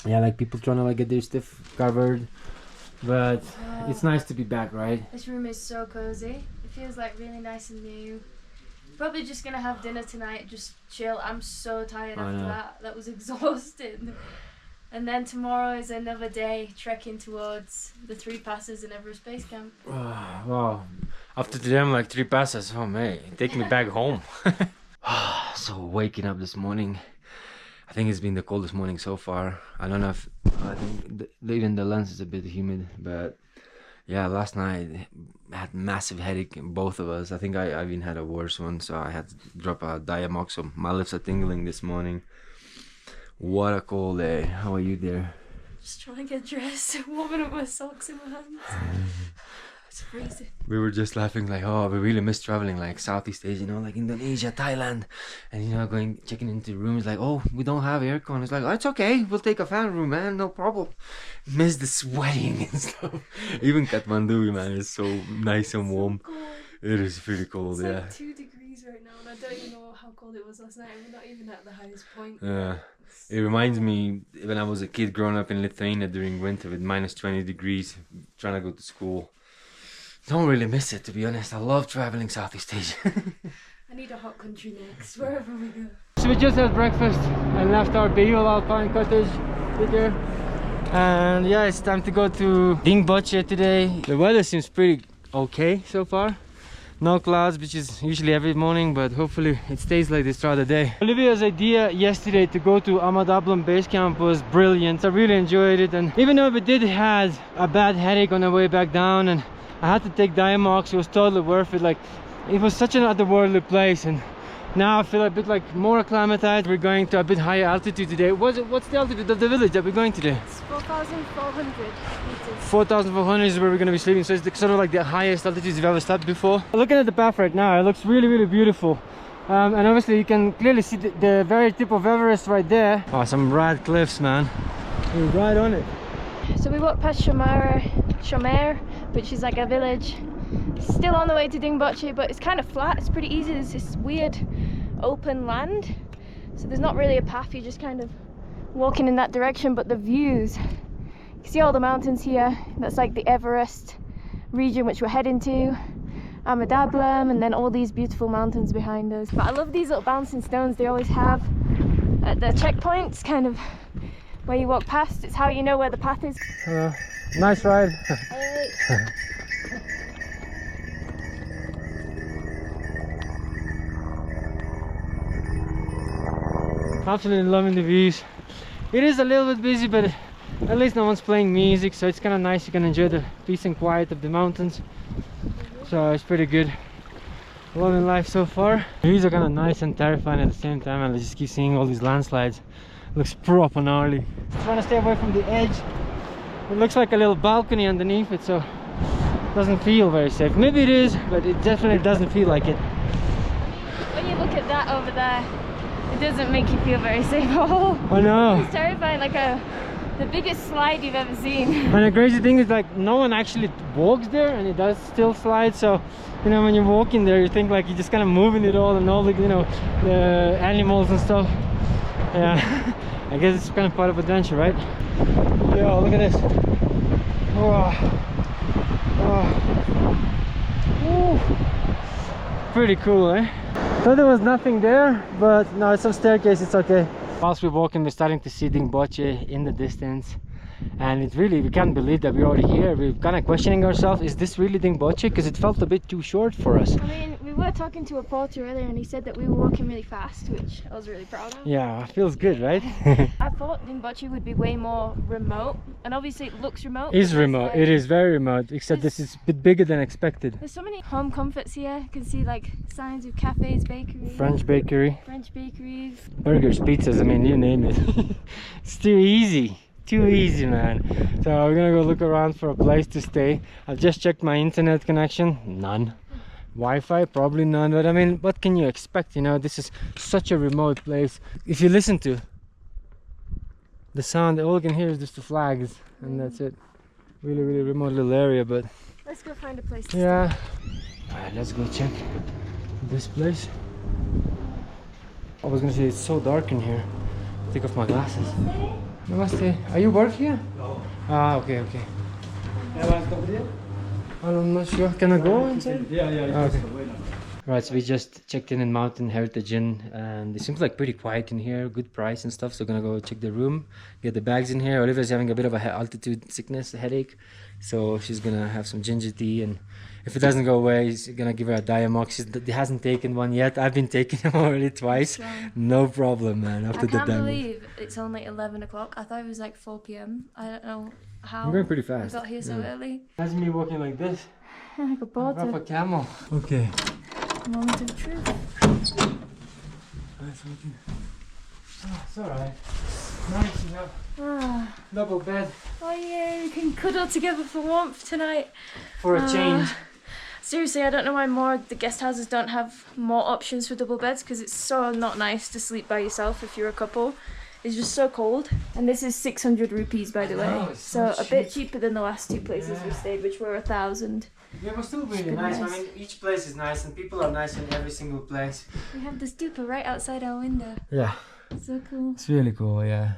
Yeah, like people trying to like get their stuff covered. But it's nice to be back, right? This room is so cozy. It feels like really nice and new. Probably just gonna have dinner tonight, just chill. I'm so tired after that. That was exhausting. And then tomorrow is another day trekking towards the 3 passes in Everest Base Camp. Wow. After today I'm like 3 passes. Oh man, take me back home. So waking up this morning, I think it's been the coldest morning so far. I don't know if, I think even the lens is a bit humid, but yeah, last night I had massive headache, both of us. I think I even had a worse one, so I had to drop a Diamox, so my lips are tingling this morning. What a cold day. How are you there? Just trying to get dressed, warming up my socks in my hands. It's freezing. We were just laughing like, oh, we really miss traveling like Southeast Asia, you know, like Indonesia, Thailand, and you know, checking into rooms like, oh, we don't have aircon. It's like, oh, it's okay, we'll take a fan room, man, no problem. Miss the sweating and stuff. Even Kathmandu, man, is so nice and warm. So cold. It is pretty cold, it's yeah. Like 2 degrees right now, and I don't even know how cold it was last night. We're not even at the highest point. Yeah. It reminds me when I was a kid growing up in Lithuania during winter with minus 20 degrees, trying to go to school. Don't really miss it, to be honest. I love traveling Southeast Asia. I need a hot country next, wherever we go. So we just had breakfast and left our Bayul Alpine Cottage here. And yeah, it's time to go to Dingboche today. The weather seems pretty okay so far. No clouds, which is usually every morning, but hopefully it stays like this throughout the day. Olivia's idea yesterday to go to Amadablam Base Camp was brilliant. I really enjoyed it, and even though we did have a bad headache on the way back down and I had to take Diamox. It was totally worth it. Like, it was such an otherworldly place, and now I feel a bit like more acclimatized. We're going to a bit higher altitude today. What's the altitude of the village that we're going today? It's 4,400 meters. 4,400 is where we're going to be sleeping, so it's sort of like the highest altitude we've ever stopped before. Looking at the path right now, it looks really, really beautiful. And obviously you can clearly see the very tip of Everest right there. Oh, some rad cliffs, man. We're right on it. So we walked past Shomer, which is like a village. Still on the way to Dingboche, but it's kind of flat. It's pretty easy. There's this weird open land, so there's not really a path. You're just kind of walking in that direction, but the views, you can see all the mountains here. That's like the Everest region which we're heading to, Amadablam, and then all these beautiful mountains behind us. But I love these little bouncing stones they always have at the checkpoints, kind of where you walk past. It's how you know where the path is. Nice ride. Absolutely loving the views. It is a little bit busy, but at least no one's playing music, so it's kind of nice. You can enjoy the peace and quiet of the mountains, so it's pretty good. Loving life so far. The views are kind of nice and terrifying at the same time, and I just keep seeing all these landslides. Looks proper gnarly. Trying to stay away from the edge. It looks like a little balcony underneath it, so it doesn't feel very safe. Maybe it is, but it definitely doesn't feel like it. When you look at that over there, it doesn't make you feel very safe at all. I know. It's terrifying, like the biggest slide you've ever seen. And the crazy thing is, like, no one actually walks there, and it does still slide. So, you know, when you're walking there, you think like you're just kind of moving it all, and all the, you know, the animals and stuff. Yeah, I guess it's kind of part of adventure, right? Yo, look at this. Oh. Oh. Pretty cool, eh? Thought there was nothing there, but no, it's some staircase, it's okay. Whilst we're walking, we're starting to see Dingboche in the distance, and it's really, we can't believe that we're already here. We're kind of questioning ourselves, is this really Dingboche? Because it felt a bit too short for us. I mean, we were talking to a porter earlier, and he said that we were walking really fast, which I was really proud of. Yeah, it feels good, right? I thought Dingboche would be way more remote, and obviously it looks remote. It's remote, like, it is very remote, except this is a bit bigger than expected. There's so many home comforts here. You can see like signs of cafes, bakeries. French bakery. French bakeries. Burgers, pizzas, I mean, you name it. It's too easy. Too easy, man. So we're gonna go look around for a place to stay. I've just checked my internet connection. None. Wi-Fi, probably none. But I mean, what can you expect? You know, this is such a remote place. If you listen to the sound, all you can hear is just the flags, and that's it. Really, really remote little area, but let's go find a place to yeah. stay. Alright, let's go check this place. I was gonna say it's so dark in here. Take off my glasses. Namaste. Are you work here? No. Ah, okay, okay. I'm not sure. Can I go inside? Yeah. Okay. Right, so we just checked in Mountain Heritage Inn, and it seems like pretty quiet in here, good price and stuff. So we're gonna go check the room, get the bags in here. Olivia's having a bit of a altitude sickness, a headache, so she's gonna have some ginger tea, and if it doesn't go away, he's gonna give her a Diamox. She hasn't taken one yet. I've been taking them already twice. No problem, man. After the Diamox. I can't believe it's only 11 o'clock. I thought it was like 4 p.m. I don't know how. I'm going pretty fast. I got here so early. Imagine me walking like this. Like a porter. Proper camel. Okay. Moment of truth. Nice looking. Oh, it's alright. Nice enough. Double bed. Oh yeah, we can cuddle together for warmth tonight. For a change. Seriously, I don't know why more the guest houses don't have more options for double beds, because it's so not nice to sleep by yourself if you're a couple. It's just so cold. And this is 600 rupees, by the way. So a bit cheaper than the last two places we stayed, which were 1,000. Yeah, but still really nice. I mean, each place is nice, and people are nice in every single place. We have the stupa right outside our window. Yeah. So cool. It's really cool, yeah.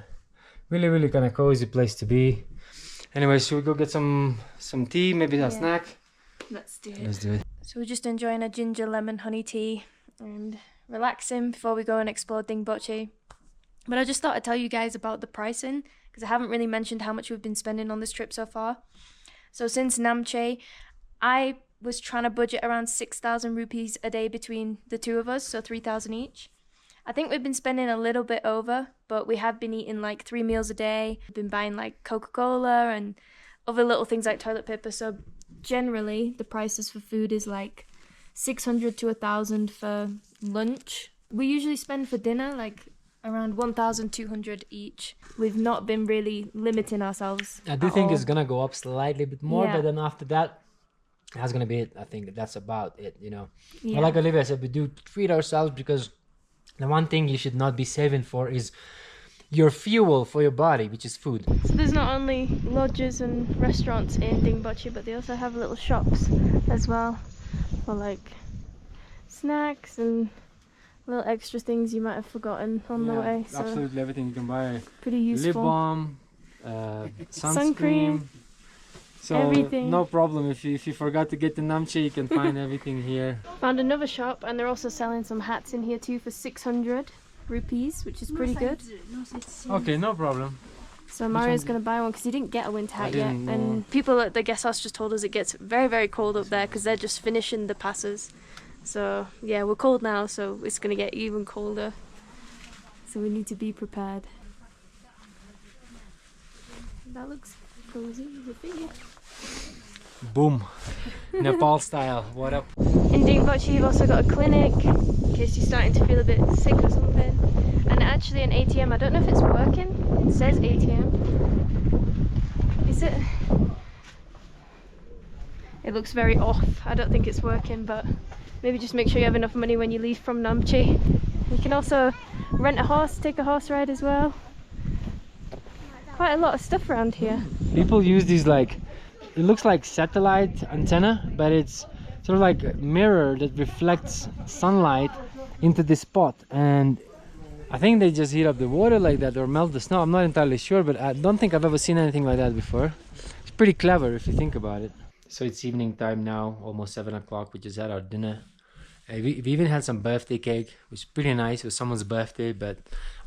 Really, really kind of cozy place to be. Anyway, should we go get some tea, maybe a snack? Let's do it. Let's do it. So we're just enjoying a ginger lemon honey tea and relaxing before we go and explore Dingboche. But I just thought I'd tell you guys about the pricing, because I haven't really mentioned how much we've been spending on this trip so far. So since Namche, I was trying to budget around 6,000 rupees a day between the two of us, so 3,000 each. I think we've been spending a little bit over, but we have been eating like 3 meals a day. We've been buying like Coca-Cola and other little things like toilet paper, so generally the prices for food is like 600 to 1,000 for lunch. We usually spend for dinner like around 1,200 each. We've not been really limiting ourselves. I do think it's gonna go up slightly bit more, Yeah. but then after that, that's gonna be it. I think that's about it, you know. Yeah. But like Olivia said, we do treat ourselves, because the one thing you should not be saving for is your fuel for your body, which is food. So there's not only lodges and restaurants in Dingboche, but they also have little shops as well for like snacks and little extra things you might have forgotten on the way. So absolutely everything you can buy. pretty useful. Lip balm, sunscreen. So everything. no problem, if you forgot to get the namche, you can find everything here. Found another shop, and they're also selling some hats in here too for 600 rupees, which is pretty good. Okay, no problem. So Mario's going to buy one because he didn't get a winter hat yet. didn't know. And people at the guest house just told us it gets very, very cold up there because they're just finishing the passes. So yeah, we're cold now, so it's going to get even colder. So we need to be prepared. That looks cozy. Boom. Nepal style. What up? In Dingboche, you've also got a clinic in case you're starting to feel a bit sick or something. And actually an ATM, I don't know if it's working. It says ATM. Is it? It looks very off. I don't think it's working, but maybe just make sure you have enough money when you leave from Namche. You can also rent a horse, take a horse ride as well. Quite a lot of stuff around here. People use these like, it looks like satellite antenna, but it's sort of like a mirror that reflects sunlight into this spot. And I think they just heat up the water like that or melt the snow. I'm not entirely sure, but I don't think I've ever seen anything like that before. It's pretty clever if you think about it. So it's evening time now, almost 7 o'clock. We just had our dinner. We even had some birthday cake, which was pretty nice. It was someone's birthday, but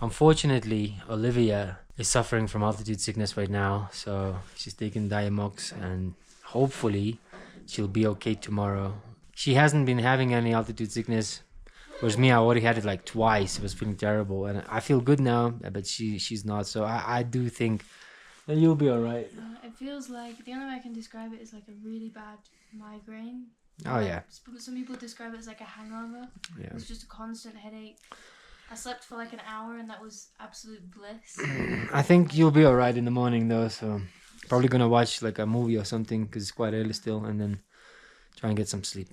unfortunately Olivia is suffering from altitude sickness right now, so she's taking Diamox and hopefully she'll be okay tomorrow. She hasn't been having any altitude sickness, whereas me, I already had it like twice. It was feeling terrible, and I feel good now, but she's not. So I do think that you'll be all right. It feels like, the only way I can describe it is like a really bad migraine. Oh yeah. Some people describe it as like a hangover. Yeah. It was just a constant headache. I slept for like an hour and that was absolute bliss. I think you'll be all right in the morning though, so probably gonna watch like a movie or something because it's quite early still, and then try and get some sleep.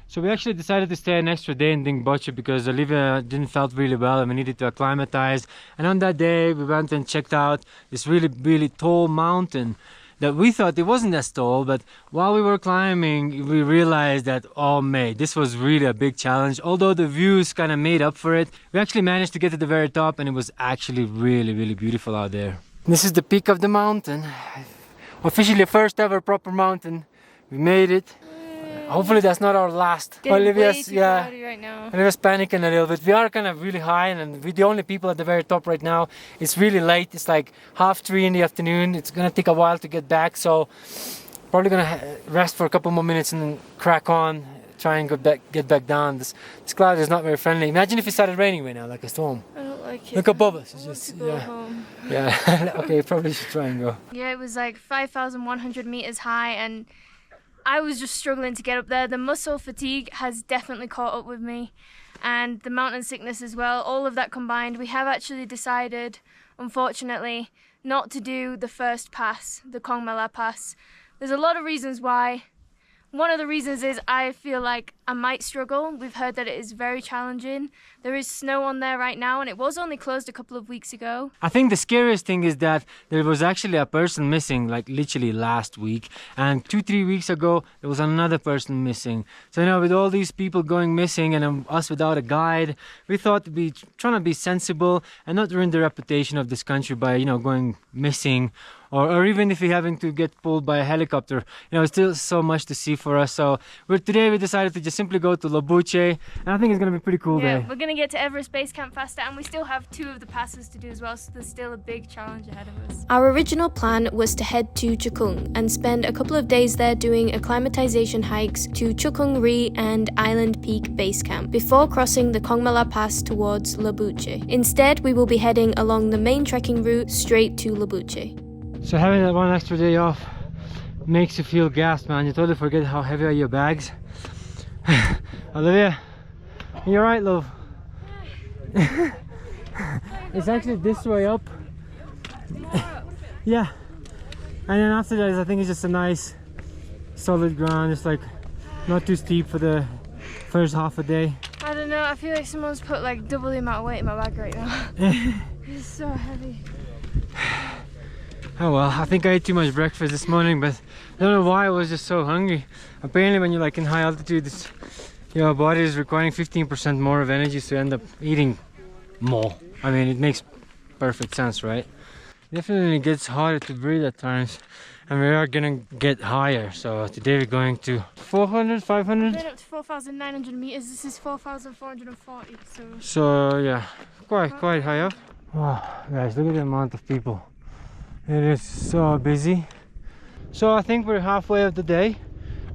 So we actually decided to stay an extra day in Dingboche because Olivia didn't felt really well and we needed to acclimatize. And on that day we went and checked out this really tall mountain that we thought it wasn't as tall, but while we were climbing we realized that, oh mate, this was really a big challenge. Although the views kind of made up for it, we actually managed to get to the very top and it was actually really beautiful out there. This is the peak of the mountain, officially first ever proper mountain. We made it. Hopefully that's not our last. Olivia's right now. Olivia's panicking a little bit. We are kind of really high and we're the only people at the very top right now. It's really late. It's like 2:30 in the afternoon. It's gonna take a while to get back, so probably gonna rest for a couple more minutes and then crack on, try and get back down. This cloud is not very friendly. Imagine if it started raining right now, like a storm. I don't like it. Look above us. It's I want just, to go home. Yeah. Okay, probably should try and go. Yeah, it was like 5,100 meters high and I was just struggling to get up there. The muscle fatigue has definitely caught up with me, and the mountain sickness as well. All of that combined, we have actually decided, unfortunately, not to do the first pass, the Khongmala Pass. There's a lot of reasons why. One of the reasons is I feel like I might struggle. We've heard that it is very challenging. There is snow on there right now and it was only closed a couple of weeks ago. I think the scariest thing is that there was actually a person missing like literally last week, and 2-3 weeks ago there was another person missing. So with all these people going missing and us without a guide, we thought to be trying to be sensible and not ruin the reputation of this country by going missing. Or even if you're having to get pulled by a helicopter, it's still so much to see for us. So today we decided to just simply go to Lobuche, and I think it's going to be a pretty cool day. We're going to get to Everest Base Camp faster, and we still have 2 of the passes to do as well, so there's still a big challenge ahead of us. Our original plan was to head to Chukung and spend a couple of days there doing acclimatization hikes to Chukung Ri and Island Peak Base Camp before crossing the Khongmala Pass towards Lobuche. Instead, we will be heading along the main trekking route straight to Lobuche. So having that one extra day off makes you feel gassed, man. You totally forget how heavy are your bags. Olivia, you're right, love. It's actually this way up. Yeah, and then after that, I think it's just a nice solid ground. It's like not too steep for the first half a day. I don't know, I feel like someone's put like double the amount of weight in my bag right now. It's so heavy. Oh well, I think I ate too much breakfast this morning, but I don't know why I was just so hungry. Apparently when you're like in high altitude, your body is requiring 15% more of energy, so you end up eating more. I mean, it makes perfect sense, right? Definitely gets harder to breathe at times, and we are gonna get higher. So today we're going to 400, 500? We're up to 4,900 meters. This is 4,440. So yeah, quite high up. Wow, guys, look at the amount of people. It is so busy. So I think we're halfway of the day.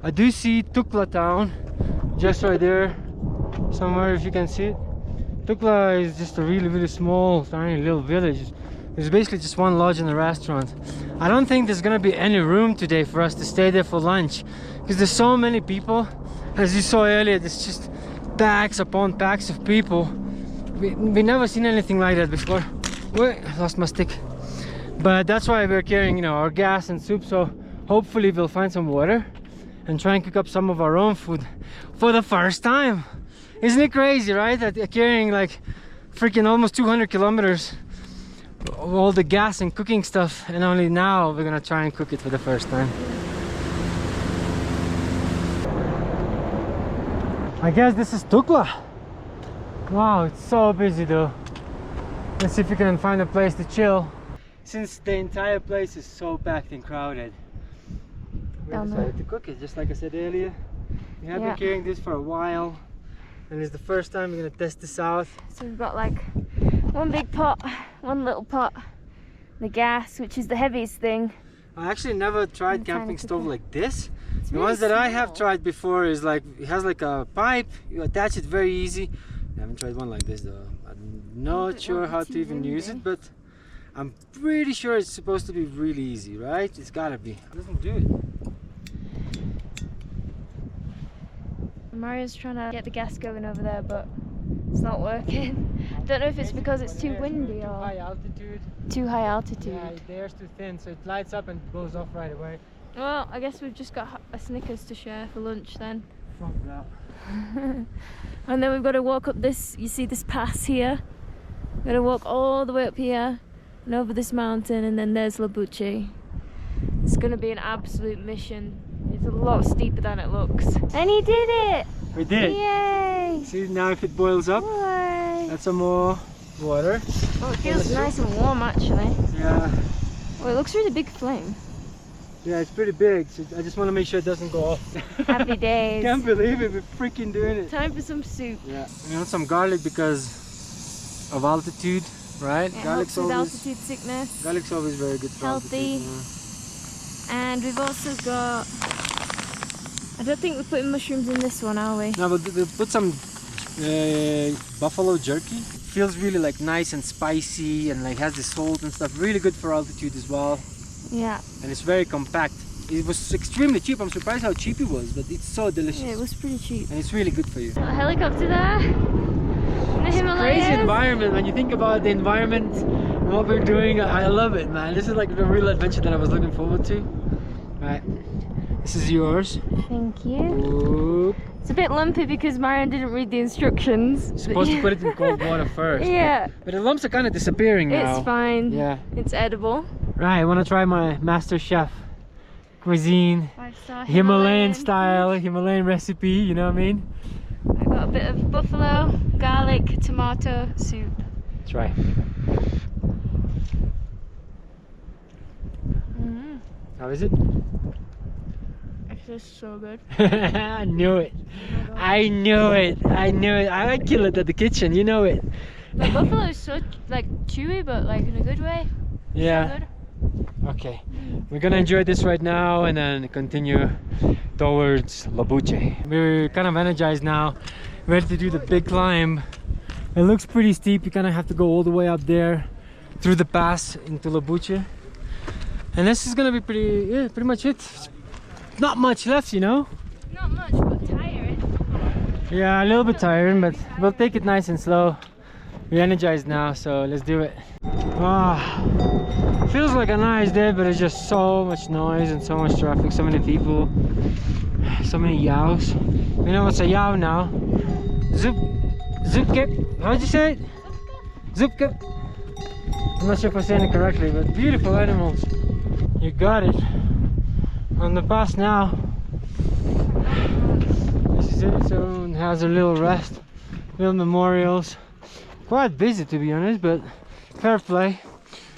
I do see Lukla town just right there somewhere, if you can see it. Lukla is just a really small, tiny little village. There's basically just one lodge and a restaurant. I don't think there's gonna be any room today for us to stay there for lunch, because there's so many people. As you saw earlier, there's just packs upon packs of people. We never seen anything like that before. Wait, I lost my stick. But that's why we're carrying, you know, our gas and soup, so hopefully we'll find some water and try and cook up some of our own food for the first time. Isn't it crazy, right? That carrying like freaking almost 200 kilometers of all the gas and cooking stuff, and only now we're gonna try and cook it for the first time. I guess this is Lukla. Wow, it's so busy though. Let's see if we can find a place to chill, since the entire place is so packed and crowded. We decided to cook it, just like I said earlier. We have been carrying this for a while, and it's the first time we're gonna test this out. So we've got like one big pot, one little pot, the gas, which is the heaviest thing. I actually never tried camping stove like this. It's The really ones that I small. have tried before is like, it has like a pipe, you attach it very easy. I haven't tried one like this though. I'm not sure how to even use it, but I'm pretty sure it's supposed to be really easy, right? It's gotta be. It doesn't do it. Mario's trying to get the gas going over there, but it's not working. Don't know if it's because it's too windy or high altitude. Too high altitude. Yeah, the air's too thin, so it lights up and goes off right away. Well, I guess we've just got a Snickers to share for lunch then. Fuck that. And then we've got to walk up this, you see this pass here? We've got to walk all the way up here and over this mountain, and then there's Labuche. It's going to be an absolute mission. It's a lot steeper than it looks. And he did it! We did! Yay! See, now if it boils up, add some more water. Oh, it feels nice and warm actually. Yeah. Oh, it looks really big flame. Yeah, it's pretty big, so I just want to make sure it doesn't go off. Happy days. Can't believe it, we're freaking doing it. Time for some soup. Yeah. We want some garlic because of altitude, right? It Garlic's helps with always, altitude sickness. garlic's always very good for Healthy. altitude, And we've also got, I don't think we're putting mushrooms in this one, are we? No, but we'll put some buffalo jerky. Feels really like nice and spicy, and like has the salt and stuff. Really good for altitude as well. Yeah. And it's very compact. It was extremely cheap. I'm surprised how cheap it was, but it's so delicious. Yeah, it was pretty cheap. And it's really good for you. A helicopter there. In the Himalayas. Crazy environment. When you think about the environment and what we're doing, I love it, man. This is like the real adventure that I was looking forward to. Right. This is yours. Thank you. Oop. It's a bit lumpy because Marion didn't read the instructions. Supposed to put it in cold water first. Yeah. But the lumps are kind of disappearing now. It's fine. Yeah. It's edible. Right, I want to try my master chef cuisine. 5-star Himalayan style, Himalayan recipe, you know what I mean? I got a bit of buffalo, garlic, tomato soup. Try. How is it? It's just so good. I knew it. I knew it. I knew it. I would kill it at the kitchen, you know it. The buffalo is so like chewy, but like in a good way. Yeah. So good. Okay. We're gonna enjoy this right now and then continue towards Labuche. We're kind of energized now, ready to do the big climb. It looks pretty steep. You kind of have to go all the way up there through the pass into Labuche. And this is gonna be pretty much it. not much left, you know. Not much, but tiring. Yeah, a little bit tiring, but we'll take it nice and slow. We're energized now, so let's do it. Feels like a nice day, but it's just so much noise and so much traffic, so many people, so many yows. You know what's a yow now? Zupkip. How'd you say it? Zupkip. I'm not sure if I'm saying it correctly, but beautiful animals. You got it. On the bus now. This is it. So it has a little rest, little memorials. Quite busy, to be honest, but fair play.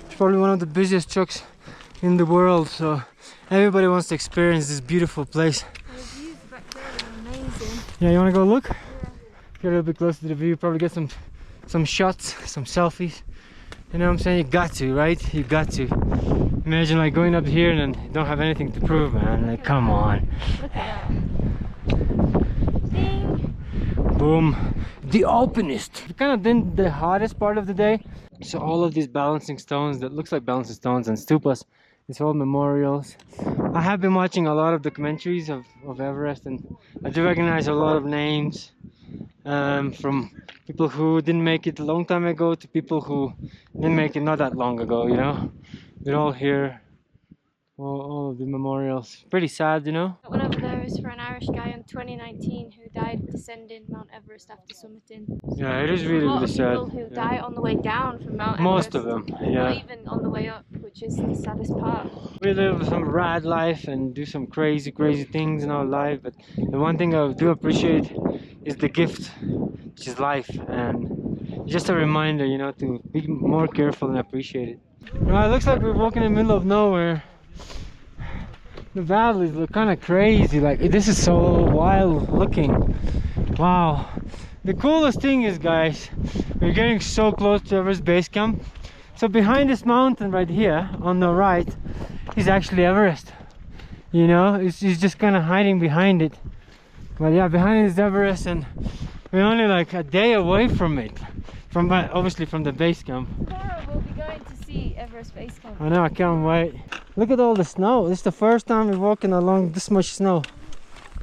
It's probably one of the busiest trucks in the world, so everybody wants to experience this beautiful place. The views back there are amazing. Yeah, you want to go look? Yeah. Get a little bit closer to the view, probably get some shots, some selfies. You know what I'm saying? You got to, right? You got to. Imagine like going up here and then don't have anything to prove, man. Like, come on. Look at that. Ding. Boom. The alpinist. We kind of did the hottest part of the day. So all of these balancing stones that looks like balancing stones and stupas, it's all memorials. I have been watching a lot of documentaries of Everest, and I do recognize a lot of names from people who didn't make it a long time ago to people who didn't make it not that long ago, you know. They're all here. All of the memorials. Pretty sad, you know. One over there is for an Irish guy in 2019 who died descending Mount Everest after summiting. Yeah, it is really, really sad. A lot of people who die on the way down from Mount Everest. Most of them, yeah. Not even on the way up, which is the saddest part. We live some rad life and do some crazy things in our life, but the one thing I do appreciate is the gift, which is life, and just a reminder, you know, to be more careful and appreciate it. Right, it looks like we're walking in the middle of nowhere. The valleys look kind of crazy, like this is so wild looking. Wow. The coolest thing is, guys, we're getting so close to Everest Base Camp. So behind this mountain right here on the right is actually Everest. You know, it's just kind of hiding behind it. But yeah, behind it is Everest, and we're only like a day away from it. From obviously from the base camp. Tomorrow we'll be going to see Everest Base Camp. I know, I can't wait. Look at all the snow. This is the first time we're walking along this much snow.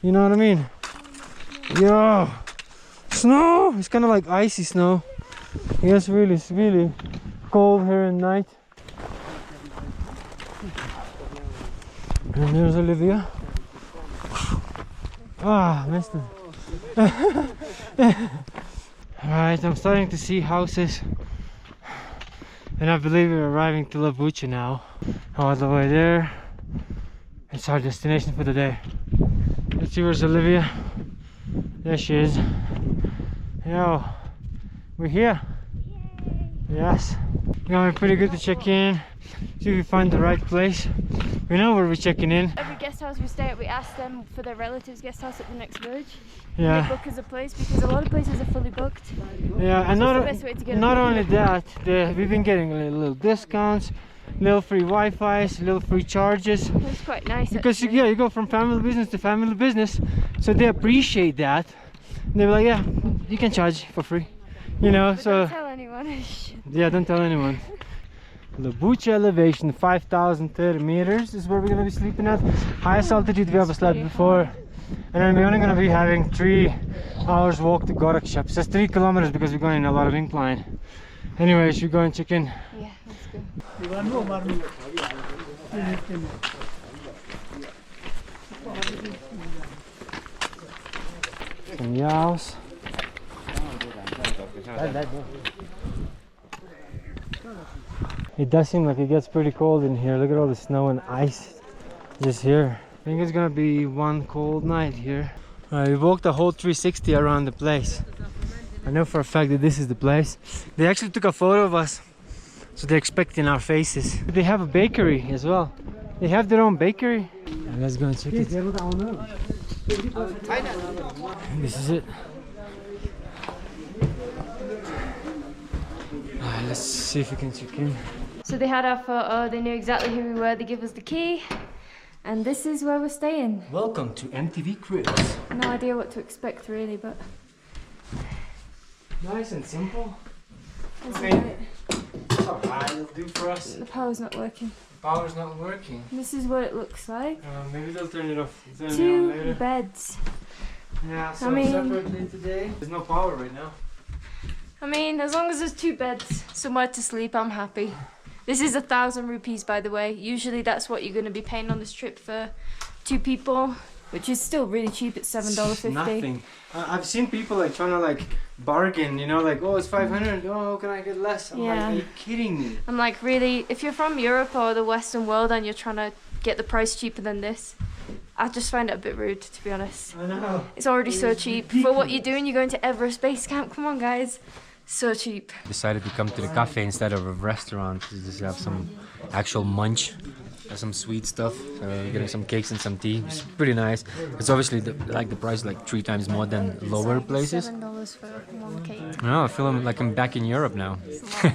You know what I mean? Yo! Snow! It's kind of like icy snow. Yes, really, it's really cold here at night. And there's Olivia. Ah, missed it. Alright, I'm starting to see houses. And I believe we're arriving to Labucha now. All the way there. It's our destination for the day. Let's see, where's Olivia? There she is. Yo, we're here. Yay. Yes. Going pretty good to check in. See if we find the right place. We know where we're checking in. Every guest house we stay at, we ask them for their relatives' guest house at the next village. Yeah. They book us a place because a lot of places are fully booked. Yeah, and so not only that, we've been getting little discounts, little free Wi-Fi's, little free charges. It's quite nice. Because you go from family business to family business, so they appreciate that. And they're like, yeah, you can charge for free, you know. But so don't tell anyone. Yeah, don't tell anyone. Labucha elevation, 5,030 meters is where we're gonna be sleeping at. Highest altitude we ever slept before. And then we're only gonna be having 3 hours walk to Gokyo. So that's 3 kilometers because we're going in a lot of incline. Anyways, we go and check in. Yeah, let's go. Some yows. It does seem like it gets pretty cold in here. Look at all the snow and ice just here. I think it's gonna be one cold night here. We walked a whole 360 around the place. I know for a fact that this is the place. They actually took a photo of us, so they're expecting our faces. They have a bakery as well. They have their own bakery. Let's go and check it. This is it. Let's see if we can check in. So they had our photo, they knew exactly who we were, they gave us the key. And this is where we're staying. Welcome to MTV Cribs. No idea what to expect really, but... Nice and simple. Alright. Alright, they'll do for us. The power's not working. Power's not working. This is what it looks like. Maybe they'll turn it off. Turn it on 2 later. beds. Yeah, so I mean, separately today. There's no power right now. I mean, as long as there's 2 beds, somewhere to sleep, I'm happy. This is 1,000 rupees, by the way. Usually that's what you're going to be paying on this trip for 2 people, which is still really cheap. It's $7.50. Nothing. I've seen people like trying to like bargain, you know, like, oh, it's 500. Oh, can I get less? I'm like, are you kidding me? I'm like, really, if you're from Europe or the Western world and you're trying to get the price cheaper than this, I just find it a bit rude, to be honest. I know. It's already so cheap. For what you're doing, you're going to Everest Base Camp. Come on, guys. So cheap. Decided to come to the cafe instead of a restaurant to just have some actual munch. Some sweet stuff. So getting some cakes and some tea. It's pretty nice. It's obviously the price is like 3 times more than lower places. $7 for 1 cake. No, I feel like I'm back in Europe now.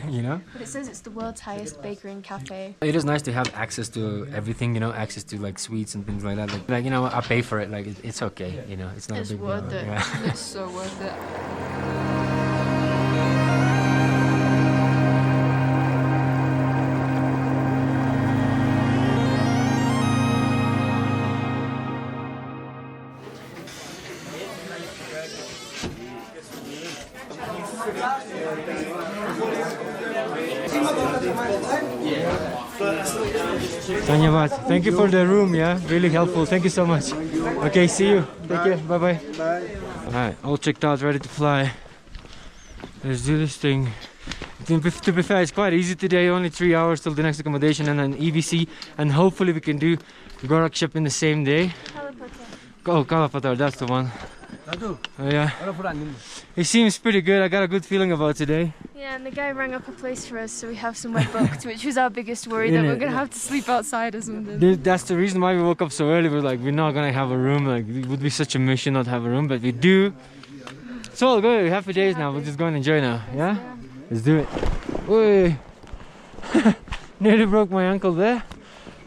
You know? But it says it's the world's highest bakery and cafe. It is nice to have access to everything, you know, access to like sweets and things like that. Like you know, I pay for it. Like it's okay, you know. It's not a big deal. It's worth it. Yeah. It's so worth it. Thank you for the room, yeah? Really helpful. Thank you so much. Okay, see you. Take care. Bye-bye. Bye. Alright, all checked out, ready to fly. Let's do this thing. To be fair, it's quite easy today. Only 3 hours till the next accommodation and an EVC. And hopefully we can do Gorakshap in the same day. Oh, Kalapatar, that's the one. Oh, yeah. It seems pretty good. I got a good feeling about today. Yeah, and the guy rang up a place for us, so we have somewhere booked, which was our biggest worry, that we're going to have to sleep outside or something. That's the reason why we woke up so early. We're like, we're not going to have a room. Like, it would be such a mission not to have a room, but we do. So all good. Happy days now. We'll just go and enjoy now. Yeah? Let's do it. Oi. Nearly broke my ankle there.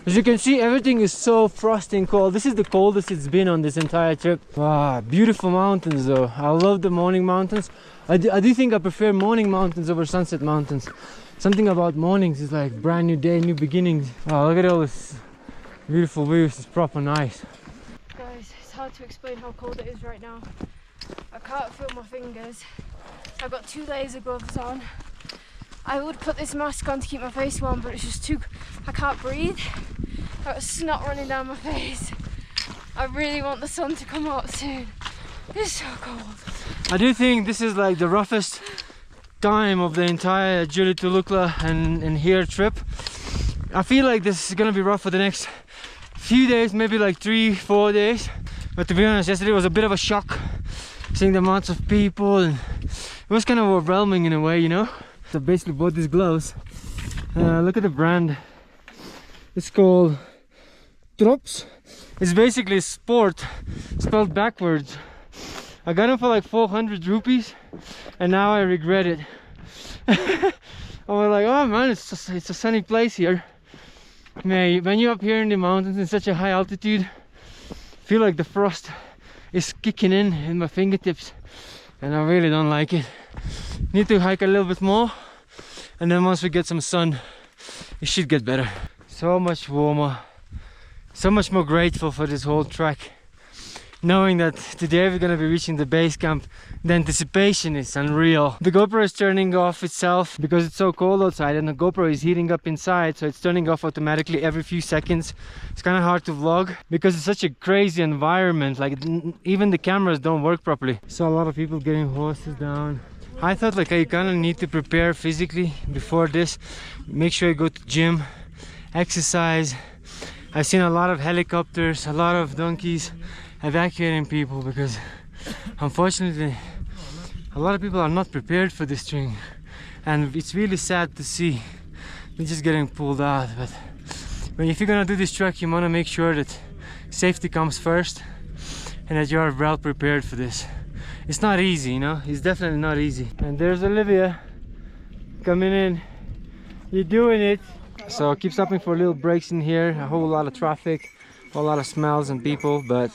As you can see, everything is so frosty and cold. This is the coldest it's been on this entire trip. Wow, beautiful mountains though. I love the morning mountains. I do think I prefer morning mountains over sunset mountains. Something about mornings is like brand new day, new beginnings. Oh, look at all this beautiful views. It's proper nice. Guys, it's hard to explain how cold it is right now. I can't feel my fingers. I've got 2 layers of gloves on. I would put this mask on to keep my face warm, but it's just too... I can't breathe. I've got snot running down my face. I really want the sun to come out soon. It's so cold. I do think this is like the roughest time of the entire Jiri to Lukla and here trip. I feel like this is gonna be rough for the next few days, maybe like 3-4 days. But to be honest, yesterday was a bit of a shock, seeing the amounts of people, and it was kind of overwhelming in a way, you know. So basically bought these gloves. Look at the brand. It's called Drops. It's basically sport spelled backwards. I got them for like 400 rupees and now I regret it. I was like, oh man, it's a sunny place here. Man, when you're up here in the mountains in such a high altitude, I feel like the frost is kicking in my fingertips and I really don't like it. Need to hike a little bit more, and then once we get some sun, it should get better. So much warmer, so much more grateful for this whole trek. Knowing that today we're gonna be reaching the base camp, the anticipation is unreal. The GoPro is turning off itself because it's so cold outside, and the GoPro is heating up inside, so it's turning off automatically every few seconds. It's kind of hard to vlog because it's such a crazy environment. Like even the cameras don't work properly. So a lot of people getting horses down. I thought like I kind of need to prepare physically before this. Make sure I go to gym, exercise. I've seen a lot of helicopters, a lot of donkeys evacuating people because unfortunately a lot of people are not prepared for this thing, and it's really sad to see they're just getting pulled out. But if you're gonna do this trek, you want to make sure that safety comes first and that you are well prepared for this. It's not easy, you know, it's definitely not easy. And there's Olivia coming in. You're doing it. So keep stopping for little breaks in here. A whole lot of traffic, a whole lot of smells and people, but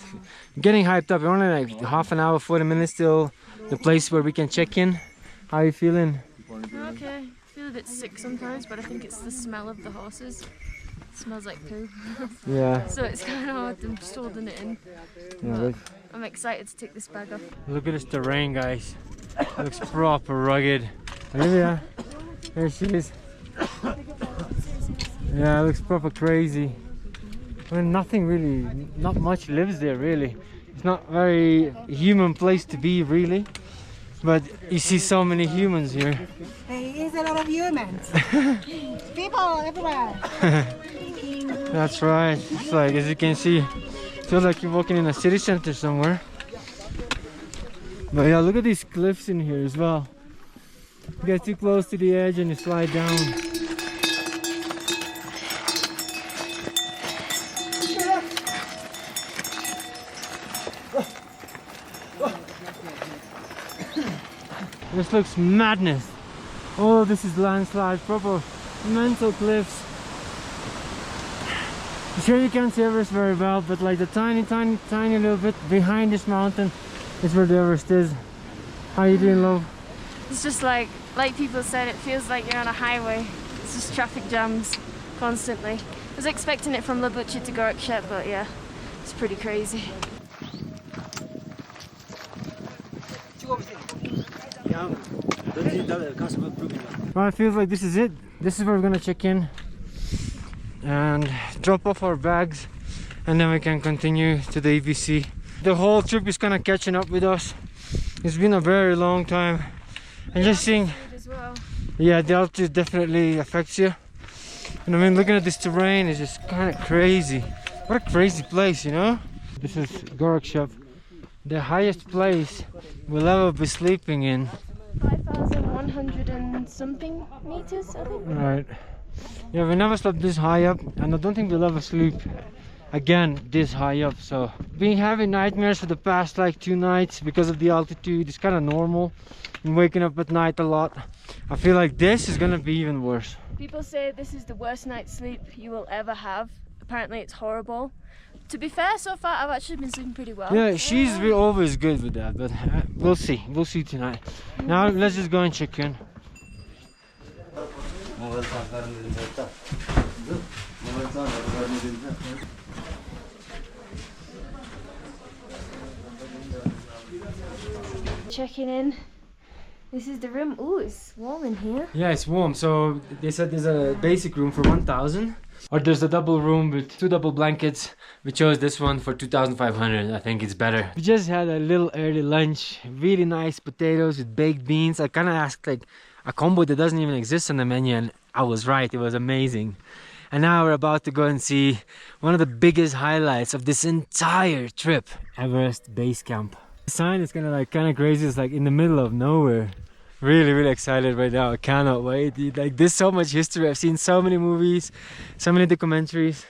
getting hyped up. We're only like half an hour, 40 minutes till the place where we can check in. How are you feeling? Okay, feel feel a bit sick sometimes, but I think it's the smell of the horses. It smells like poo. Yeah. So it's kind of hard. I'm just holding it in. Yeah, look. I'm excited to take this bag off. Look at this terrain, guys. It looks proper rugged. Olivia, there she is. Yeah, it looks proper crazy. I mean, nothing really, not much lives there really. It's not a very human place to be really, but you see so many humans here. There is a lot of humans. People everywhere. That's right. It's like, as you can see, it feels like you're walking in a city center somewhere. But yeah, look at these cliffs in here as well. You get too close to the edge and you slide down. This looks madness. Oh, this is landslide, proper mental cliffs. Sure, you can't see Everest very well, but like the tiny little bit behind this mountain is where the Everest is. How you doing, love? It's just like people said, it feels like you're on a highway. It's just traffic jams constantly. I was expecting it from Labuchi to Gaurishankar, but yeah, it's pretty crazy. Well, it feels like this is it. This is where we're gonna check in and drop off our bags, and then we can continue to the EVC. The whole trip is kind of catching up with us. It's been a very long time, and just seeing, yeah, the altitude definitely affects you. And I mean, looking at this terrain is just kind of crazy. What a crazy place, you know? This is Gokyo, the highest place we'll ever be sleeping in. 5,100 and something meters, I think. Right. Yeah, we never slept this high up, and I don't think we'll ever sleep again this high up. So been having nightmares for the past like 2 nights because of the altitude. It's kind of normal. I'm waking up at night a lot. I feel like this is gonna be even worse. People say this is the worst night's sleep you will ever have. Apparently it's horrible. To be fair, so far I've actually been sleeping pretty well. Yeah, she's always good with that, but we'll see. We'll see tonight. Now let's just go and check in. Checking in. This is the room. Ooh, it's warm in here. Yeah, it's warm. So they said there's a basic room for 1,000, or there's a double room with 2 double blankets. We chose this one for 2,500. I think it's better. We just had a little early lunch. Really nice potatoes with baked beans. I kind of asked like a combo that doesn't even exist on the menu, and I was right. It was amazing. And now we're about to go and see one of the biggest highlights of this entire trip, Everest Base Camp. The sign is kind of crazy. It's like in the middle of nowhere. Really excited right now. I cannot wait. Like, there's so much history. I've seen so many movies, so many documentaries,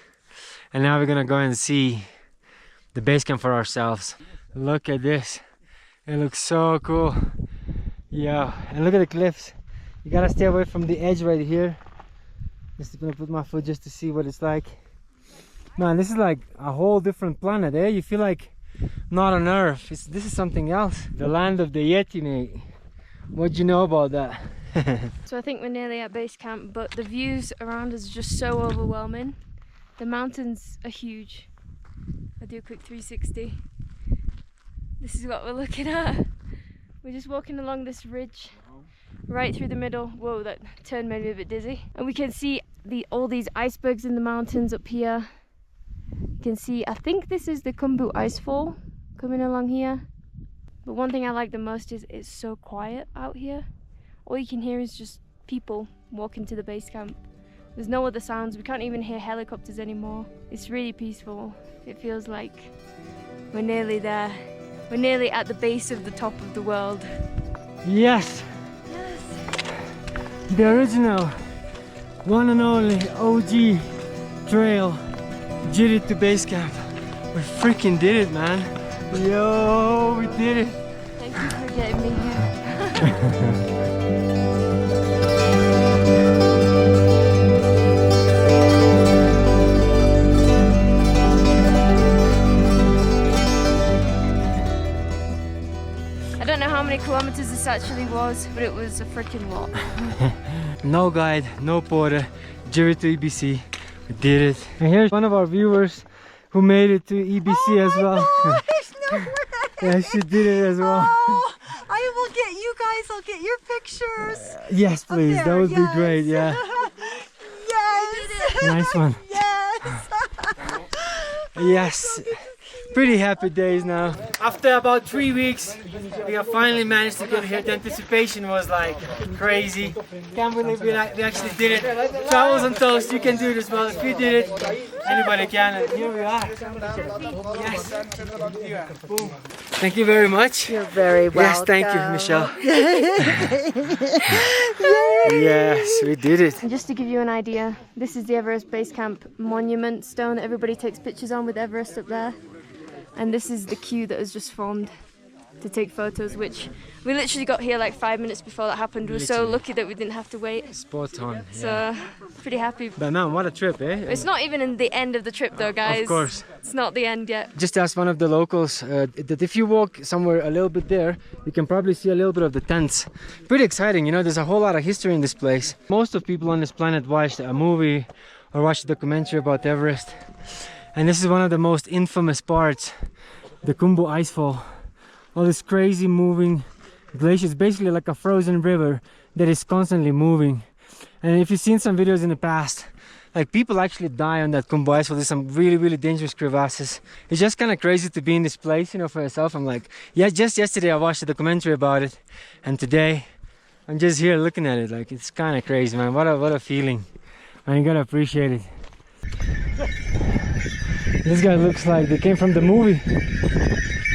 and now we're gonna go and see the base camp for ourselves. Look at this. It looks so cool. Yeah, and look at the cliffs. You gotta stay away from the edge right here. Just gonna put my foot just to see what it's like. Man, this is like a whole different planet, eh? You feel like not on Earth. This is something else. The land of the Yeti, mate. What do you know about that? So I think we're nearly at base camp, but the views around us are just so overwhelming. The mountains are huge. I'll do a quick 360. This is what we're looking at. We're just walking along this ridge right through the middle. Whoa, that turn made me a bit dizzy. And we can see all these icebergs in the mountains up here. You can see, I think this is the Khumbu Icefall coming along here. But one thing I like the most is it's so quiet out here. All you can hear is just people walking to the base camp. There's no other sounds. We can't even hear helicopters anymore. It's really peaceful. It feels like we're nearly there. We're nearly at the base of the top of the world. Yes! The original, one and only OG trail, Jiri to base camp. We freaking did it, man. Yo, we did it. Thank you for getting me here. I don't know how many kilometers this actually was, but it was a freaking lot. No guide, no porter, Jiri to EBC. We did it. And here's one of our viewers who made it to EBC as well. Gosh, no way. Yeah, she did it as well. Oh, I will get you guys, I'll get your pictures. Yes, please, that would be great, yeah. Yes. Nice one. Yes. Yes. Pretty happy days now. After about 3 weeks, we have finally managed to get here. The anticipation was like crazy. Can't believe we actually did it. Travels on toast, you can do this. Well, if you did it, anybody can. And here we are. Yes. Boom. Thank you very much. You're very welcome. Yes, thank you, Michelle. Yes, we did it. And just to give you an idea, this is the Everest Base Camp monument stone that everybody takes pictures on with Everest up there. And this is the queue that has just formed to take photos, which we literally got here like 5 minutes before that happened. We were so lucky that we didn't have to wait. Spot on. So, pretty happy. But man, what a trip, eh? It's not even in the end of the trip though, guys. Of course. It's not the end yet. Just asked one of the locals that if you walk somewhere a little bit there, you can probably see a little bit of the tents. Pretty exciting, you know, there's a whole lot of history in this place. Most of people on this planet watched a movie or watched a documentary about Everest. And this is one of the most infamous parts, the Khumbu icefall. All this crazy moving glaciers, basically like a frozen river that is constantly moving. And if you've seen some videos in the past, like people actually die on that Khumbu icefall. There's some really, really dangerous crevasses. It's just kind of crazy to be in this place, you know, for yourself. I'm like, yeah, just yesterday I watched a documentary about it, and today I'm just here looking at it. Like, it's kind of crazy, man. What a feeling. Man, you gotta appreciate it. This guy looks like they came from the movie.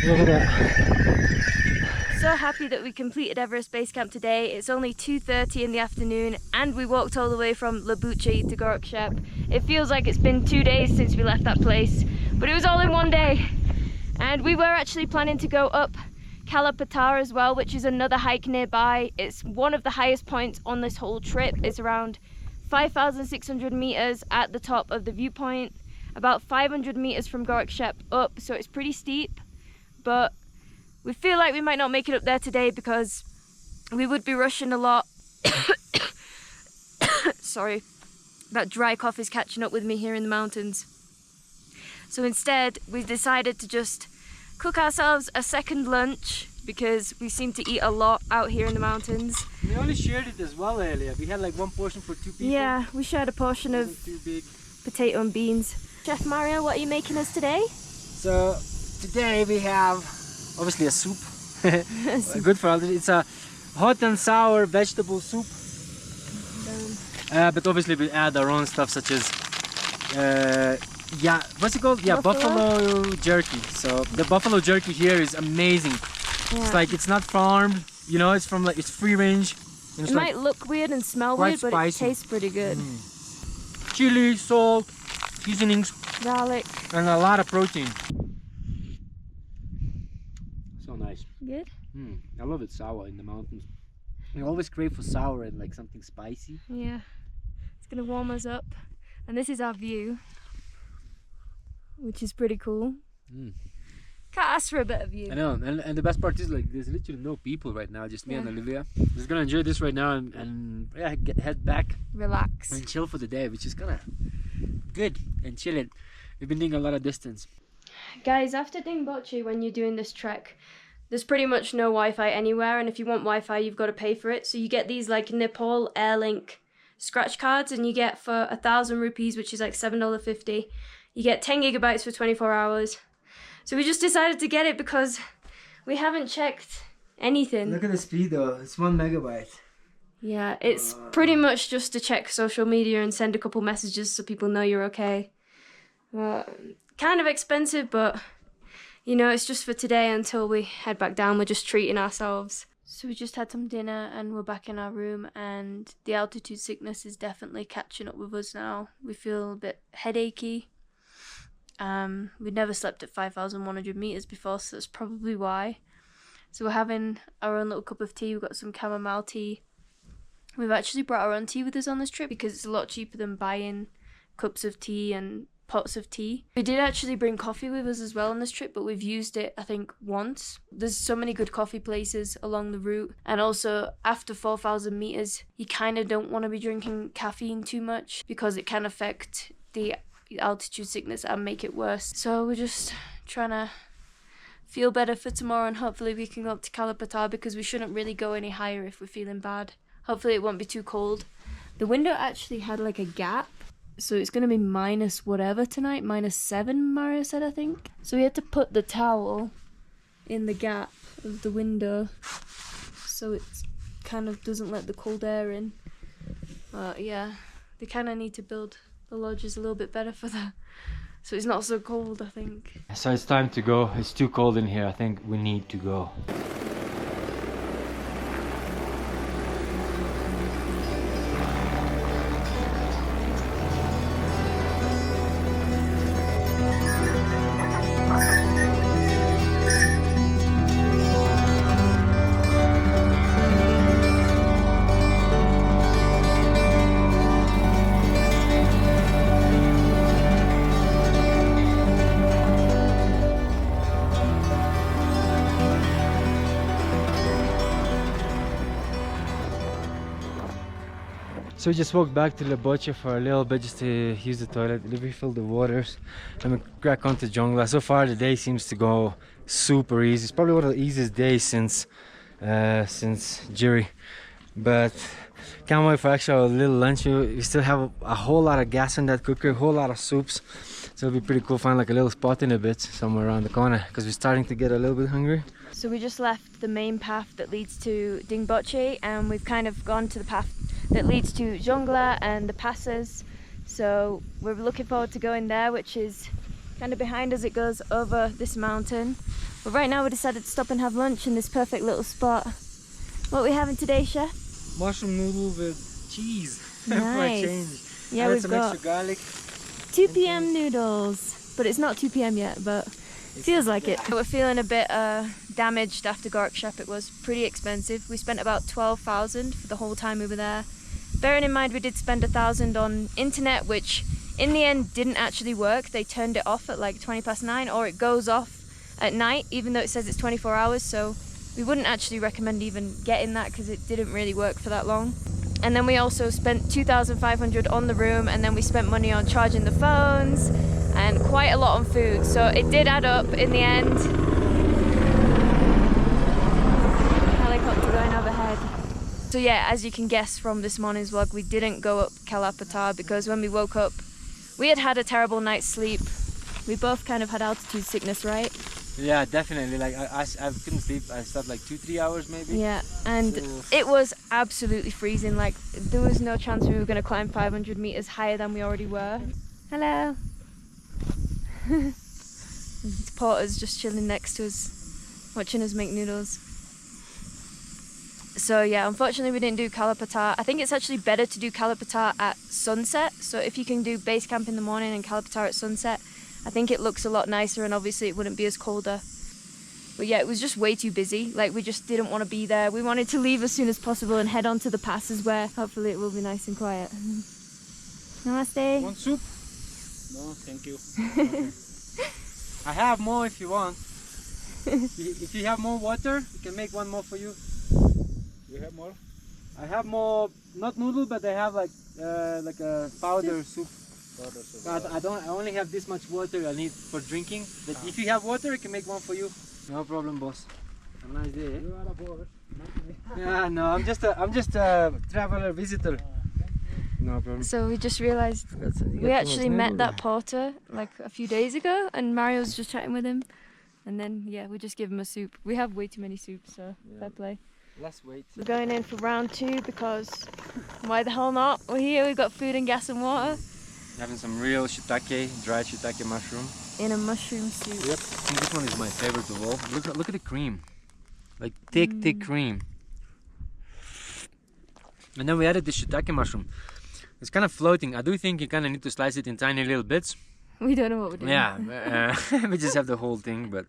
Look at that. So happy that we completed Everest Base Camp today. It's only 2:30 in the afternoon and we walked all the way from Labuche to Gokyo. It feels like it's been 2 days since we left that place, but it was all in one day. And we were actually planning to go up Kalapatar as well, which is another hike nearby. It's one of the highest points on this whole trip. It's around 5,600 meters at the top of the viewpoint, about 500 meters from Gokyo up, so it's pretty steep. But we feel like we might not make it up there today because we would be rushing a lot. Sorry, that dry cough is catching up with me here in the mountains. So instead, we decided to just cook ourselves a second lunch because we seem to eat a lot out here in the mountains. We only shared it as well earlier. We had like one portion for 2 people. Yeah, we shared a portion of potato and beans. Chef Mario, what are you making us today? So today we have obviously a soup. Good for all. It's a hot and sour vegetable soup. But obviously we add our own stuff such as yeah, what's it called? Yeah, buffalo jerky. So the buffalo jerky here is amazing. Yeah. It's like it's not farmed, you know, it's from like it's free range. It might look weird and smell weird, but it tastes pretty good. Chili, salt, seasonings, garlic, and a lot of protein. So nice. Good. I love it sour in the mountains. I always crave for sour and like something spicy. Yeah, it's gonna warm us up, and this is our view, which is pretty cool. Can't ask for a better view. I know, and the best part is like there's literally no people right now, just me and Olivia. Just gonna enjoy this right now and yeah, head back, relax, and chill for the day, which is kind of good and chilling. We've been doing a lot of distance. Guys, after Dingboche, when you're doing this trek, there's pretty much no Wi-Fi anywhere, and if you want Wi-Fi, you've got to pay for it. So you get these like Nepal Airlink scratch cards, and you get for 1,000 rupees, which is like $7.50. You get 10 gigabytes for 24 hours. So we just decided to get it because we haven't checked anything. Look at the speed though, it's 1 megabyte. Yeah, it's pretty much just to check social media and send a couple messages so people know you're okay. Kind of expensive, but you know, it's just for today until we head back down. We're just treating ourselves. So we just had some dinner and we're back in our room, and the altitude sickness is definitely catching up with us now. We feel a bit headachy. We'd never slept at 5,100 meters before, so that's probably why. So we're having our own little cup of tea. We've got some chamomile tea. We've actually brought our own tea with us on this trip because it's a lot cheaper than buying cups of tea and pots of tea. We did actually bring coffee with us as well on this trip, but we've used it, I think, once. There's so many good coffee places along the route. And also, after 4,000 meters, you kind of don't want to be drinking caffeine too much because it can affect the altitude sickness and make it worse. So we're just trying to feel better for tomorrow, and hopefully we can go up to Kalapatar because we shouldn't really go any higher if we're feeling bad. Hopefully it won't be too cold. The window actually had like a gap, so it's going to be minus whatever tonight, -7 Mario said, I think. So we had to put the towel in the gap of the window so it kind of doesn't let the cold air in. Yeah, they kind of need to build the lodges a little bit better for that, so it's not so cold, I think. So it's time to go. It's too cold in here. I think we need to go. So we just walked back to Leboche for a little bit just to use the toilet, refill the waters, and we crack on to Jongla. So far the day seems to go super easy. It's probably one of the easiest days since Jiri, but can't wait for actually a little lunch. We still have a whole lot of gas in that cooker, a whole lot of soups, so it'll be pretty cool find like a little spot in a bit somewhere around the corner because we're starting to get a little bit hungry. So we just left the main path that leads to Dingboche, and we've kind of gone to the path that leads to Jongla and the passes. So we're looking forward to going there, which is kind of behind us. It goes over this mountain. But right now we decided to stop and have lunch in this perfect little spot. What are we having today, Chef? Mushroom noodle with cheese. Nice. For a change. Yeah, Add we've some got extra garlic. 2 p.m. noodles, but it's not 2 p.m. yet, but feels like it. We're feeling a bit damaged after Gokyo. It was pretty expensive. We spent about 12,000 for the whole time we were there. Bearing in mind we did spend 1,000 on internet, which in the end didn't actually work. They turned it off at like 9:20, or it goes off at night even though it says it's 24 hours, so we wouldn't actually recommend even getting that because it didn't really work for that long. And then we also spent 2,500 on the room, and then we spent money on charging the phones and quite a lot on food, so it did add up in the end. Helicopter going overhead. So yeah, as you can guess from this morning's vlog, we didn't go up Kalapatar because when we woke up, we had had a terrible night's sleep. We both kind of had altitude sickness, right? Yeah, definitely. Like I couldn't sleep. I slept like 2-3 hours maybe. Yeah, and it was absolutely freezing. Like there was no chance we were going to climb 500 meters higher than we already were. Hello. Porter's just chilling next to us, watching us make noodles. So yeah, unfortunately we didn't do Kalapatar. I think it's actually better to do Kalapatar at sunset. So if you can do base camp in the morning and Kalapatar at sunset, I think it looks a lot nicer, and obviously it wouldn't be as colder. But yeah, it was just way too busy. Like we just didn't want to be there. We wanted to leave as soon as possible and head on to the passes where hopefully it will be nice and quiet. Namaste. Want soup? No, thank you. I have more if you want. If you have more water, we can make one more for you. You have more? I have more, not noodle, but I have like a powder soup. I only have this much water I need for drinking. But if you have water, I can make one for you. No problem, boss. Have a nice day. You are a boss. Yeah, no, I'm just a traveler, visitor. No problem. So we just realized we actually met that porter like a few days ago, and Mario was just chatting with him, and then yeah, we just give him a soup. We have way too many soups, so fair play. Let's wait. We're going in for round 2 because why the hell not? We're here, we've got food and gas and water. Having some real shiitake, dried shiitake mushroom. In a mushroom soup. Yep. I think this one is my favorite of all. Look at the cream. Like thick cream. And then we added the shiitake mushroom. It's kind of floating. I do think you kind of need to slice it in tiny little bits. We don't know what we're doing. Yeah, we just have the whole thing, but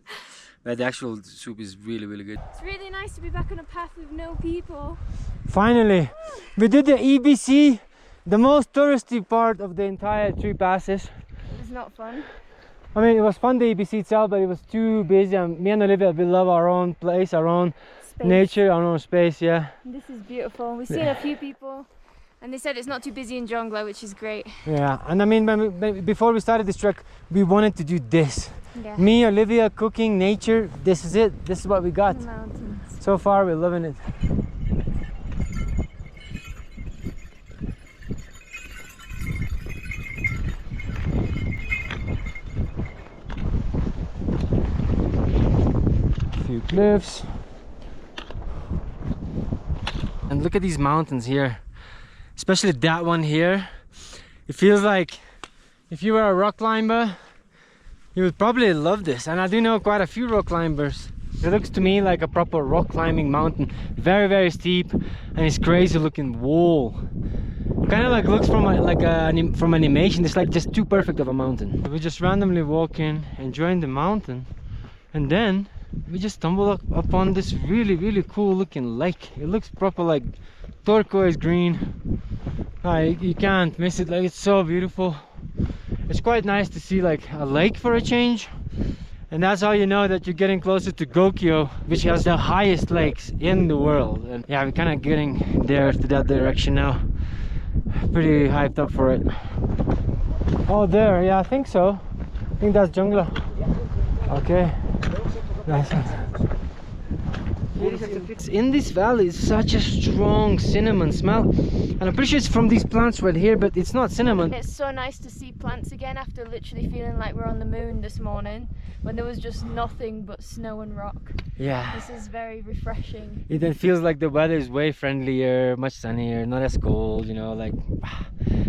the actual soup is really, really good. It's really nice to be back on a path with no people. Finally, we did the EBC, the most touristy part of the entire 3 passes. There's not fun. I mean, it was fun, the EBC itself, but it was too busy. And me and Olivia, we love our own place, our own nature, our own space, yeah. This is beautiful. We've seen a few people and they said it's not too busy in Jongla, which is great. Yeah, and I mean, before we started this trek, we wanted to do this. Yeah. Me, Olivia, cooking, nature, this is it. This is what we got. The mountains. So far, we're loving it. Few cliffs, and look at these mountains here, especially that one here. It feels like if you were a rock climber, you would probably love this, and I do know quite a few rock climbers. It looks to me like a proper rock climbing mountain, very, very steep, and it's crazy looking wall. Kind of like looks from from animation. It's like just too perfect of a mountain. We just randomly walking, enjoying the mountain, and then we just stumbled upon this really, really cool looking lake. It looks proper like turquoise green. You can't miss it. Like, it's so beautiful. It's quite nice to see like a lake for a change, and that's how you know that you're getting closer to Gokyo, which has the highest lakes in the world. And yeah, we're kind of getting there to that direction now. Pretty hyped up for it. Oh, there, yeah, I think so. I think that's Jongla. Okay. Nice one. In this valley is such a strong cinnamon smell, and I'm pretty sure it's from these plants right here, but it's not cinnamon. It's so nice to see plants again after literally feeling like we're on the moon this morning when there was just nothing but snow and rock. Yeah. This is very refreshing. It then feels like the weather is way friendlier, much sunnier, not as cold, you know, like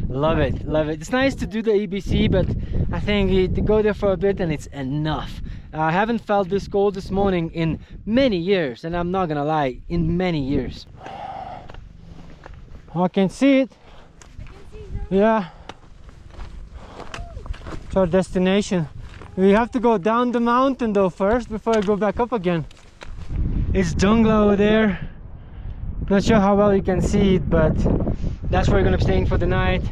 love it, love it. It's nice to do the EBC, but I think to go there for a bit and it's enough. I haven't felt this cold this morning in many years, and I'm not gonna lie, in many years. I can see it. Yeah. It's our destination. We have to go down the mountain though first before I go back up again. It's Jongla over there. Not sure how well you can see it, but that's where we're gonna be staying for the night.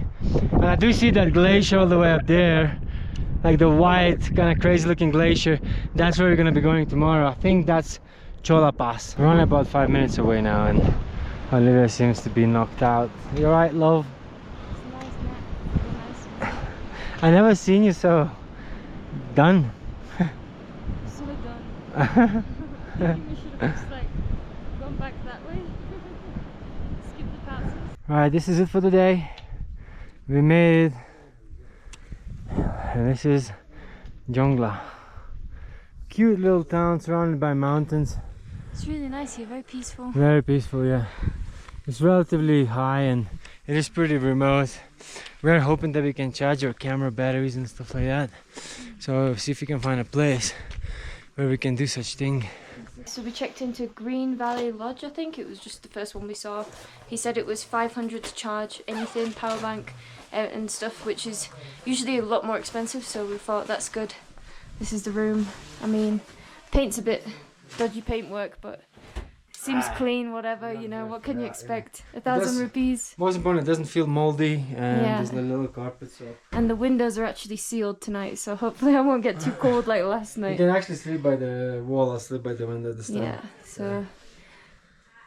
And I do see that glacier all the way up there, like the white kind of crazy looking glacier. That's where we're gonna be going tomorrow. I think that's Chola Pass. We're only about 5 minutes away now, and Olivia seems to be knocked out. You alright, love? It's a nice nap. Nice. I never seen you so done. So done. I think we should have just like gone back that way. Skip the passes. Alright, this is it for the day. We made it. And this is Jongla. Cute little town surrounded by mountains. It's really nice here, very peaceful. Very peaceful, yeah. It's relatively high and it is pretty remote. We're hoping that we can charge our camera batteries and stuff like that. So see if we can find a place where we can do such thing. So we checked into Green Valley Lodge, I think. It was just the first one we saw. He said it was 500 to charge anything, power bank and stuff, which is usually a lot more expensive, so we thought that's good. This is the room. I mean, paint's a bit dodgy paintwork, but seems clean, whatever, you know, what can you expect? 1,000 rupees. Most important, it doesn't feel moldy, and there's the little carpets up. And the windows are actually sealed tonight, so hopefully I won't get too cold like last night. You can actually sleep by the wall or sleep by the window this time. Yeah, so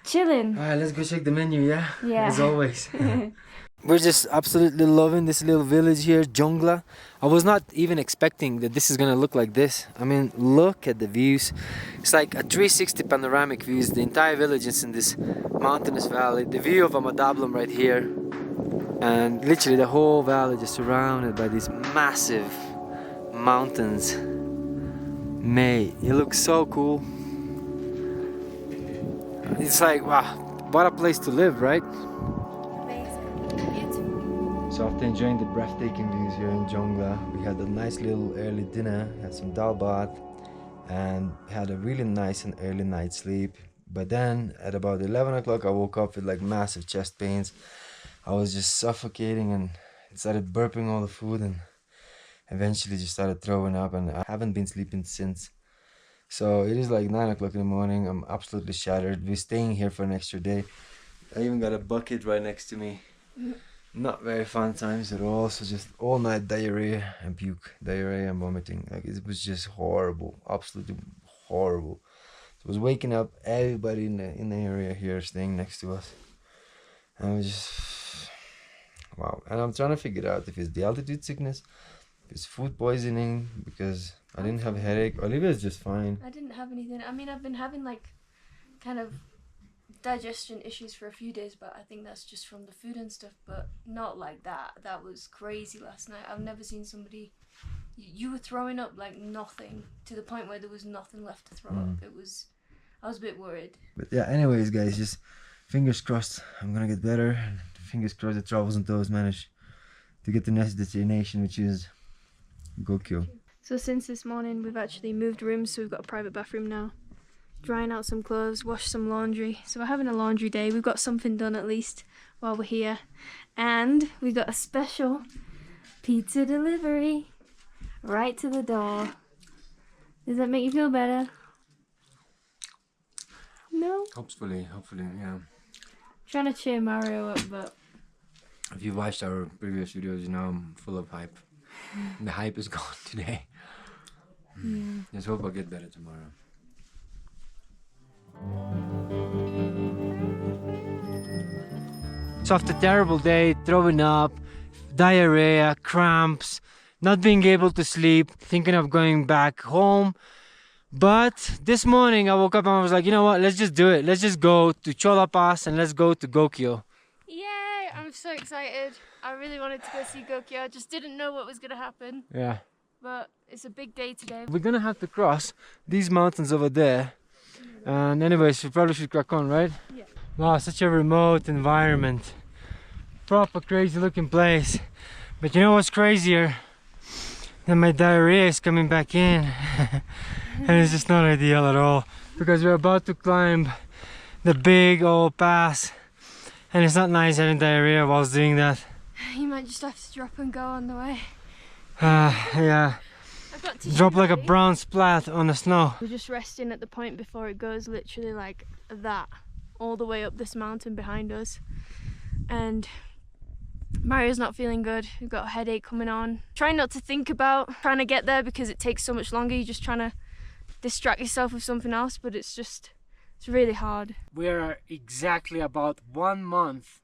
chilling. Alright, let's go check the menu, yeah? Yeah. As always. We're just absolutely loving this little village here, Jongla. I was not even expecting that this is gonna look like this. I mean, look at the views. It's like a 360 panoramic views. The entire village is in this mountainous valley. The view of Amadablam right here. And literally the whole valley is surrounded by these massive mountains. Mate, it looks so cool. It's like, wow, what a place to live, right? So after enjoying the breathtaking views here in Jongla, we had a nice little early dinner, had some dal bath, and had a really nice and early night sleep. But then at about 11 o'clock I woke up with like massive chest pains. I was just suffocating and started burping all the food, and eventually just started throwing up, and I haven't been sleeping since. So it is like 9 o'clock in the morning. I'm absolutely shattered. We're staying here for an extra day. I even got a bucket right next to me. Not very fun times at all. So just all night diarrhea and puke, diarrhea and vomiting. Like it was just horrible, absolutely horrible. So I was waking up everybody in the area here staying next to us, and I was just wow. And I'm trying to figure out if it's the altitude sickness, if it's food poisoning, because I didn't have a headache. Olivia's just fine. I didn't have anything. I mean, I've been having like kind of digestion issues for a few days, but I think that's just from the food and stuff, but not like that. That was crazy last night. I've never seen somebody, you were throwing up like nothing, to the point where there was nothing left to throw up. I was a bit worried. But yeah, anyways guys, just fingers crossed I'm gonna get better, and fingers crossed the travels and toes manage to get to the next destination, which is Gokyo. So since this morning we've actually moved rooms, so we've got a private bathroom now. Drying out some clothes, wash some laundry. So we're having a laundry day. We've got something done at least while we're here. And we got a special pizza delivery right to the door. Does that make you feel better? No? Hopefully, yeah. Trying to cheer Mario up, but If you watched our previous videos, you know I'm full of hype. The hype is gone today. yeah. Just hope I'll get better tomorrow. So after a terrible day, throwing up, diarrhea, cramps, not being able to sleep, thinking of going back home. But this morning I woke up and I was like, you know what, let's just do it. Let's just go to Chola Pass and let's go to Gokyo. Yay! I'm so excited. I really wanted to go see Gokyo. I just didn't know what was going to happen. Yeah. But it's a big day today. We're gonna have to cross these mountains over there. And anyways, we probably should crack on, right? Yeah. Wow, such a remote environment. Proper crazy looking place. But you know what's crazier? That my diarrhea is coming back in. And it's just not ideal at all. Because we're about to climb the big old pass. And it's not nice having diarrhea whilst doing that. You might just have to drop and go on the way. Yeah. Drop like a brown splat on the snow. We're just resting at the point before it goes literally like that, all the way up this mountain behind us. And Mario's not feeling good. We've got a headache coming on. Trying not to think about trying to get there because it takes so much longer. You're just trying to distract yourself with something else, but it's really hard. We are exactly about 1 month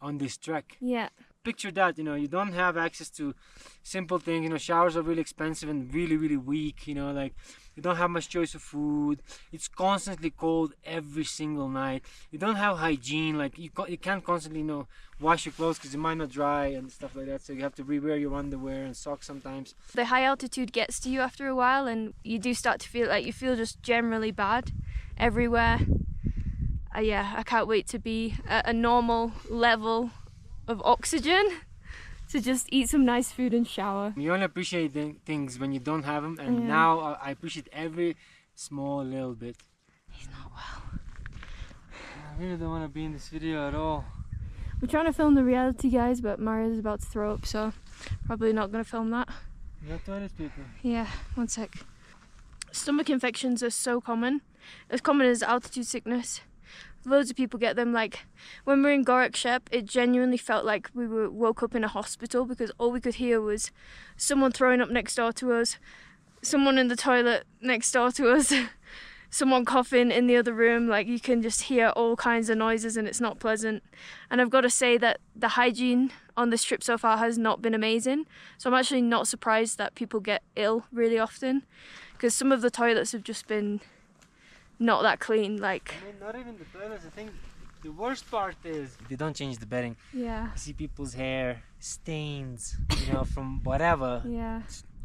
on this trek. Yeah. Picture that, you know, you don't have access to simple things, you know, showers are really expensive and really, really weak, you know, like you don't have much choice of food. It's constantly cold every single night. You don't have hygiene, like you can't constantly, you know, wash your clothes because it might not dry and stuff like that, so you have to re-wear your underwear and socks sometimes. The high altitude gets to you after a while, and you do start to feel like you feel just generally bad everywhere. Yeah, I can't wait to be at a normal level of oxygen to just eat some nice food and shower. You only appreciate things when you don't have them, and now I appreciate every small little bit. He's not well. I really don't want to be in this video at all. We're trying to film the reality, guys, but Maria's about to throw up, so probably not going to film that. You got toilet paper? Yeah, one sec. Stomach infections are so common as altitude sickness. Loads of people get them. Like when we were in Gaurishankar, it genuinely felt like we woke up in a hospital because all we could hear was someone throwing up next door to us, someone in the toilet next door to us, someone coughing in the other room. Like you can just hear all kinds of noises and it's not pleasant. And I've got to say that the hygiene on this trip so far has not been amazing. So I'm actually not surprised that people get ill really often, because some of the toilets have just been not that clean. Like, I mean, not even the toilets. I think the worst part is they don't change the bedding. Yeah. I see people's hair stains, you know, from whatever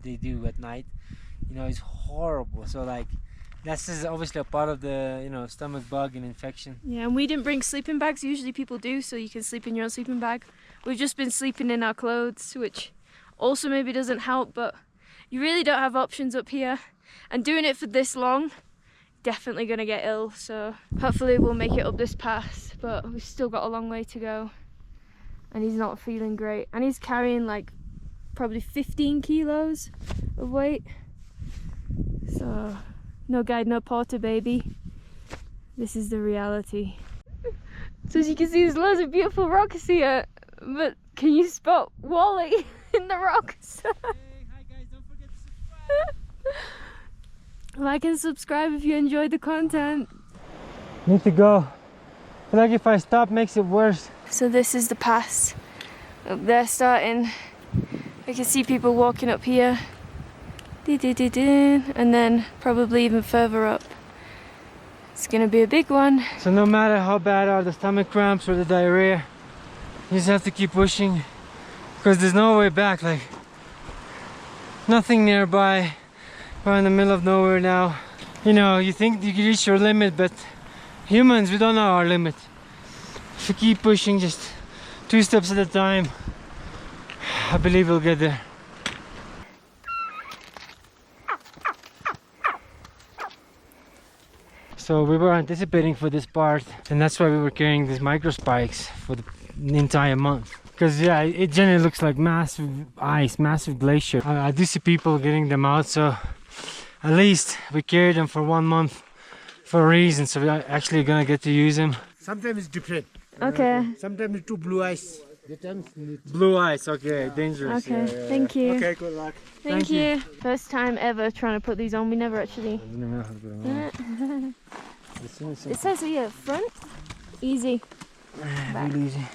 they do at night. You know, it's horrible. So like, this is obviously a part of the, you know, stomach bug and infection. Yeah, and we didn't bring sleeping bags. Usually people do, so you can sleep in your own sleeping bag. We've just been sleeping in our clothes, which also maybe doesn't help, but you really don't have options up here. And doing it for this long, definitely gonna get ill, so hopefully we'll make it up this pass, but we've still got a long way to go. And he's not feeling great, and he's carrying like probably 15 kilos of weight, so no guide, no porter, baby. This is the reality. So as you can see, there's loads of beautiful rocks here. But can you spot Wally in the rocks? Like and subscribe if you enjoyed the content. Need to go. I feel like if I stop makes it worse. So this is the pass. Up there starting. I can see people walking up here. And then probably even further up. It's gonna be a big one. So no matter how bad are the stomach cramps or the diarrhea, you just have to keep pushing, because there's no way back. Like, nothing nearby. We're in the middle of nowhere now. You know, you think you can reach your limit, but humans, we don't know our limit. If we keep pushing just 2 steps at a time, I believe we'll get there. So we were anticipating for this part, and that's why we were carrying these micro spikes for the entire month. Because yeah, it generally looks like massive ice, massive glacier. I do see people getting them out, so at least we carried them for 1 month for a reason, so we're actually gonna get to use them. Sometimes it's different. Okay. Sometimes it's too blue ice. Blue ice, okay, dangerous. Okay, thank you. Okay, good luck. Thank you. First time ever trying to put these on. We never actually. It says here, front, easy. Back. Really easy.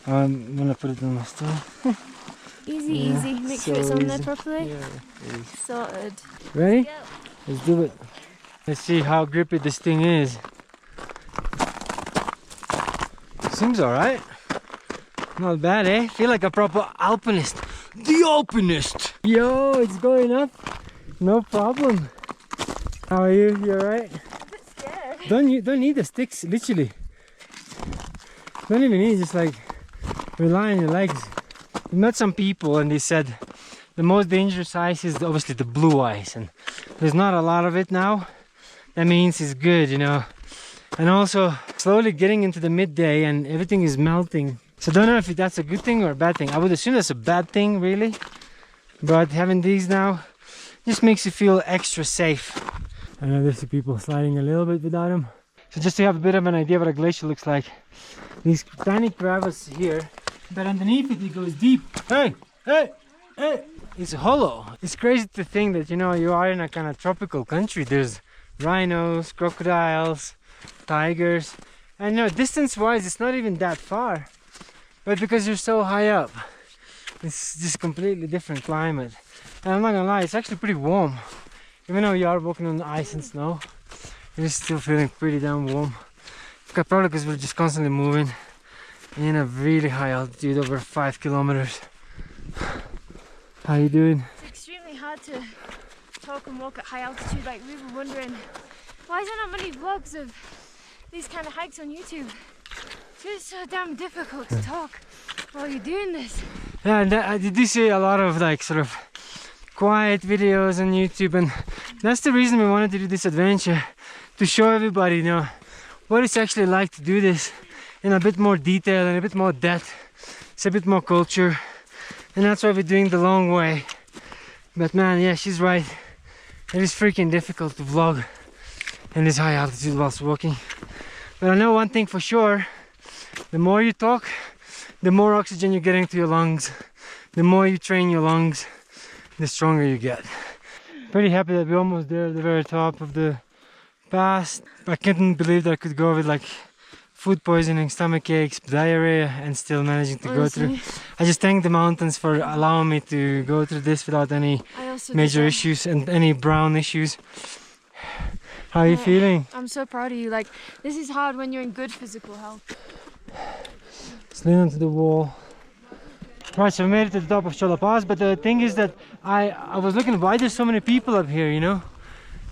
I'm gonna put it on my stove. Easy, Yeah, easy. Make so sure it's on there easy. properly. Yeah, Sorted. ready? Let's do it. Let's see how grippy this thing is. Seems alright. Not bad, eh? Feel like a proper alpinist. The alpinist! Yo, it's going up. No problem. How are you? You alright? Don't need the sticks, literally. Don't even need, just like rely on your legs. We met some people and they said the most dangerous ice is obviously the blue ice, and there's not a lot of it now. That means it's good, you know. And also slowly getting into the midday and everything is melting. So I don't know if that's a good thing or a bad thing. I would assume that's a bad thing, really. But having these now just makes you feel extra safe. I know there's people sliding a little bit without them. So just to have a bit of an idea what a glacier looks like. These tiny crevices here, but underneath it goes deep. Hey! Hey! Hey! It's hollow. It's crazy to think that, you know, you are in a kind of tropical country. There's rhinos, crocodiles, tigers. And you know, distance-wise, it's not even that far. But because you're so high up, it's just completely different climate. And I'm not gonna lie, it's actually pretty warm. Even though you are walking on ice and snow, you're still feeling pretty damn warm. Probably because we're just constantly moving in a really high altitude, over 5 kilometers. How you doing? It's extremely hard to talk and walk at high altitude. Like, we were wondering, why is there not many vlogs of these kind of hikes on YouTube? It's just so damn difficult to talk while you're doing this. Yeah, and I do see a lot of like sort of quiet videos on YouTube, and that's the reason we wanted to do this adventure, to show everybody, you know, what it's actually like to do this in a bit more detail and a bit more depth. It's a bit more culture, and that's why we're doing the long way. But man, yeah, she's right. It is freaking difficult to vlog in this high altitude whilst walking. But I know one thing for sure: the more you talk, the more oxygen you're getting to your lungs. The more you train your lungs, the stronger you get. Pretty happy that we're almost there at the very top of the pass. I couldn't believe that I could go with like food poisoning, stomach aches, diarrhea, and still managing to go through. I just thank the mountains for allowing me to go through this without any major issues and any brown issues. How are you feeling? I'm so proud of you. Like, this is hard when you're in good physical health. Let's lean onto the wall. Right, so we made it to the top of Chola Pass, but the thing is that I was looking, why there's so many people up here, you know?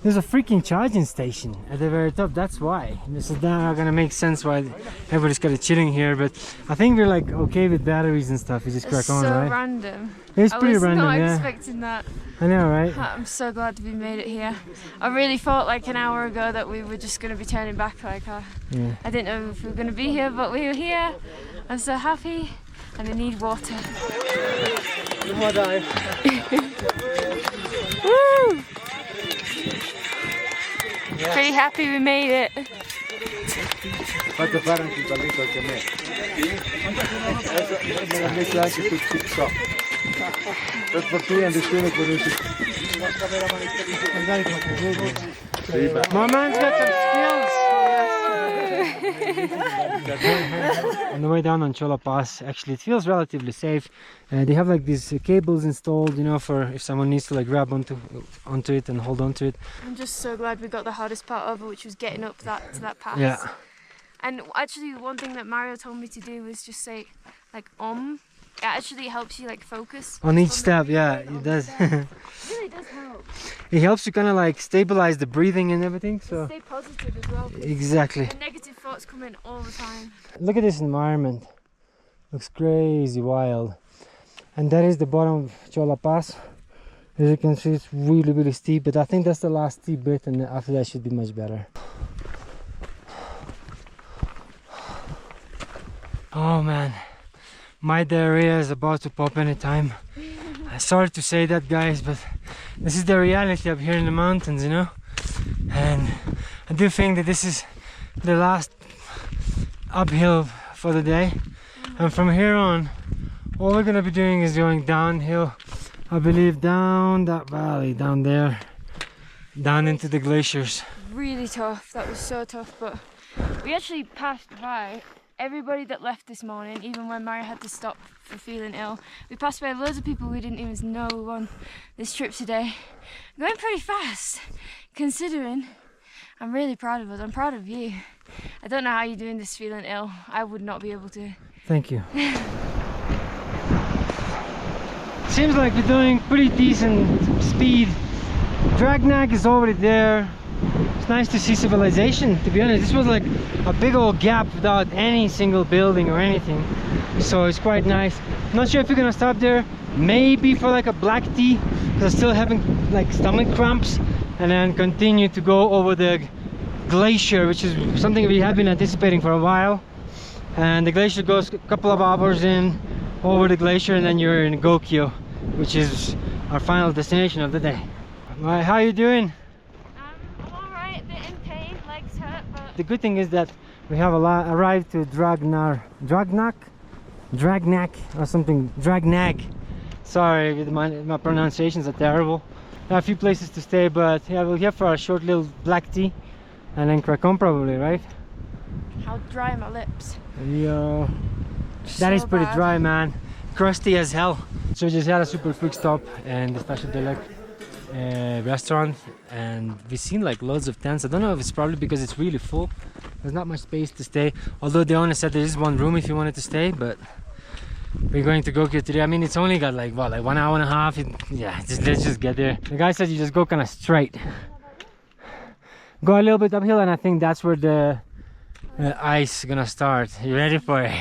There's a freaking charging station at the very top, that's why. This is not gonna make sense why everybody's kind of chilling here, but I think we're like okay with batteries and stuff. We just crack on, right? It's so random. It's pretty random, I was yeah. not expecting that. I know, right? I'm so glad we made it here. I really thought like an hour ago that we were just gonna be turning back. Like, I didn't know if we were gonna be here, but we were here. I'm so happy, and I need water. One more dive. Woo! Pretty happy we made it. Fate fare anche il balletto anche a me. Me la metti anche sul TikTok. Per fortuna nessuno conosce. My man's got some skills. On the way down on Chola Pass, actually it feels relatively safe. They have like these cables installed, you know, for if someone needs to like grab onto it and hold onto it. I'm just so glad we got the hardest part over, which was getting up to that pass. Yeah. And actually one thing that Mario told me to do was just say like It actually helps you like focus on each step. Yeah, it does. It really does help. It helps you kind of like stabilize the breathing and everything. So stay positive as well. Exactly. The negative thoughts come in all the time. Look at this environment. Looks crazy wild. And that is the bottom of Chola Pass. As you can see, it's really steep, but I think that's the last steep bit, and after that should be much better. Oh man, my diarrhea is about to pop anytime. Sorry to say that, guys, but this is the reality up here in the mountains, you know. And I do think that this is the last uphill for the day, and from here on all we're gonna be doing is going downhill, I believe, down that valley down there, down into the glaciers. Really tough. That was so tough, but we actually passed by everybody that left this morning, even when Mario had to stop for feeling ill. We passed by loads of people we didn't even know were on this trip today. Going pretty fast, considering. I'm really proud of us. I'm proud of you. I don't know how you're doing this feeling ill. I would not be able to. Thank you. Seems like we're doing pretty decent speed. Dragnac is already there. It's nice to see civilization, to be honest. This was like a big old gap without any single building or anything, so it's quite nice. Not sure if we're gonna stop there, maybe for like a black tea, because I'm still having like stomach cramps, and then continue to go over the glacier, which is something we have been anticipating for a while. And the glacier goes a couple of hours in over the glacier, and then you're in Gokyo, which is our final destination of the day. Right, how are you doing? The good thing is that we have arrived to Dragnac or something, Dragnac. Sorry, my pronunciations are terrible. There are a few places to stay, but yeah, we'll have for a short little black tea and then crack on probably, right? How dry are my lips? Yeah, that is pretty dry, man. Crusty as hell. So we just had a super quick stop in the Special Delight restaurant, and we've seen like loads of tents. I don't know if it's probably because it's really full. There's not much space to stay, although the owner said there is one room if you wanted to stay, but we're going to Gokyo today. I mean, it's only got like what, like 1 hour and a half. Yeah, let's just get there. The guy said you just go kind of straight, go a little bit uphill, and I think that's where the ice is gonna start. You ready for it?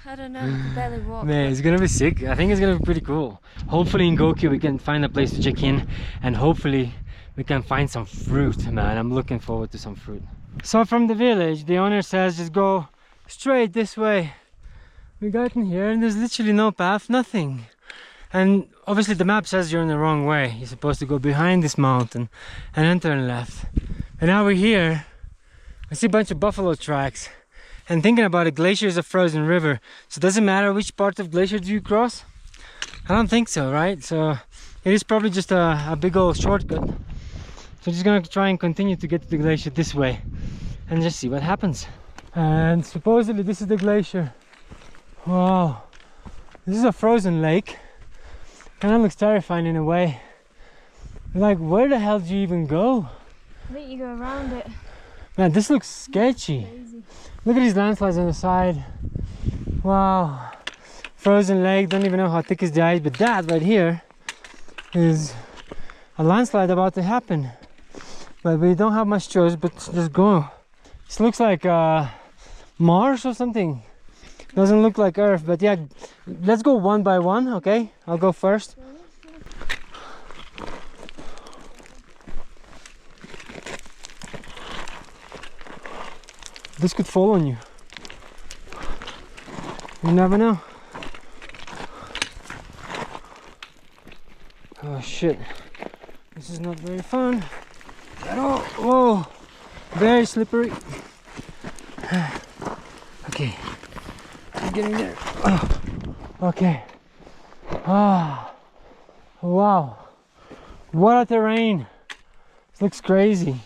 I don't know, I can barely walk. Man, it's gonna be sick. I think it's gonna be pretty cool. Hopefully in Gokyo we can find a place to check in, and hopefully we can find some fruit, man. I'm looking forward to some fruit. So from the village, the owner says just go straight this way. We got in here and there's literally no path, nothing. And obviously the map says you're in the wrong way. You're supposed to go behind this mountain and then turn left. And now we're here. I see a bunch of buffalo tracks. And thinking about it, glacier is a frozen river, so it doesn't matter which part of glacier do you cross. I don't think so, right? So it is probably just a big old shortcut. So I'm just gonna try and continue to get to the glacier this way and just see what happens. And supposedly this is the glacier. Wow, this is a frozen lake. Kind of looks terrifying in a way. Like, where the hell do you even go? I think you go around it. Man, this looks sketchy. Look at these landslides on the side. Wow. Frozen lake, don't even know how thick is the ice, but that right here is a landslide about to happen. But we don't have much choice but just go. This looks like Mars or something. Doesn't look like Earth, but yeah, let's go one by one, okay? I'll go first. This could fall on you. You never know. Oh shit. This is not very fun at all. Whoa. Very slippery. Okay, I'm getting there. Oh, okay. Ah, wow. What a terrain. This looks crazy.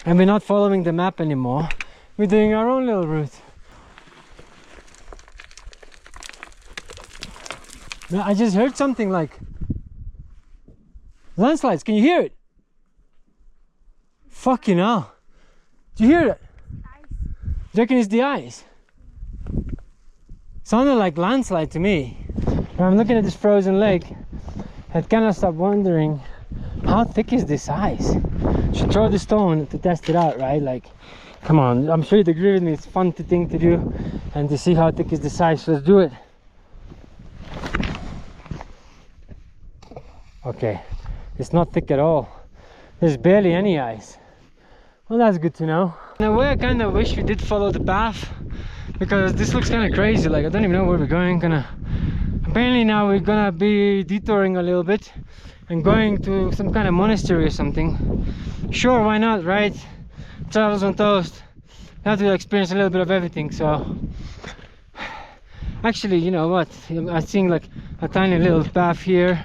And we're not following the map anymore. We're doing our own little route. Now, I just heard something like landslides. Can you hear it? Fucking hell. Do you hear it? Do you reckon it's the ice? Sounded like landslide to me. When I'm looking at this frozen lake, I kind of stopped wondering, how thick is this ice? Should throw the stone to test it out, right? Like, come on, I'm sure you'd agree with me, it's a fun thing to do, and to see how thick is this ice. So let's do it. Okay, it's not thick at all. There's barely any ice. Well, that's good to know. In a way, I kind of wish we did follow the path, because this looks kind of crazy. Like, I don't even know where we're going. Apparently now we're gonna be detouring a little bit and going to some kind of monastery or something. Sure, why not, right? Travels on toast. You have to experience a little bit of everything. So actually, you know what, I'm seeing like a tiny little path here.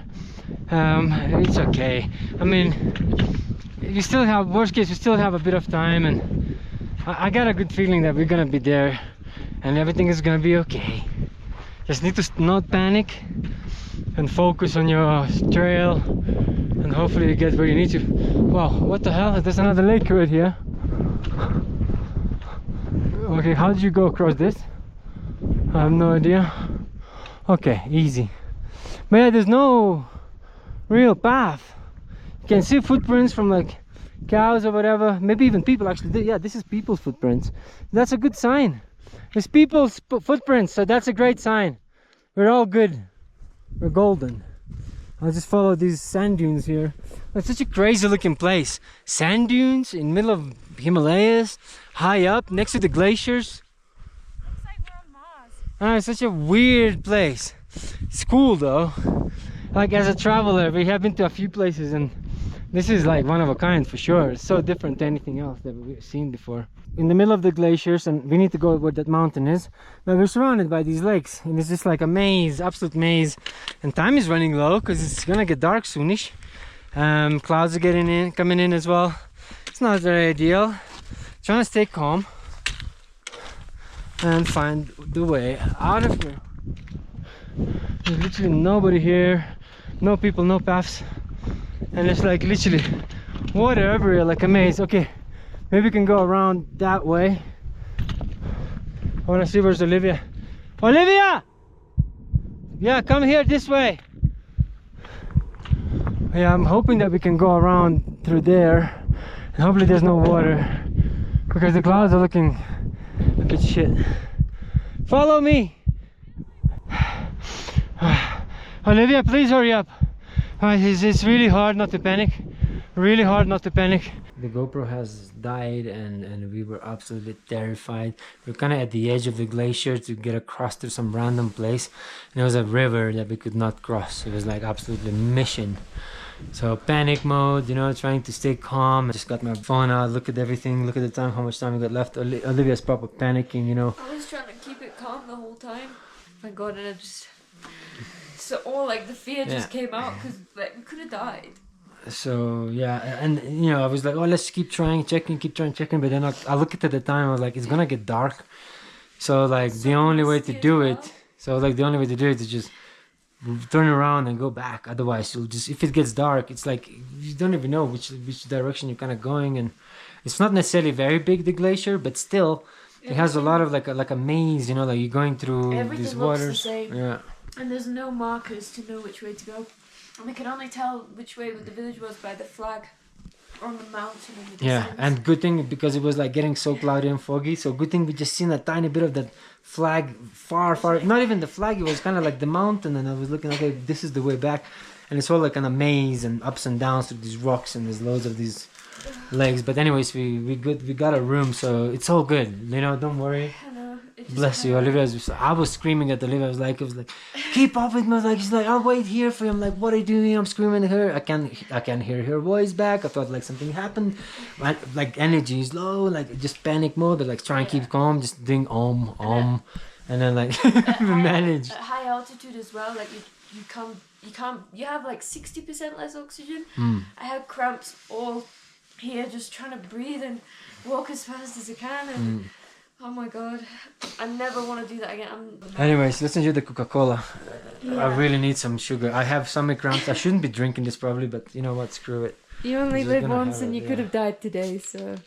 It's okay. I mean, we still have, worst case, we still have a bit of time, and I got a good feeling that we're gonna be there and everything is gonna be okay. Just need to not panic and focus on your trail, and hopefully you get where you need to. Wow, what the hell? There's another lake right here. Okay, how did you go across this? I have no idea. Okay, easy. But yeah, there's no real path. You can see footprints from like cows or whatever, maybe even people actually. Yeah, this is people's footprints. That's a good sign. It's people's footprints, so that's a great sign. We're all good. We're golden. I'll just follow these sand dunes here. It's such a crazy looking place. Sand dunes in the middle of Himalayas, high up next to the glaciers. Looks like we're on Mars. It's such a weird place. It's cool though. Like, as a traveler, we have been to a few places, and this is like one of a kind for sure. It's so different to anything else that we've seen before. In the middle of the glaciers, and we need to go where that mountain is, but we're surrounded by these lakes, and it's just like a maze, absolute maze. And time is running low because it's gonna get dark soonish. Clouds are coming in as well. It's not very ideal. Trying to stay calm and find the way out of here. There's literally nobody here, no people, no paths, and it's like literally water everywhere, like a maze. Okay, maybe we can go around that way. I want to see where's Olivia. Olivia! Yeah, come here this way. Yeah, I'm hoping that we can go around through there, and hopefully there's no water, because the clouds are looking a bit shit. Follow me. Olivia, please hurry up. It's really hard not to panic. Really hard not to panic. The GoPro has died, and we were absolutely terrified. We were kind of at the edge of the glacier to get across to some random place, and there was a river that we could not cross. It was like absolutely mission. So panic mode, you know, trying to stay calm. I just got my phone out, look at everything, look at the time, how much time we got left. Olivia's proper panicking, you know. I was trying to keep it calm the whole time. My God, and I just... So all like the fear just came out, because like we could have died. So yeah, and you know, I was like, oh, let's keep trying, checking, but then I look at the time, I was like, it's gonna get dark. So like the only way to do it, is just turn around and go back. Otherwise you'll just, if it gets dark, it's like you don't even know which direction you're kind of going. And it's not necessarily very big, the glacier, but still it has a lot of like a maze, you know, like you're going through these waters. Looks the same. Yeah. And there's no markers to know which way to go. And we could only tell which way the village was by the flag on the mountain in the distance. Yeah, and good thing, because it was like getting so cloudy and foggy, so good thing we just seen a tiny bit of that flag far, not even the flag, it was kind of like the mountain, and I was looking, okay, this is the way back, and it's all like kind of maze and ups and downs through these rocks, and there's loads of these legs. But anyways, we got a room, so it's all good, you know, don't worry. I know. Bless you, Olivia. I was screaming at Olivia. I was like, keep up with me. She's like, I'll wait here for you. I'm like, what are you doing? I'm screaming at her. I can't hear her voice back. I thought like something happened. Like energy is low, like just panic mode. They're like trying to keep calm, just doing and then like we managed. At high altitude as well, like you have like 60% less oxygen. I had cramps all here, just trying to breathe and walk as fast as I can. And oh my god, I never want to do that again. Anyways, let's enjoy the Coca-Cola. I really need some sugar. I have stomach cramps. I shouldn't be drinking this probably, but you know what? Screw it. You only live once, and you could have died today. So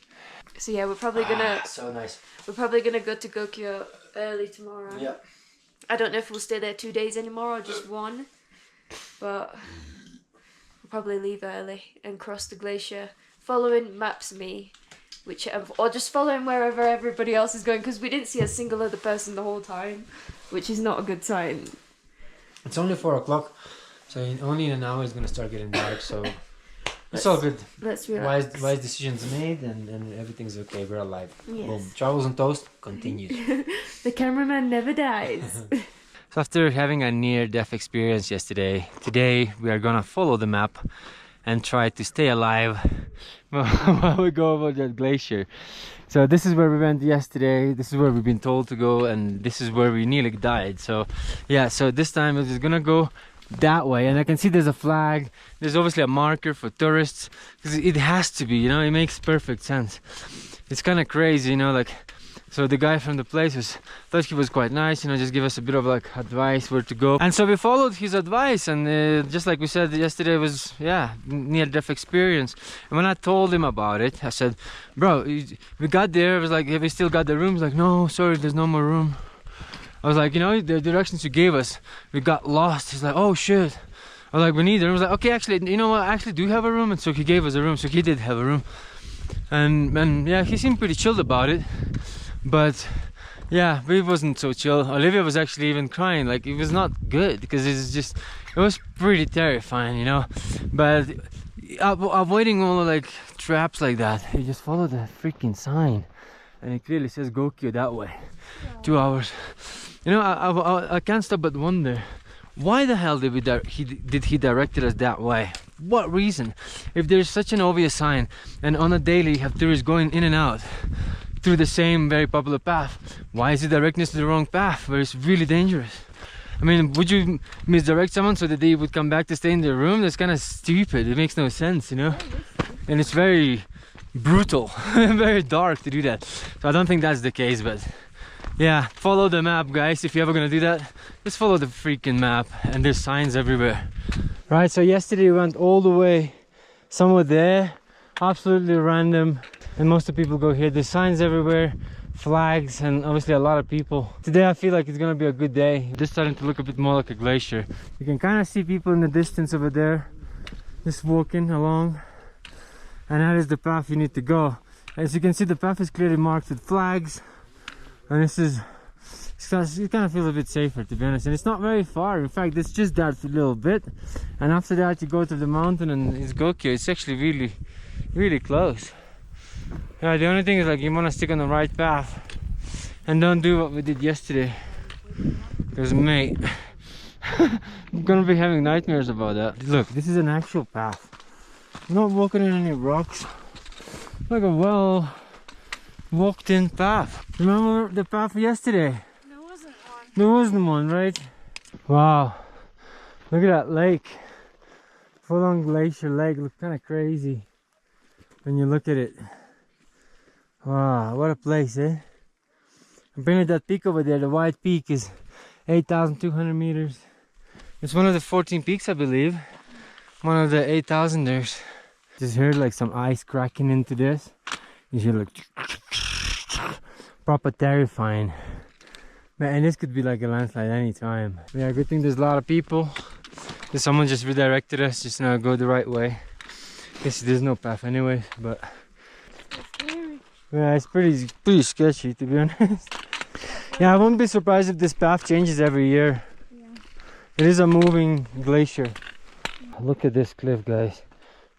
yeah, we're probably gonna. So nice. We're probably gonna go to Gokyo early tomorrow. Yeah. I don't know if we'll stay there 2 days anymore or just one, but we'll probably leave early and cross the glacier, following maps me. Or just following wherever everybody else is going, because we didn't see a single other person the whole time, which is not a good sign. It's only 4 o'clock, so only in an hour it's gonna start getting dark. So it's all good. Let's relax. Wise decisions made, and everything's okay. We're alive. Yes. Boom. Travels on toast continues. The cameraman never dies. So after having a near-death experience yesterday, today we are gonna follow the map and try to stay alive while we go over that glacier. So this is where we went yesterday, this is where we've been told to go, and this is where we nearly died. So yeah, so this time we're just gonna go that way, and I can see there's a flag. There's obviously a marker for tourists, because it has to be, you know, it makes perfect sense. It's kind of crazy, you know, like, so the guy from the place thought he was quite nice, you know, just give us a bit of like advice where to go. And so we followed his advice, and just like we said yesterday, was, yeah, near-death experience. And when I told him about it, I said, bro, we got there, I was like, have we still got the room? He's like, no, sorry, there's no more room. I was like, you know, the directions you gave us, we got lost. He's like, oh shit. I was like, we need a room. I was like, okay, actually, you know what, I actually do have a room. And so he gave us a room, so he did have a room. And yeah, he seemed pretty chilled about it. But yeah, we wasn't so chill. Olivia was actually even crying, like it was not good, because it was pretty terrifying, you know. But avoiding all the like traps like that, you just follow the freaking sign, and it clearly says Gokyo that way. Yeah. 2 hours. You know, I can't stop but wonder, why the hell did he directed us that way? What reason? If there's such an obvious sign, and on a daily you have tourists going in and out through the same very popular path, why is he directing us to the wrong path where it's really dangerous? I mean, would you misdirect someone so that they would come back to stay in their room? That's kind of stupid. It makes no sense, you know. And it's very brutal, very dark to do that. So I don't think that's the case, but yeah, follow the map, guys. If you're ever gonna do that, just follow the freaking map, and there's signs everywhere. Right, so yesterday we went all the way somewhere there, absolutely random, and most of the people go here. There's signs everywhere, flags, and obviously a lot of people. Today I feel like it's gonna be a good day. Just starting to look a bit more like a glacier. You can kind of see people in the distance over there, just walking along, and that is the path you need to go. As you can see, the path is clearly marked with flags, and it kind of feels a bit safer, to be honest. And it's not very far, in fact it's just that little bit, and after that you go to the mountain and it's Gokyo. It's actually really close. Yeah, the only thing is, like, you want to stick on the right path and don't do what we did yesterday, because mate, I'm gonna be having nightmares about that. Look, this is an actual path. I'm not walking in any rocks, like a well walked in path. Remember the path yesterday? There wasn't one. There wasn't one, right? Wow, look at that lake, full on glacier lake. Looks kind of crazy when you look at it. Wow, what a place, eh? And bring that peak over there, the white peak is 8,200 meters. It's one of the 14 peaks, I believe. One of the 8,000ers. Just heard like some ice cracking into this. You hear like proper terrifying. Man, and this could be like a landslide anytime. Yeah, good thing there's a lot of people. Someone just redirected us, just now go the right way. Guess there's no path anyway, but yeah, it's pretty sketchy, to be honest. Yeah, I wouldn't be surprised if this path changes every year. Yeah. It is a moving glacier. Yeah. Look at this cliff, guys.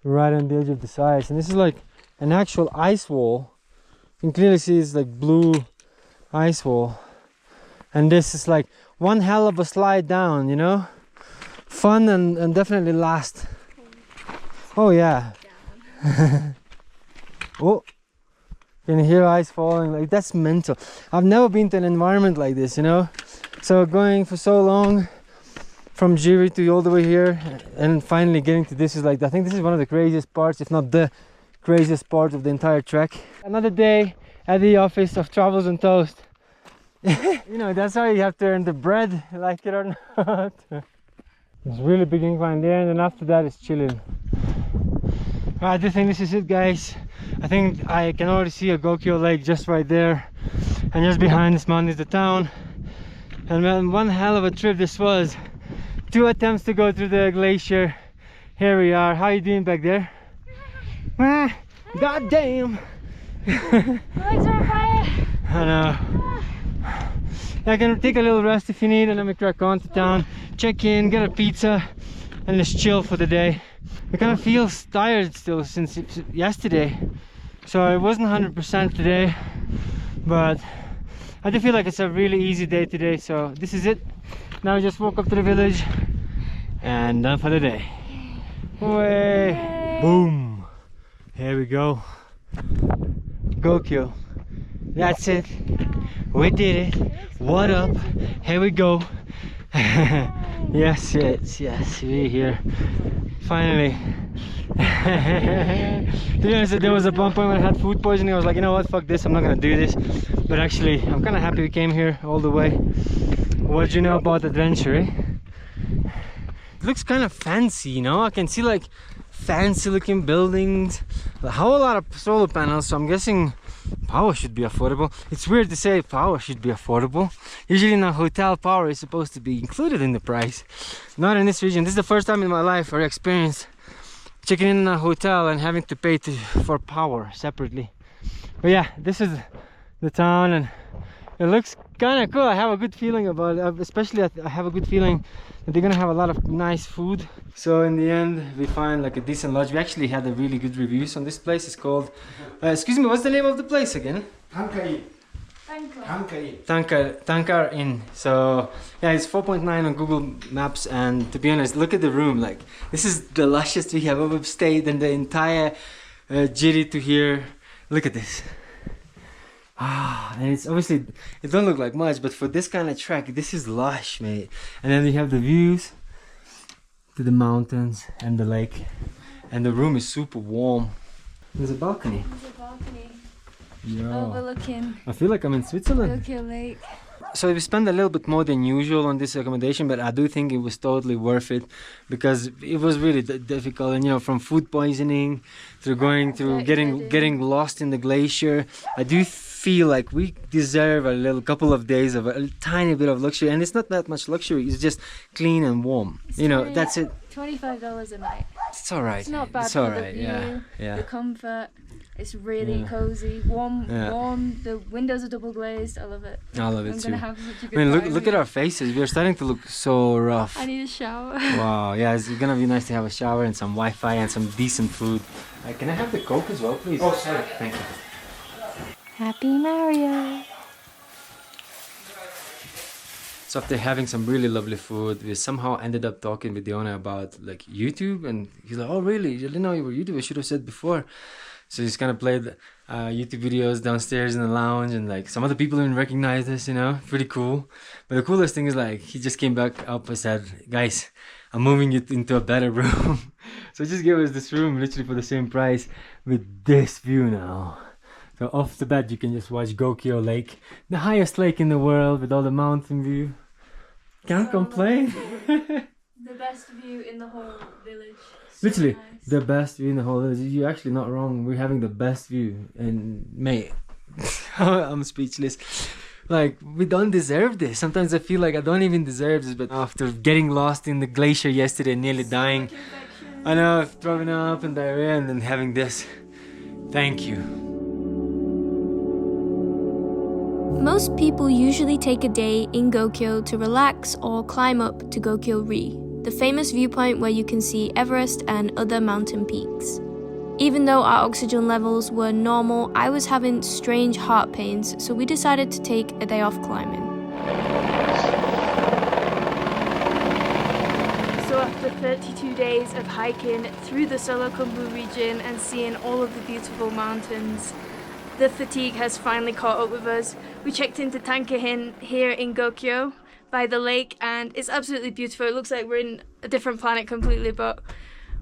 Right on the edge of the ice, and this is like an actual ice wall. You can clearly see it's like blue ice wall. and this is like one hell of a slide down, you know. Fun and definitely last. Oh yeah. Oh, can you hear ice falling? Like, that's mental. I've never been to an environment like this, you know. So going for so long from Jiri to all the way here and finally getting to this is like, I think this is one of the craziest parts, if not the craziest part of the entire trek. Another day at the office of Travels and Toast. You know, that's how you have to earn the bread, like it or not. It's really big incline there, and then after that it's chilling. I do think this is it, guys. I think I can already see a Gokyo lake just right there, and just behind this mountain is the town. And man, one hell of a trip this was. 2 attempts to go through the glacier. Here we are. How are you doing back there? God damn! Legs are on fire! I know. I can take a little rest if you need, and then we crack on to town, check in, get a pizza, and just chill for the day. I kind of feel tired still since yesterday, so I wasn't 100% today, but I do feel like it's a really easy day today. So this is it. Now we just woke up to the village and done for the day. Way. Boom! Here we go. Gokyo. That's it. We did it. What up? Here we go. Yes, we're here. Finally. To be honest, there was a one point when I had food poisoning. I was like, you know what, fuck this, I'm not gonna do this. But actually, I'm kind of happy we came here all the way. What do you know about adventure, eh? It looks kind of fancy, you know? I can see like fancy looking buildings, a whole lot of solar panels, so I'm guessing power should be affordable. It's weird to say power should be affordable. Usually in a hotel, power is supposed to be included in the price. Not in this region. This is the first time in my life I experienced checking in a hotel and having to pay for power separately. But yeah, this is the town and it looks kind of cool. I have a good feeling about it, especially I have a good feeling that they're gonna have a lot of nice food. So in the end we find like a decent lodge. We actually had a really good reviews on this place. It's called excuse me, what's the name of the place again? Tankar Inn. So yeah, it's 4.9 on Google Maps, and to be honest, look at the room. Like, this is the lushest we have ever stayed in the entire Jiri to here. Look at this. And it's obviously, it don't look like much, but for this kind of trek, this is lush, mate. And then we have the views to the mountains and the lake, and the room is super warm. There's a balcony. There's a balcony. Yeah. Overlooking. I feel like I'm in Switzerland. Gokyo Lake. So we spent a little bit more than usual on this accommodation, but I do think it was totally worth it because it was really difficult. And you know, from food poisoning to going through getting lost in the glacier, I do feel like we deserve a couple of days of a tiny bit of luxury. And it's not that much luxury; it's just clean and warm. You know, that's it. $25 a night. It's all right. It's not bad it's all for right. the view, yeah. the comfort. It's really cozy, warm. The windows are double glazed. I love it. I love it too. I'm gonna have such a good I mean, time look at here. our faces. We're starting to look so rough. I need a shower. Wow, yeah, it's gonna be nice to have a shower and some Wi-Fi and some decent food. Can I have the Coke as well, please? Oh, sorry. Thank you. Happy Mario. So after having some really lovely food, we somehow ended up talking with the owner about like YouTube, and he's like, "Oh, really? You didn't know you were YouTube? I should have said before." So he's kind of played YouTube videos downstairs in the lounge, and like some other people even recognized us, you know, pretty cool. But the coolest thing is like he just came back up and said, "Guys, I'm moving it into a better room." So just gave us this room literally for the same price with this view now. So off the bat you can just watch Gokyo Lake, the highest lake in the world with all the mountain view. Can't complain. The best view in the whole village. Literally, nice. the best view in the whole village. You're actually not wrong. We're having the best view. And mate, I'm speechless. Like, we don't deserve this. Sometimes I feel like I don't even deserve this. But after getting lost in the glacier yesterday, nearly dying, I know, throwing up and diarrhea, and then having this. Thank you. Most people usually take a day in Gokyo to relax or climb up to Gokyo-ri, the famous viewpoint where you can see Everest and other mountain peaks. Even though our oxygen levels were normal, I was having strange heart pains, so we decided to take a day off climbing. after 32 days of hiking through the solo Khumbu region and seeing all of the beautiful mountains, the fatigue has finally caught up with us. We checked into Tankahin here in Gokyo by the lake, and it's absolutely beautiful. It looks like we're in a different planet completely, but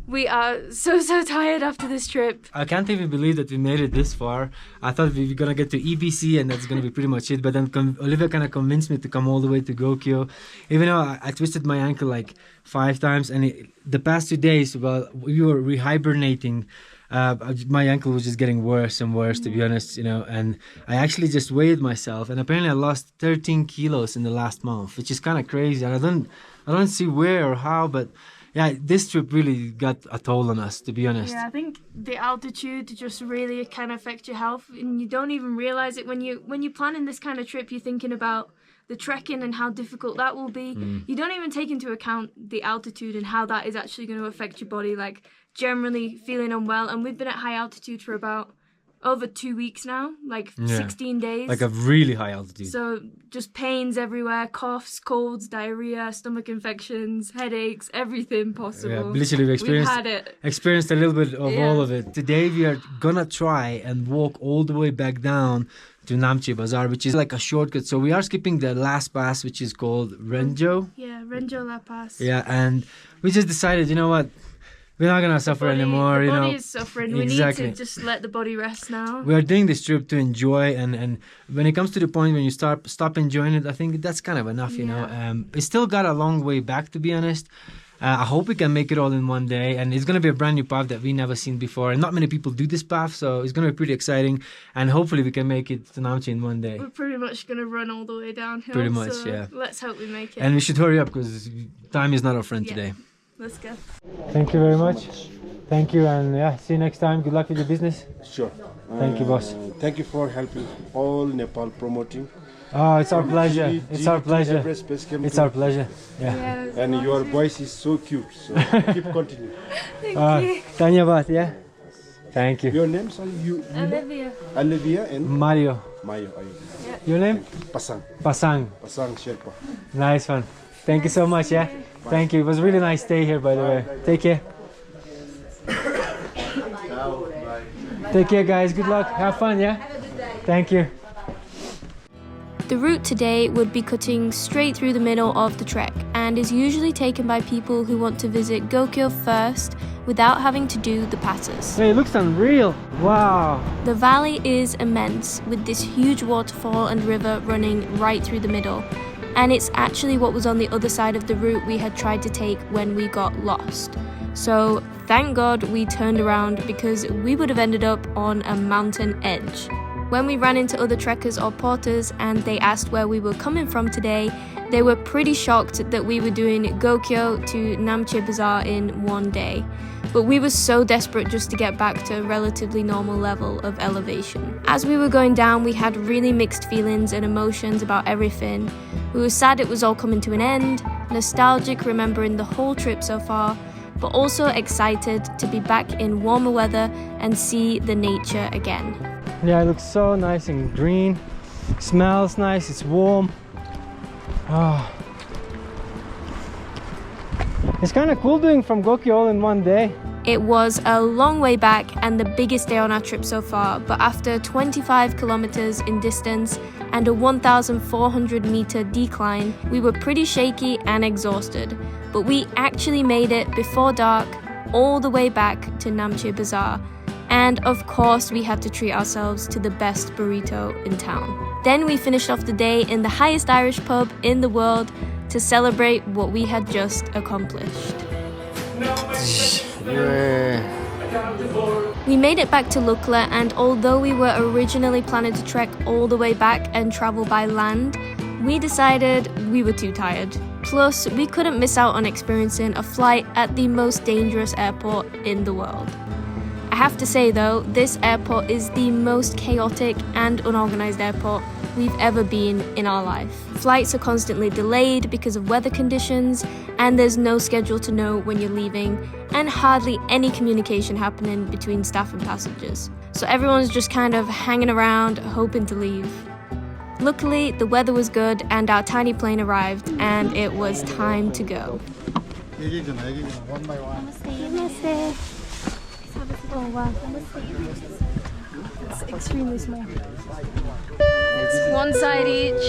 we are so tired after this trip. I can't even believe that we made it this far. I thought we were gonna get to EBC and that's gonna be pretty much it, but then Olivia kind of convinced me to come all the way to Gokyo. Even though I twisted my ankle like 5 times, and the past 2 days, while we were rehibernating, my ankle was just getting worse and worse, to be honest, you know, and I actually just weighed myself, and apparently I lost 13 kilos in the last month, which is kind of crazy, and I don't see where or how, but yeah, this trip really got a toll on us, to be honest. Yeah, I think the altitude just really can affect your health, and you don't even realize it when you're planning this kind of trip. You're thinking about the trekking and how difficult that will be. You don't even take into account the altitude and how that is actually going to affect your body, like generally feeling unwell. And we've been at high altitude for about over 2 weeks now, like 16 days. Like a really high altitude. So just pains everywhere, coughs, colds, diarrhea, stomach infections, headaches, everything possible. Yeah, literally We've had it. experienced a little bit of all of it. Today we are gonna try and walk all the way back down to Namche Bazaar, which is like a shortcut. So we are skipping the last pass, which is called Renjo. Yeah, Renjo La Pass. Yeah, and we just decided, you know what? We're not gonna suffer anymore, the you know. body is suffering. Exactly. We need to just let the body rest now. We are doing this trip to enjoy, and when it comes to the point when you stop enjoying it, I think that's kind of enough, you know. It's still got a long way back, to be honest. I hope we can make it all in one day, and it's gonna be a brand new path that we never seen before, and not many people do this path, so it's gonna be pretty exciting, and hopefully we can make it to Namche in one day. We're pretty much gonna run all the way downhill. Pretty much, so yeah. Let's hope we make it. And we should hurry up because time is not our friend today. Let's go. Thank you very much. Thank you, and yeah, see you next time. Good luck with your business. Sure. Thank you, boss. Thank you for helping all Nepal promoting. Oh, it's our pleasure. It's our pleasure. Everest Base Camp. It's our pleasure. Yeah. And your voice is so cute. So keep continuing. Thank you. Dhanyavad, yeah. Thank you. Your name, sorry, Olivia. Olivia and Mario. Mayo. Yeah. Your name? Pasang. Pasang. Pasang Sherpa. Nice one. Thank you so much, yeah. Thank you. It was a really nice stay here, by the way. Take care. Take care, guys. Good luck. Have fun, yeah? Thank you. The route today would be cutting straight through the middle of the trek and is usually taken by people who want to visit Gokyo first without having to do the passes. Hey, it looks unreal. Wow. The valley is immense with this huge waterfall and river running right through the middle. And it's actually what was on the other side of the route we had tried to take when we got lost. So thank God we turned around because we would have ended up on a mountain edge. When we ran into other trekkers or porters and they asked where we were coming from today, they were pretty shocked that we were doing Gokyo to Namche Bazaar in one day. But we were so desperate just to get back to a relatively normal level of elevation. As we were going down, we had really mixed feelings and emotions about everything. We were sad it was all coming to an end, nostalgic remembering the whole trip so far, but also excited to be back in warmer weather and see the nature again. Yeah, it looks so nice and green. Smells nice, it's warm. Oh. It's kind of cool doing from Gokyo all in one day. It was a long way back and the biggest day on our trip so far, but after 25 kilometers in distance and a 1,400 meter decline, we were pretty shaky and exhausted. But we actually made it before dark all the way back to Namche Bazaar. And of course, we had to treat ourselves to the best burrito in town. Then we finished off the day in the highest Irish pub in the world to celebrate what we had just accomplished. We made it back to Lukla, and although we were originally planning to trek all the way back and travel by land, we decided we were too tired. Plus, we couldn't miss out on experiencing a flight at the most dangerous airport in the world. I have to say though, this airport is the most chaotic and unorganized airport we've ever been in our life. Flights are constantly delayed because of weather conditions, and there's no schedule to know when you're leaving, and hardly any communication happening between staff and passengers. So everyone's just kind of hanging around, hoping to leave. Luckily, the weather was good and our tiny plane arrived, and it was time to go. one by one. Namaste. Oh wow. It's extremely small. It's one side each.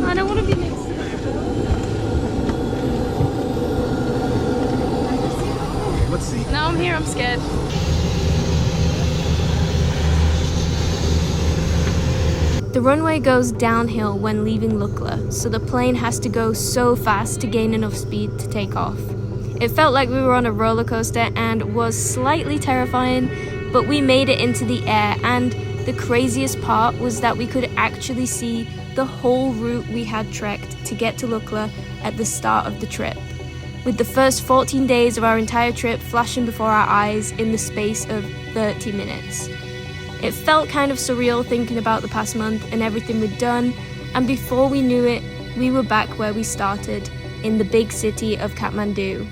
I don't want to be next to it. Let's see. Now I'm here, I'm scared. The runway goes downhill when leaving Lukla, so the plane has to go so fast to gain enough speed to take off. It felt like we were on a roller coaster and was slightly terrifying, but we made it into the air, and the craziest part was that we could actually see the whole route we had trekked to get to Lukla at the start of the trip, with the first 14 days of our entire trip flashing before our eyes in the space of 30 minutes. It felt kind of surreal thinking about the past month and everything we'd done, and before we knew it, we were back where we started, in the big city of Kathmandu.